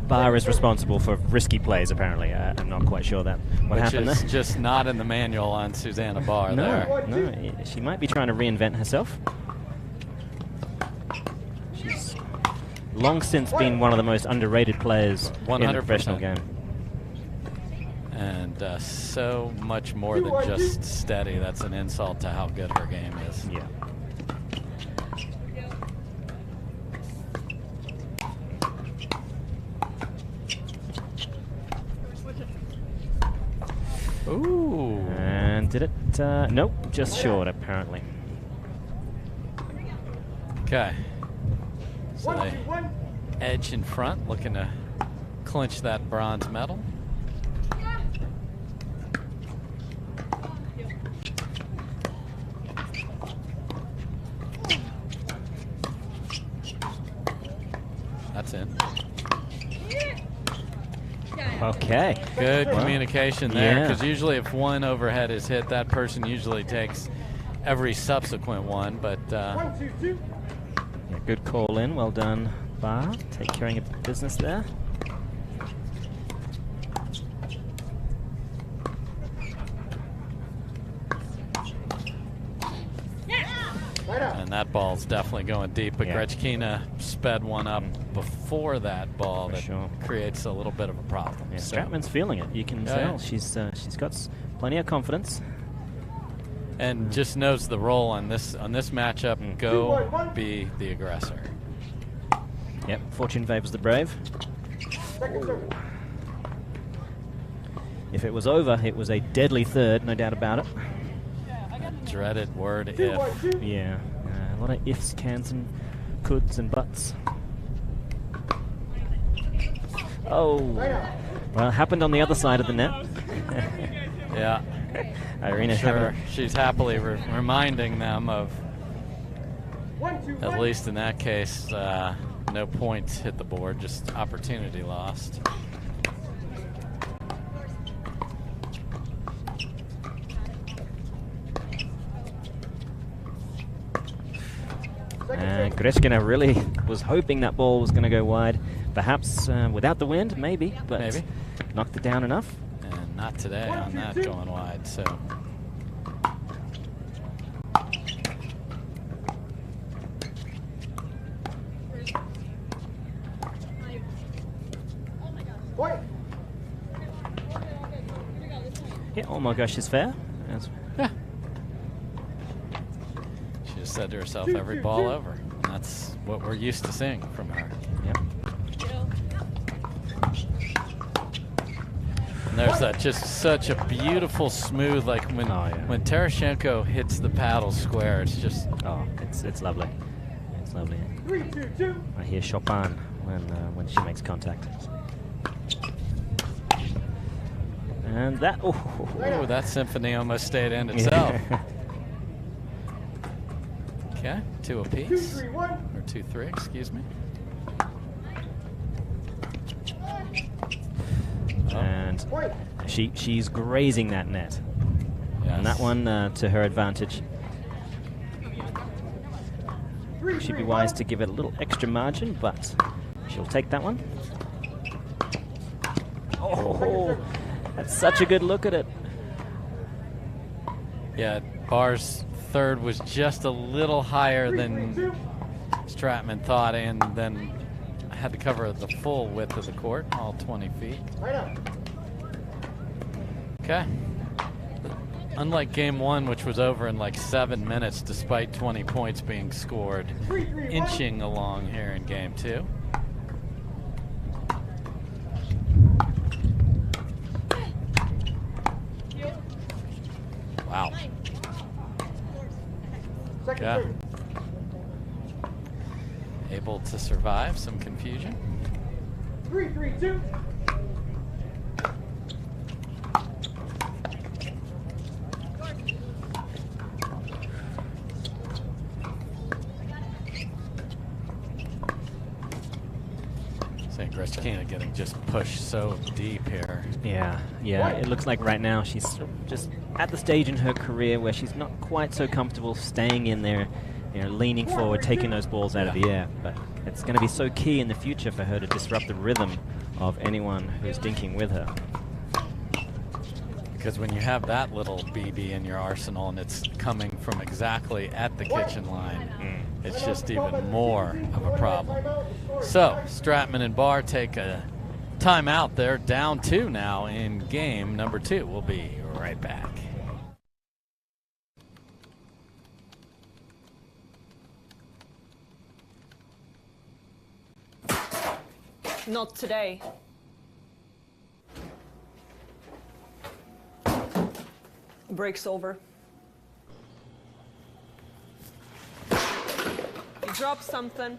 Barr is responsible for risky plays, apparently. I'm not quite sure what happened there. Which is just not in the manual on Susanna Barr there. No, she might be trying to reinvent herself. She's long since been one of the most underrated players 100%. In the professional game. And so much more than just steady. That's an insult to how good her game is. Yeah. Ooh. And did it? Nope, just short, apparently. Okay. So they edge in front, looking to clinch that bronze medal. That's in. Okay. Good communication there, because Yeah. usually if one overhead is hit, that person usually takes every subsequent one, but... Yeah, good call in. Well done, Barr. Take care of business there. And that ball's definitely going deep, but Yeah. Grechkina sped one up before that ball that sure. creates a little bit of a problem. Yeah, So- Stratman's feeling it. You can Yeah, tell. yeah. She's got plenty of confidence. And just knows the role on this matchup. Go be the aggressor. Yep, fortune favors the brave. If it was over, it was a deadly third, no doubt about it. That dreaded word if. Yeah, a lot of ifs, cans, and coulds and buts. Oh. Well, it happened on the other side of the net. Yeah. Irina sure she's happily reminding them of, at least in that case, no points hit the board, just opportunity lost. Grechkina really was hoping that ball was going to go wide. Perhaps without the wind, maybe, but knocked it down enough. And not today on that going wide, so. Yeah, oh my gosh, is fair. Yeah. She just said to herself, every ball over. And that's what we're used to seeing from her. Yep. And there's that just such a beautiful smooth, like when Terashenko hits the paddle square, it's just it's lovely. It's lovely. I hear Chopin when she makes contact. And that that symphony almost stayed in itself. Okay, 2 apiece. Or 2-3, excuse me. And she's grazing that net. Yes. And that one to her advantage. She'd be wise to give it a little extra margin, but she'll take that one. Oh, that's such a good look at it. Yeah, Barr's third was just a little higher than Stratman thought, and then had to cover the full width of the court, all 20 feet. Okay. Unlike game 1, which was over in like 7 minutes despite 20 points being scored, inching along here in game 2. Wow. Yeah. Able to survive some confusion. 3-3-2. St. Grechkina getting just pushed so deep here. Yeah. It looks like right now she's just at the stage in her career where she's not quite so comfortable staying in there, leaning forward, taking those balls out of the air. But it's going to be so key in the future for her to disrupt the rhythm of anyone who's dinking with her. Because when you have that little BB in your arsenal and it's coming from exactly at the kitchen line, it's just even more of a problem. So Stratman and Barr take a timeout. They're down 2 now in game number 2. We'll be right back. Not today. Break's over. You dropped something.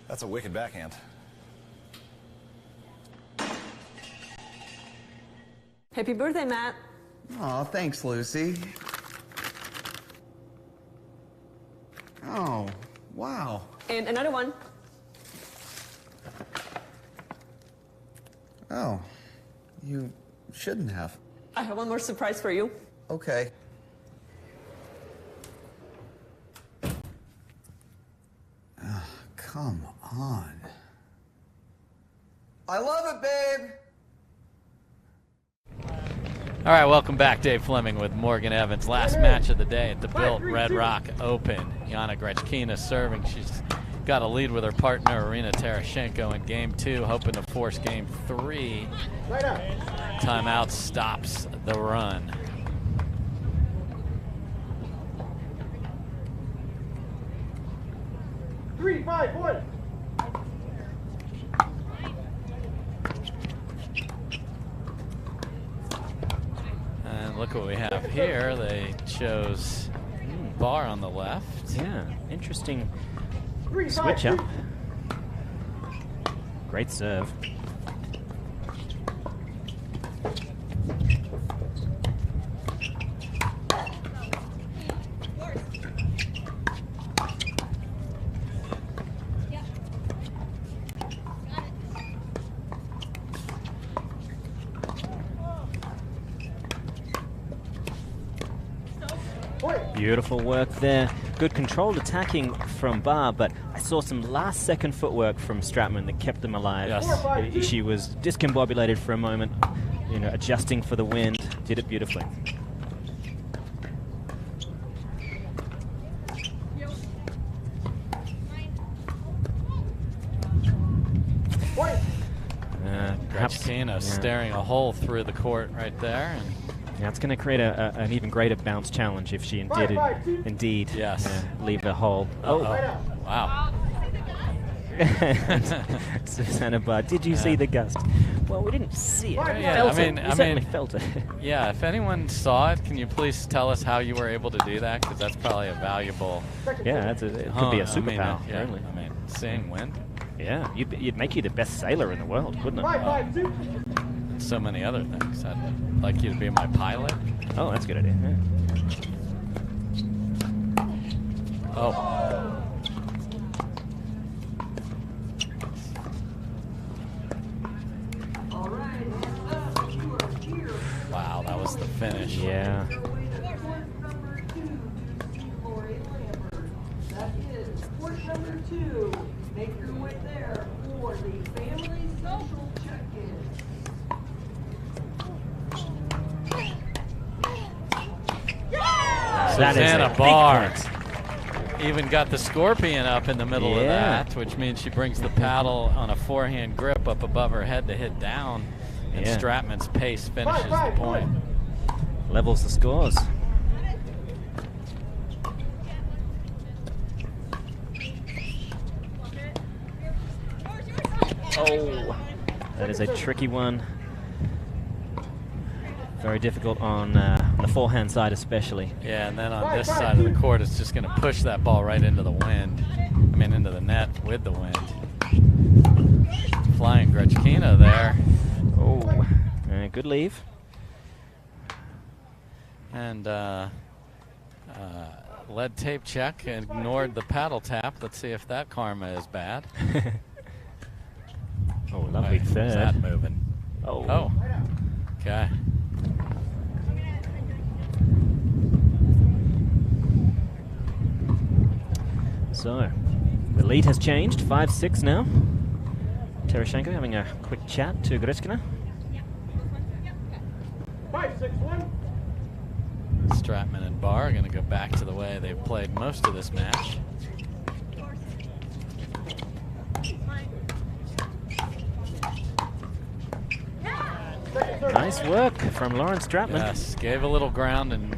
That's a wicked backhand. Happy birthday, Matt. Aw, thanks, Lucy. Oh, wow. And another one. Oh, you shouldn't have. I have one more surprise for you. Okay. Come on. I love it, babe! All right, welcome back. Dave Fleming with Morgan Evans. Last match of the day at the Built Red Rock Open. Yana Grechkina serving. She's got a lead with her partner, Irina Terashenko, in game 2, hoping to force game 3. Timeout stops the run. Three, 5, 1. And look what we have here. They chose Barr on the left. Yeah, interesting Switch up. Great serve. Beautiful work there. Good controlled attacking from Barr, but I saw some last-second footwork from Stratman that kept them alive. Yes. She was discombobulated for a moment, adjusting for the wind. Did it beautifully. Goerge staring a hole through the court right there. And yeah, it's going to create an even greater bounce challenge if she indeed leave a hole. Oh, wow. Susanna Barr, did you see the gust? Well, we didn't see it. Yeah, We certainly felt it. Yeah, if anyone saw it, can you please tell us how you were able to do that? Because that's probably a valuable... Yeah, it could be a superpower. Seeing wind. Yeah, you'd make you the best sailor in the world, wouldn't it? So many other things. I'd like you to be my pilot. Oh, that's a good idea. Yeah. Oh. Wow, that was the finish. Yeah. That is court number 2. Make your way there for the family social check-in. Susanna Barr even got the scorpion up in the middle of that, which means she brings the paddle on a forehand grip up above her head to hit down, and Stratman's pace finishes the point. Levels the scores. Oh, that is a tricky one. Very difficult on the forehand side especially. Yeah, and then on this side of the court, it's just going to push that ball right into the wind. I mean, into the net with the wind. Flying Goerge there. Oh, good leave. And lead tape check, ignored the paddle tap. Let's see if that karma is bad. Oh, lovely third. Who's that moving? Oh. Okay. So, the lead has changed, 5-6 now. Terashenko having a quick chat to Goerge. 5-6-1. Stratman and Barr are going to go back to the way they've played most of this match. Nice work from Lauren Stratman. Yes, gave a little ground and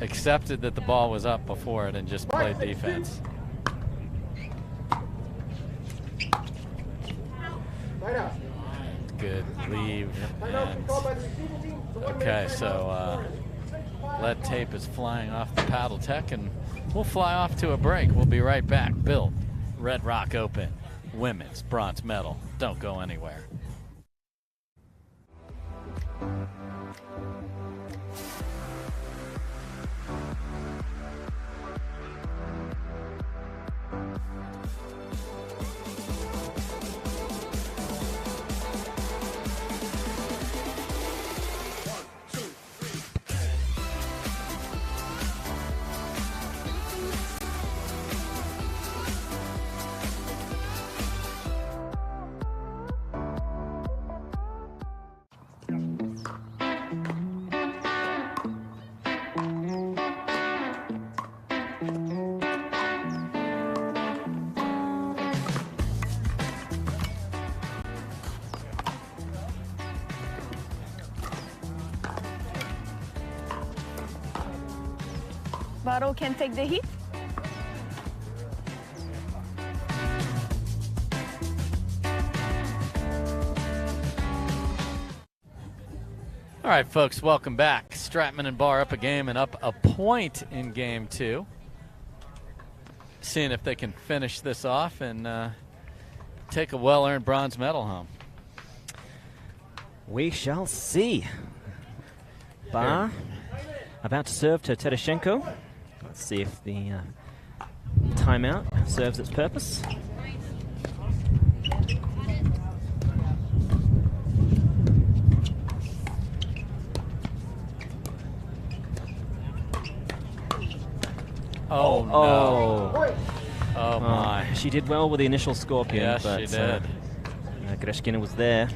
accepted that the ball was up before it and just played defense. Good leave. And okay, so lead tape is flying off the paddle tech, and we'll fly off to a break. We'll be right back. Built Red Rock Open, women's bronze medal. Don't go anywhere. Bottle can take the heat. All right, folks, welcome back. Stratman and Barr up a game and up a point in game 2. seeing if they can finish this off and take a well-earned bronze medal home. We shall see. Bar about to serve to Tereshenko. Let's see if the timeout serves its purpose. Oh, no. Oh, my. She did well with the initial scorpion. Yes, but, she did. Greshkina was there.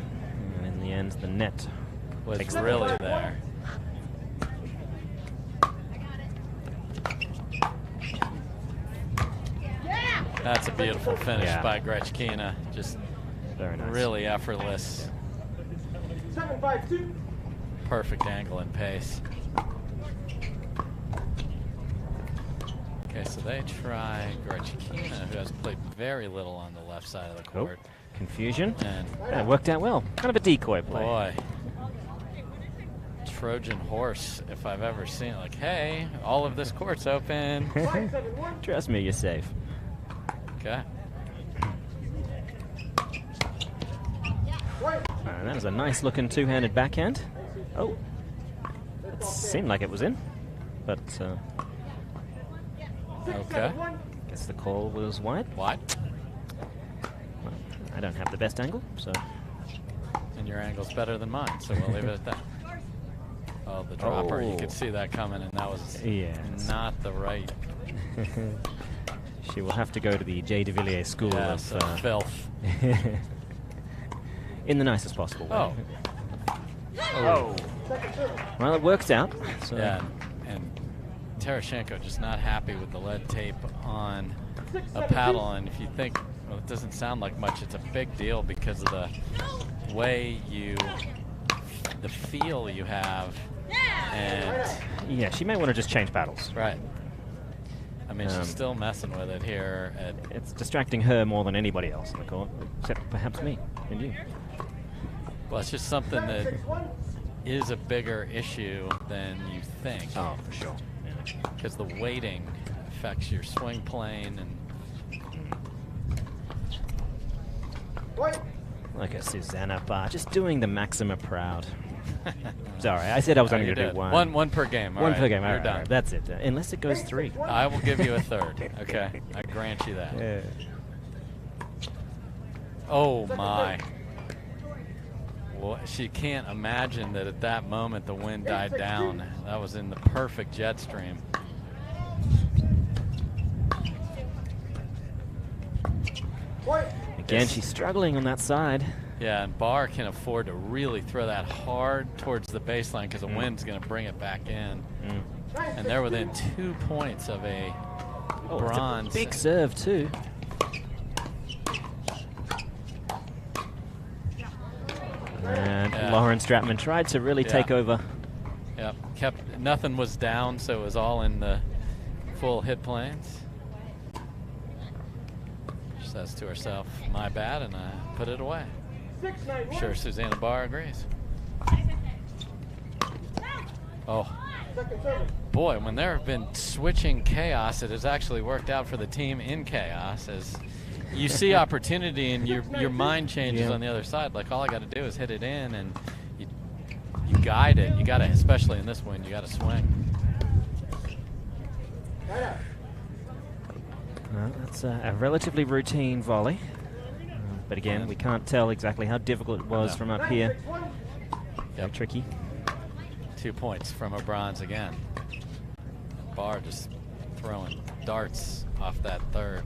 And in the end, the net Was takes the really point. there. That's a beautiful finish by Grechkina. Just very nice. Really effortless. 7-5-2. Perfect angle and pace. Okay, so they try Grechkina, who has played very little on the left side of the court. Confusion. And it worked out well. Kind of a decoy play. Boy. Trojan horse, if I've ever seen it. Like, hey, all of this court's open. Trust me, you're safe. Okay. And that was a nice looking two-handed backhand. Oh. It seemed like it was in. But, okay. Guess the call was wide. Wide. Well, I don't have the best angle, so. And your angle's better than mine, so we'll leave it at that. Oh, the dropper, you could see that coming, and that was not the right. She will have to go to the J. de Villiers school of filth. In the nicest possible way. Oh. Oh. Well, it works out. So. Yeah, and Tereshenko just not happy with the lead tape on a paddle. And if you think, well, it doesn't sound like much, it's a big deal because of the way the feel you have. And yeah, she may want to just change paddles. Right. I mean, she's still messing with it here. It's distracting her more than anybody else in the court, except perhaps me and you. Well, it's just something that is a bigger issue than you think. Oh, for sure. Because the weighting affects your swing plane and. Like a Susanna Barr, just doing the Maxima proud. Sorry, I said I was only going to do one. One per game. One per game. You're all done. right. That's it. Unless it goes 3. I will give you a third. Okay, I grant you that. Yeah. Oh my. Well, she can't imagine that at that moment the wind died down. That was in the perfect jet stream. Again, she's struggling on that side. Yeah, and Barr can afford to really throw that hard towards the baseline because the wind's going to bring it back in. And they're within 2 points of a bronze. It's a big serve, too. And Lauren Stratman tried to really take over. Yep, nothing was down, so it was all in the full hit planes. She says to herself, my bad, and I put it away. I'm sure Susanna Barr agrees. Oh. Boy, when there have been switching chaos, it has actually worked out for the team in chaos as you see opportunity and your mind changes on the other side. Like, all I got to do is hit it in and you guide it. You got to, especially in this wind, you got to swing. Well, that's a relatively routine volley. But again, we can't tell exactly how difficult it was from up here. Very tricky. 2 points from a bronze again. Barr just throwing darts off that third.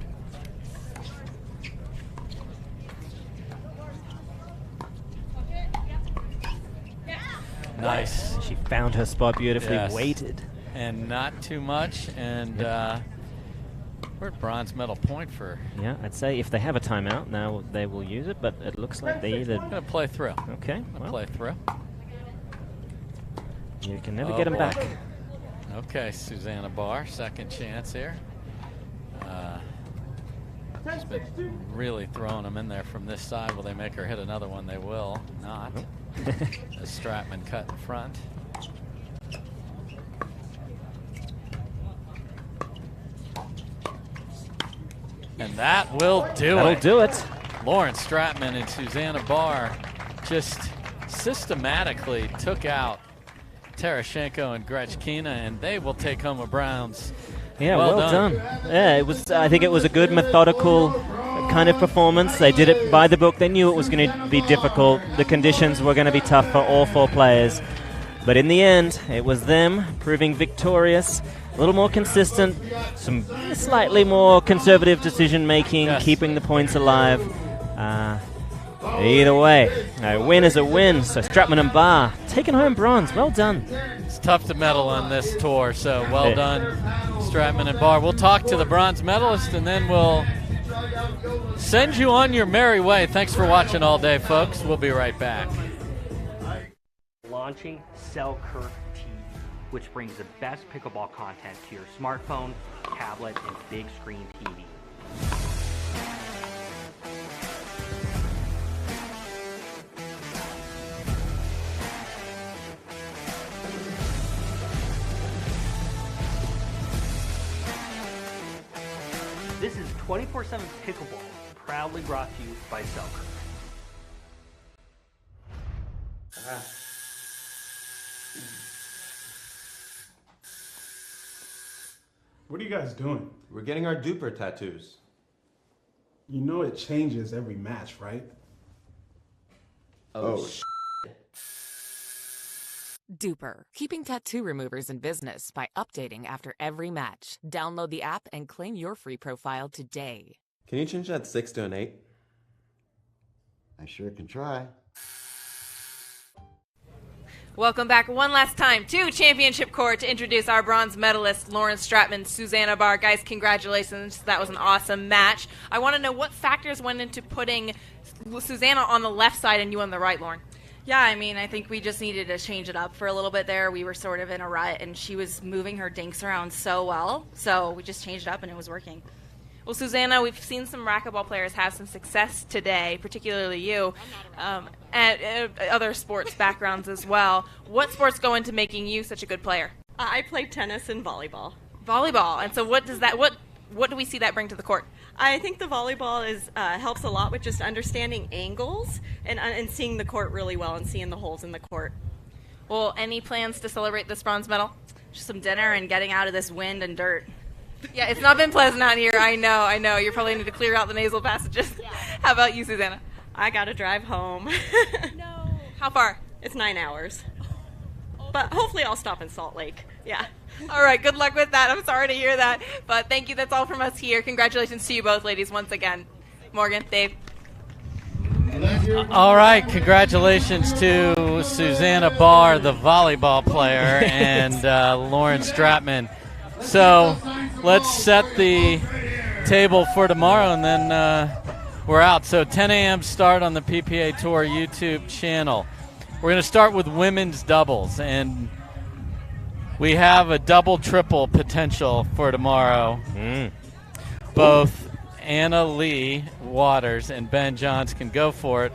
Nice. She found her spot beautifully, waited. And not too much, and we're at bronze medal point for. Yeah, I'd say if they have a timeout, now they will use it, but it looks like they either. Gonna play through. Okay. Play through. You can never get them back. Okay, Susanna Barr, second chance here. She's been really throwing them in there from this side. Will they make her hit another one? They will not. As Stratman cut in front. And that will do That'll it. do it. Lauren Stratman and Susanna Barr just systematically took out Terashenko and Grechkina, and they will take home a bronze. Yeah, well done. Yeah, it was. I think it was a good, methodical kind of performance. They did it by the book. They knew it was going to be difficult. The conditions were going to be tough for all 4 players. But in the end, it was them proving victorious. A little more consistent, some slightly more conservative decision-making, keeping the points alive. Either way, a win is a win. So Stratman and Barr taking home bronze. Well done. It's tough to medal on this tour, so well done, Stratman and Barr. We'll talk to the bronze medalist, and then we'll send you on your merry way. Thanks for watching all day, folks. We'll be right back. Launching Selkirk TV, which brings the best pickleball content to your smartphone, tablet, and big screen TV. This is 24/7 Pickleball, proudly brought to you by Selkirk. What are you guys doing? We're getting our duper tattoos. You know it changes every match, right? Oh, Duper, keeping tattoo removers in business by updating after every match. Download the app and claim your free profile today. Can you change that 6 to an 8? I sure can try. Welcome back one last time to Championship Court to introduce our bronze medalists, Lauren Stratman, Susanna Barr. Guys, congratulations. That was an awesome match. I want to know what factors went into putting Susanna on the left side and you on the right, Lauren. Yeah, I mean, I think we just needed to change it up for a little bit there. We were sort of in a rut, and she was moving her dinks around so well. So we just changed it up, and it was working. Well, Susanna, we've seen some racquetball players have some success today, particularly you, and other sports backgrounds as well. What sports go into making you such a good player? I played tennis and volleyball. Volleyball. And so what does that, what do we see that bring to the court? I think the volleyball helps a lot with just understanding angles and seeing the court really well and seeing the holes in the court. Well, any plans to celebrate this bronze medal? Just some dinner and getting out of this wind and dirt. Yeah, it's not been pleasant out here. I know. You probably need to clear out the nasal passages. Yeah. How about you, Susanna? I got to drive home. No. How far? It's 9 hours. But hopefully I'll stop in Salt Lake. Yeah. All right, good luck with that. I'm sorry to hear that. But thank you. That's all from us here. Congratulations to you both, ladies, once again. Morgan, Dave. All right, congratulations to Susanna Barr, the volleyball player, and Lauren Stratman. So let's set the table for tomorrow, and then we're out. So 10 a.m. start on the PPA Tour YouTube channel. We're going to start with women's doubles, and we have a double-triple potential for tomorrow. Both Anna Lee Waters and Ben Johns can go for it.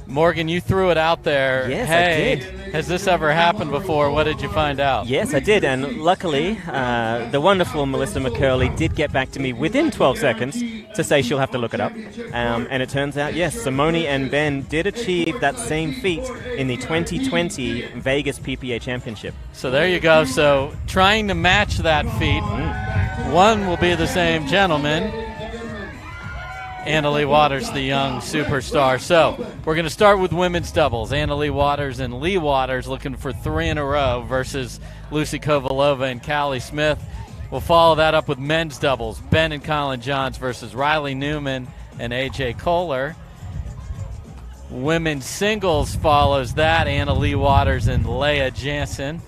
Morgan, you threw it out there. Yes, hey, I did. Has this ever happened before? What did you find out? Yes, I did, and luckily, the wonderful Melissa McCurley did get back to me within 12 seconds to say she'll have to look it up. And it turns out, yes, Simone and Ben did achieve that same feat in the 2020 Vegas PPA Championship. So there you go. So trying to match that feat, one will be the same gentleman, Anna Lee Waters, the young superstar. So we're going to start with women's doubles. Anna Lee Waters and Lee Waters looking for 3 in a row versus Lucy Kovalova and Callie Smith. We'll follow that up with men's doubles. Ben and Colin Johns versus Riley Newman and AJ Kohler. Women's singles follows that. Anna Lee Waters and Leah Jansen.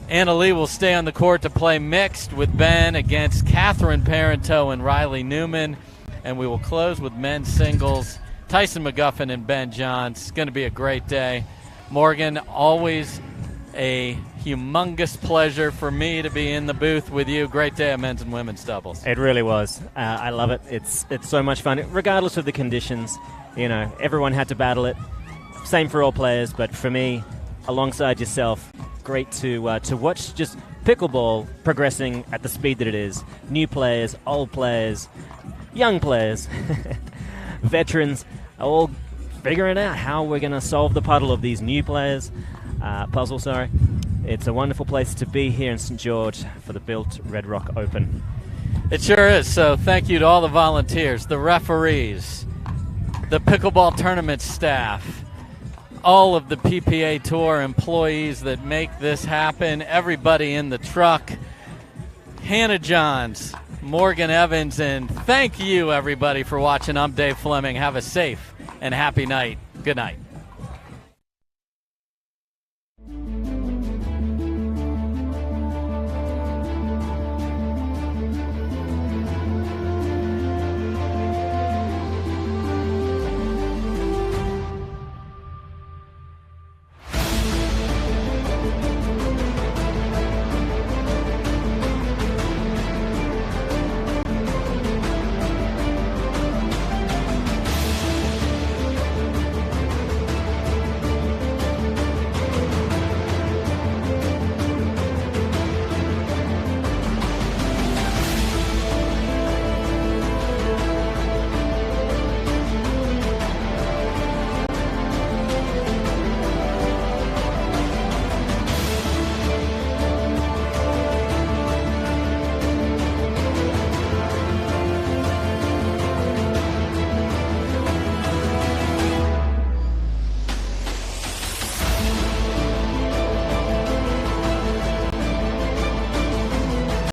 Anna Lee will stay on the court to play mixed with Ben against Catherine Parenteau and Riley Newman. And we will close with men's singles, Tyson McGuffin and Ben Johns. It's going to be a great day. Morgan, always a humongous pleasure for me to be in the booth with you. Great day of men's and women's doubles. It really was. I love it. It's so much fun, regardless of the conditions. You know, everyone had to battle it. Same for all players, but for me, alongside yourself, great to watch just pickleball progressing at the speed that it is. New players, old players, young players, veterans, are all figuring out how we're going to solve the puzzle of these new players. It's a wonderful place to be here in St. George for the Built Red Rock Open. It sure is. So thank you to all the volunteers, the referees, the pickleball tournament staff, all of the PPA Tour employees that make this happen, everybody in the truck, Hannah Johns, Morgan Evans, and thank you, everybody, for watching. I'm Dave Fleming. Have a safe and happy night. Good night.